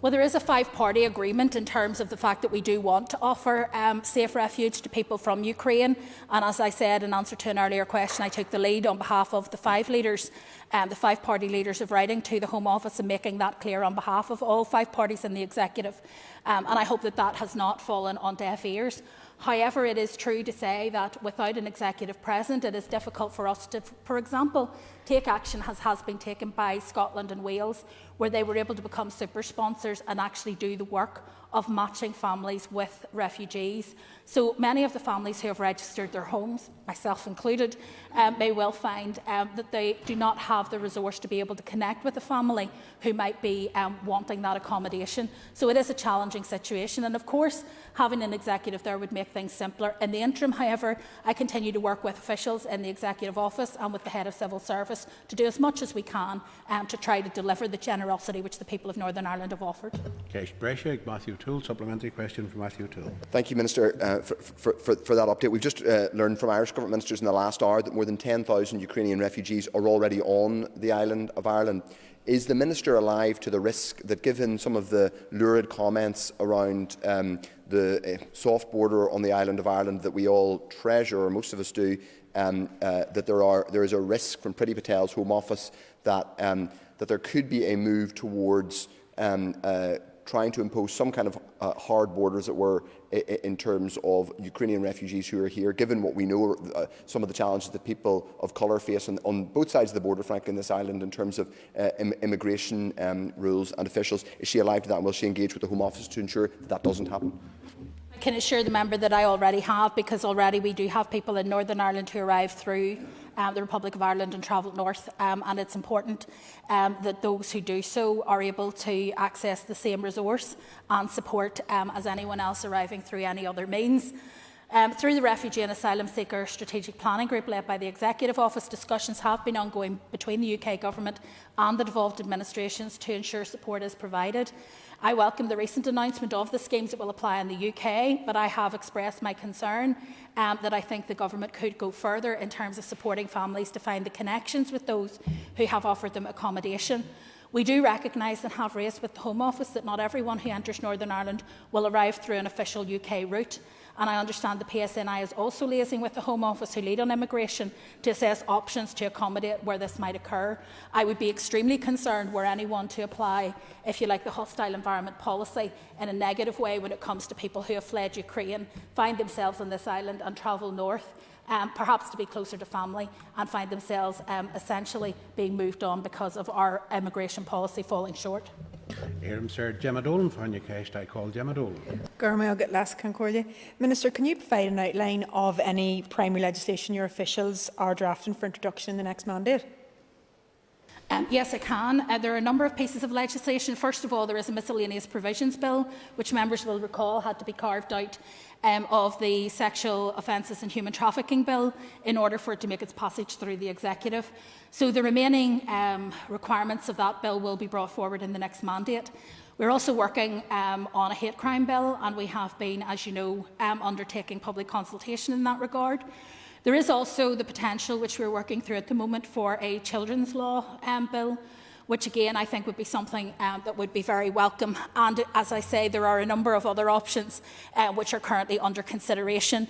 Well, there is a 5-party agreement in terms of the fact that we do want to offer safe refuge to people from Ukraine. And as I said in answer to an earlier question, I took the lead on behalf of the 5 leaders, the 5-party leaders, of writing to the Home Office and making that clear on behalf of all 5 parties in the executive. And I hope that that has not fallen on deaf ears. However, it is true to say that without an executive present, it is difficult for us to, for example, take action as has been taken by Scotland and Wales, where they were able to become super sponsors and actually do the work of matching families with refugees. So many of the families who have registered their homes, myself included, may well find that they do not have the resource to be able to connect with a family who might be wanting that accommodation. So it is a challenging situation, and of course having an executive there would make things simpler. In the interim, however, I continue to work with officials in the Executive Office and with the Head of Civil Service to do as much as we can to try to deliver the generosity which the people of Northern Ireland have offered. Kesh Breshig, Matthew Toole, supplementary question for Matthew Toole. Thank you, Minister, for that update. We've just learned from Irish Government ministers in the last hour that more than 10,000 Ukrainian refugees are already on the island of Ireland. Is the Minister alive to the risk that, given some of the lurid comments around the soft border on the island of Ireland that we all treasure, or most of us do, that there is a risk from Priti Patel's Home Office that there could be a move towards trying to impose some kind of hard border, as it were, in terms of Ukrainian refugees who are here, given what we know, some of the challenges that people of colour face on both sides of the border, frankly, in this island, in terms of immigration rules and officials. Is she alive to that, and will she engage with the Home Office to ensure that that doesn't happen? I can assure the member that I already have, because already we do have people in Northern Ireland who arrive through the Republic of Ireland and travel north, and it's important that those who do so are able to access the same resource and support as anyone else arriving through any other means. Through the Refugee and Asylum Seeker Strategic Planning Group led by the Executive Office, discussions have been ongoing between the UK Government and the devolved administrations to ensure support is provided. I welcome the recent announcement of the schemes that will apply in the UK, but I have expressed my concern that I think the Government could go further in terms of supporting families to find the connections with those who have offered them accommodation. We do recognise and have raised with the Home Office that not everyone who enters Northern Ireland will arrive through an official UK route, And I understand the PSNI is also liaising with the Home Office, who lead on immigration, to assess options to accommodate where this might occur. I would be extremely concerned were anyone to apply, if you like, the hostile environment policy in a negative way when it comes to people who have fled Ukraine, find themselves on this island and travel north, perhaps to be closer to family, and find themselves essentially being moved on because of our immigration policy falling short. Sir Gemma Dolan for Cast. I call Gemma Dolan. Minister, can you provide an outline of any primary legislation your officials are drafting for introduction in the next mandate? Yes, I can. There are a number of pieces of legislation. First of all, there is a miscellaneous provisions bill, which members will recall had to be carved out of the Sexual Offences and Human Trafficking Bill in order for it to make its passage through the Executive. So the remaining requirements of that bill will be brought forward in the next mandate. We're also working on a hate crime bill, and we have been, as you know, undertaking public consultation in that regard. There is also the potential, which we're working through at the moment, for a children's law bill, which again I think would be something that would be very welcome. And as I say, there are a number of other options which are currently under consideration,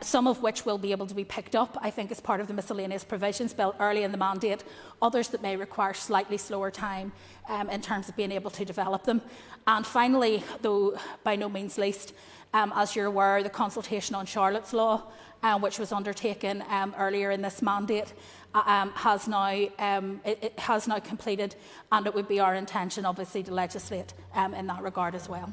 some of which will be able to be picked up, I think, as part of the miscellaneous provisions bill early in the mandate, others that may require slightly slower time in terms of being able to develop them. And finally, though by no means least, as you're aware, the consultation on Charlotte's Law, which was undertaken earlier in this mandate, has now completed, and it would be our intention, obviously, to legislate in that regard as well.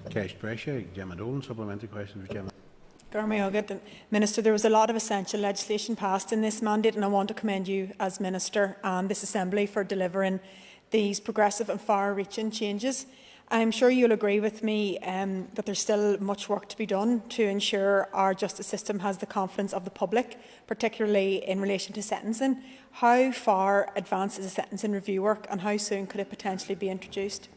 Gemma Dolan, supplementary question for Gemma. Minister, there was a lot of essential legislation passed in this mandate, and I want to commend you as Minister and this Assembly for delivering these progressive and far-reaching changes. I'm sure you'll agree with me that there's still much work to be done to ensure our justice system has the confidence of the public, particularly in relation to sentencing. How far advanced is the sentencing review work, and how soon could it potentially be introduced?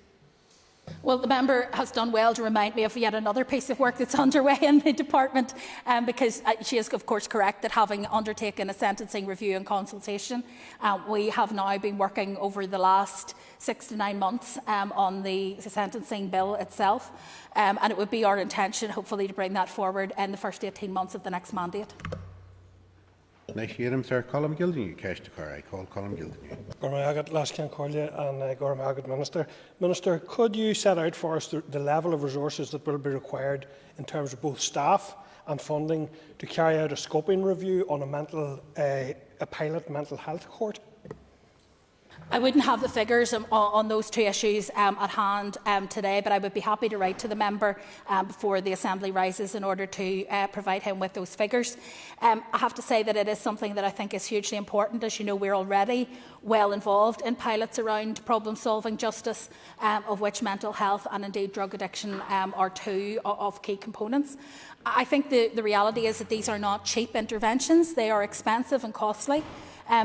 Well, the member has done well to remind me of yet another piece of work that's underway in the department, because she is, of course, correct that having undertaken a sentencing review and consultation, we have now been working over the last 6 to 9 months on the sentencing bill itself, and it would be our intention, hopefully, to bring that forward in the first 18 months of the next mandate. Next year, Sir Colm Gilding, I call Colm Gilding. Minister. Minister, could you set out for us the level of resources that will be required in terms of both staff and funding to carry out a scoping review on a pilot mental health court? I wouldn't have the figures on those two issues at hand today, but I would be happy to write to the member before the Assembly rises in order to provide him with those figures. I have to say that it is something that I think is hugely important. As you know, we're already well involved in pilots around problem-solving justice, of which mental health and indeed drug addiction are two of key components. I think the reality is that these are not cheap interventions. They are expensive and costly.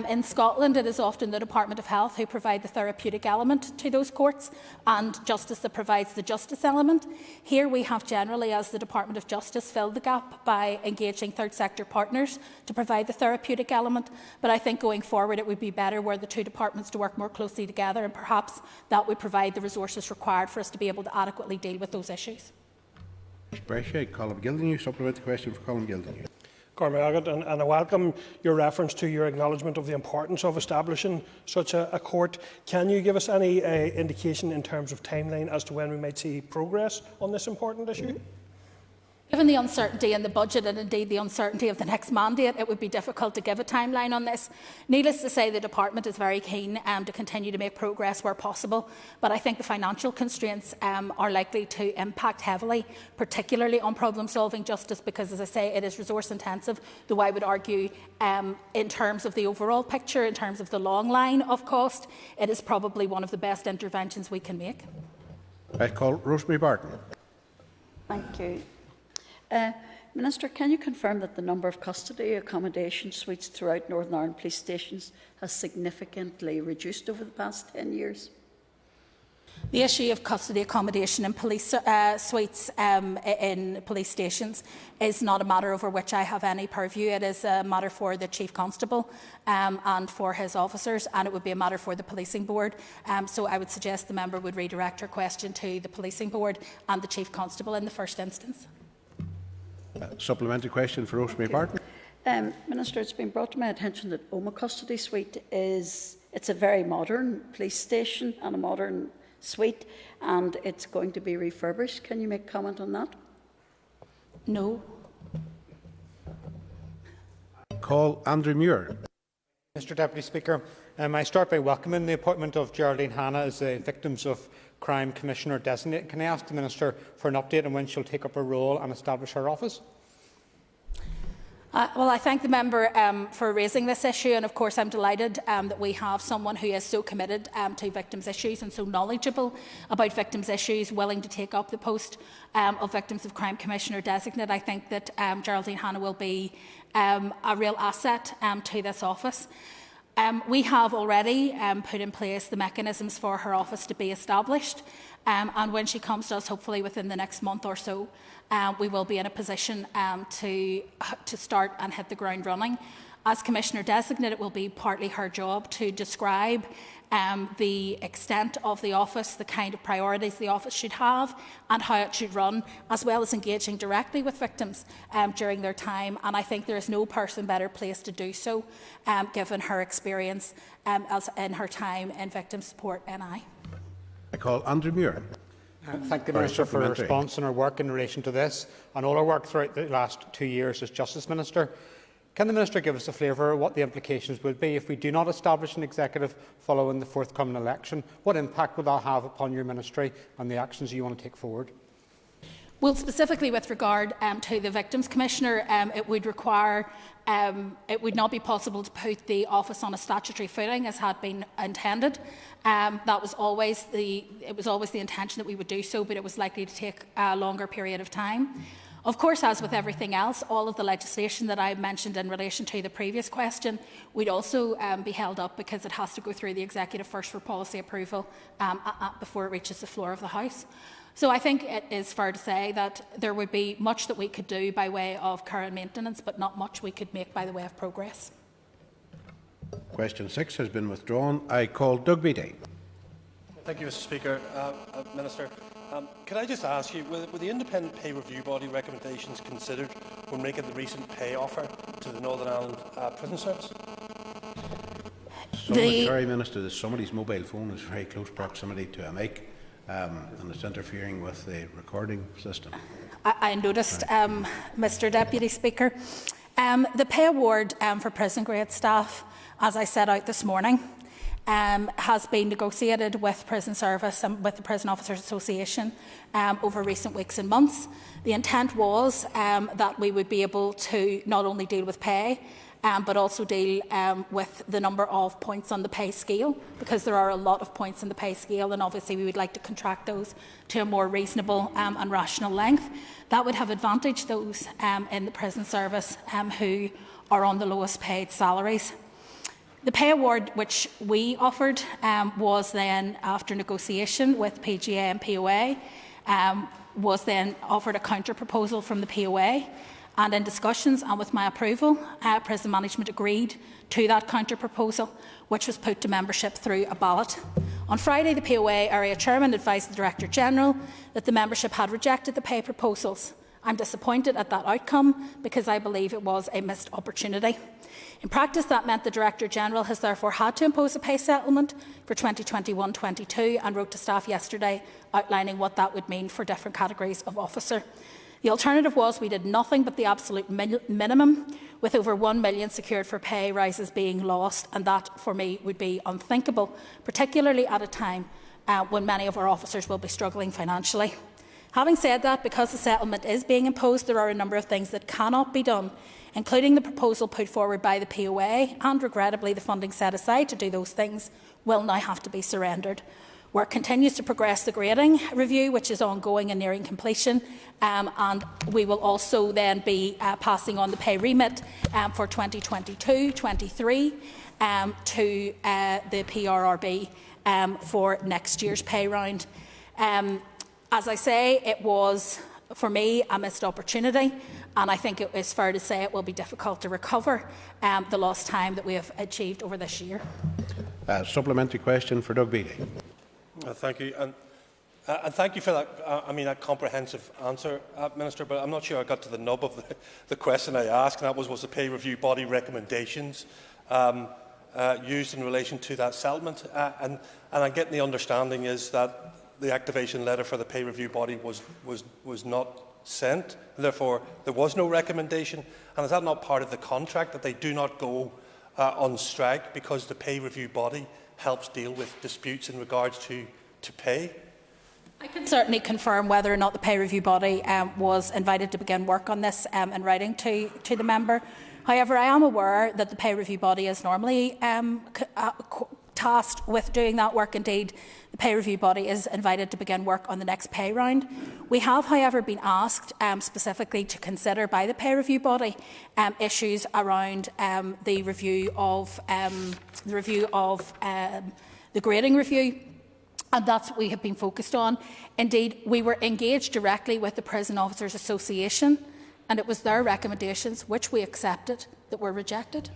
In Scotland, it is often the Department of Health who provide the therapeutic element to those courts, and Justice that provides the justice element. Here we have generally, as the Department of Justice, filled the gap by engaging third sector partners to provide the therapeutic element. But I think going forward it would be better were the two departments to work more closely together, and perhaps that would provide the resources required for us to be able to adequately deal with those issues. Colm Gilding, supplementary question for Colm Gilding. And I welcome your reference to your acknowledgement of the importance of establishing such a court. Can you give us any indication in terms of timeline as to when we might see progress on this important issue? Given the uncertainty in the budget and indeed the uncertainty of the next mandate, it would be difficult to give a timeline on this. Needless to say, the Department is very keen to continue to make progress where possible, but I think the financial constraints are likely to impact heavily, particularly on problem-solving justice, because, as I say, it is resource-intensive, though I would argue in terms of the overall picture, in terms of the long line of cost, it is probably one of the best interventions we can make. I call Rosemary Barton. Thank you. Minister, can you confirm that the number of custody accommodation suites throughout Northern Ireland police stations has significantly reduced over the past 10 years? The issue of custody accommodation in police suites in police stations is not a matter over which I have any purview. It is a matter for the Chief Constable and for his officers, and it would be a matter for the Policing Board. So I would suggest the member would redirect her question to the Policing Board and the Chief Constable in the first instance. Supplementary question for Rosemary Barton. Minister, it's been brought to my attention that Oma Custody Suite it's a very modern police station and a modern suite, and it's going to be refurbished. Can you make comment on that? No. Call Andrew Muir. Mr Deputy Speaker, I start by welcoming the appointment of Geraldine Hanna as the Victims of Crime Commissioner Designate. Can I ask the Minister for an update on when she'll take up her role and establish her office? Well, I thank the member for raising this issue, and of course I'm delighted that we have someone who is so committed to victims' issues and so knowledgeable about victims' issues, willing to take up the post of Victims of Crime Commissioner Designate. I think that Geraldine Hanna will be a real asset to this office. We have already put in place the mechanisms for her office to be established, and when she comes to us, hopefully within the next month or so, we will be in a position to start and hit the ground running. As Commissioner Designate, it will be partly her job to describe the extent of the office, the kind of priorities the office should have and how it should run, as well as engaging directly with victims during their time. And I think there is no person better placed to do so, given her experience as in her time in victim support NI. I call Andrew Muir. Thank the Minister for her response and her work in relation to this and all her work throughout the last 2 years as Justice Minister. Can the Minister give us a flavour of what the implications would be if we do not establish an executive following the forthcoming election? What impact would that have upon your ministry and the actions you want to take forward? Well, specifically with regard to the Victims Commissioner, it would require it would not be possible to put the office on a statutory footing as had been intended. That was always the intention that we would do so, but it was likely to take a longer period of time. Of course, as with everything else, all of the legislation that I mentioned in relation to the previous question would also be held up because it has to go through the Executive first for policy approval before it reaches the floor of the House. So I think it is fair to say that there would be much that we could do by way of care and maintenance, but not much we could make by the way of progress. Question 6 has been withdrawn. I call Doug Beattie. Thank you, Mr Speaker. Minister, can I just ask you, were the independent pay review body recommendations considered when making the recent pay offer to the Northern Ireland Prison Service? Sorry, Minister, that somebody's mobile phone is very close proximity to a mic. And it's interfering with the recording system. I noticed, Mr Deputy Speaker. The pay award for prison grade staff, as I set out this morning, has been negotiated with Prison Service and with the Prison Officers Association over recent weeks and months. The intent was that we would be able to not only deal with pay, but also deal with the number of points on the pay scale, because there are a lot of points in the pay scale, and obviously we would like to contract those to a more reasonable and rational length. That would have advantaged those in the prison service who are on the lowest paid salaries. The pay award which we offered was then, after negotiation with PGA and POA, was then offered a counter-proposal from the POA. And in discussions and with my approval, prison management agreed to that counter-proposal, which was put to membership through a ballot. On Friday, the POA area chairman advised the Director-General that the membership had rejected the pay proposals. I'm disappointed at that outcome because I believe it was a missed opportunity. In practice, that meant the Director-General has therefore had to impose a pay settlement for 2021-22 and wrote to staff yesterday outlining what that would mean for different categories of officer. The alternative was we did nothing but the absolute minimum, with over 1 million secured for pay rises being lost, and that for me would be unthinkable, particularly at a time when many of our officers will be struggling financially. Having said that, because the settlement is being imposed, there are a number of things that cannot be done, including the proposal put forward by the POA, and regrettably the funding set aside to do those things will now have to be surrendered. Work continues to progress the grading review, which is ongoing and nearing completion, and we will also then be passing on the pay remit for 2022-23 to the PRRB for next year's pay round. As I say, it was, for me, a missed opportunity, and I think it is fair to say it will be difficult to recover the lost time that we have achieved over this year. Supplementary question for Doug Beattie. Thank you. And And thank you for that, that comprehensive answer, Minister, but I'm not sure I got to the nub of the question I asked, and that was the pay review body recommendations used in relation to that settlement? And I'm getting the understanding is that the activation letter for the pay review body was not sent, therefore there was no recommendation. And is that not part of the contract, that they do not go on strike because the pay review body helps deal with disputes in regards to pay? I can certainly confirm whether or not the pay review body was invited to begin work on this in writing to the member. However, I am aware that the pay review body is normally tasked with doing that work. Indeed, the pay review body is invited to begin work on the next pay round. We have, however, been asked specifically to consider by the pay review body issues around the review of the grading review. And that's what we have been focused on. Indeed, we were engaged directly with the Prison Officers Association, and it was their recommendations, which we accepted, that were rejected.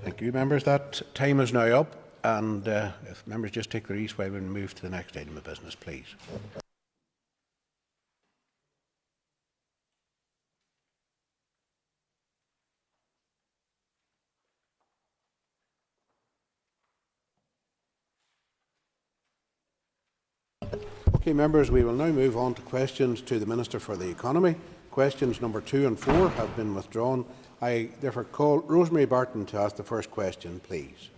Thank you, members. That time is now up, and if members just take their ease while we move to the next item of business, please. Okay, members, we will now move on to questions to the Minister for the Economy. Questions number 2 and 4 have been withdrawn. I therefore call Rosemary Barton to ask the first question, please.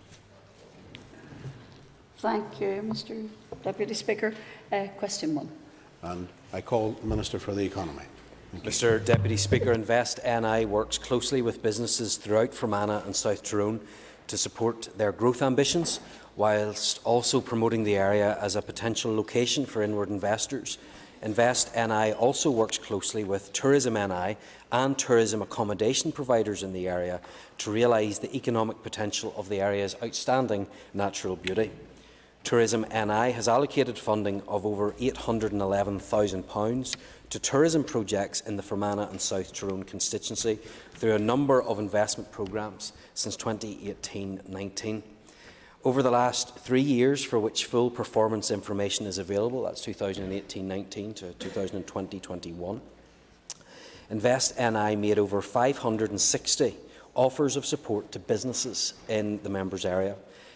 Thank you, Mr Deputy Speaker. Question 1. And I call the Minister for the Economy. Mr Deputy Speaker, Invest NI works closely with businesses throughout Fermanagh and South Tyrone to support their growth ambitions, whilst also promoting the area as a potential location for inward investors. Invest NI also works closely with Tourism NI and tourism accommodation providers in the area to realise the economic potential of the area's outstanding natural beauty. Tourism NI has allocated funding of over £811,000 to tourism projects in the Fermanagh and South Tyrone constituency through a number of investment programmes since 2018-19. Over the last 3 years, for which full performance information is available, that's 2018-19 to 2020-21, Invest NI made over 560 offers of support to businesses in the members' area.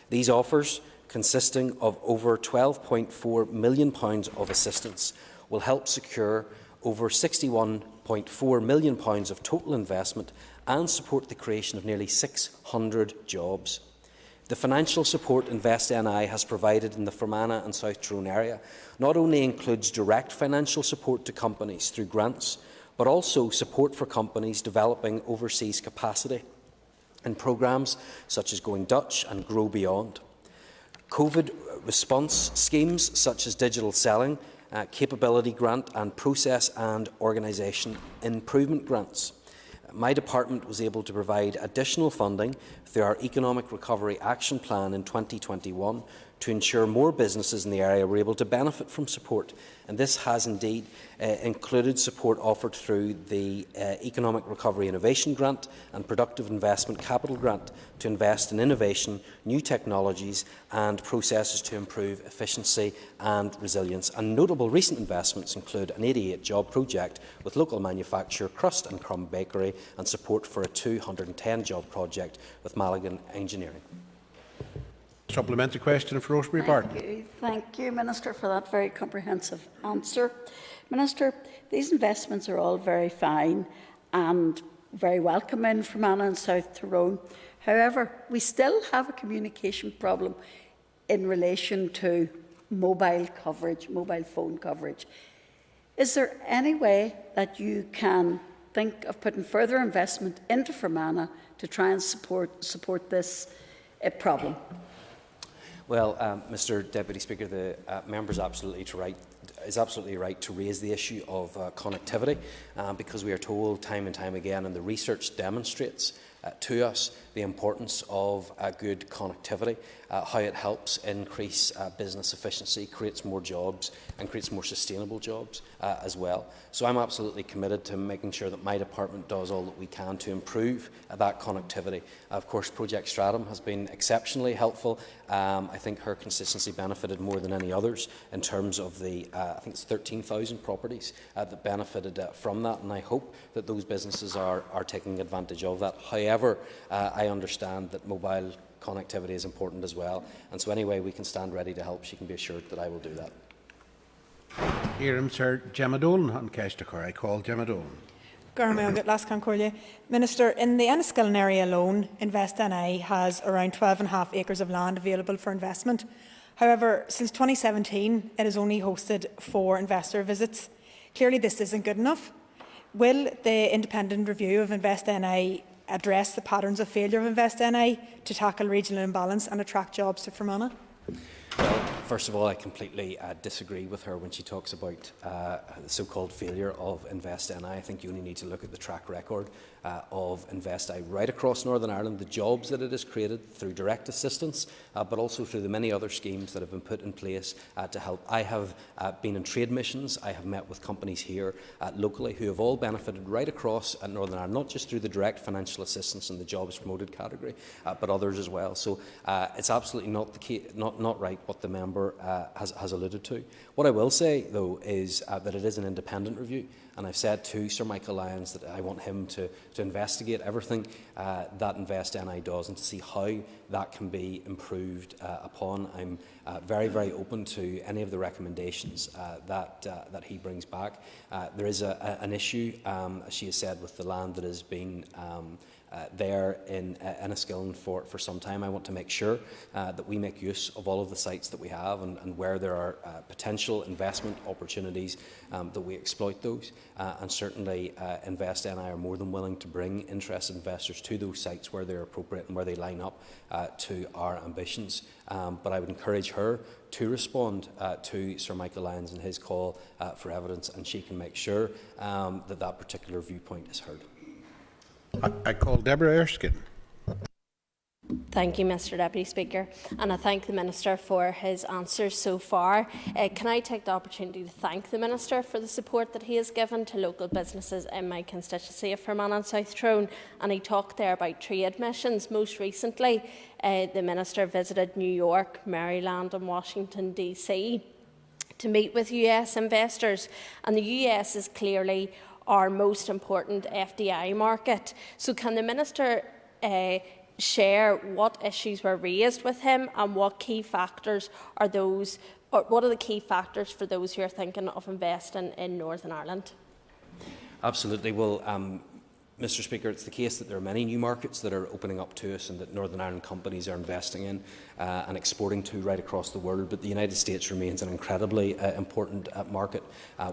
These offers, consisting of over £12.4 million of assistance, will help secure over £61.4 million of total investment and support the creation of nearly 600 jobs. The financial support Invest NI has provided in the Fermanagh and South Tyrone area not only includes direct financial support to companies through grants, but also support for companies developing overseas capacity in programmes such as Going Dutch and Grow Beyond. COVID response schemes such as digital selling, capability grant and process and organisation improvement grants. My department was able to provide additional funding through our Economic Recovery Action Plan in 2021 to ensure more businesses in the area were able to benefit from support. And this has indeed included support offered through the Economic Recovery Innovation Grant and Productive Investment Capital Grant to invest in innovation, new technologies and processes to improve efficiency and resilience. And notable recent investments include an 88-job project with local manufacturer Crust and Crumb Bakery and support for a 210-job project with Mulligan Engineering. Supplementary question for Rosemary Barton. Thank you, Minister, for that very comprehensive answer. Minister, these investments are all very fine and very welcome in Fermanagh and South Tyrone. However, we still have a communication problem in relation to mobile coverage, mobile phone coverage. Is there any way that you can think of putting further investment into Fermanagh to try and support this problem? Well, Mr Deputy Speaker, the member is absolutely right to raise the issue of connectivity because we are told time and time again, and the research demonstrates to us the importance of good connectivity, how it helps increase business efficiency, creates more jobs and creates more sustainable jobs as well. So I'm absolutely committed to making sure that my department does all that we can to improve that connectivity. Of course, Project Stratum has been exceptionally helpful. I think her constituency benefited more than any others in terms of the, I think it's 13,000 properties that benefited from that, and I hope that those businesses are taking advantage of that. However, I understand that mobile connectivity is important as well, and so any way we can stand ready to help, she can be assured that I will do that. Hear him, Sir. Gemma Dolan on Castlecar. I call Gemma Dolan. Minister, in the Enniskillen area alone, InvestNI has around 12.5 acres of land available for investment. However, since 2017, it has only hosted 4 investor visits. Clearly, this isn't good enough. Will the independent review of InvestNI address the patterns of failure of InvestNI to tackle regional imbalance and attract jobs to Fermanagh? Well, first of all, I completely disagree with her when she talks about the so-called failure of InvestNI. I think you only need to look at the track record of InvestNI right across Northern Ireland, the jobs that it has created through direct assistance, but also through the many other schemes that have been put in place to help. I have been in trade missions. I have met with companies here locally who have all benefited right across Northern Ireland, not just through the direct financial assistance in the jobs promoted category, but others as well. So it's absolutely not the key, not right what the member has alluded to. What I will say, though, is that it is an independent review, and I've said to Sir Michael Lyons that I want him to investigate everything that InvestNI does and to see how that can be improved upon. I'm very, very open to any of the recommendations that he brings back. There is an issue, as she has said, with the land that has been there in Enniskillen for some time. I want to make sure that we make use of all of the sites that we have, and where there are potential investment opportunities that we exploit those. And certainly InvestNI are more than willing to bring interested investors to those sites where they're appropriate and where they line up to our ambitions. But I would encourage her to respond to Sir Michael Lyons and his call for evidence, and she can make sure that that particular viewpoint is heard. I call Deborah Erskine. Thank you, Mr Deputy Speaker, and I thank the Minister for his answers so far. Can I take the opportunity to thank the Minister for the support that he has given to local businesses in my constituency of Fermanagh and South Tyrone? And he talked there about trade missions. Most recently, the Minister visited New York, Maryland and Washington DC to meet with US investors, and the US is clearly our most important FDI market. So can the Minister share what issues were raised with him, and what key factors are those, or what are the key factors for those who are thinking of investing in Northern Ireland? Absolutely. Well, Mr Speaker, it's the case that there are many new markets that are opening up to us and that Northern Ireland companies are investing in and exporting to right across the world. But the United States remains an incredibly important market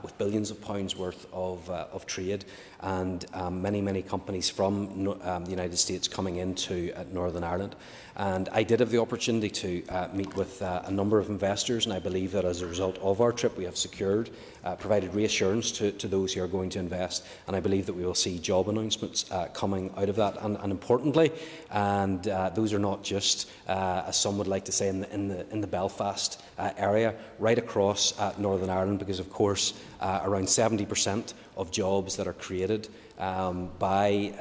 with billions of pounds worth of trade, and many companies from the United States coming into Northern Ireland. And I did have the opportunity to meet with a number of investors, and I believe that as a result of our trip we have secured, provided reassurance to those who are going to invest, and I believe that we will see job announcements coming out of that, and importantly, and those are not just, as some would like to say, in the Belfast area, right across Northern Ireland, because of course around 70% of jobs that are created by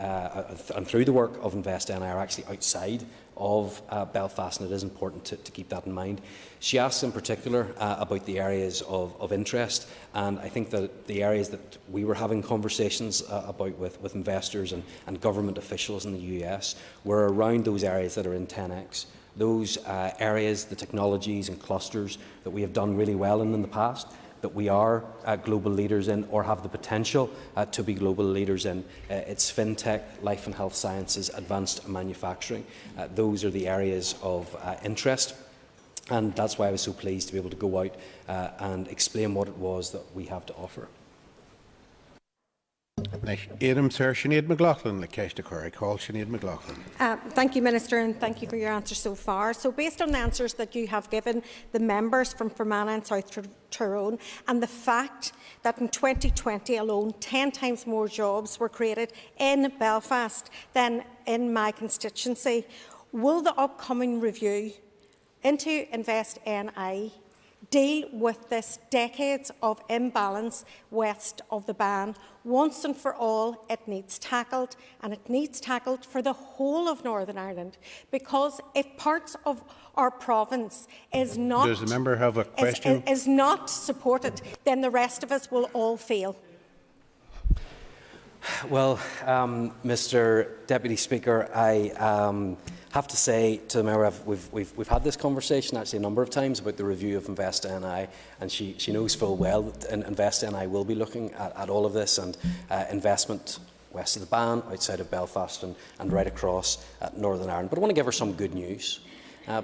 and through the work of InvestNI are actually outside of Belfast, and it is important to keep that in mind. She asks in particular about the areas of interest, and I think that the areas that we were having conversations about with investors and government officials in the US were around those areas that are in 10X. Those areas, the technologies and clusters that we have done really well in the past, that we are global leaders in, or have the potential to be global leaders in. It's fintech, life and health sciences, advanced manufacturing. Those are the areas of interest, and that's why I was so pleased to be able to go out and explain what it was that we have to offer. Éireann Sir Sinead McLaughlin le ceiste chur. I call Sinead McLaughlin. Thank you, Minister, and thank you for your answers so far. So based on the answers that you have given the members from Fermanagh and South Tyrone, and the fact that in 2020 alone 10 times more jobs were created in Belfast than in my constituency, will the upcoming review into Invest NI deal with this decades of imbalance west of the Ban? Once and for all, it needs tackled, and it needs tackled for the whole of Northern Ireland, because if parts of our province is not, does the member have a question? Is not supported, then the rest of us will all fail. Well, Mr. Deputy Speaker, I have to say to the member, we've had this conversation actually a number of times about the review of Invest NI, and she knows full well that Invest NI will be looking at all of this, and investment west of the Ban, outside of Belfast, and right across Northern Ireland. But I want to give her some good news,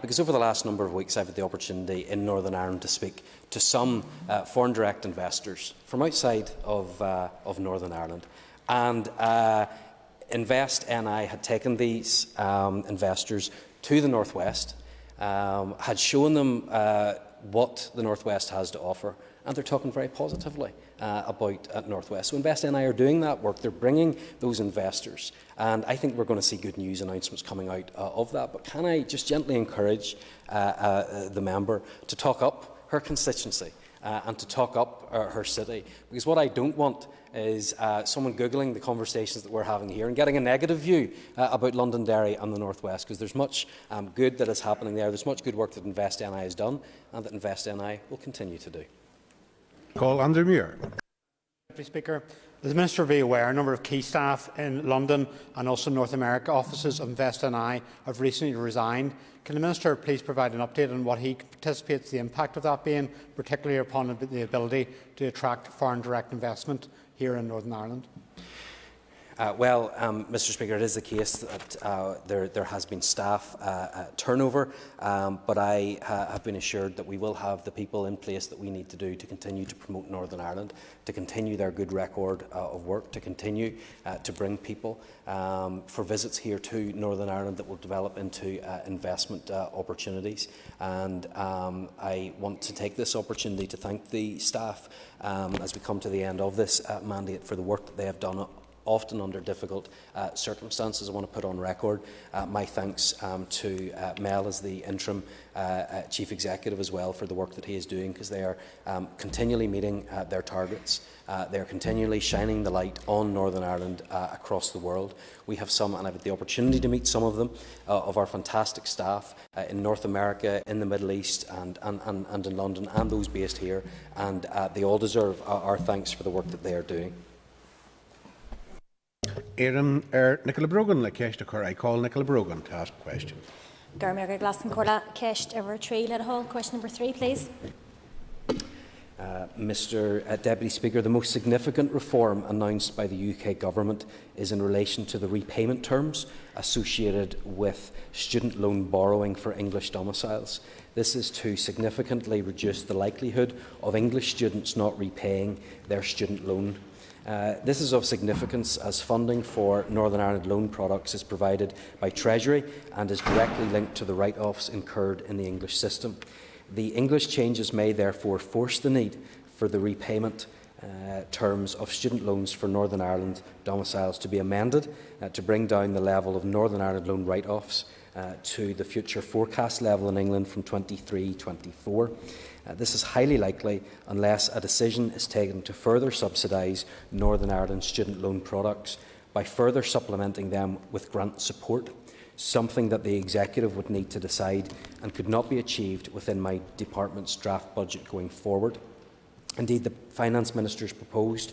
because over the last number of weeks I've had the opportunity in Northern Ireland to speak to some foreign direct investors from outside of Northern Ireland. And Invest NI had taken these investors to the North West, had shown them what the North West has to offer, and they're talking very positively about North West. So Invest NI are doing that work. They're bringing those investors, and I think we're going to see good news announcements coming out of that. But can I just gently encourage the member to talk up her constituency and to talk up her city? Because what I don't want is someone Googling the conversations that we're having here and getting a negative view about Londonderry and the North West, because there's much good that is happening there. There's much good work that Invest NI has done and that Invest NI will continue to do. Call Andrew Muir. Deputy Speaker, as the Minister will be aware, a number of key staff in London and also North America offices of Invest NI have recently resigned. Can the Minister please provide an update on what he anticipates the impact of that being, particularly upon the ability to attract foreign direct investment here in Northern Ireland? Mr. Speaker, it is the case that there has been staff turnover, but I have been assured that we will have the people in place that we need to do to continue to promote Northern Ireland, to continue their good record of work, to continue to bring people for visits here to Northern Ireland that will develop into investment opportunities. And I want to take this opportunity to thank the staff as we come to the end of this mandate for the work that they have done, often under difficult circumstances. I want to put on record my thanks to Mel as the interim Chief Executive as well for the work that he is doing, because they are continually meeting their targets. They are continually shining the light on Northern Ireland across the world. We have some, and I've had the opportunity to meet some of them, of our fantastic staff in North America, in the Middle East and in London, and those based here, and they all deserve our thanks for the work that they are doing. Éireann Nicola Brogan le ceiste chur. I call Nicola Brogan to ask a question. Question number 3, please. Mr. Deputy Speaker, the most significant reform announced by the UK Government is in relation to the repayment terms associated with student loan borrowing for English domiciles. This is to significantly reduce the likelihood of English students not repaying their student loan. This is of significance as funding for Northern Ireland loan products is provided by Treasury and is directly linked to the write-offs incurred in the English system. The English changes may therefore force the need for the repayment terms of student loans for Northern Ireland domiciles to be amended to bring down the level of Northern Ireland loan write-offs to the future forecast level in England from 23-24. This is highly likely unless a decision is taken to further subsidise Northern Ireland student loan products by further supplementing them with grant support, something that the Executive would need to decide and could not be achieved within my department's draft budget going forward. Indeed, the Finance Minister's proposed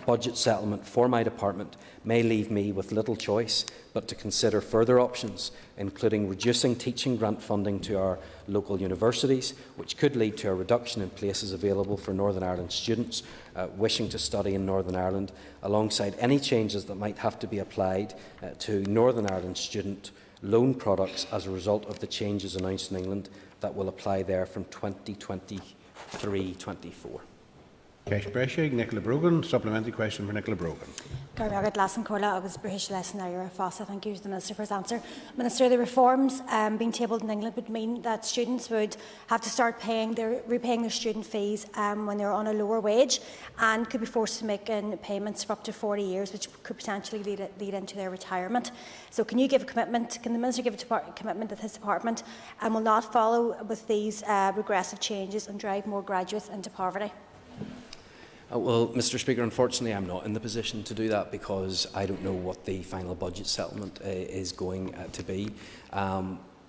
budget settlement for my department may leave me with little choice but to consider further options, including reducing teaching grant funding to our local universities, which could lead to a reduction in places available for Northern Ireland students wishing to study in Northern Ireland, alongside any changes that might have to be applied to Northern Ireland student loan products as a result of the changes announced in England that will apply there from 2023-24. Nicola Brogan, supplementary question for Nicola Brogan. Thank you to the Minister for his answer. Minister, the reforms being tabled in England would mean that students would have to start repaying their student fees when they're on a lower wage, and could be forced to make payments for up to 40 years, which could potentially lead into their retirement. So can you give a commitment, can the Minister give a commitment that his department will not follow with these regressive changes and drive more graduates into poverty? Well, Mr Speaker, unfortunately I'm not in the position to do that because I don't know what the final budget settlement is going to be.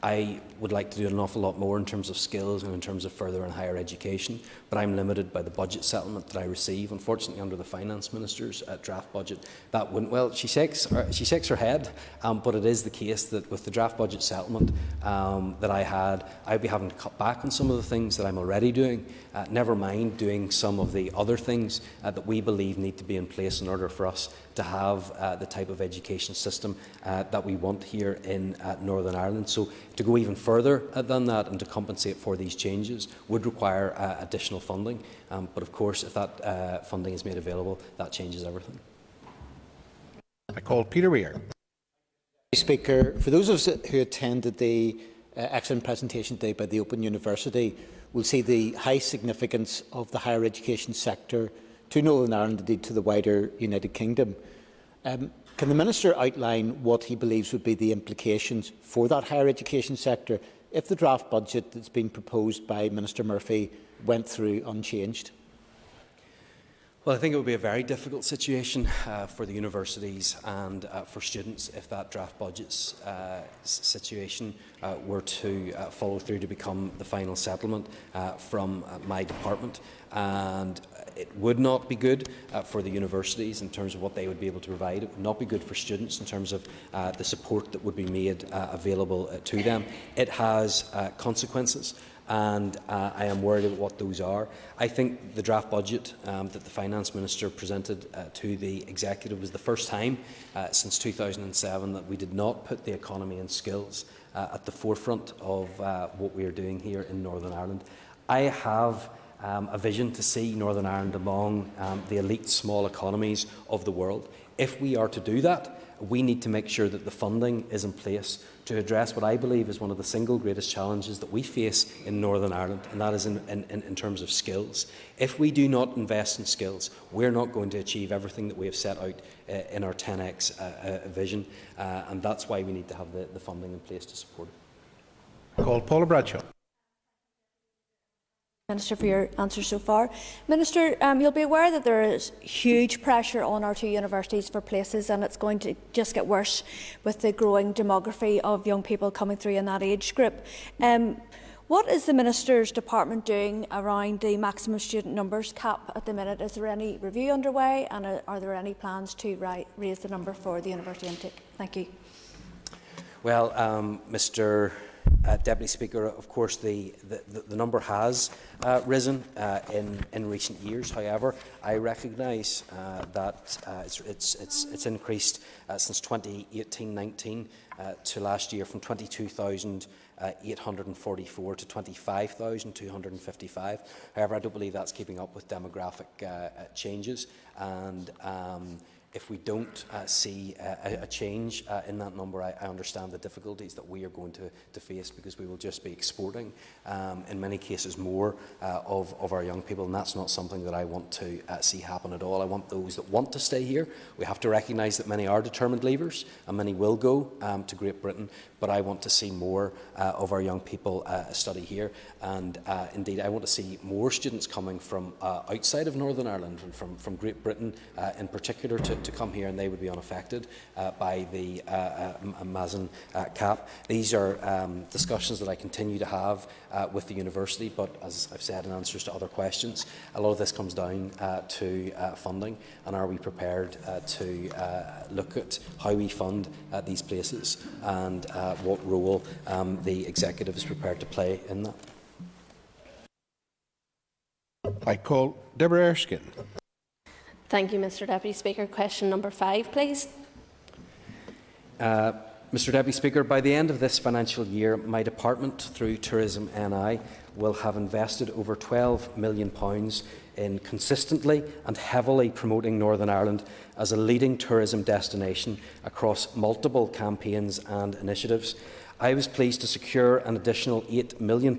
I would like to do an awful lot more in terms of skills and in terms of further and higher education, but I'm limited by the budget settlement that I receive. Unfortunately, under the Finance Minister's draft budget, that wouldn't, well, she shakes her head, but it is the case that with the draft budget settlement that I had, I'd be having to cut back on some of the things that I'm already doing, never mind doing some of the other things that we believe need to be in place in order for us to have the type of education system that we want here in Northern Ireland. So to go even further than that and to compensate for these changes would require additional funding. But of course, if that funding is made available, that changes everything. I call Peter Weir. Speaker, for those of us who attended the excellent presentation today by the Open University, will see the high significance of the higher education sector to Northern Ireland, indeed to the wider United Kingdom. Can the Minister outline what he believes would be the implications for that higher education sector if the draft budget that's been proposed by Minister Murphy went through unchanged? Well, I think it would be a very difficult situation for the universities and for students if that draft budget situation were to follow through to become the final settlement from my department. And it would not be good for the universities in terms of what they would be able to provide. It would not be good for students in terms of the support that would be made available to them. It has consequences, and I am worried about what those are. I think the draft budget that the Finance Minister presented to the Executive was the first time since 2007 that we did not put the economy and skills at the forefront of what we are doing here in Northern Ireland. I have a vision to see Northern Ireland among the elite small economies of the world. If we are to do that, we need to make sure that the funding is in place to address what I believe is one of the single greatest challenges that we face in Northern Ireland, and that is in terms of skills. If we do not invest in skills, we're not going to achieve everything that we have set out in our 10x vision, and that's why we need to have the funding in place to support it. Call Paula Bradshaw. Minister, for your answer so far. Minister, you'll be aware that there is huge pressure on our two universities for places, and it's going to just get worse with the growing demography of young people coming through in that age group. What is the Minister's department doing around the maximum student numbers cap at the minute? Is there any review underway, and are there any plans to raise the number for the university intake? Thank you. Well, Mr. Deputy Speaker, of course the number has risen in recent years. However, I recognise that it's increased since 2018-19 to last year from 22,844 to 25,255. However, I don't believe that's keeping up with demographic changes, and if we don't see a change in that number, I understand the difficulties that we are going to face, because we will just be exporting, in many cases, more of our young people, and that's not something that I want to see happen at all. I want those that want to stay here. We have to recognise that many are determined leavers, and many will go to Great Britain, but I want to see more of our young people study here, and indeed I want to see more students coming from outside of Northern Ireland and from Great Britain in particular to come here, and they would be unaffected by the Mazen cap. These are discussions that I continue to have with the university, but as I've said in answers to other questions, a lot of this comes down to funding, and are we prepared to look at how we fund these places, and what role the Executive is prepared to play in that. I call Deborah Erskine. Thank you, Mr Deputy Speaker. Question number 5, please. Mr Mr Deputy Speaker, by the end of this financial year, my department, through Tourism NI, will have invested over £12 million in consistently and heavily promoting Northern Ireland as a leading tourism destination across multiple campaigns and initiatives. I was pleased to secure an additional £8 million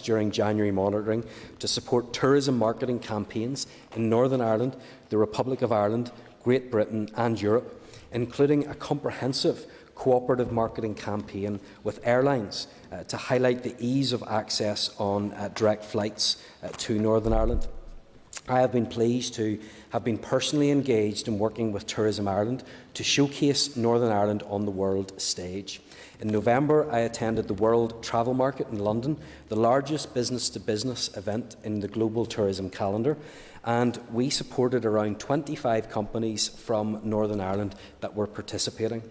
during January monitoring to support tourism marketing campaigns in Northern Ireland, the Republic of Ireland, Great Britain and Europe, including a comprehensive cooperative marketing campaign with airlines to highlight the ease of access on direct flights to Northern Ireland. I have been pleased to have been personally engaged in working with Tourism Ireland to showcase Northern Ireland on the world stage. In November, I attended the World Travel Market in London, the largest business-to-business event in the global tourism calendar, and we supported around 25 companies from Northern Ireland that were participating.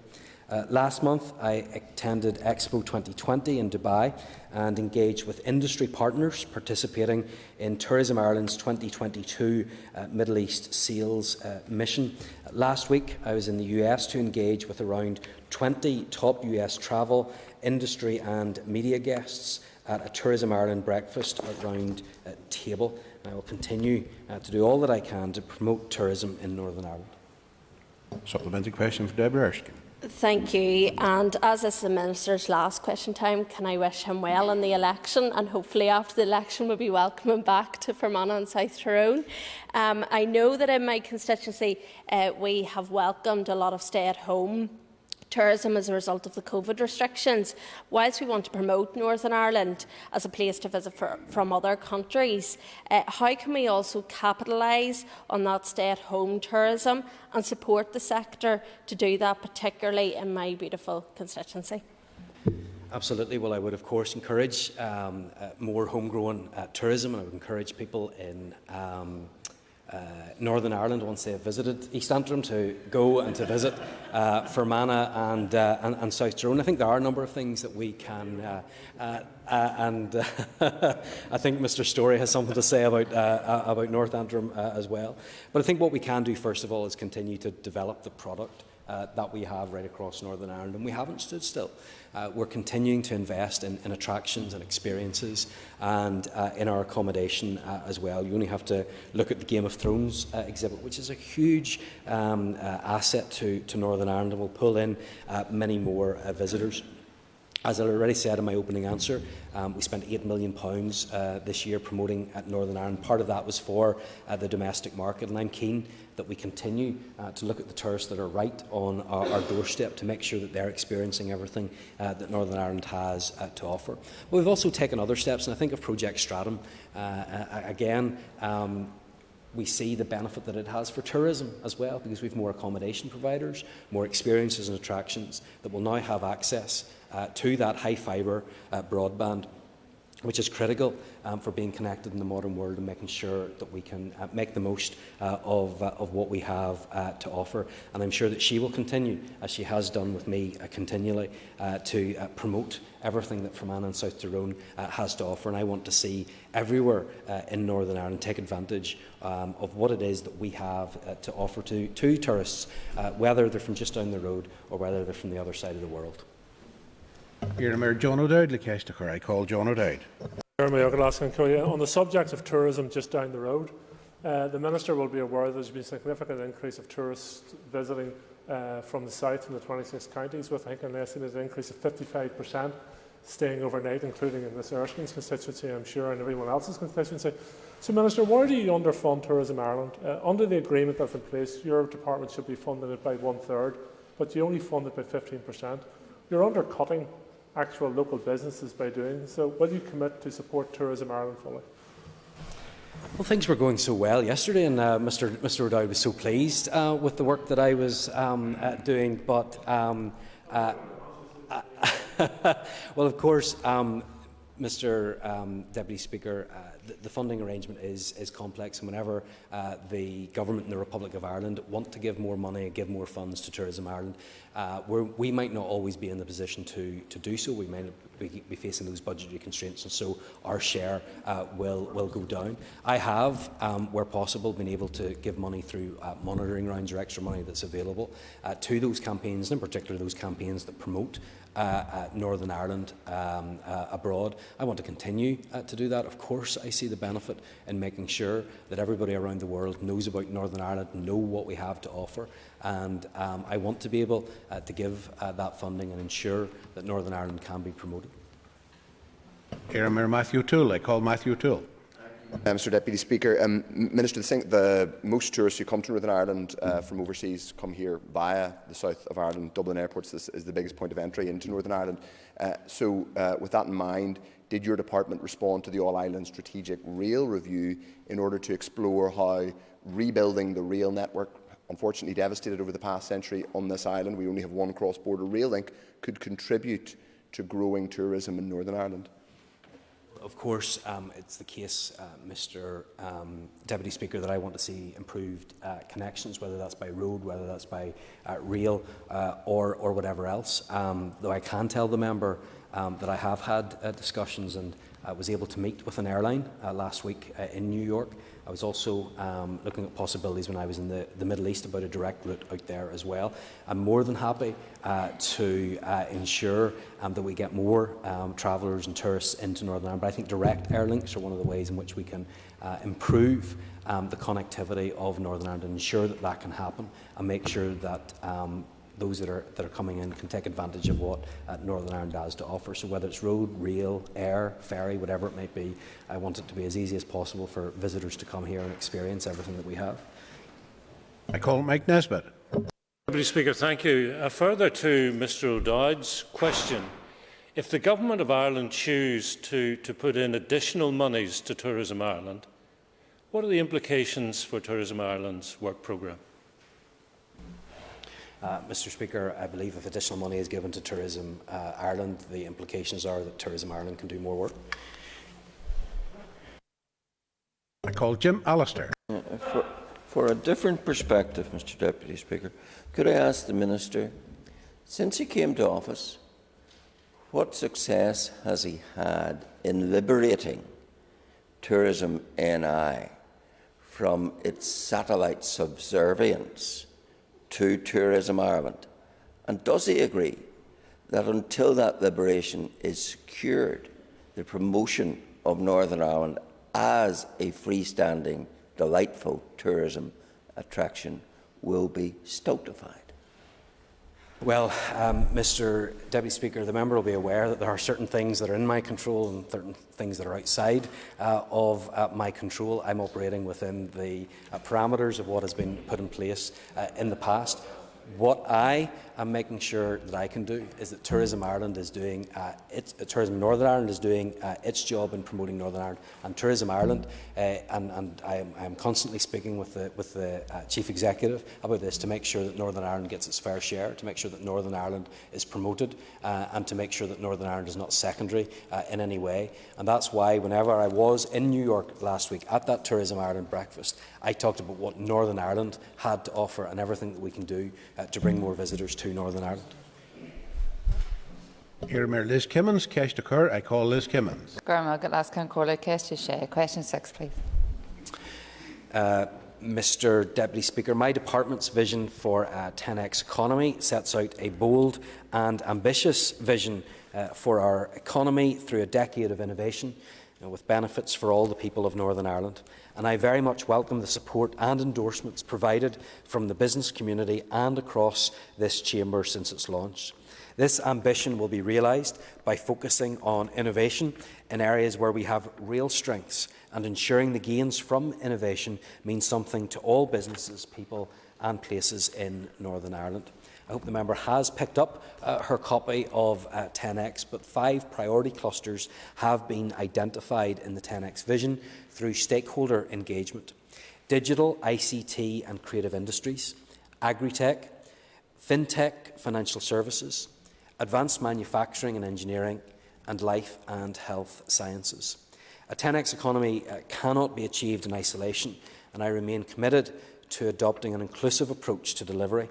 Last month, I attended Expo 2020 in Dubai and engaged with industry partners participating in Tourism Ireland's 2022 Middle East Sales Mission. Last week, I was in the US to engage with around 20 top US travel, industry and media guests at a Tourism Ireland breakfast round table. I will continue to do all that I can to promote tourism in Northern Ireland. Supplementary question for Deborah Erskine. Thank you. And as is the Minister's last question time, can I wish him well in the election, and hopefully after the election we'll be welcoming back to Fermanagh and South Tyrone. I know that in my constituency we have welcomed a lot of stay-at-home tourism as a result of the COVID restrictions. Whilst we want to promote Northern Ireland as a place to visit from other countries, how can we also capitalise on that stay-at-home tourism and support the sector to do that, particularly in my beautiful constituency? Absolutely. Well, I would of course encourage more homegrown tourism, and I would encourage people in Northern Ireland, once they have visited East Antrim, to go and to visit Fermanagh and South Tyrone. I think there are a number of things that we can, and I think Mr Story has something to say about North Antrim as well. But I think what we can do first of all is continue to develop the product that we have right across Northern Ireland, and we haven't stood still. We're continuing to invest in attractions and experiences and in our accommodation as well. You only have to look at the Game of Thrones exhibit, which is a huge asset to Northern Ireland, and will pull in many more visitors. As I already said in my opening answer, we spent £8 million this year promoting Northern Ireland. Part of that was for the domestic market, and I'm keen that we continue to look at the tourists that are right on our doorstep to make sure that they're experiencing everything that Northern Ireland has to offer. But we've also taken other steps, and I think of Project Stratum. We see the benefit that it has for tourism as well, because we have more accommodation providers, more experiences and attractions that will now have access to that high fibre broadband, which is critical for being connected in the modern world and making sure that we can make the most of what we have to offer. And I'm sure that she will continue, as she has done with me continually, to promote everything that Fermanagh and South Tyrone has to offer. And I want to see everywhere in Northern Ireland take advantage of what it is that we have to offer to tourists, whether they're from just down the road or whether they're from the other side of the world. Here, Mayor John O'Dowd, I call John O'Dowd. On the subject of tourism just down the road, the Minister will be aware there's been a significant increase of tourists visiting from the south in the 26 counties, with I think an estimated increase of 55% staying overnight, including in this Erskine's constituency, I'm sure, and everyone else's constituency. So, Minister, why do you underfund Tourism Ireland? Under the agreement that's in place, your department should be funding it by 1/3, but you only fund it by 15%. You're undercutting actual local businesses by doing so. Will you commit to support Tourism Ireland fully? Well, things were going so well yesterday, and Mr O'Dowd was so pleased with the work that I was doing. But, well, of course, Mr Deputy Speaker, the funding arrangement is complex, and whenever the government in the Republic of Ireland want to give more money and give more funds to Tourism Ireland, we might not always be in the position to do so. We might be facing those budgetary constraints, and so our share will go down. I have, where possible, been able to give money through monitoring rounds or extra money that's available to those campaigns, and in particular those campaigns that promote Northern Ireland abroad. I want to continue to do that. Of course, I see the benefit in making sure that everybody around the world knows about Northern Ireland, know what we have to offer, and I want to be able to give that funding and ensure that Northern Ireland can be promoted. Mayor Matthew Toole. I call Matthew Toole. Mr Deputy Speaker, Minister, the most tourists who come to Northern Ireland from overseas come here via the south of Ireland. Dublin airports is the biggest point of entry into Northern Ireland. So with that in mind, did your department respond to the All-Ireland Strategic Rail Review in order to explore how rebuilding the rail network, unfortunately devastated over the past century on this island, we only have one cross-border rail link, could contribute to growing tourism in Northern Ireland? Of course, it's the case, Mr Deputy Speaker, that I want to see improved connections, whether that's by road, whether that's by rail or whatever else. Though I can tell the member that I have had discussions and was able to meet with an airline last week in New York. I was also looking at possibilities when I was in the Middle East about a direct route out there as well. I'm more than happy to ensure that we get more travellers and tourists into Northern Ireland, but I think direct air links are one of the ways in which we can improve the connectivity of Northern Ireland and ensure that that can happen, and make sure that those that are coming in can take advantage of what Northern Ireland has to offer. So whether it's road, rail, air, ferry, whatever it might be, I want it to be as easy as possible for visitors to come here and experience everything that we have. I call Mike Nesbitt. Deputy Speaker, thank you. Further to Mr O'Dowd's question, if the Government of Ireland choose to put in additional monies to Tourism Ireland, what are the implications for Tourism Ireland's work programme? Mr Speaker, I believe if additional money is given to Tourism Ireland, the implications are that Tourism Ireland can do more work. I call Jim Allister. For a different perspective, Mr Deputy Speaker, could I ask the Minister, since he came to office, what success has he had in liberating Tourism NI from its satellite subservience to Tourism Ireland? And does he agree that until that liberation is secured, the promotion of Northern Ireland as a freestanding, delightful tourism attraction will be stultified? Well, Mr Deputy Speaker, the member will be aware that there are certain things that are in my control and certain things that are outside of my control. I'm operating within the parameters of what has been put in place in the past. What I am making sure that I can do is that Tourism Ireland is doing Tourism Northern Ireland is doing its job in promoting Northern Ireland, and Tourism Ireland, and I am constantly speaking with the Chief Executive about this to make sure that Northern Ireland gets its fair share, to make sure that Northern Ireland is promoted, and to make sure that Northern Ireland is not secondary in any way. And that's why whenever I was in New York last week at that Tourism Ireland breakfast, I talked about what Northern Ireland had to offer and everything that we can do to bring more visitors to Northern Ireland. Here, Mayor Liz Kimmins, Cash to Cur. I call Liz Kimmins. Question 6, please. Mr Deputy Speaker, my department's vision for a 10x economy sets out a bold and ambitious vision for our economy through a decade of innovation, with benefits for all the people of Northern Ireland. And I very much welcome the support and endorsements provided from the business community and across this chamber since its launch. This ambition will be realised by focusing on innovation in areas where we have real strengths, and ensuring the gains from innovation mean something to all businesses, people and places in Northern Ireland. I hope the member has picked up her copy of 10X, but 5 priority clusters have been identified in the 10X vision through stakeholder engagement: digital, ICT and creative industries, agri-tech, fintech, financial services, advanced manufacturing and engineering, and life and health sciences. A 10x economy cannot be achieved in isolation, and I remain committed to adopting an inclusive approach to delivery.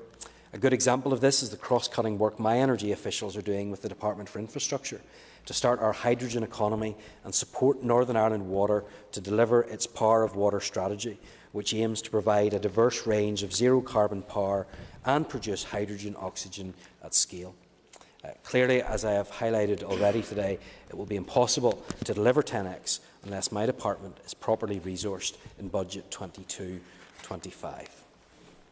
A good example of this is the cross-cutting work my energy officials are doing with the Department for Infrastructure to start our hydrogen economy and support Northern Ireland Water to deliver its Power of Water strategy, which aims to provide a diverse range of zero-carbon power and produce hydrogen oxygen at scale. Clearly, as I have highlighted already today, it will be impossible to deliver 10x unless my department is properly resourced in Budget 22-25.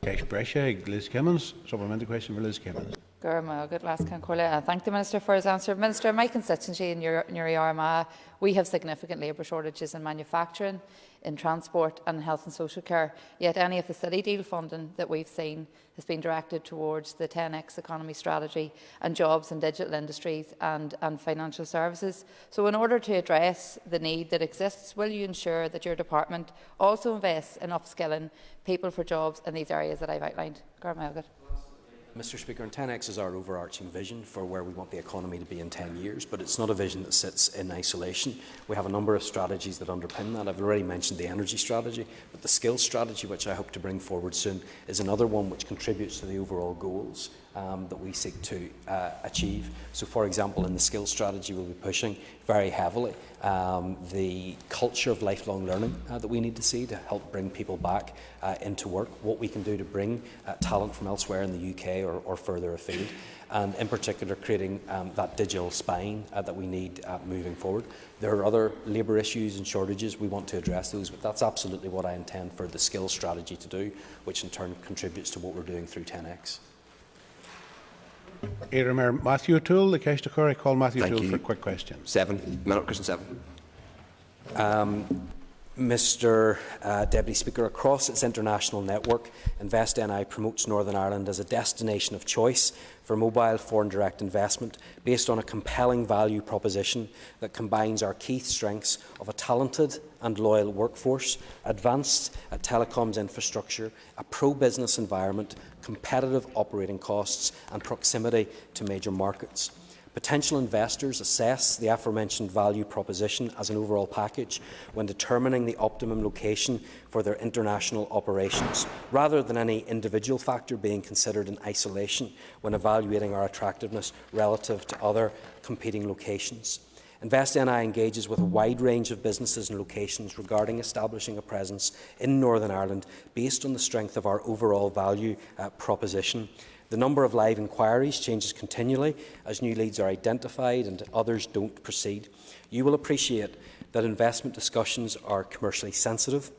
Liz Kimmins. Supplementary question for Liz Kimmins. I thank the Minister for his answer. Minister, in my constituency in Uri Armagh, we have significant labour shortages in manufacturing, in transport and health and social care, yet any of the city deal funding that we've seen has been directed towards the 10x economy strategy and jobs in digital industries and financial services. So in order to address the need that exists, will you ensure that your department also invests in upskilling people for jobs in these areas that I've outlined? Mr. Speaker, and 10x is our overarching vision for where we want the economy to be in 10 years, but it's not a vision that sits in isolation. We have a number of strategies that underpin that. I've already mentioned the energy strategy, but the skills strategy, which I hope to bring forward soon, is another one which contributes to the overall goals that we seek to achieve. So, for example, in the skills strategy, we'll be pushing very heavily the culture of lifelong learning that we need to see to help bring people back into work, what we can do to bring talent from elsewhere in the UK or further afield, and in particular creating that digital spine that we need moving forward. There are other labour issues and shortages. We want to address those, but that's absolutely what I intend for the skills strategy to do, which in turn contributes to what we're doing through 10x. Mayor Matthew O'Toole, the Cashtacore. I call Matthew O'Toole for a quick question. Question 7. Mr Deputy Speaker, across its international network, InvestNI promotes Northern Ireland as a destination of choice for mobile foreign direct investment based on a compelling value proposition that combines our key strengths of a talented and loyal workforce, advanced telecoms infrastructure, a pro-business environment, competitive operating costs and proximity to major markets. Potential investors assess the aforementioned value proposition as an overall package when determining the optimum location for their international operations, rather than any individual factor being considered in isolation when evaluating our attractiveness relative to other competing locations. InvestNI engages with a wide range of businesses and locations regarding establishing a presence in Northern Ireland based on the strength of our overall value proposition. The number of live inquiries changes continually as new leads are identified and others don't proceed. You will appreciate that investment discussions are commercially sensitive,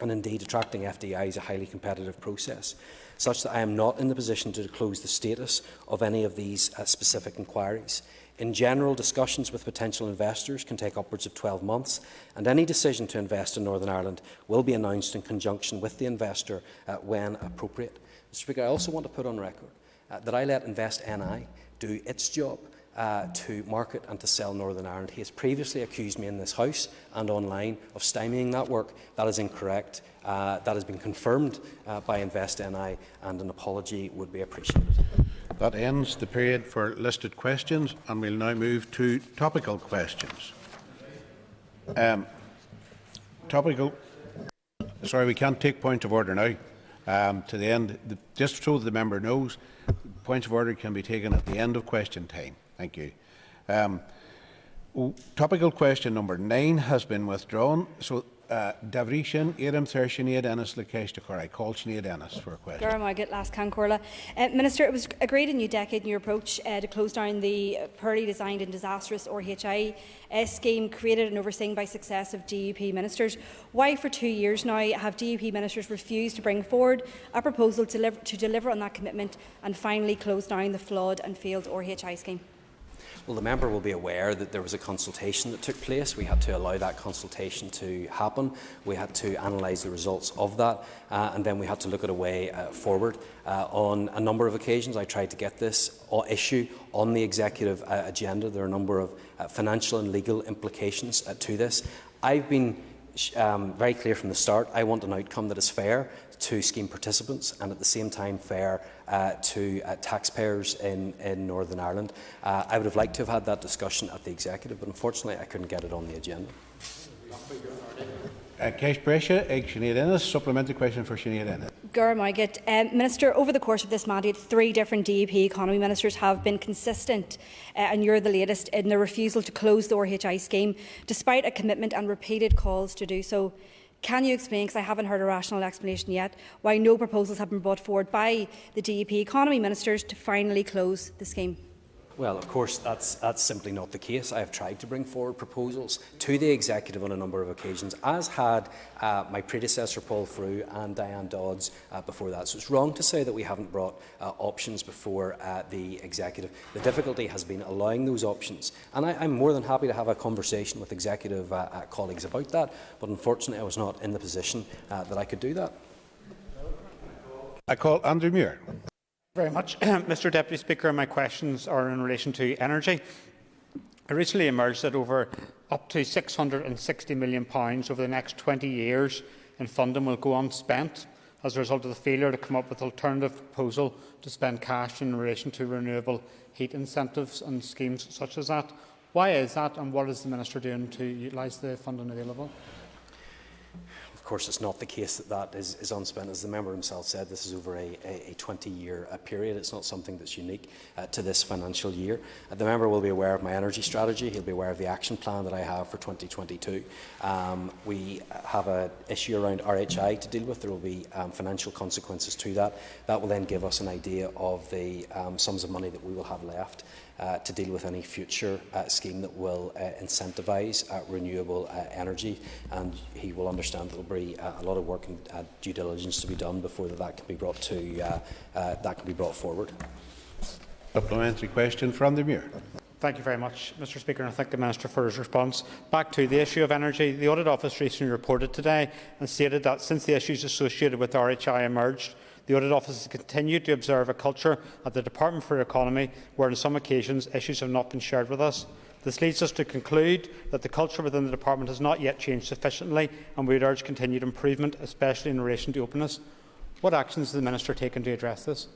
and indeed attracting FDI is a highly competitive process, such that I am not in the position to disclose the status of any of these specific inquiries. In general, discussions with potential investors can take upwards of 12 months, and any decision to invest in Northern Ireland will be announced in conjunction with the investor when appropriate. Mr. Speaker, I also want to put on record that I let InvestNI do its job to market and to sell Northern Ireland. He has previously accused me in this House and online of stymieing that work. That is incorrect. That has been confirmed by InvestNI, and an apology would be appreciated. That ends the period for listed questions, and we'll now move to topical questions. Sorry, we can't take points of order now. To the end, just so the member knows, points of order can be taken at the end of question time. Thank you. Topical question number 9 has been withdrawn. So, Defamation, Adam Thirshin, Dennis Lakesh I call Sinead Dennis for a question. Minister, it was agreed a new decade new approach to close down the poorly designed and disastrous RHI scheme created and overseen by successive DUP ministers. Why for 2 years now have DUP ministers refused to bring forward a proposal to deliver on that commitment and finally close down the flawed and failed RHI scheme? Well, the member will be aware that there was a consultation that took place. We had to allow that consultation to happen. We had to analyse the results of that, and then we had to look at a way forward. On a number of occasions, I tried to get this issue on the executive agenda. There are a number of financial and legal implications to this. I've been very clear from the start. I want an outcome that is fair to scheme participants and at the same time fair to taxpayers in Northern Ireland. I would have liked to have had that discussion at the executive, but unfortunately I couldn't get it on the agenda. Ceist Brescia, ag Sinead Ennis. Supplementary question for Sinead Ennis. Minister, over the course of this mandate, 3 different DUP economy ministers have been consistent, and you're the latest, in their refusal to close the RHI scheme, despite a commitment and repeated calls to do so. Can you explain, because I haven't heard a rational explanation yet, why no proposals have been brought forward by the DUP economy ministers to finally close the scheme? Well, of course, that's simply not the case. I have tried to bring forward proposals to the Executive on a number of occasions, as had my predecessor Paul Frew and Diane Dodds before that. So it's wrong to say that we haven't brought options before the Executive. The difficulty has been allowing those options. And I'm more than happy to have a conversation with Executive colleagues about that, but unfortunately I was not in the position that I could do that. I call Andrew Muir. Very much. Mr Deputy Speaker, my questions are in relation to energy. It recently emerged that up to £660 million over the next 20 years in funding will go unspent as a result of the failure to come up with an alternative proposal to spend cash in relation to renewable heat incentives and schemes such as that. Why is that, and what is the Minister doing to utilise the funding available? Of course, it's not the case that is unspent. As the member himself said, this is over a 20-year period. It's not something that's unique to this financial year. The member will be aware of my energy strategy. He'll be aware of the action plan that I have for 2022. We have an issue around RHI to deal with. There will be financial consequences to that. That will then give us an idea of the sums of money that we will have left to deal with any future scheme that will incentivise renewable energy, and he will understand that there will be a lot of work and due diligence to be done before that can be brought forward. Supplementary question from the Muir. Thank you very much, Mr Speaker, and I thank the Minister for his response. Back to the issue of energy. The Audit Office recently reported today and stated that since the issues associated with RHI emerged, the Audit Office has continued to observe a culture at the Department for Economy where on some occasions issues have not been shared with us. This leads us to conclude that the culture within the Department has not yet changed sufficiently, and we would urge continued improvement, especially in relation to openness. What actions has the Minister taken to address this?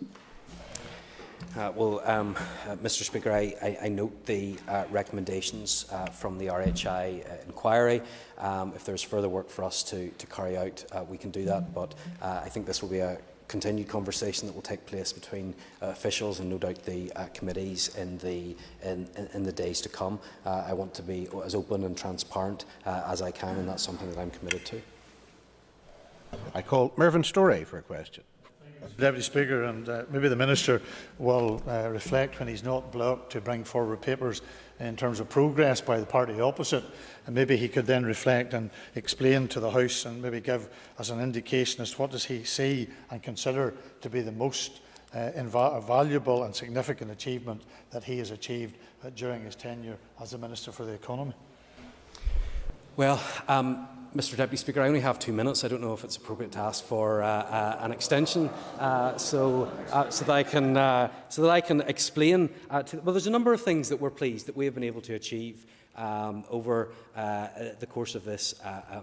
Mr Speaker, I note the recommendations from the RHI inquiry. If there is further work for us to carry out, we can do that, but I think this will be a continued conversation that will take place between officials and no doubt the committees in the days to come. I want to be as open and transparent as I can, and that's something that I'm committed to. I call Mervyn Storey for a question. Deputy Speaker, and maybe the Minister will reflect when he's not blocked to bring forward papers in terms of progress by the party opposite, and maybe he could then reflect and explain to the House and maybe give us an indication as to what does he see and consider to be the most valuable and significant achievement that he has achieved during his tenure as the Minister for the Economy. Well, Mr Deputy Speaker, I only have 2 minutes. I don't know if it's appropriate to ask for an extension so that I can explain. Well, there's a number of things that we're pleased that we have been able to achieve over the course of this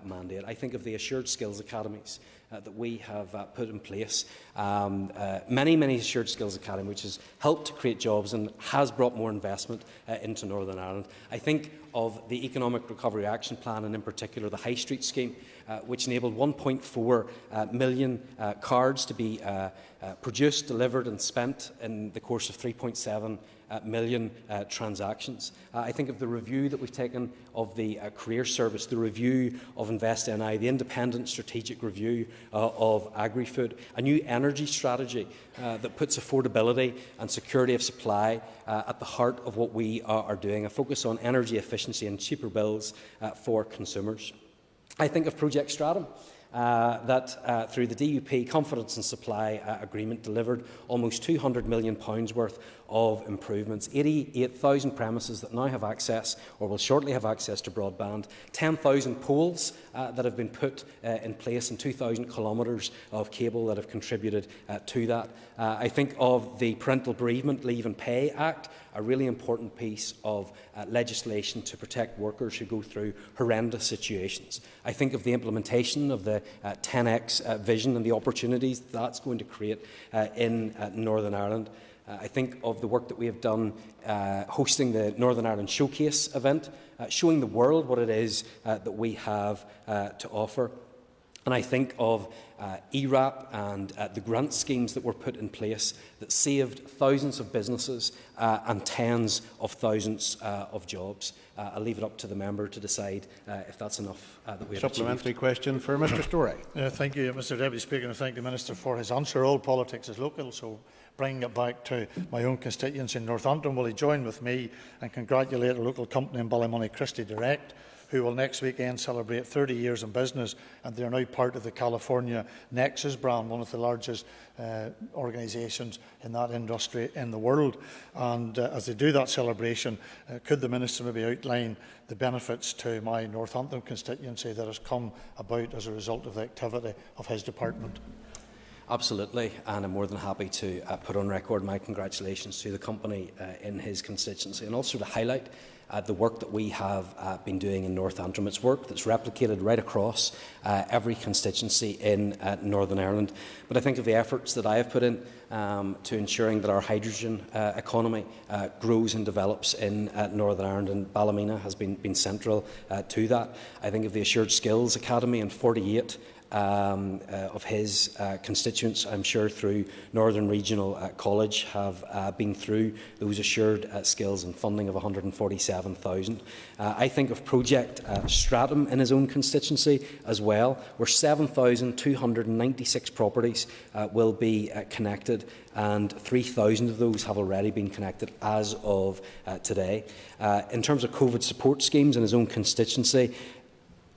mandate. I think of the Assured Skills Academies that we have put in place. Many Assured Skills Academies, which has helped to create jobs and has brought more investment into Northern Ireland. I think of the Economic Recovery Action Plan, and in particular the High Street Scheme, which enabled 1.4 million cards to be produced, delivered and spent in the course of 3.7 million transactions. I think of the review that we've taken of the career service, the review of Invest NI, the independent strategic review of agri-food, a new energy strategy that puts affordability and security of supply at the heart of what we are doing, a focus on energy efficiency and cheaper bills for consumers. I think of Project Stratum, that through the DUP Confidence and Supply Agreement delivered almost £200 million worth of improvements, 88,000 premises that now have access or will shortly have access to broadband, 10,000 poles that have been put in place and 2,000 kilometres of cable that have contributed to that. I think of the Parental Bereavement Leave and Pay Act, a really important piece of legislation to protect workers who go through horrendous situations. I think of the implementation of the 10X vision and the opportunities that's going to create in Northern Ireland. I think of the work that we have done hosting the Northern Ireland Showcase event, showing the world what it is that we have to offer. And I think of ERAP and the grant schemes that were put in place that saved thousands of businesses and tens of thousands of jobs. I'll leave it up to the member to decide if that's enough that we have Supplementary achieved. question for Mr Storey. Thank you, Mr Deputy Speaker, and thank the Minister for his answer. All politics is local, so bringing it back to my own constituency in Northampton, will he join with me and congratulate a local company in Ballymoney, Christie Direct, who will next weekend celebrate 30 years in business, and they are now part of the California Nexus brand, one of the largest organisations in that industry in the world. And as they do that celebration, could the Minister maybe outline the benefits to my Northampton constituency that has come about as a result of the activity of his department? Absolutely, and I'm more than happy to put on record my congratulations to the company in his constituency, and also to highlight the work that we have been doing in Northampton. It's work that's replicated right across every constituency in Northern Ireland. But I think of the efforts that I have put in to ensuring that our hydrogen economy grows and develops in Northern Ireland, and Ballymena has been central to that. I think of the Assured Skills Academy, and 48 of his constituents, I'm sure through Northern Regional College, have been through those assured skills and funding of 147,000. I think of Project Stratum in his own constituency as well, where 7,296 properties will be connected, and 3,000 of those have already been connected as of today. In terms of COVID support schemes in his own constituency,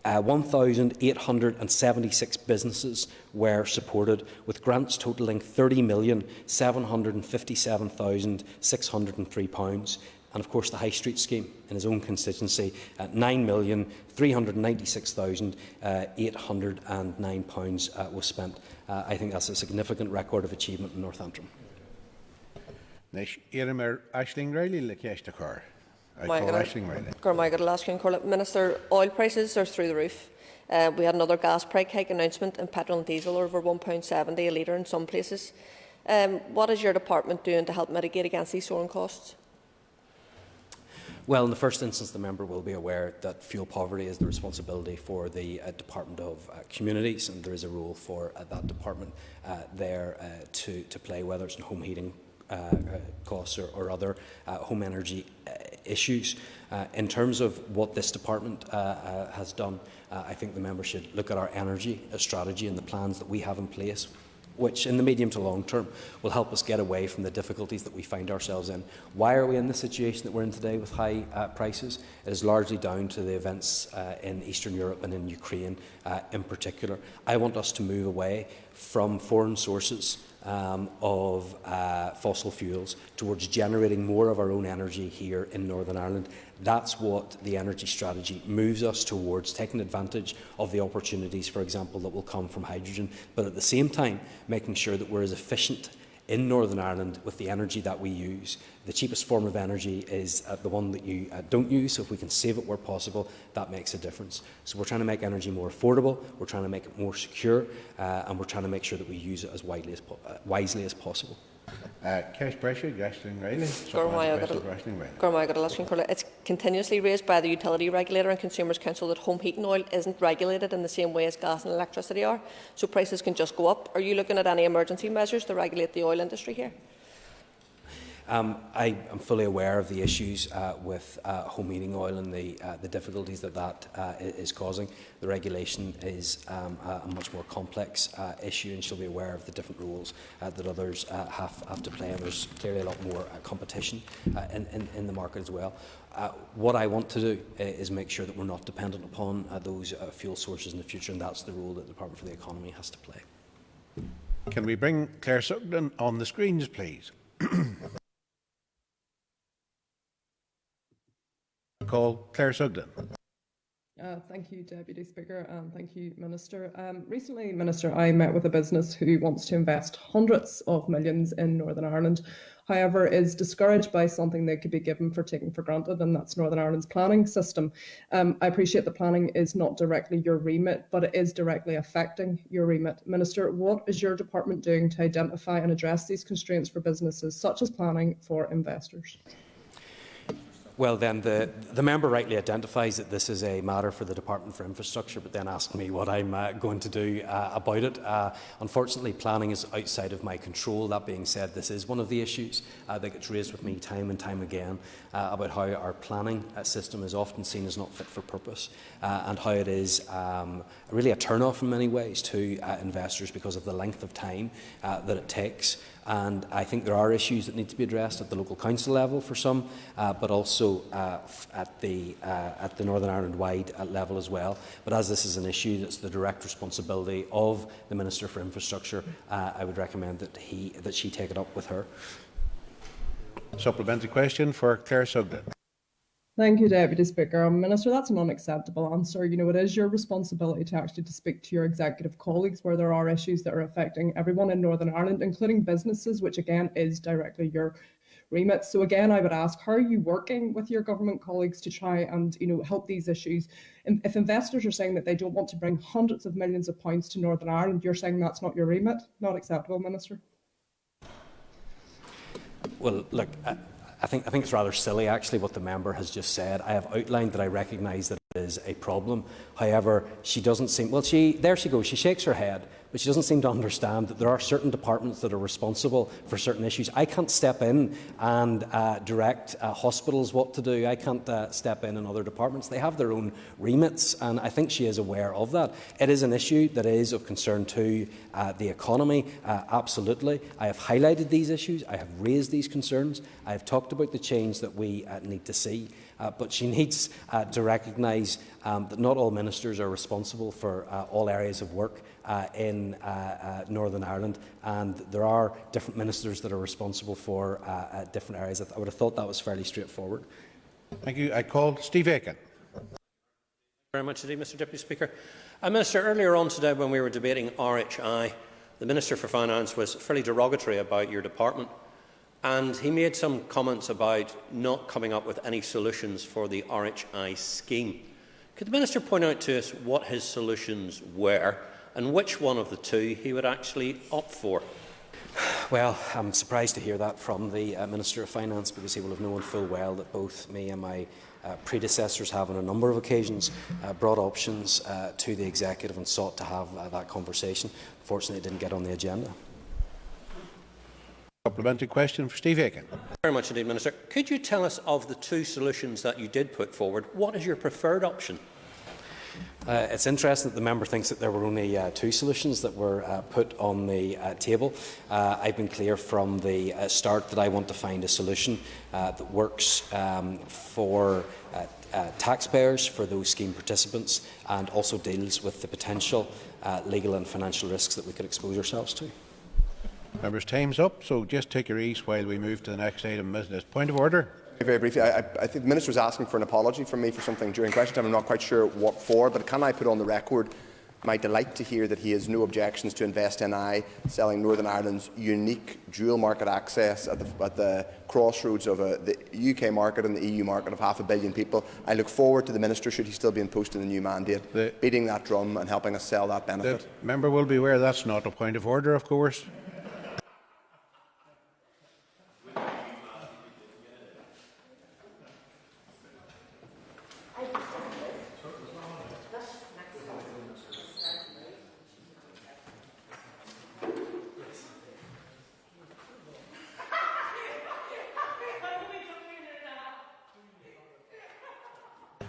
1,876 businesses were supported, with grants totalling £30,757,603. And of course the High Street scheme in his own constituency at £9,396,809 was spent. I think that's a significant record of achievement in Northampton. Minister, oil prices are through the roof. We had another gas price hike announcement, and petrol and diesel are over £1.70 a litre in some places. What is your department doing to help mitigate against these soaring costs? Well, in the first instance, the member will be aware that fuel poverty is the responsibility for the Department of Communities, and there is a role for that department there to play, whether it's in home heating costs or other home energy issues. In terms of what this department has done, I think the member should look at our energy strategy and the plans that we have in place, which in the medium to long term will help us get away from the difficulties that we find ourselves in. Why are we in the situation that we're in today with high prices? It is largely down to the events in Eastern Europe and in Ukraine in particular. I want us to move away from foreign sources of fossil fuels towards generating more of our own energy here in Northern Ireland. That's what the energy strategy moves us towards, taking advantage of the opportunities, for example, that will come from hydrogen, but at the same time making sure that we're as efficient in Northern Ireland with the energy that we use. The cheapest form of energy is the one that you don't use, so if we can save it where possible, that makes a difference. So we're trying to make energy more affordable, we're trying to make it more secure, and we're trying to make sure that we use it as wisely as possible. It's continuously raised by the Utility Regulator and Consumers Council that home heating oil isn't regulated in the same way as gas and electricity are, so prices can just go up. Are you looking at any emergency measures to regulate the oil industry here? I am fully aware of the issues with home heating oil and the difficulties that is causing. The regulation is a much more complex issue, and she'll be aware of the different rules that others have to play, and there's clearly a lot more competition in the market as well. What I want to do is make sure that we're not dependent upon those fuel sources in the future, and that's the role that the Department for the Economy has to play. Can we bring Claire Sugden on the screens, please? Call Claire Sugden. Thank you, Deputy Speaker, and thank you, Minister. Recently, Minister, I met with a business who wants to invest hundreds of millions in Northern Ireland, however, is discouraged by something they could be given for taken for granted, and that's Northern Ireland's planning system. I appreciate that planning is not directly your remit, but it is directly affecting your remit. Minister, what is your department doing to identify and address these constraints for businesses, such as planning for investors? Well, then the member rightly identifies that this is a matter for the Department for Infrastructure, but then asked me what I'm going to do about it. Unfortunately, planning is outside of my control. That being said, this is one of the issues that gets raised with me time and time again about how our planning system is often seen as not fit for purpose and how it is really a turn-off in many ways to investors because of the length of time that it takes. And I think there are issues that need to be addressed at the local council level for some, but also at the Northern Ireland-wide level as well. But as this is an issue that's the direct responsibility of the Minister for Infrastructure, I would recommend that she take it up with her. Supplementary question for Claire Sugden. Thank you, Deputy Speaker. Minister, that's an unacceptable answer. You know, it is your responsibility to speak to your executive colleagues where there are issues that are affecting everyone in Northern Ireland, including businesses, which again is directly your remit. So again, I would ask, how are you working with your government colleagues to try and, help these issues? If investors are saying that they don't want to bring hundreds of millions of pounds to Northern Ireland, you're saying that's not your remit? Not acceptable, Minister. Well, look, I think it's rather silly, actually, what the member has just said. I have outlined that I recognise that it is a problem. However, she doesn't seem... Well, there she goes. She shakes her head, but she doesn't seem to understand that there are certain departments that are responsible for certain issues. I can't step in and direct hospitals what to do. I can't step in other departments. They have their own remits, and I think she is aware of that. It is an issue that is of concern to the economy, absolutely. I have highlighted these issues. I have raised these concerns. I have talked about the change that we need to see. But she needs to recognise that not all ministers are responsible for all areas of work in Northern Ireland, and there are different ministers that are responsible for different areas. I would have thought that was fairly straightforward. Thank you. I call Steve Aiken. Very much indeed, Mr Deputy Speaker. Minister, earlier on today when we were debating RHI, the Minister for Finance was fairly derogatory about your department, and he made some comments about not coming up with any solutions for the RHI scheme. Could the Minister point out to us what his solutions were and which one of the two he would actually opt for? Well, I'm surprised to hear that from the Minister of Finance, because he will have known full well that both me and my predecessors have on a number of occasions brought options to the Executive and sought to have that conversation. Unfortunately, it didn't get on the agenda. Supplementary question for Steve Aiken. Very much indeed, Minister. Could you tell us of the two solutions that you did put forward, what is your preferred option? It's interesting that the member thinks that there were only two solutions that were put on the table. I've been clear from the start that I want to find a solution that works for taxpayers, for those scheme participants, and also deals with the potential legal and financial risks that we could expose ourselves to. Members, time's up, so just take your ease while we move to the next item of business. Point of order. Very briefly, I think the Minister was asking for an apology from me for something during question time. I'm not quite sure what for, but can I put on the record my delight to hear that he has no objections to Invest NI selling Northern Ireland's unique dual market access at the crossroads of the UK market and the EU market of 500 million people. I look forward to the Minister, should he still be in post in the new mandate, beating that drum and helping us sell that benefit. The member will be aware that's not a point of order, of course.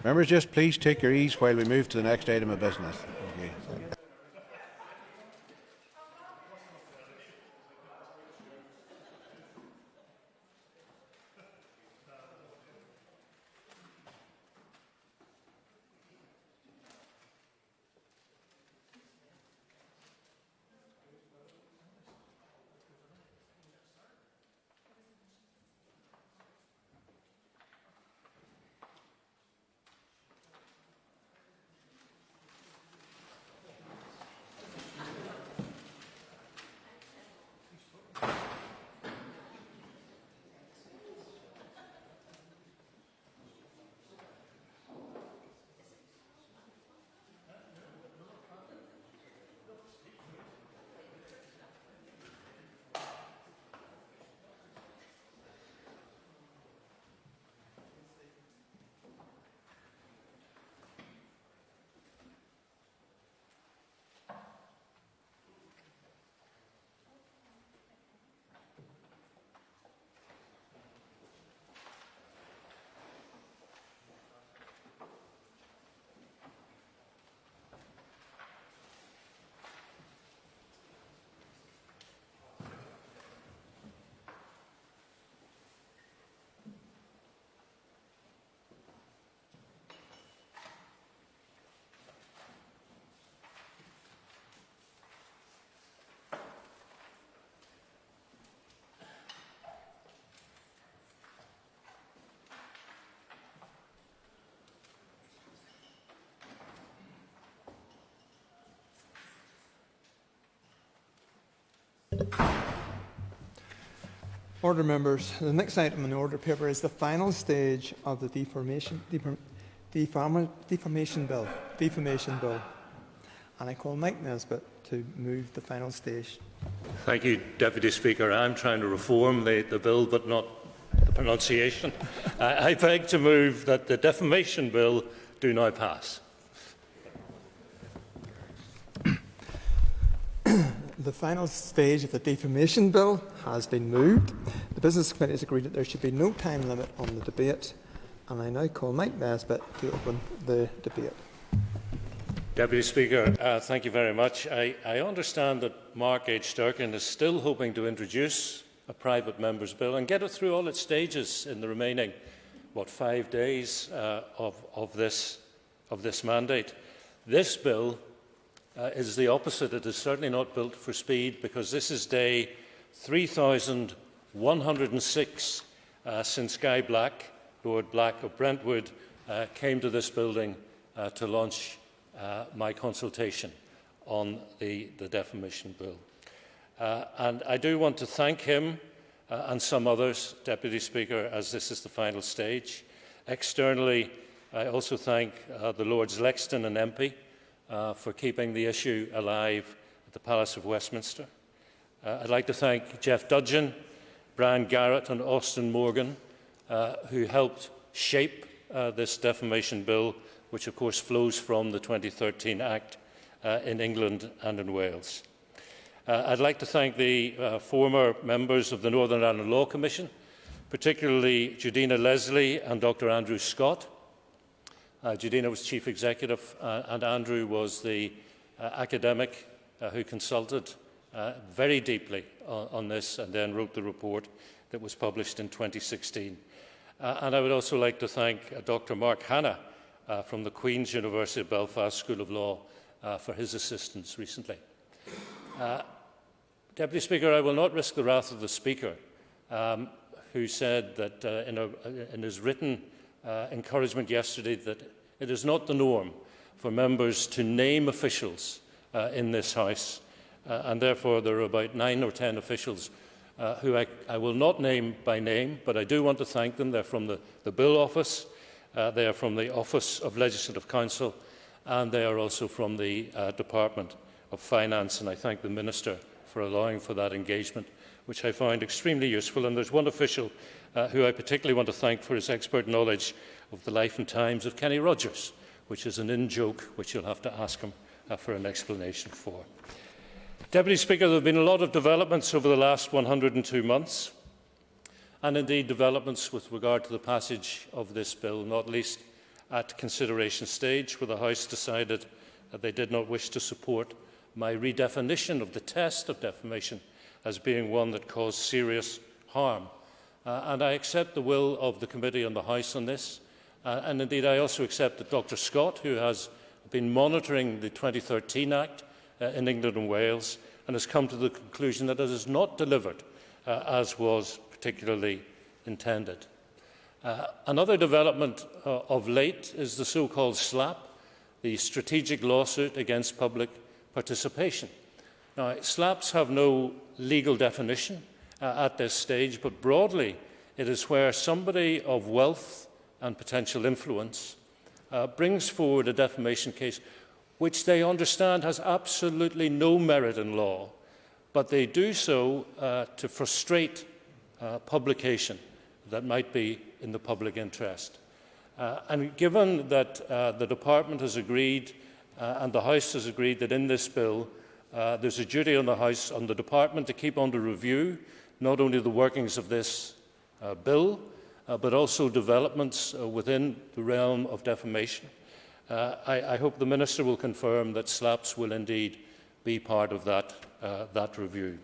Members, just please take your ease while we move to the next item of business. Okay. Order, members. The next item on the order paper is the final stage of the defamation bill. And I call Mike Nesbitt to move the final stage. Thank you, Deputy Speaker. I'm trying to reform the bill, but not the pronunciation. I beg to move that the defamation bill do now pass. The final stage of the defamation bill has been moved. The Business Committee has agreed that there should be no time limit on the debate, and I now call Mike Nesbitt to open the debate. Deputy Speaker, thank you very much. I understand that Mark H. Durkin is still hoping to introduce a private member's bill and get it through all its stages in the remaining, 5 days of this mandate. This bill is the opposite. It is certainly not built for speed, because this is day 3,106 since Guy Black, Lord Black of Brentwood, came to this building to launch my consultation on the defamation bill. And I do want to thank him and some others, Deputy Speaker, as this is the final stage. Externally, I also thank the Lords Lexton and MP for keeping the issue alive at the Palace of Westminster. I'd like to thank Jeff Dudgeon, Brian Garrett and Austin Morgan, who helped shape this defamation bill, which of course flows from the 2013 Act in England and in Wales. I'd like to thank the former members of the Northern Ireland Law Commission, particularly Judina Leslie and Dr. Andrew Scott. Judina was Chief Executive and Andrew was the academic who consulted very deeply on this and then wrote the report that was published in 2016. And I would also like to thank Dr. Mark Hanna from the Queen's University of Belfast School of Law for his assistance recently. Deputy Speaker, I will not risk the wrath of the Speaker, who said that in his written encouragement yesterday that it is not the norm for members to name officials in this House, and therefore there are about 9 or 10 officials who I will not name by name, but I do want to thank them. They're from the Bill Office, they are from the Office of Legislative Counsel, and they are also from the Department of Finance, and I thank the Minister for allowing for that engagement, which I find extremely useful. And there's one official who I particularly want to thank for his expert knowledge of the life and times of Kenny Rogers, which is an in-joke which you'll have to ask him for an explanation for. Deputy Speaker, there have been a lot of developments over the last 102 months, and indeed developments with regard to the passage of this bill, not least at consideration stage, where the House decided that they did not wish to support my redefinition of the test of defamation as being one that caused serious harm. And I accept the will of the Committee and the House on this. And indeed, I also accept that Dr. Scott, who has been monitoring the 2013 Act in England and Wales, and has come to the conclusion that it is not delivered as was particularly intended. Another development of late is the so-called SLAP, the strategic lawsuit against public participation. Now, SLAPs have no legal definition at this stage, but broadly it is where somebody of wealth and potential influence brings forward a defamation case which they understand has absolutely no merit in law, but they do so to frustrate publication that might be in the public interest. And given that the Department has agreed and the House has agreed that in this bill there's a duty on the Department to keep under review not only the workings of this bill, but also developments within the realm of defamation, I hope the Minister will confirm that SLAPs will indeed be part of that review.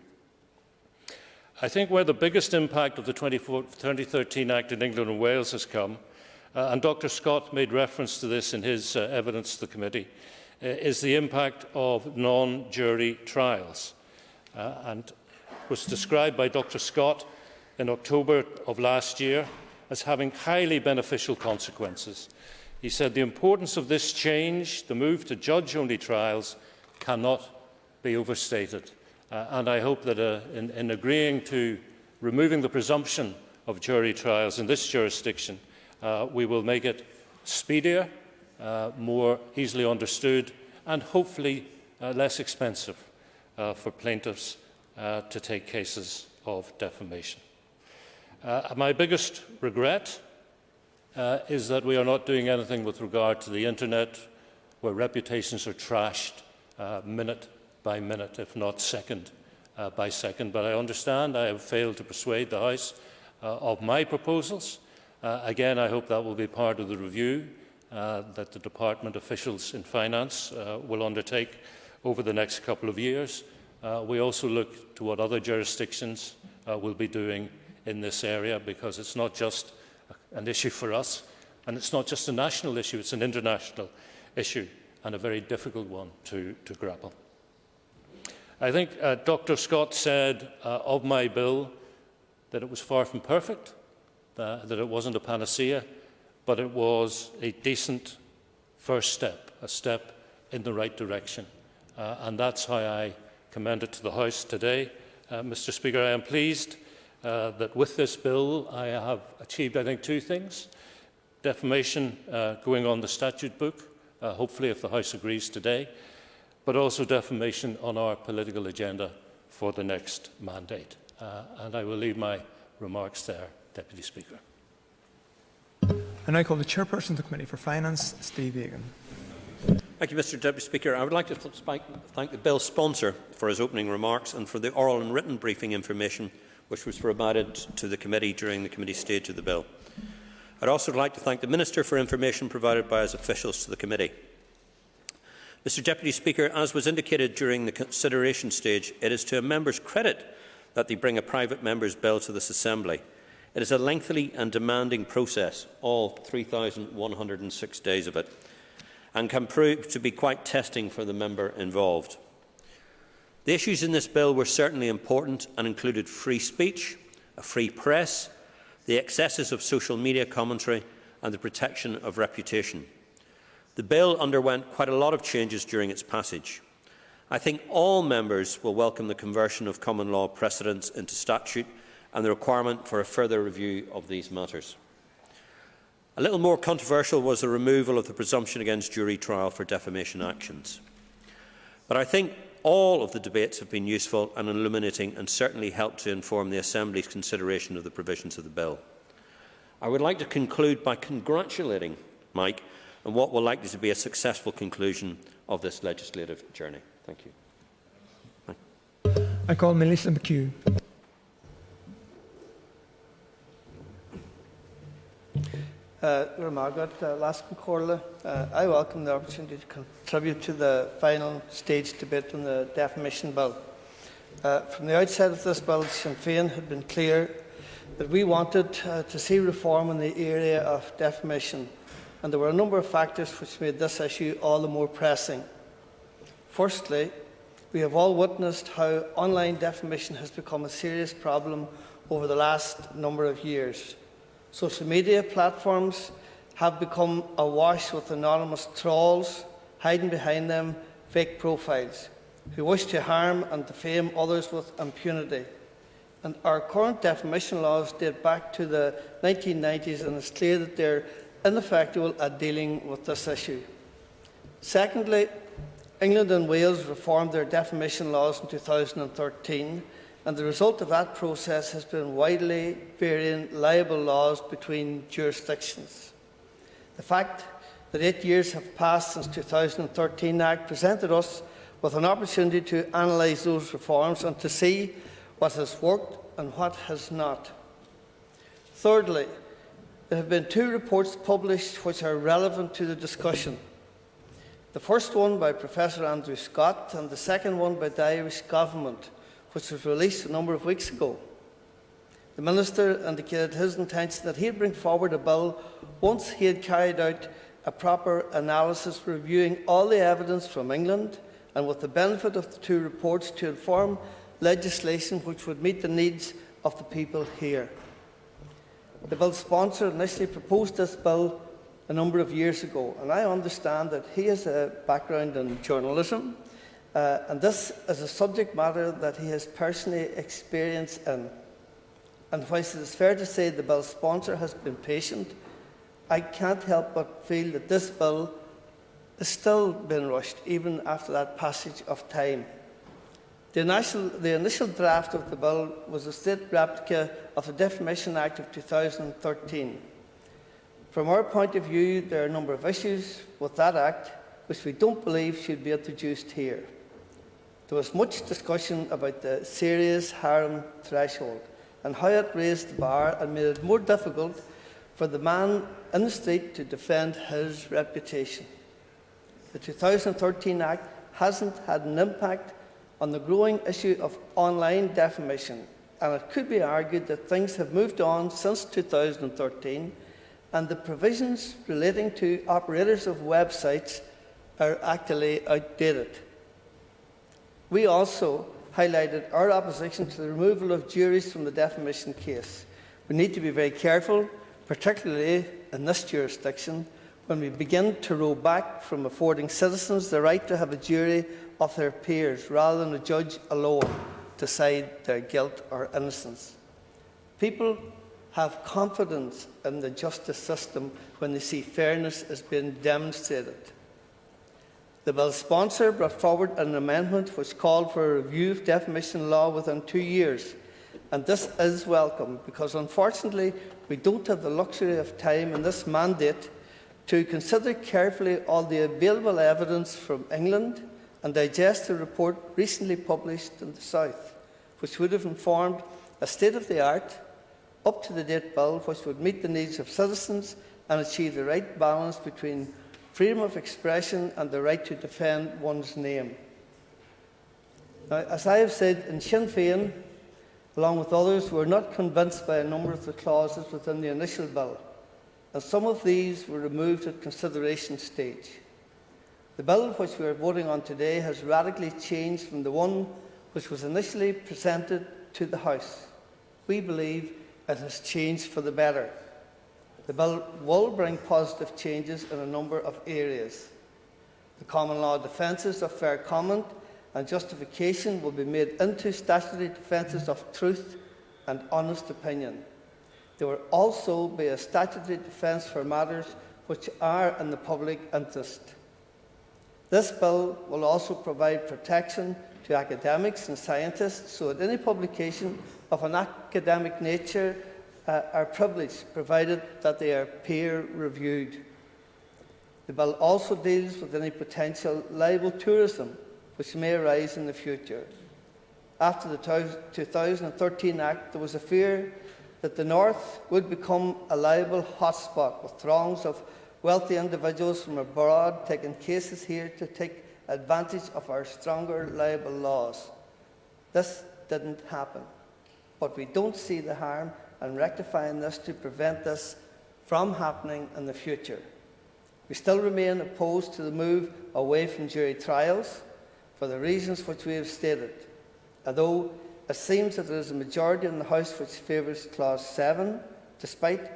I think where the biggest impact of the 2013 Act in England and Wales has come, and Dr. Scott made reference to this in his evidence to the committee, is the impact of non-jury trials, and was described by Dr. Scott in October of last year as having highly beneficial consequences. He said the importance of this change, the move to judge-only trials, cannot be overstated. And I hope that in agreeing to removing the presumption of jury trials in this jurisdiction, we will make it speedier, more easily understood, and hopefully less expensive for plaintiffs to take cases of defamation. My biggest regret is that we are not doing anything with regard to the internet, where reputations are trashed minute by minute, if not second by second. But I understand I have failed to persuade the House of my proposals. Again, I hope that will be part of the review that the department officials in finance will undertake over the next couple of years. We also look to what other jurisdictions will be doing in this area, because it's not just an issue for us, and it's not just a national issue, it's an international issue, and a very difficult one to grapple. I think Dr. Scott said of my bill that it was far from perfect, that it wasn't a panacea, but it was a decent first step, a step in the right direction. And that's how I commend it to the House today. Mr. Speaker, I am pleased that with this bill I have achieved, I think, two things. Defamation going on the statute book, hopefully if the House agrees today, but also defamation on our political agenda for the next mandate. And I will leave my remarks there, Deputy Speaker. I now call the Chairperson of the Committee for Finance, Steve Egan. Thank you, Mr. Deputy Speaker. I would like to thank the bill's sponsor for his opening remarks and for the oral and written briefing information which was provided to the committee during the committee stage of the bill. I would also like to thank the Minister for information provided by his officials to the committee. Mr. Deputy Speaker, as was indicated during the consideration stage, it is to a member's credit that they bring a private member's bill to this Assembly. It is a lengthy and demanding process, all 3,106 days of it, and can prove to be quite testing for the member involved. The issues in this bill were certainly important and included free speech, a free press, the excesses of social media commentary, and the protection of reputation. The bill underwent quite a lot of changes during its passage. I think all members will welcome the conversion of common law precedents into statute and the requirement for a further review of these matters. A little more controversial was the removal of the presumption against jury trial for defamation actions. But I think all of the debates have been useful and illuminating, and certainly helped to inform the Assembly's consideration of the provisions of the bill. I would like to conclude by congratulating Mike on what will likely to be a successful conclusion of this legislative journey. Thank you. I call Melissa McHugh. I welcome the opportunity to contribute to the final stage debate on the defamation bill. From the outset of this bill, Sinn Féin had been clear that we wanted to see reform in the area of defamation, and there were a number of factors which made this issue all the more pressing. Firstly, we have all witnessed how online defamation has become a serious problem over the last number of years. Social media platforms have become awash with anonymous trolls, hiding behind them fake profiles, who wish to harm and defame others with impunity. And our current defamation laws date back to the 1990s, and it's clear that they're ineffectual at dealing with this issue. Secondly, England and Wales reformed their defamation laws in 2013, and the result of that process has been widely varying libel laws between jurisdictions. The fact that 8 years have passed since the 2013 Act presented us with an opportunity to analyse those reforms and to see what has worked and what has not. Thirdly, there have been two reports published which are relevant to the discussion. The first one by Professor Andrew Scott and the second one by the Irish Government, which was released a number of weeks ago. The Minister indicated his intention that he would bring forward a bill once he had carried out a proper analysis reviewing all the evidence from England, and with the benefit of the two reports to inform legislation which would meet the needs of the people here. The bill's sponsor initially proposed this bill a number of years ago, and I understand that he has a background in journalism, and this is a subject matter that he has personally experience in. And whilst it is fair to say the bill's sponsor has been patient, I can't help but feel that this bill is still being rushed, even after that passage of time. The initial draft of the bill was a state replica of the Defamation Act of 2013. From our point of view, there are a number of issues with that Act which we don't believe should be introduced here. There was much discussion about the serious harm threshold and how it raised the bar and made it more difficult for the man in the street to defend his reputation. The 2013 Act hasn't had an impact on the growing issue of online defamation, and it could be argued that things have moved on since 2013 and the provisions relating to operators of websites are actually outdated. We also highlighted our opposition to the removal of juries from the defamation case. We need to be very careful, particularly in this jurisdiction, when we begin to roll back from affording citizens the right to have a jury of their peers rather than a judge alone decide their guilt or innocence. People have confidence in the justice system when they see fairness is being demonstrated. The bill's sponsor brought forward an amendment which called for a review of defamation law within 2 years, and this is welcome because unfortunately we don't have the luxury of time in this mandate to consider carefully all the available evidence from England and digest the report recently published in the South, which would have informed a state-of-the-art, up-to-the-date bill which would meet the needs of citizens and achieve the right balance between freedom of expression and the right to defend one's name. Now, as I have said, in Sinn Féin, along with others, we are not convinced by a number of the clauses within the initial bill, and some of these were removed at consideration stage. The bill which we are voting on today has radically changed from the one which was initially presented to the House. We believe it has changed for the better. The bill will bring positive changes in a number of areas. The common law defences of fair comment and justification will be made into statutory defences of truth and honest opinion. There will also be a statutory defence for matters which are in the public interest. This bill will also provide protection to academics and scientists so that any publication of an academic nature are privileged, provided that they are peer-reviewed. The bill also deals with any potential libel tourism which may arise in the future. After the 2013 Act, there was a fear that the North would become a libel hotspot with throngs of wealthy individuals from abroad taking cases here to take advantage of our stronger libel laws. This didn't happen, but we don't see the harm in rectifying this to prevent this from happening in the future. We still remain opposed to the move away from jury trials for the reasons which we have stated, although it seems that there is a majority in the House which favours Clause 7. Despite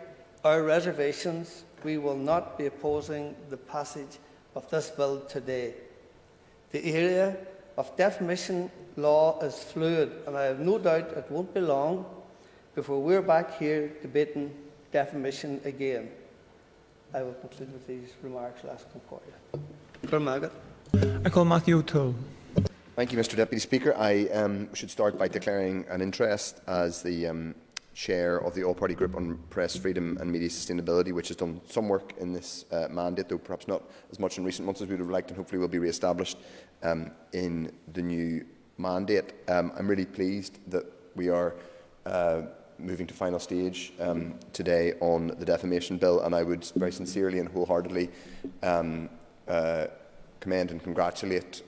our reservations, we will not be opposing the passage of this bill today. The area of defamation law is fluid, and I have no doubt it won't be long before we're back here debating defamation again. I will conclude with these remarks last Concordia. I call Matthew O'Toole. Thank you, Mr Deputy Speaker. I should start by declaring an interest as the Chair of the All-Party Group on Press Freedom and Media Sustainability, which has done some work in this mandate, though perhaps not as much in recent months as we would have liked, and hopefully will be re-established in the new mandate. I'm really pleased that we are moving to final stage today on the defamation bill, and I would very sincerely and wholeheartedly commend and congratulate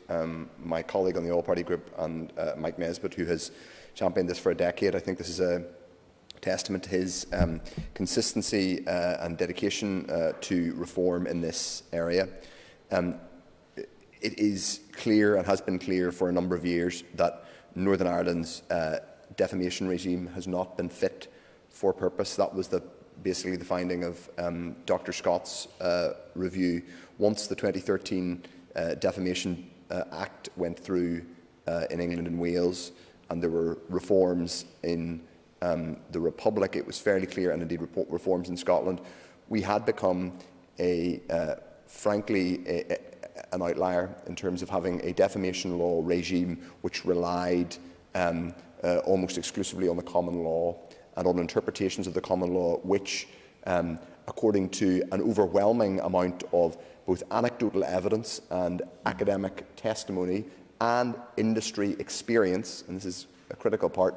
my colleague on the All-Party Group and Mike Nesbitt, who has championed this for a decade. I think this is a testament to his consistency and dedication to reform in this area. It is clear and has been clear for a number of years that Northern Ireland's defamation regime has not been fit for purpose. That was basically the finding of Dr. Scott's review. Once the 2013 defamation Act went through in England and Wales, and there were reforms in the Republic, it was fairly clear, and indeed reforms in Scotland, we had become frankly an outlier in terms of having a defamation law regime which relied almost exclusively on the common law and on interpretations of the common law which, according to an overwhelming amount of both anecdotal evidence and academic testimony and industry experience, and this is a critical part,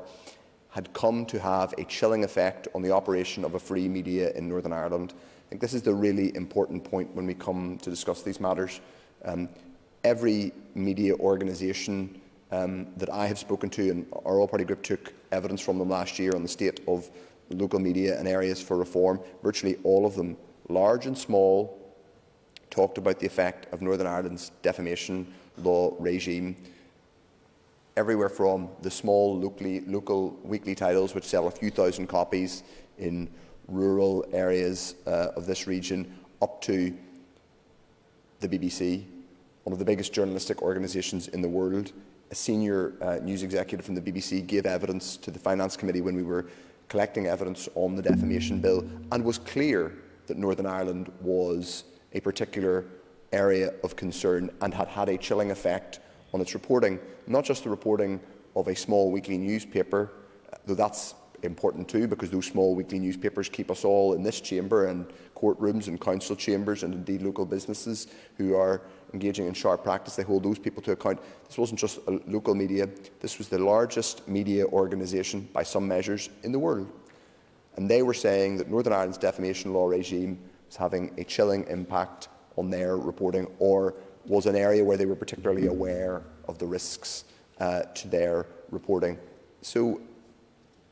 had come to have a chilling effect on the operation of a free media in Northern Ireland. I think this is the really important point when we come to discuss these matters. Every media organisation that I have spoken to, and our all-party group took evidence from them last year on the state of local media and areas for reform, virtually all of them, large and small, talked about the effect of Northern Ireland's defamation law regime. Everywhere from the small local weekly titles which sell a few thousand copies in rural areas of this region, up to the BBC, one of the biggest journalistic organisations in the world. A senior news executive from the BBC gave evidence to the Finance Committee when we were collecting evidence on the defamation bill, and was clear that Northern Ireland was a particular area of concern and had had a chilling effect on its reporting, not just the reporting of a small weekly newspaper, though that's important too, because those small weekly newspapers keep us all in this chamber and courtrooms and council chambers and indeed local businesses who are engaging in sharp practice. They hold those people to account. This wasn't just a local media, this was the largest media organisation by some measures in the world. And they were saying that Northern Ireland's defamation law regime was having a chilling impact on their reporting, or was an area where they were particularly aware of the risks to their reporting. So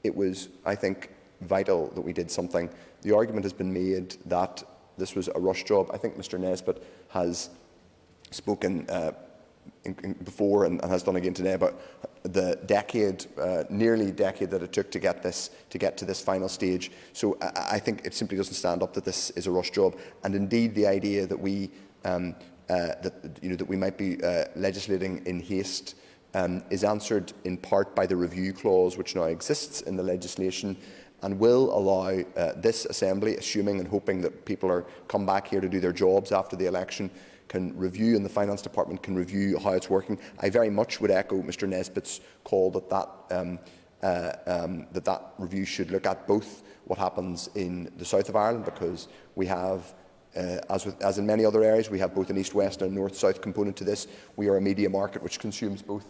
it was, I think, vital that we did something. The argument has been made that this was a rush job. I think Mr Nesbitt has spoken before and has done again today about the decade, nearly decade that it took to get to this final stage. So I think it simply doesn't stand up that this is a rush job. And indeed, the idea that we that we might be legislating in haste is answered in part by the review clause which now exists in the legislation, and will allow this Assembly, assuming and hoping that people come back here to do their jobs after the election, can review, and the Finance Department can review how it's working. I very much would echo Mr Nesbitt's call that review should look at both what happens in the south of Ireland, because we have, as in many other areas, we have both an east-west and a north-south component to this. We are a media market which consumes both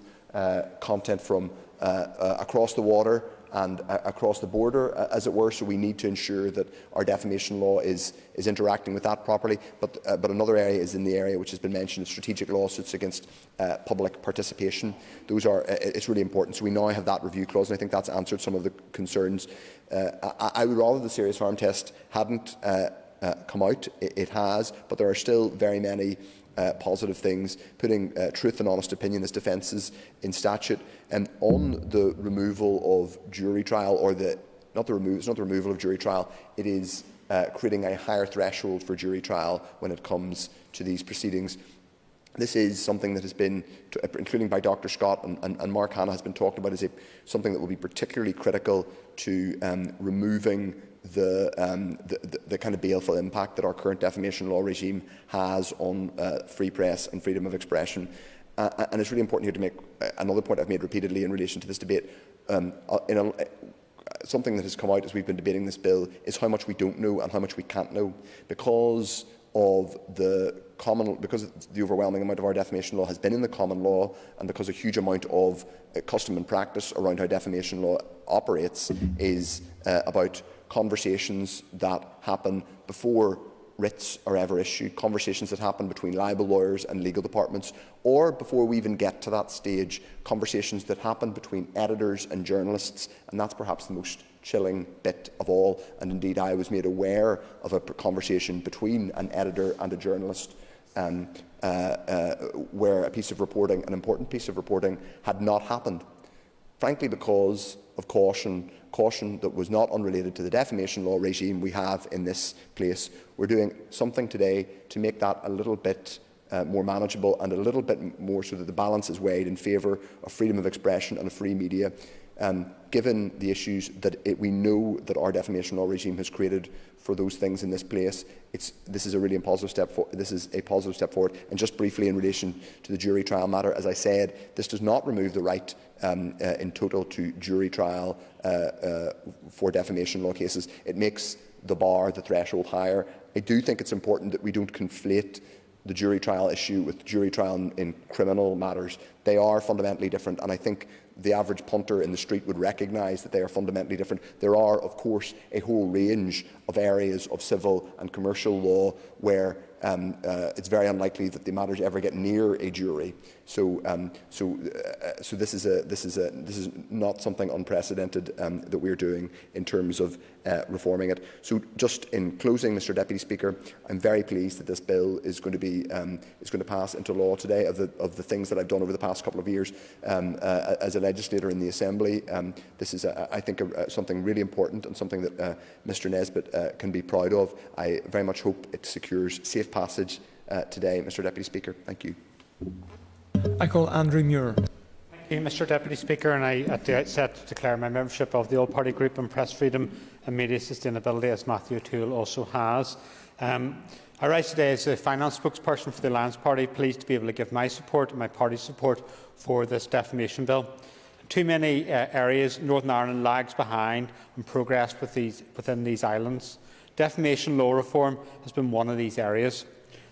content from across the water and across the border, as it were, so we need to ensure that our defamation law is interacting with that properly. But another area is in the area which has been mentioned, strategic lawsuits against public participation. Those are, it's really important. So we now have that review clause, and I think that's answered some of the concerns. I would rather the serious harm test hadn't come out. It has, but there are still very many positive things, putting truth and honest opinion as defences in statute, and on the removal of jury trial, or it's not the removal of jury trial, it is creating a higher threshold for jury trial when it comes to these proceedings. This is something that has been, including by Dr Scott and Mark Hanna, has been talked about as something that will be particularly critical to removing the kind of baleful impact that our current defamation law regime has on free press and freedom of expression. And it's really important here to make another point I've made repeatedly in relation to this debate. Something that has come out as we've been debating this bill is how much we don't know and how much we can't know, because the overwhelming amount of our defamation law has been in the common law, and because a huge amount of custom and practice around how defamation law operates is about conversations that happen before writs are ever issued, conversations that happen between libel lawyers and legal departments, or before we even get to that stage, conversations that happen between editors and journalists, and that's perhaps the most chilling bit of all. And indeed, I was made aware of a conversation between an editor and a journalist where a piece of reporting, an important piece of reporting, had not happened, frankly because of caution that was not unrelated to the defamation law regime we have in this place. We're doing something today to make that a little bit more manageable and a little bit more so that the balance is weighed in favour of freedom of expression and a free media. Given the issues that we know that our defamation law regime has created for those things in this place, this is a really positive step. This is a positive step forward. And just briefly in relation to the jury trial matter, as I said, this does not remove the right in total to jury trial for defamation law cases. It makes the bar, the threshold, higher. I do think it's important that we don't conflate the jury trial issue with jury trial in criminal matters. They are fundamentally different, and I think the average punter in the street would recognise that they are fundamentally different. There are, of course, a whole range of areas of civil and commercial law where it's very unlikely that the matters ever get near a jury. So this is not something unprecedented that we're doing in terms of reforming it. So just in closing, Mr. Deputy Speaker, I'm very pleased that this bill is going to pass into law today. Of the things that I've done over the past couple of years as a legislator in the Assembly, this is, I think, something really important and something that Mr. Nesbitt can be proud of. I very much hope it secures safe passage today, Mr. Deputy Speaker. Thank you. I call Andrew Muir. Thank you, Mr. Deputy Speaker, and I at the outset declare my membership of the All Party Group on Press Freedom and Media Sustainability, as Matthew O'Toole also has. I rise today as a finance spokesperson for the Alliance Party, pleased to be able to give my support and my party's support for this defamation bill. In too many areas, Northern Ireland lags behind in progress within these islands. Defamation law reform has been one of these areas.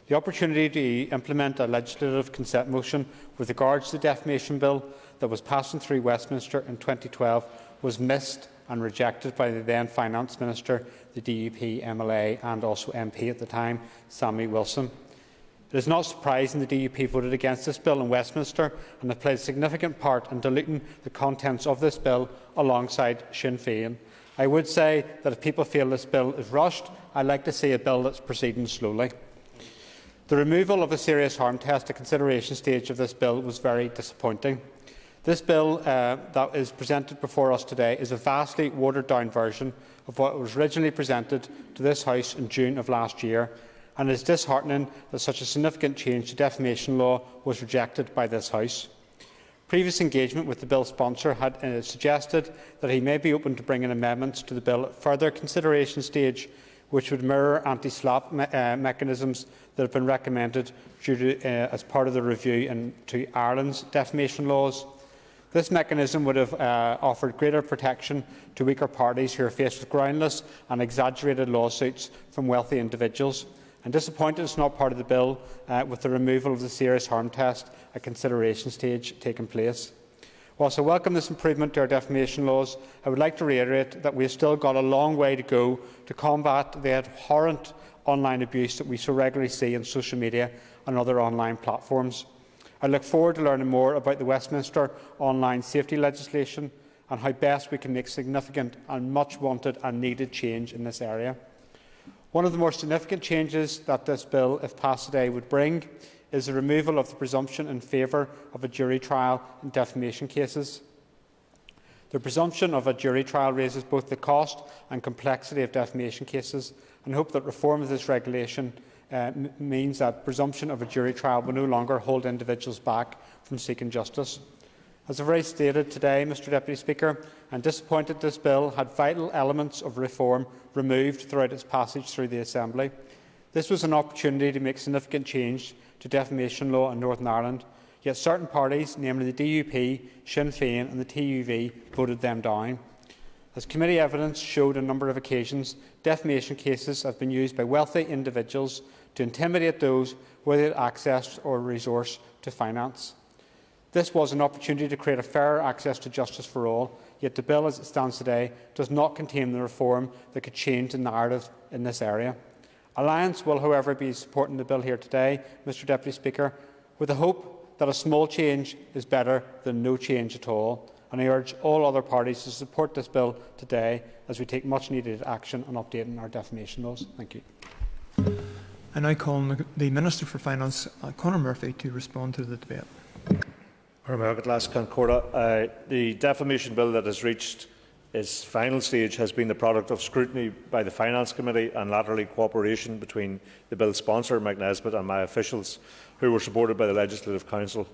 The opportunity to implement a legislative consent motion with regards to the defamation bill that was passing through Westminster in 2012 was missed and rejected by the then Finance Minister, the DUP MLA and also MP at the time, Sammy Wilson. It is not surprising the DUP voted against this bill in Westminster and have played a significant part in diluting the contents of this bill alongside Sinn Féin. I would say that if people feel this bill is rushed, I'd like to see a bill that's proceeding slowly. The removal of a serious harm test at consideration stage of this bill was very disappointing. This bill that is presented before us today is a vastly watered-down version of what was originally presented to this House in June of last year, and it is disheartening that such a significant change to defamation law was rejected by this House. Previous engagement with the bill sponsor had suggested that he may be open to bringing amendments to the bill at further consideration stage, which would mirror anti-SLAPP mechanisms that have been recommended as part of the review into Ireland's defamation laws. This mechanism would have offered greater protection to weaker parties who are faced with groundless and exaggerated lawsuits from wealthy individuals. I'm disappointed it is not part of the bill, with the removal of the serious harm test at consideration stage taking place. Whilst I welcome this improvement to our defamation laws, I would like to reiterate that we have still got a long way to go to combat the abhorrent online abuse that we so regularly see on social media and other online platforms. I look forward to learning more about the Westminster online safety legislation and how best we can make significant and much wanted and needed change in this area. One of the more significant changes that this bill, if passed today, would bring is the removal of the presumption in favour of a jury trial in defamation cases. The presumption of a jury trial raises both the cost and complexity of defamation cases, and I hope that reform of this regulation means that presumption of a jury trial will no longer hold individuals back from seeking justice. As I've already stated today, Mr Deputy Speaker, I am disappointed this bill had vital elements of reform removed throughout its passage through the Assembly. This was an opportunity to make significant change to defamation law in Northern Ireland, yet certain parties, namely the DUP, Sinn Féin and the TUV, voted them down. As committee evidence showed on a number of occasions, defamation cases have been used by wealthy individuals to intimidate those without access or resource to finance. This was an opportunity to create a fairer access to justice for all, yet the bill as it stands today does not contain the reform that could change the narrative in this area. Alliance will, however, be supporting the bill here today, Mr Deputy Speaker, with the hope that a small change is better than no change at all, and I urge all other parties to support this bill today as we take much needed action on updating our defamation laws. Thank you. I now call the Minister for Finance, Conor Murphy, to respond to the debate. The defamation bill that has reached Its final stage has been the product of scrutiny by the Finance Committee and latterly cooperation between the bill sponsor, Mike Nesbitt, and my officials, who were supported by the Legislative Council.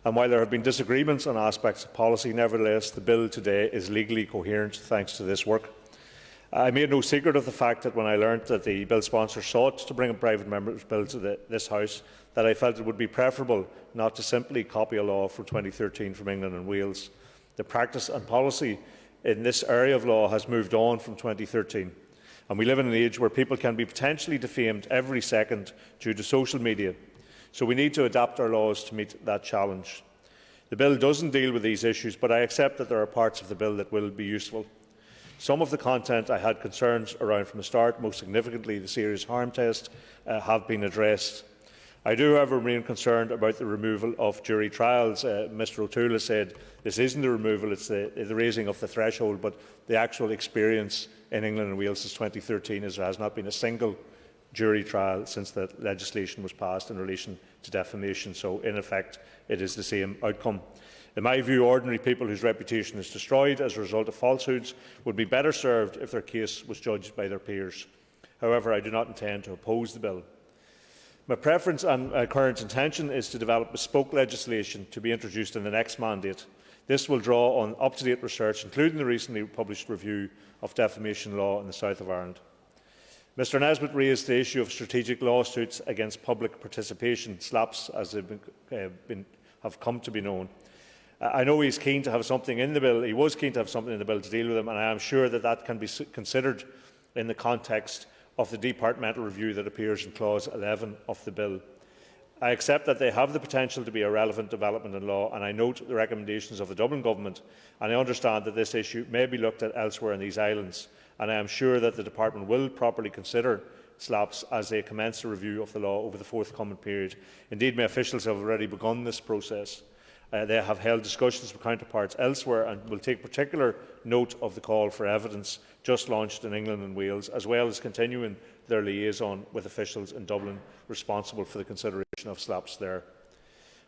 And while there have been disagreements on aspects of policy, nevertheless, the bill today is legally coherent thanks to this work. I made no secret of the fact that when I learnt that the bill sponsor sought to bring a private member's bill to this House, that I felt it would be preferable not to simply copy a law from 2013 from England and Wales. The practice and policy in this area of law has moved on from 2013, and we live in an age where people can be potentially defamed every second due to social media. So we need to adapt our laws to meet that challenge. The bill doesn't deal with these issues, but I accept that there are parts of the bill that will be useful. Some of the content I had concerns around from the start, most significantly the serious harm test, have been addressed. I do, however, remain concerned about the removal of jury trials. Mr O'Toole has said this isn't the removal, it's the raising of the threshold, but the actual experience in England and Wales since 2013 is there has not been a single jury trial since the legislation was passed in relation to defamation. So, in effect, it is the same outcome. In my view, ordinary people whose reputation is destroyed as a result of falsehoods would be better served if their case was judged by their peers. However, I do not intend to oppose the bill. My preference and current intention is to develop bespoke legislation to be introduced in the next mandate. This will draw on up-to-date research, including the recently published review of defamation law in the south of Ireland. Mr Nesbitt raised the issue of strategic lawsuits against public participation, SLAPs, as they have come to be known. I know he is keen to have something in the bill. He was keen to have something in the bill to deal with them, and I am sure that that can be considered in the context of the departmental review that appears in clause 11 of the bill. I accept that they have the potential to be a relevant development in law, and I note the recommendations of the Dublin Government, and I understand that this issue may be looked at elsewhere in these islands, and I am sure that the Department will properly consider SLAPs as they commence a review of the law over the forthcoming period. Indeed, my officials have already begun this process. They have held discussions with counterparts elsewhere and will take particular note of the call for evidence just launched in England and Wales, as well as continuing their liaison with officials in Dublin responsible for the consideration of SLAPs there.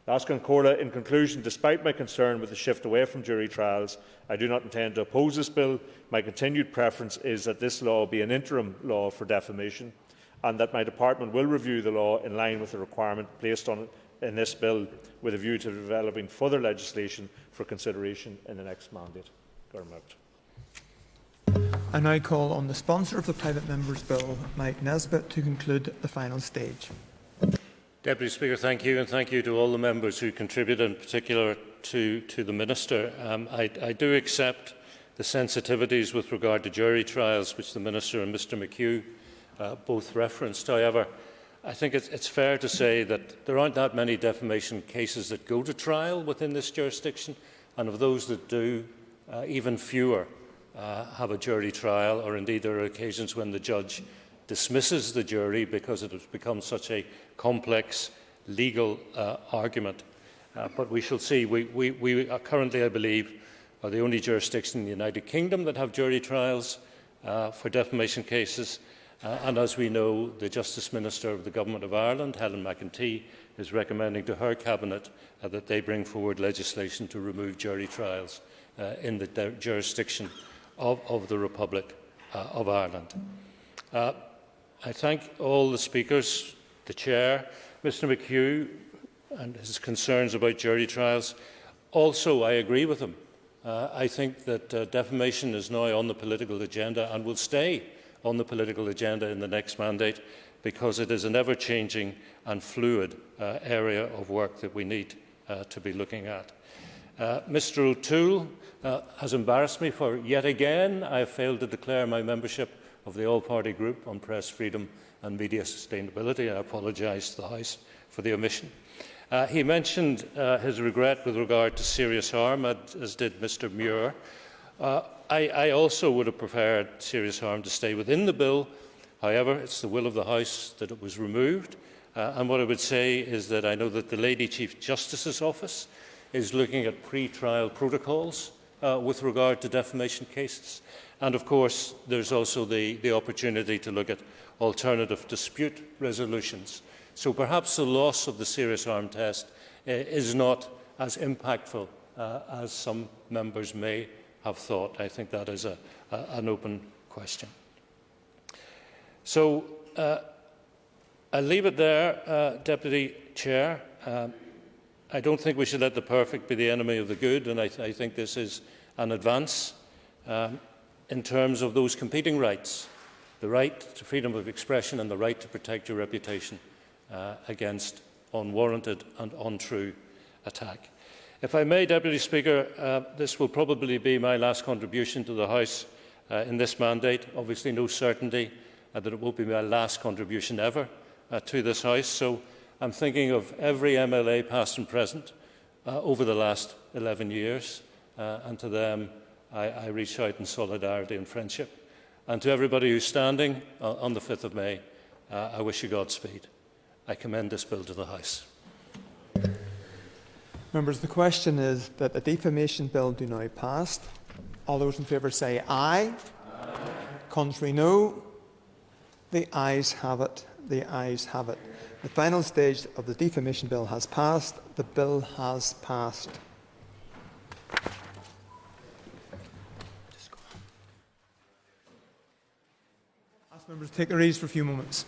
In conclusion, despite my concern with the shift away from jury trials, I do not intend to oppose this bill. My continued preference is that this law be an interim law for defamation, and that my department will review the law in line with the requirement placed on it in this bill, with a view to developing further legislation for consideration in the next mandate. I now call on the sponsor of the private member's bill, Mike Nesbitt, to conclude the final stage. Deputy Speaker, thank you, and thank you to all the members who contributed, in particular to the Minister. I do accept the sensitivities with regard to jury trials, which the Minister and Mr McHugh both referenced. However, I think it's fair to say that there aren't that many defamation cases that go to trial within this jurisdiction, and of those that do, even fewer have a jury trial, or indeed there are occasions when the judge dismisses the jury because it has become such a complex legal argument. But we shall see. We are currently, I believe, are the only jurisdiction in the United Kingdom that have jury trials for defamation cases. And as we know, the Justice Minister of the Government of Ireland, Helen McEntee, is recommending to her Cabinet that they bring forward legislation to remove jury trials in the jurisdiction of the Republic of Ireland. I thank all the speakers, the Chair, Mr McHugh and his concerns about jury trials. Also, I agree with him. I think that defamation is now on the political agenda and will stay on the political agenda in the next mandate, because it is an ever-changing and fluid area of work that we need to be looking at. Mr O'Toole has embarrassed me, for yet again I have failed to declare my membership of the All-Party Group on Press Freedom and Media Sustainability. I apologise to the House for the omission. He mentioned his regret with regard to serious harm, as did Mr Muir. I also would have preferred serious harm to stay within the bill. However, it's the will of the House that it was removed. And what I would say is that I know that the Lady Chief Justice's Office is looking at pre-trial protocols with regard to defamation cases. And of course, there's also the opportunity to look at alternative dispute resolutions. So perhaps the loss of the serious harm test is not as impactful as some members may have thought. I think that is an open question. So I'll leave it there, Deputy Chair. I don't think we should let the perfect be the enemy of the good, and I think this is an advance in terms of those competing rights, the right to freedom of expression and the right to protect your reputation against unwarranted and untrue attack. If I may, Deputy Speaker, this will probably be my last contribution to the House in this mandate. Obviously, no certainty that it will be my last contribution ever to this House. So I'm thinking of every MLA, past and present, over the last 11 years, and to them I reach out in solidarity and friendship. And to everybody who's standing on the 5th of May, I wish you Godspeed. I commend this bill to the House. Members, the question is that the defamation bill do now pass. All those in favour say aye. Aye. Contrary, no. The ayes have it. The ayes have it. The final stage of the defamation bill has passed. The bill has passed. Ask members to take their ease for a few moments.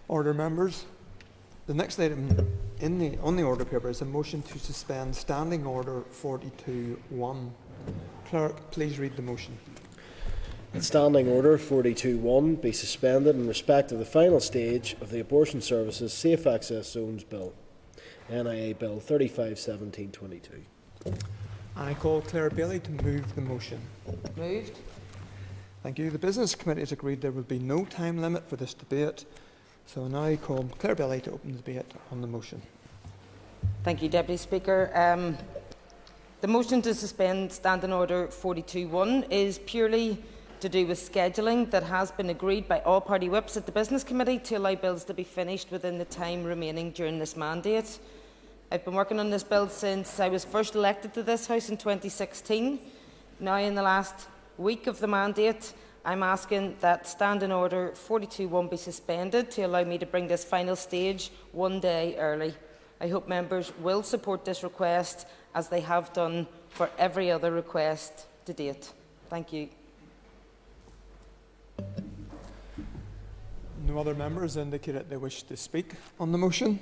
Order, members. The next item on the order paper is a motion to suspend Standing Order 42.1. Clerk, please read the motion. That Standing Order 42.1 be suspended in respect of the final stage of the Abortion Services Safe Access Zones Bill, NIA Bill 35/1722. I call Claire Bailey to move the motion. Moved. Thank you. The Business Committee has agreed there will be no time limit for this debate. So I now call Claire Bailey to open the debate on the motion. Thank you, Deputy Speaker. The motion to suspend Standing Order 42.1 is purely to do with scheduling that has been agreed by all party whips at the Business Committee to allow bills to be finished within the time remaining during this mandate. I've been working on this bill since I was first elected to this House in 2016. Now, in the last week of the mandate, I'm asking that Standing Order 42.1 be suspended to allow me to bring this final stage one day early. I hope members will support this request as they have done for every other request to date. Thank you. No other members indicated they wish to speak on the motion.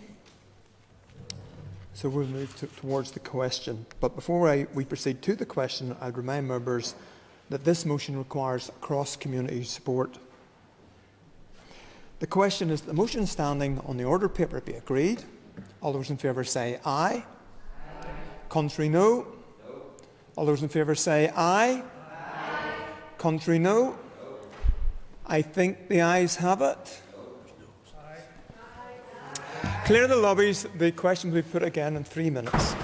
So we'll move towards the question. But before we proceed to the question, I'd remind members that this motion requires cross-community support. The question is that the motion standing on the order paper be agreed. All those in favour say aye. Aye. Contrary, no. No. All those in favour say aye. Aye. Contrary, no. No. I think the ayes have it. No. Aye. Clear the lobbies. The question will be put again in 3 minutes.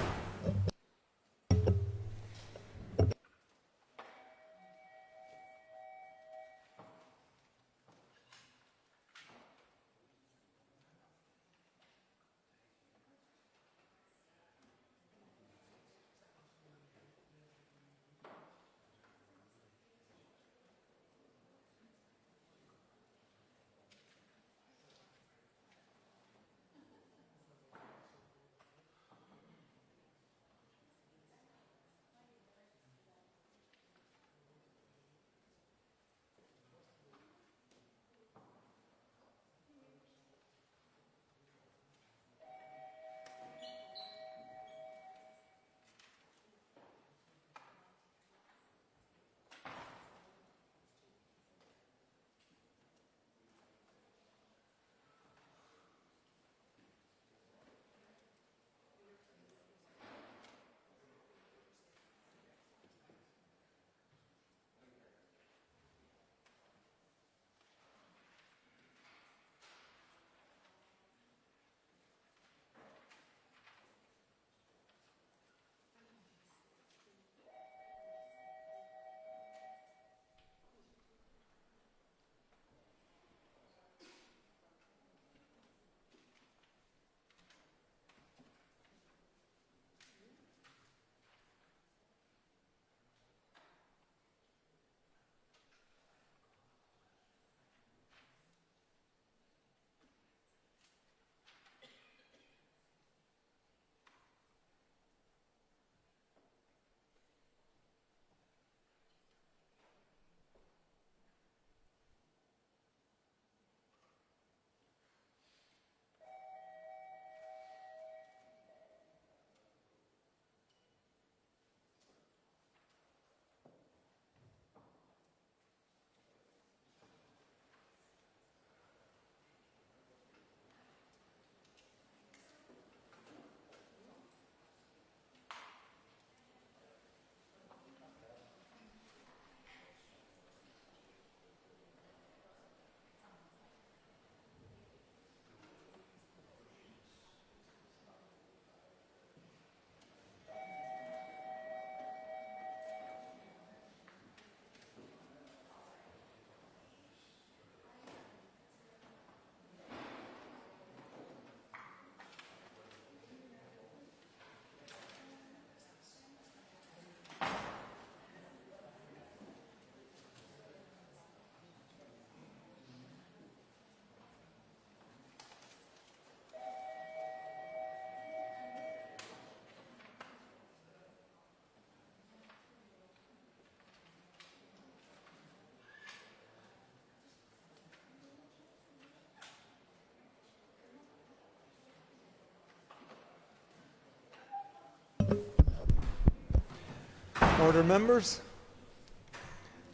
Order, members.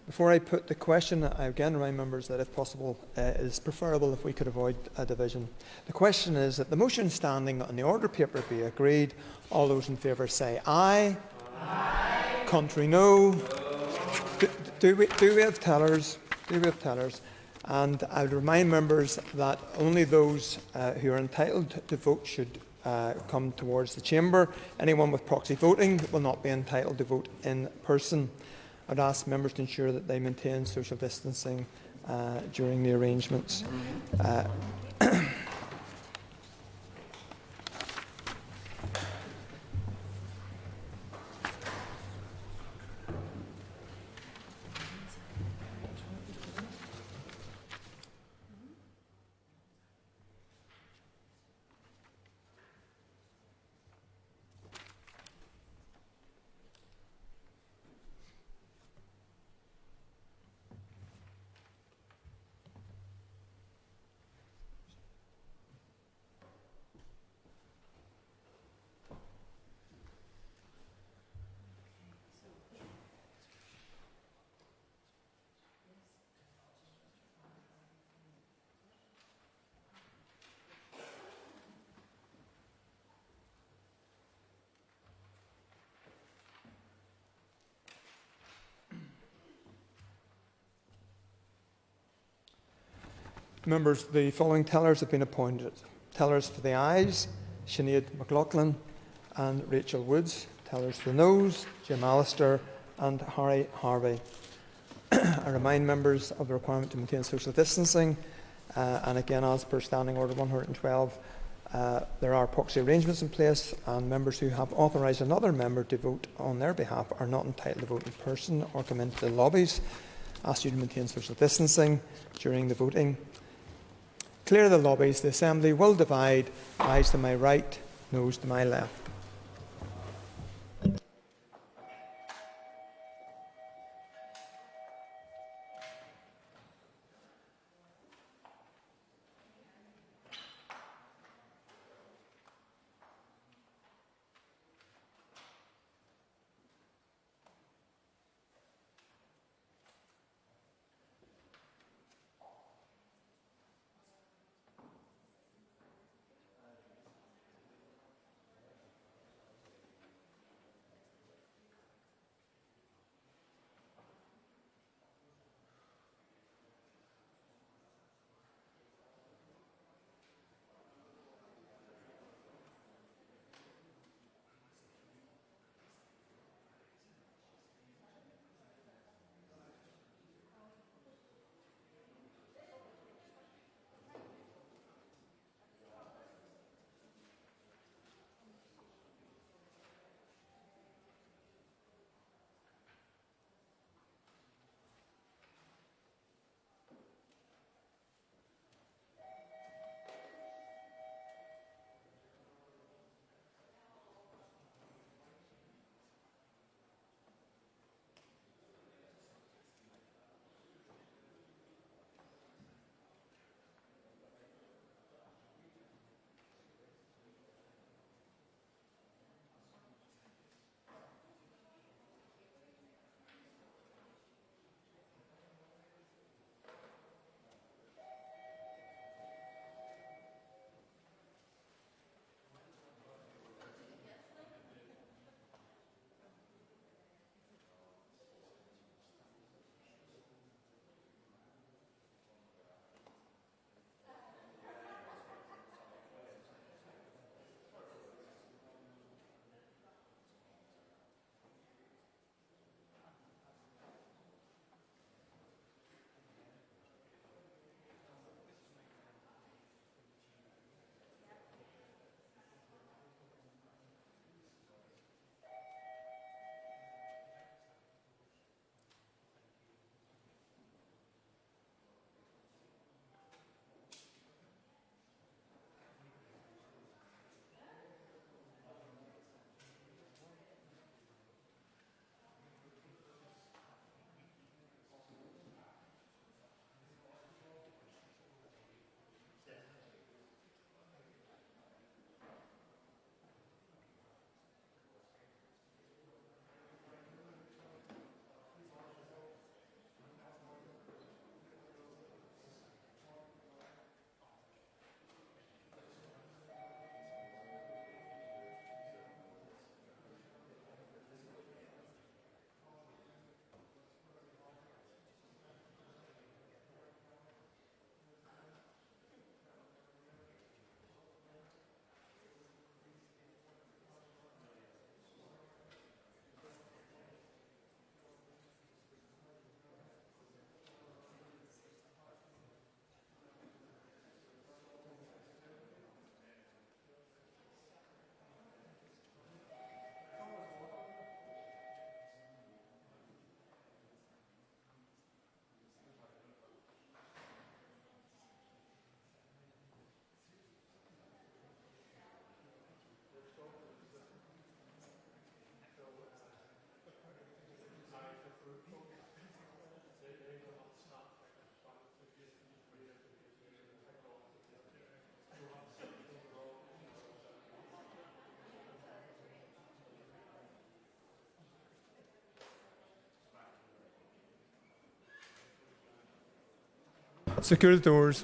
Before I put the question, I again remind members that, if possible, it is preferable if we could avoid a division. The question is that the motion standing on the order paper be agreed. All those in favour say aye. Aye. Contrary, no. Do we have tellers? Do we have tellers? And I would remind members that only those who are entitled to vote should come towards the chamber. Anyone with proxy voting will not be entitled to vote in person. I'd ask members to ensure that they maintain social distancing during the arrangements. Members, the following tellers have been appointed. Tellers for the ayes, Sinead McLaughlin and Rachel Woods. Tellers for the noes, Jim Allister and Harry Harvey. I remind members of the requirement to maintain social distancing, and again, as per Standing Order 112, there are proxy arrangements in place, and members who have authorised another member to vote on their behalf are not entitled to vote in person or come into the lobbies. I ask you to maintain social distancing during the voting. Clear the lobbies. The Assembly will divide. Ayes to my right, noes to my left. Secure the doors.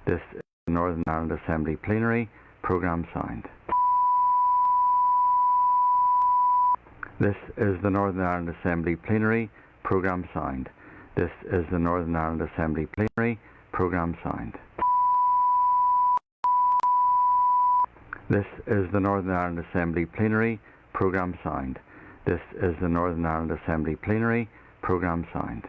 This is the Northern Ireland Assembly Plenary. Programme signed. This is the Northern Ireland Assembly Plenary. Programme signed. This is the Northern Ireland Assembly Plenary. Programme signed. This is the Northern Ireland Assembly Plenary. Programme signed. This is the Northern Ireland Assembly Plenary. Programme signed.